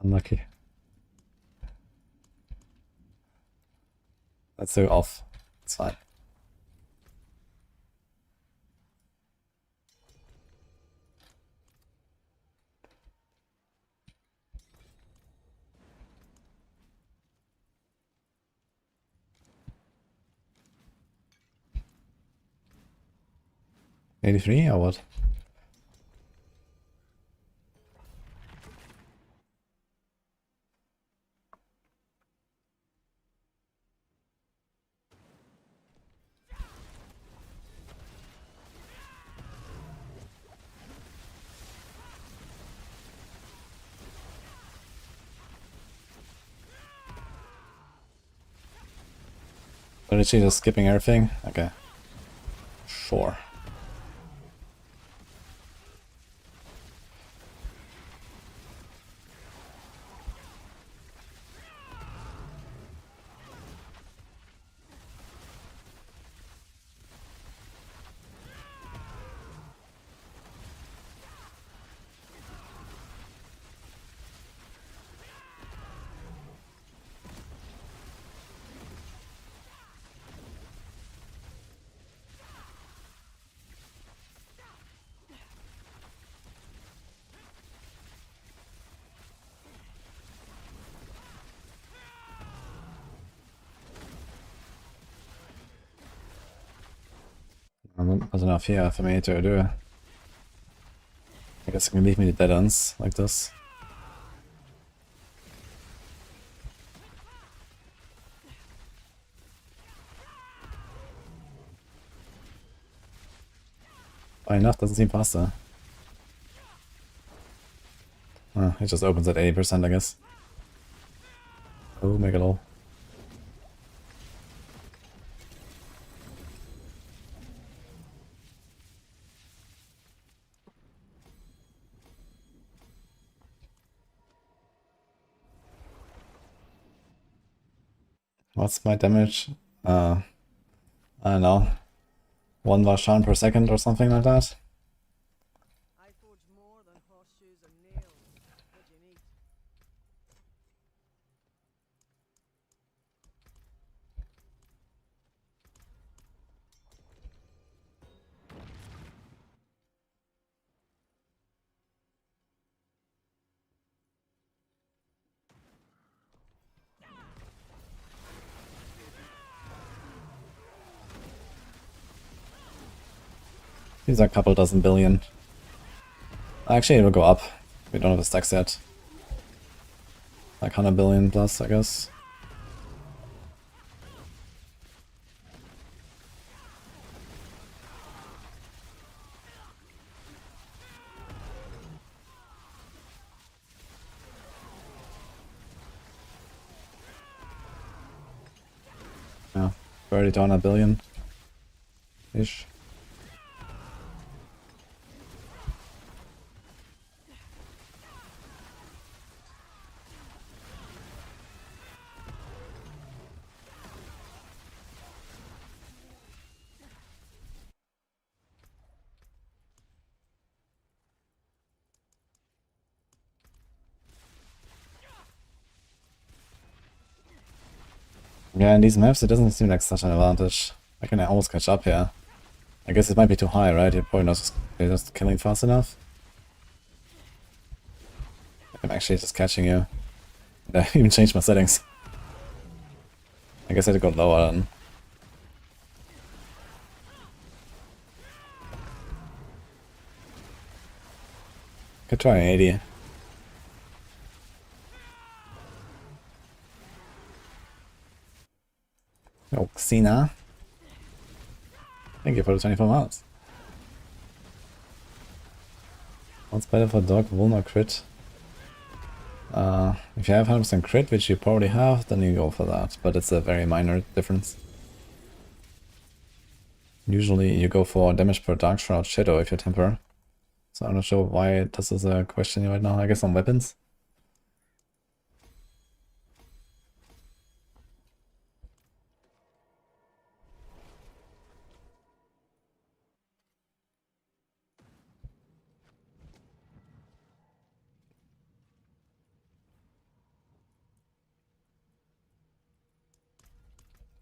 Unlucky. Let's do off. It's fine. $83 or what? Or is she just skipping everything? Okay. Sure. Not enough here for me to do. I guess I can leave me the dead ends like this. Why enough doesn't seem faster. It just opens at 80%, I guess. Oh, make it all. What's my damage? I don't know. 1 Varshan per second or something like that.
I forge more than horseshoes and nails. What do you need?
These are a couple dozen billion. Actually, it will go up. We don't have the stacks yet. Like 100 billion plus, I guess. Yeah, we're already down a billion-ish. Yeah, in these maps it doesn't seem like such an advantage. I can almost catch up here. I guess it might be too high, right? You're probably not you're just killing fast enough. I'm actually just catching you. I even changed my settings. I guess I had to go lower then. Could try an 80. Oh, Xena. Thank you for the 24 months. What's better for dog, vuln or crit? If you have 100% crit, which you probably have, then you go for that. But it's a very minor difference. Usually you go for damage per dark shroud shadow if you temper. So I'm not sure why this is a question right now. I guess on weapons.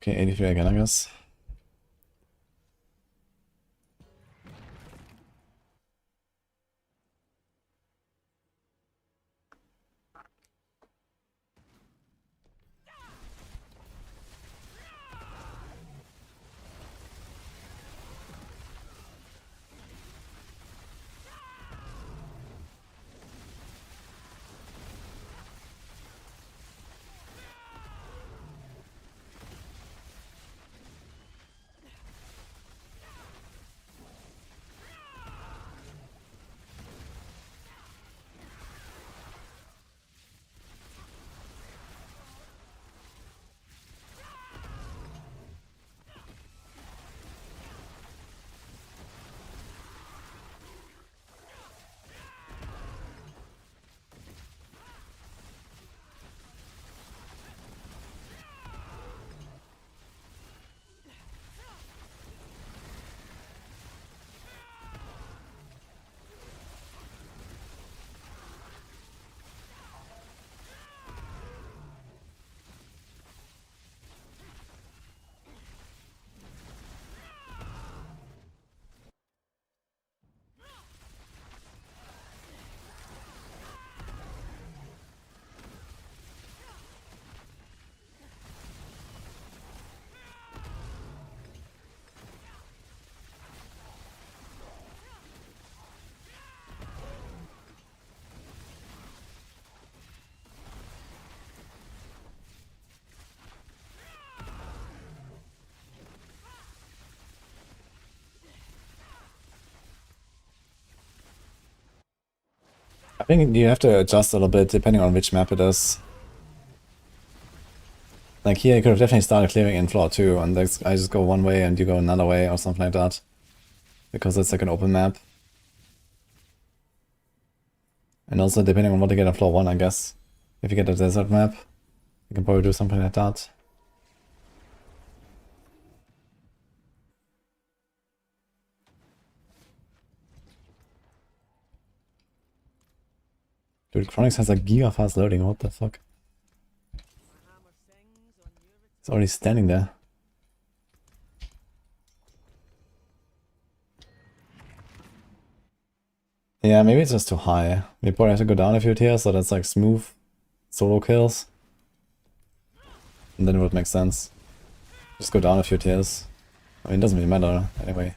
Okay, 83 again, I guess. I think you have to adjust a little bit depending on which map it is. Like here you could have definitely started clearing in floor 2 and I just go one way and you go another way or something like that. Because it's like an open map. And also depending on what you get on floor 1, I guess. If you get a desert map, you can probably do something like that. Dude, Chronix has a giga fast loading, what the fuck? It's already standing there. Yeah, maybe it's just too high. We probably have to go down a few tiers so that's like smooth solo kills. And then it would make sense. Just go down a few tiers. I mean, it doesn't really matter anyway.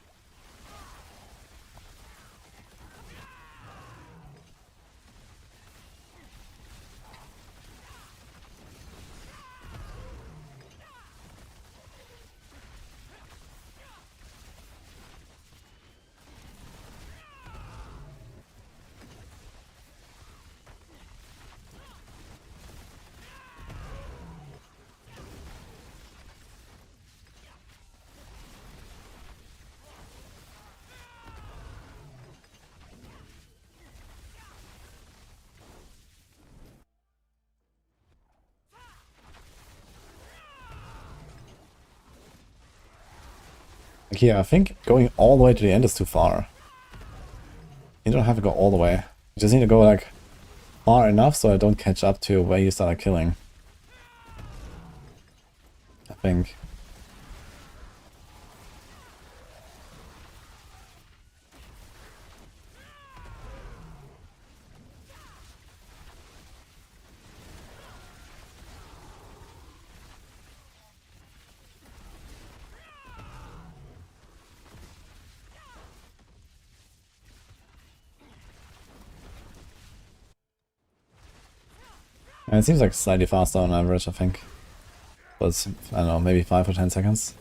here, I think going all the way to the end is too far. You don't have to go all the way. You just need to go like far enough so I don't catch up to where you started killing. I think. And it seems like slightly faster on average, I think. But it's, I don't know, maybe 5 or 10 seconds.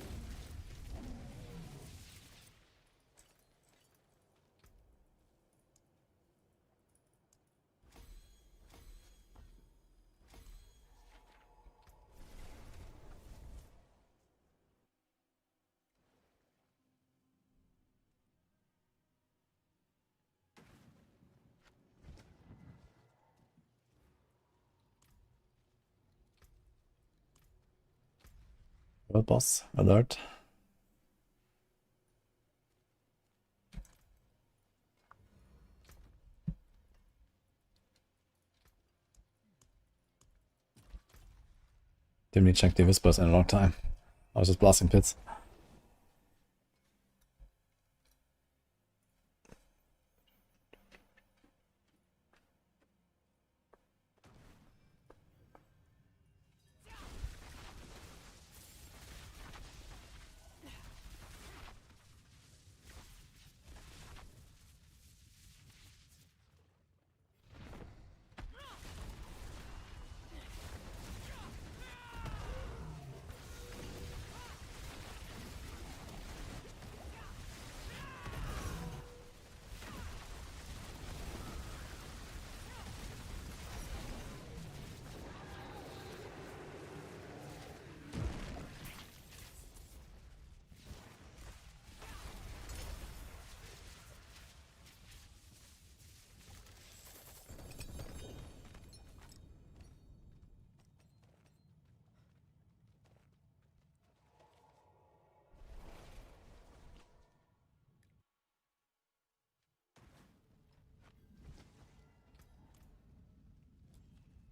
World boss alert. Didn't really check the whispers in a long time. I was just blasting pits.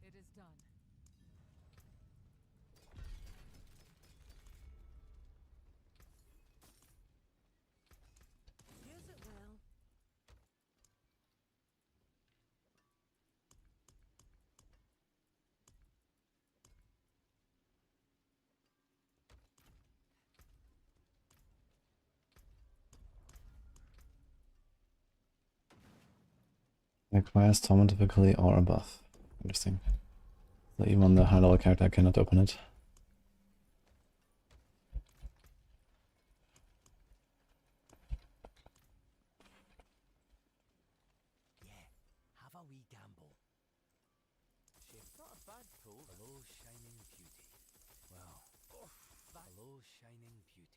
It is done. Use it well.
Requires Torment difficulty or above. Interesting. So even on the high level character I cannot open it.
Yeah, have a wee gamble. Not a bad pull. Hello, shining beauty. Well, hello, shining beauty.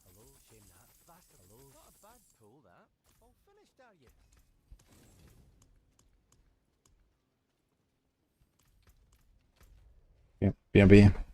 Hello, shame that. That's hello. Not a bad pull, that. All finished, are you?
Yeah, BRB.